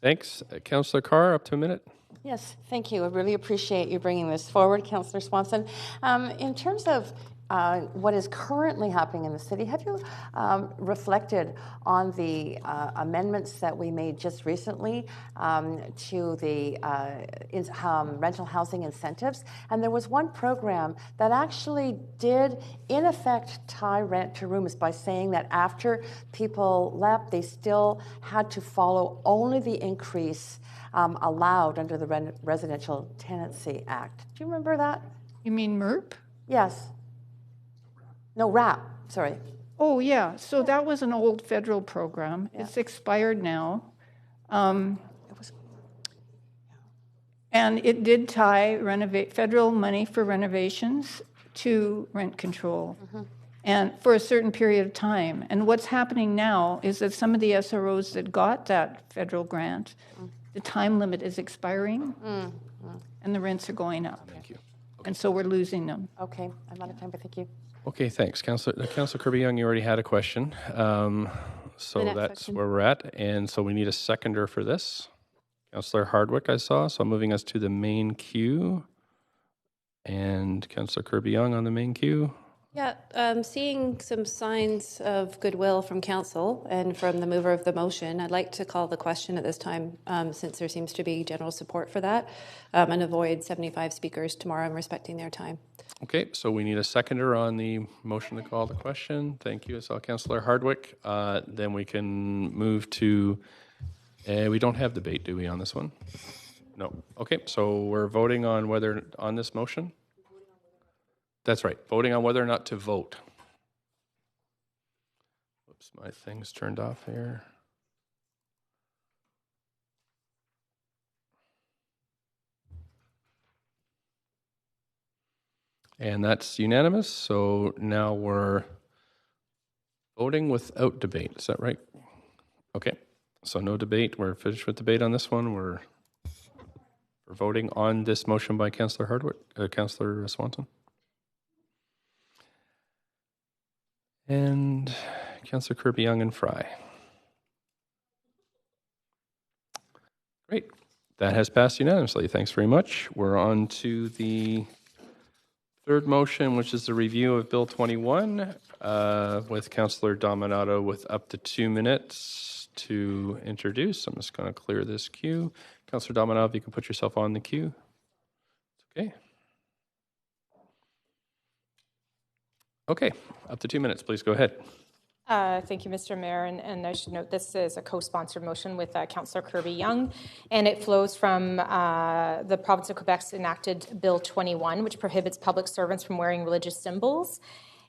Thanks. Councillor Carr, up to a minute. Yes, thank you. I really appreciate you bringing this forward, Councillor Swanson. In terms of what is currently happening in the city, have you reflected on the amendments that we made just recently to the rental housing incentives? And there was one program that actually did, in effect, tie rent to rooms by saying that after people left, they still had to follow only the increase allowed under the Residential Tenancy Act. Do you remember that? You mean MERP? Yes. No, RAP, sorry. Oh, yeah. So that was an old federal program. Yeah. It's expired now. And it did tie federal money for renovations to rent control, and for a certain period of time. And what's happening now is that some of the SROs that got that federal grant, the time limit is expiring, and the rents are going up. Thank you. Okay. And so we're losing them. Okay, I'm out of time, but thank you. Okay, thanks. Councillor Kirby-Young, you already had a question. So that's where we're at. And so we need a seconder for this. Councillor Hardwick, I saw. So I'm moving us to the main queue. And Councillor Kirby-Young on the main queue. Yeah, seeing some signs of goodwill from council and from the mover of the motion, I'd like to call the question at this time, since there seems to be general support for that, and avoid 75 speakers tomorrow and respecting their time. Okay, so we need a seconder on the motion to call the question. Thank you. I saw Councillor Hardwick. Then we can move to, we don't have debate, do we, on this one? No. Okay, so we're voting on whether, on this motion? That's right, voting on whether or not to vote. Whoops, my thing's turned off here. And that's unanimous, so now we're voting without debate, is that right? Okay, so no debate, we're finished with debate on this one. We're voting on this motion by Councillor Hardwick, Councillor Swanson. And Councillor Kirby-Young and Fry. Great, that has passed unanimously, thanks very much. We're on to the third motion, which is the review of Bill 21, with Councillor Dominato with up to 2 minutes to introduce. I'm just going to clear this queue. Councillor Dominato, if you can put yourself on the queue. Okay. Okay, up to 2 minutes, please go ahead. Thank you, Mr. Mayor, and I should note this is a co-sponsored motion with Councillor Kirby-Young, and it flows from the province of Quebec's enacted Bill 21, which prohibits public servants from wearing religious symbols.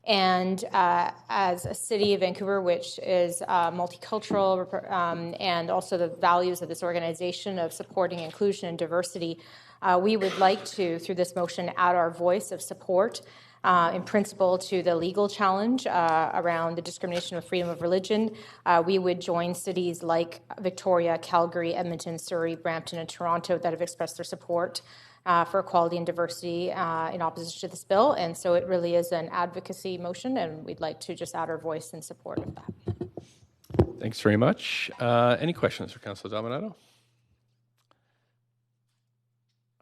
And as a city of Vancouver, which is multicultural, and also the values of this organization of supporting inclusion and diversity, we would like to, through this motion, add our voice of support in principle to the legal challenge around the discrimination of freedom of religion. We would join cities like Victoria, Calgary, Edmonton, Surrey, Brampton, and Toronto that have expressed their support for equality and diversity in opposition to this bill. And so it really is an advocacy motion, and we'd like to just add our voice in support of that. Thanks very much. Any questions for Councillor Dominato?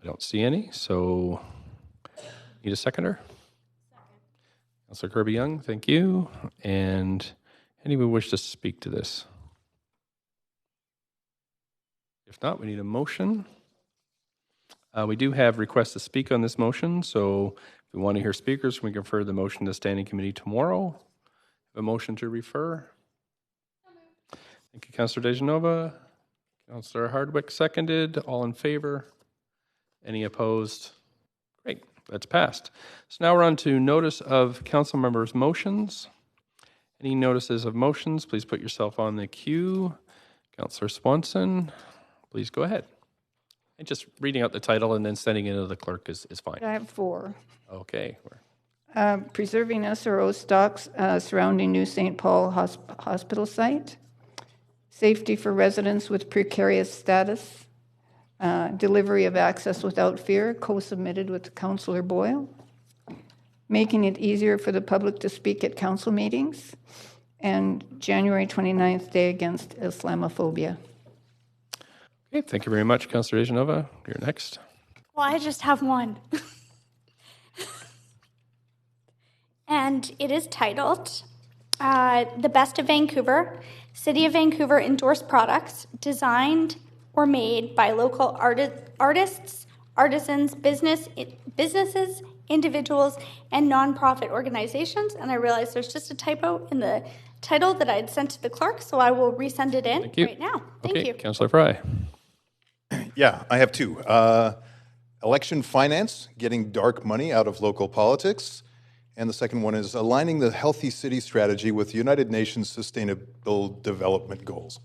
I don't see any, so need a seconder? Councillor Kirby-Young, thank you. And anyone wish to speak to this? If not, we need a motion. We do have requests to speak on this motion, so if we want to hear speakers, we can refer the motion to Standing Committee tomorrow. A motion to refer. Thank you, Councillor Dejanova. Councillor Hardwick seconded. All in favor? Any opposed? Great, that's passed. So now we're on to notice of council members' motions. Any notices of motions, please put yourself on the queue. Councillor Swanson, please go ahead. And just reading out the title and then sending it to the clerk is fine. I have 4. Okay. Preserving SRO stocks surrounding New St. Paul Hospital site. Safety for residents with precarious status. Delivery of access without fear, co-submitted with Councillor Boyle. Making it easier for the public to speak at council meetings. And January 29th, Day Against Islamophobia. Okay, thank you very much, Councillor Dejanova. You're next. Well, I just have one. And it is titled, The Best of Vancouver, City of Vancouver Endorsed Products Designed or Made by Local Artists, Artisans, Businesses, Individuals, and Nonprofit Organizations. And I realized there's just a typo in the title that I had sent to the clerk, so I will resend it in right now. Thank you. Councillor Fry. Yeah, I have 2. Election finance, getting dark money out of local politics. And the second one is aligning the healthy city strategy with the United Nations Sustainable Development Goals.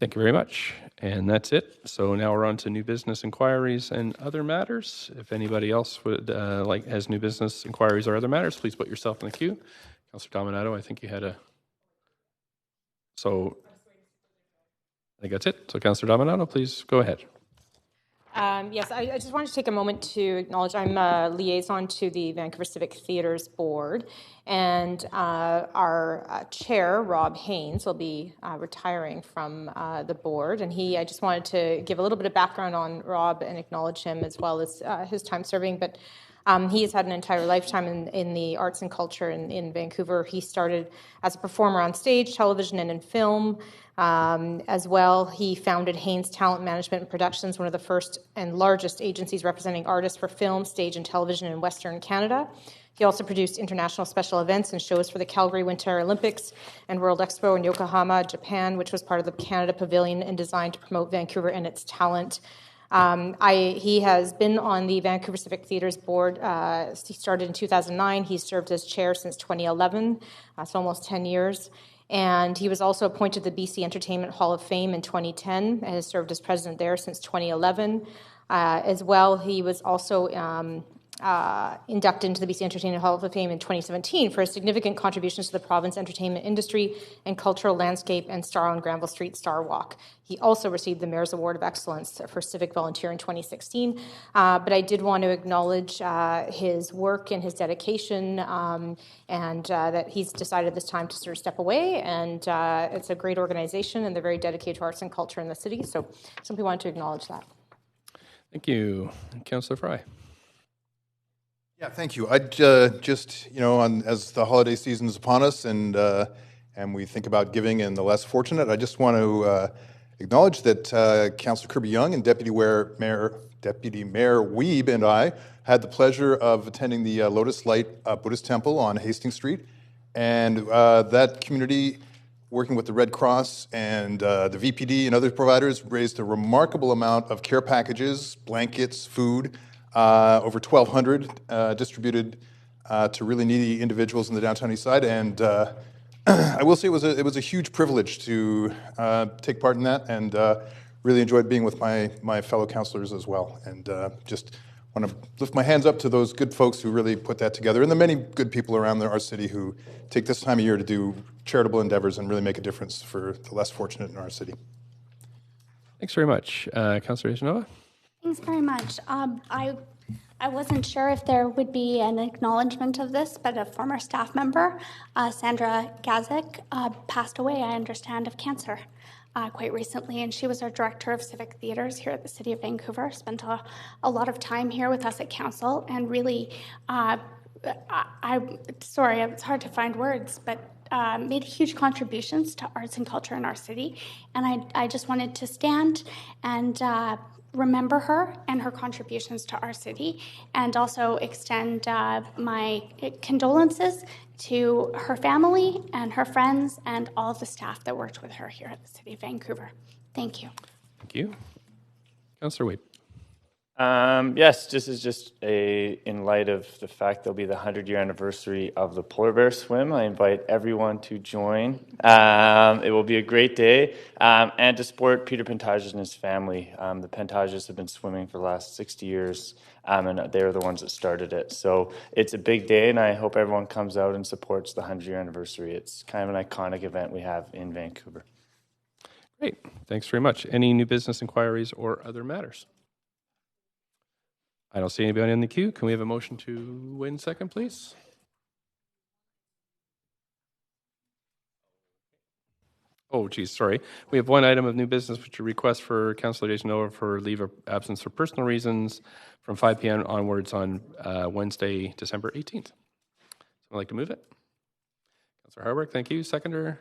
Thank you very much. And that's it. So now we're on to new business inquiries and other matters. If anybody else would has new business inquiries or other matters, please put yourself in the queue. Councillor Dominato, I think you had a... So I think that's it. So Councillor Dominato, please go ahead. Yes, I just wanted to take a moment to acknowledge I'm a liaison to the Vancouver Civic Theatres Board, and our chair, Rob Haynes, will be retiring from the board, and I just wanted to give a little bit of background on Rob and acknowledge him as well as his time serving, but he has had an entire lifetime in the arts and culture in Vancouver. He started as a performer on stage, television, and in film. As well, he founded Haynes Talent Management and Productions, one of the first and largest agencies representing artists for film, stage, and television in Western Canada. He also produced international special events and shows for the Calgary Winter Olympics and World Expo in Yokohama, Japan, which was part of the Canada Pavilion and designed to promote Vancouver and its talent. He has been on the Vancouver Civic Theatre's board. He started in 2009. He's served as chair since 2011. That's almost 10 years. And he was also appointed to the BC Entertainment Hall of Fame in 2010 and has served as president there since 2011. As well, he was also inducted into the BC Entertainment Hall of Fame in 2017 for his significant contributions to the province entertainment industry and cultural landscape and Star on Granville Street Star Walk. He also received the Mayor's Award of Excellence for Civic Volunteer in 2016. But I did want to acknowledge his work and his dedication and that he's decided this time to sort of step away. And it's a great organization and they're very dedicated to arts and culture in the city. So simply wanted to acknowledge that. Thank you. Councillor Fry. Yeah, thank you. I'd just, as the holiday season is upon us and we think about giving and the less fortunate, I just want to acknowledge that Councillor Kirby-Yung and Deputy Mayor Wiebe and I had the pleasure of attending the Lotus Light Buddhist Temple on Hastings Street. And that community, working with the Red Cross and the VPD and other providers, raised a remarkable amount of care packages, blankets, food, over 1,200 distributed to really needy individuals in the downtown east side. And I will say it was a huge privilege to take part in that, and really enjoyed being with my fellow councillors as well. And just want to lift my hands up to those good folks who really put that together, and the many good people around our city who take this time of year to do charitable endeavors and really make a difference for the less fortunate in our city. Thanks very much. Councillor Isanova? Thanks very much. I wasn't sure if there would be an acknowledgement of this, but a former staff member, Sandra Gazik, passed away, I understand, of cancer quite recently, and she was our director of civic theatres here at the City of Vancouver, spent a lot of time here with us at council, and really, sorry, it's hard to find words, but made huge contributions to arts and culture in our city, and I just wanted to stand and remember her and her contributions to our city, and also extend my condolences to her family and her friends and all of the staff that worked with her here at the City of Vancouver. Thank you. Thank you. Councillor Wiebe. Yes, this is just in light of the fact there'll be the 100-year anniversary of the Polar Bear Swim. I invite everyone to join. It will be a great day, and to support Peter Pantages and his family. The Pantages have been swimming for the last 60 years, and they're the ones that started it. So it's a big day, and I hope everyone comes out and supports the 100-year anniversary. It's kind of an iconic event we have in Vancouver. Great. Thanks very much. Any new business inquiries or other matters? I don't see anybody in the queue. Can we have a motion to win second, please? Oh, geez, sorry. We have one item of new business, which is a request for Councillor Dejanova for leave of absence for personal reasons from 5 p.m. onwards on Wednesday, December 18th. Someone like to move it? Councillor Hardwick, thank you. Seconder?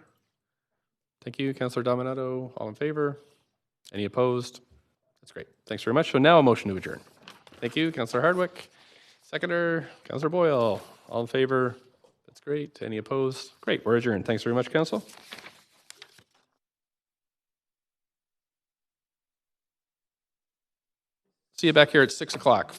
Thank you. Councillor Dominato, all in favor? Any opposed? That's great. Thanks very much. So now a motion to adjourn. Thank you, Councillor Hardwick. Seconder, Councillor Boyle. All in favor? That's great. Any opposed? Great. We're adjourned. Thanks very much, Council. See you back here at 6 o'clock.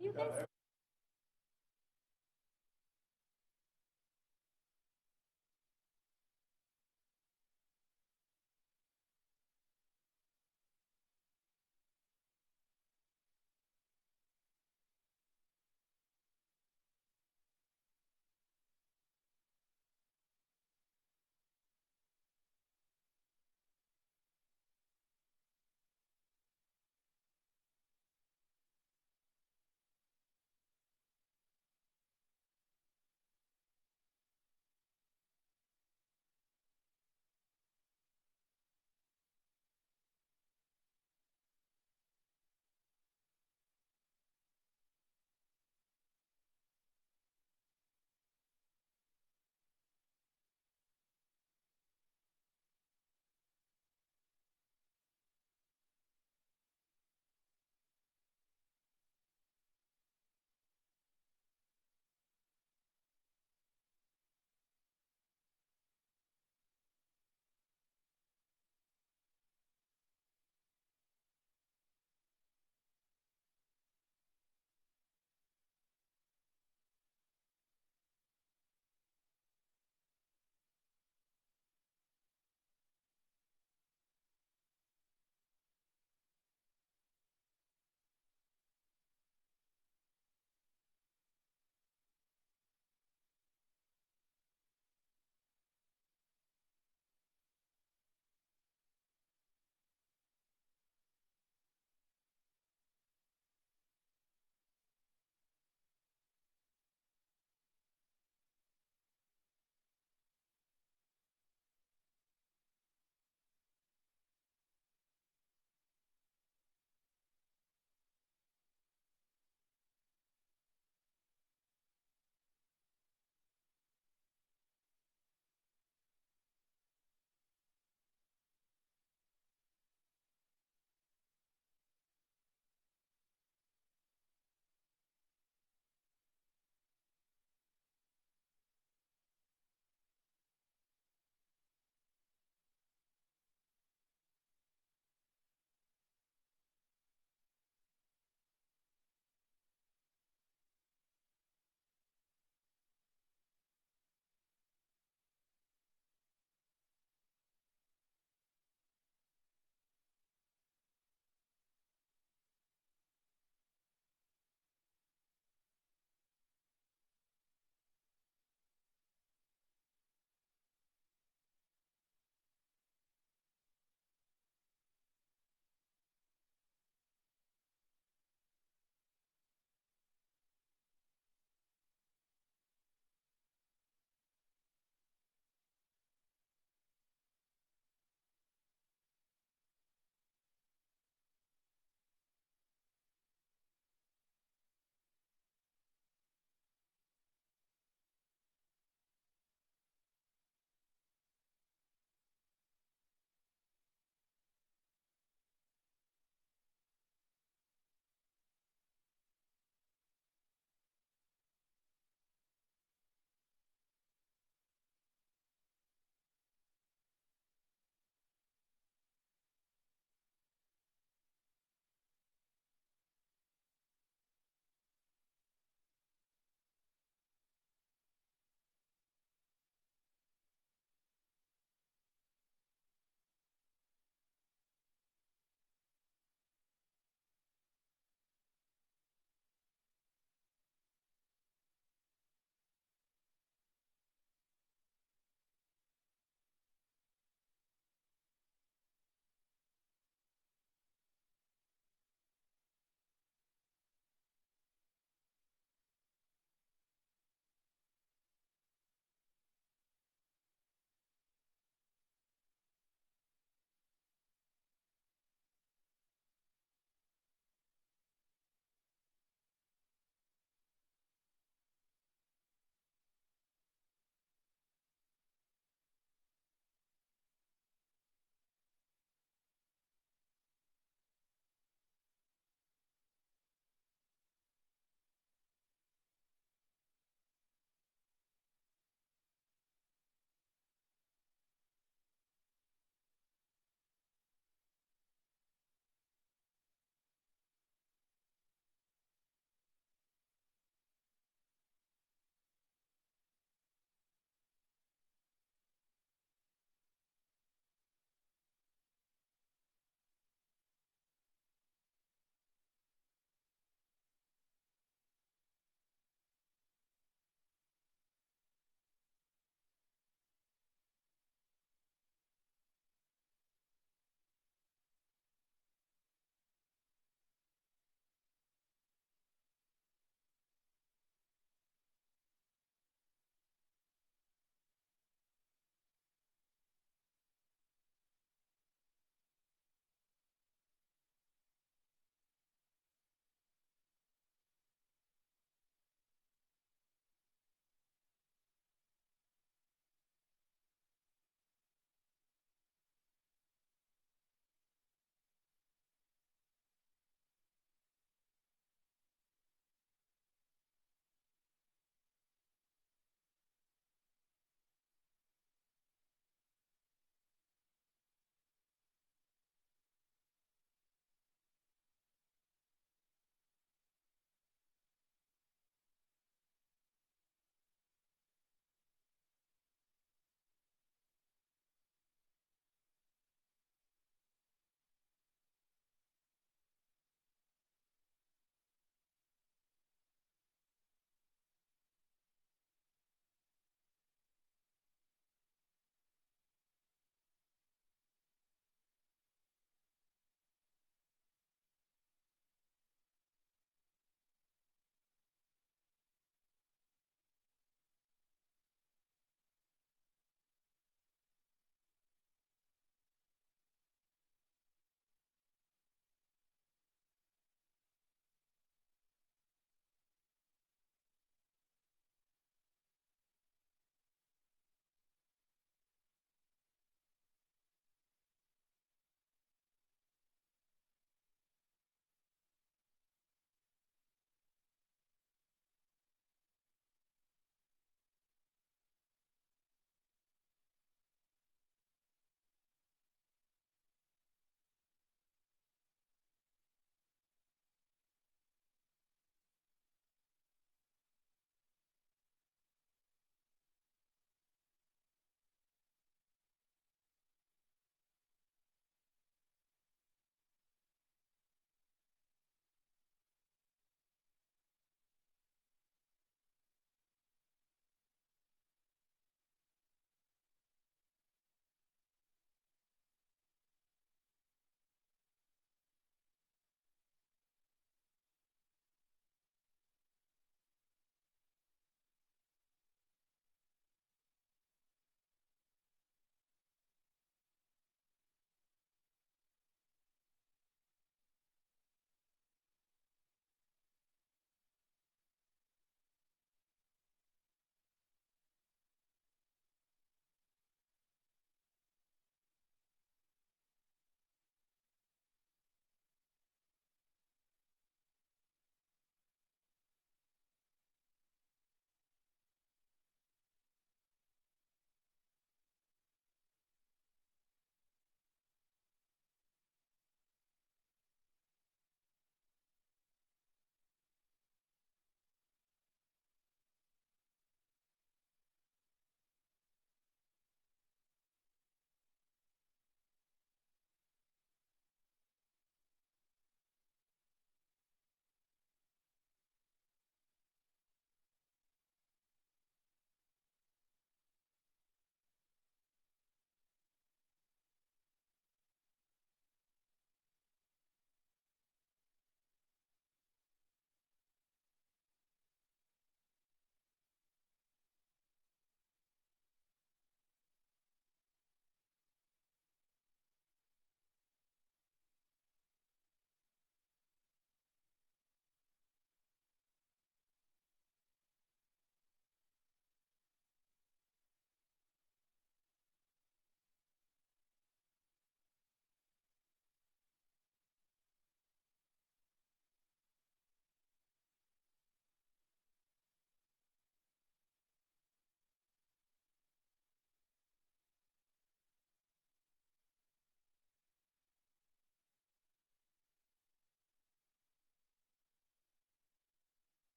You guys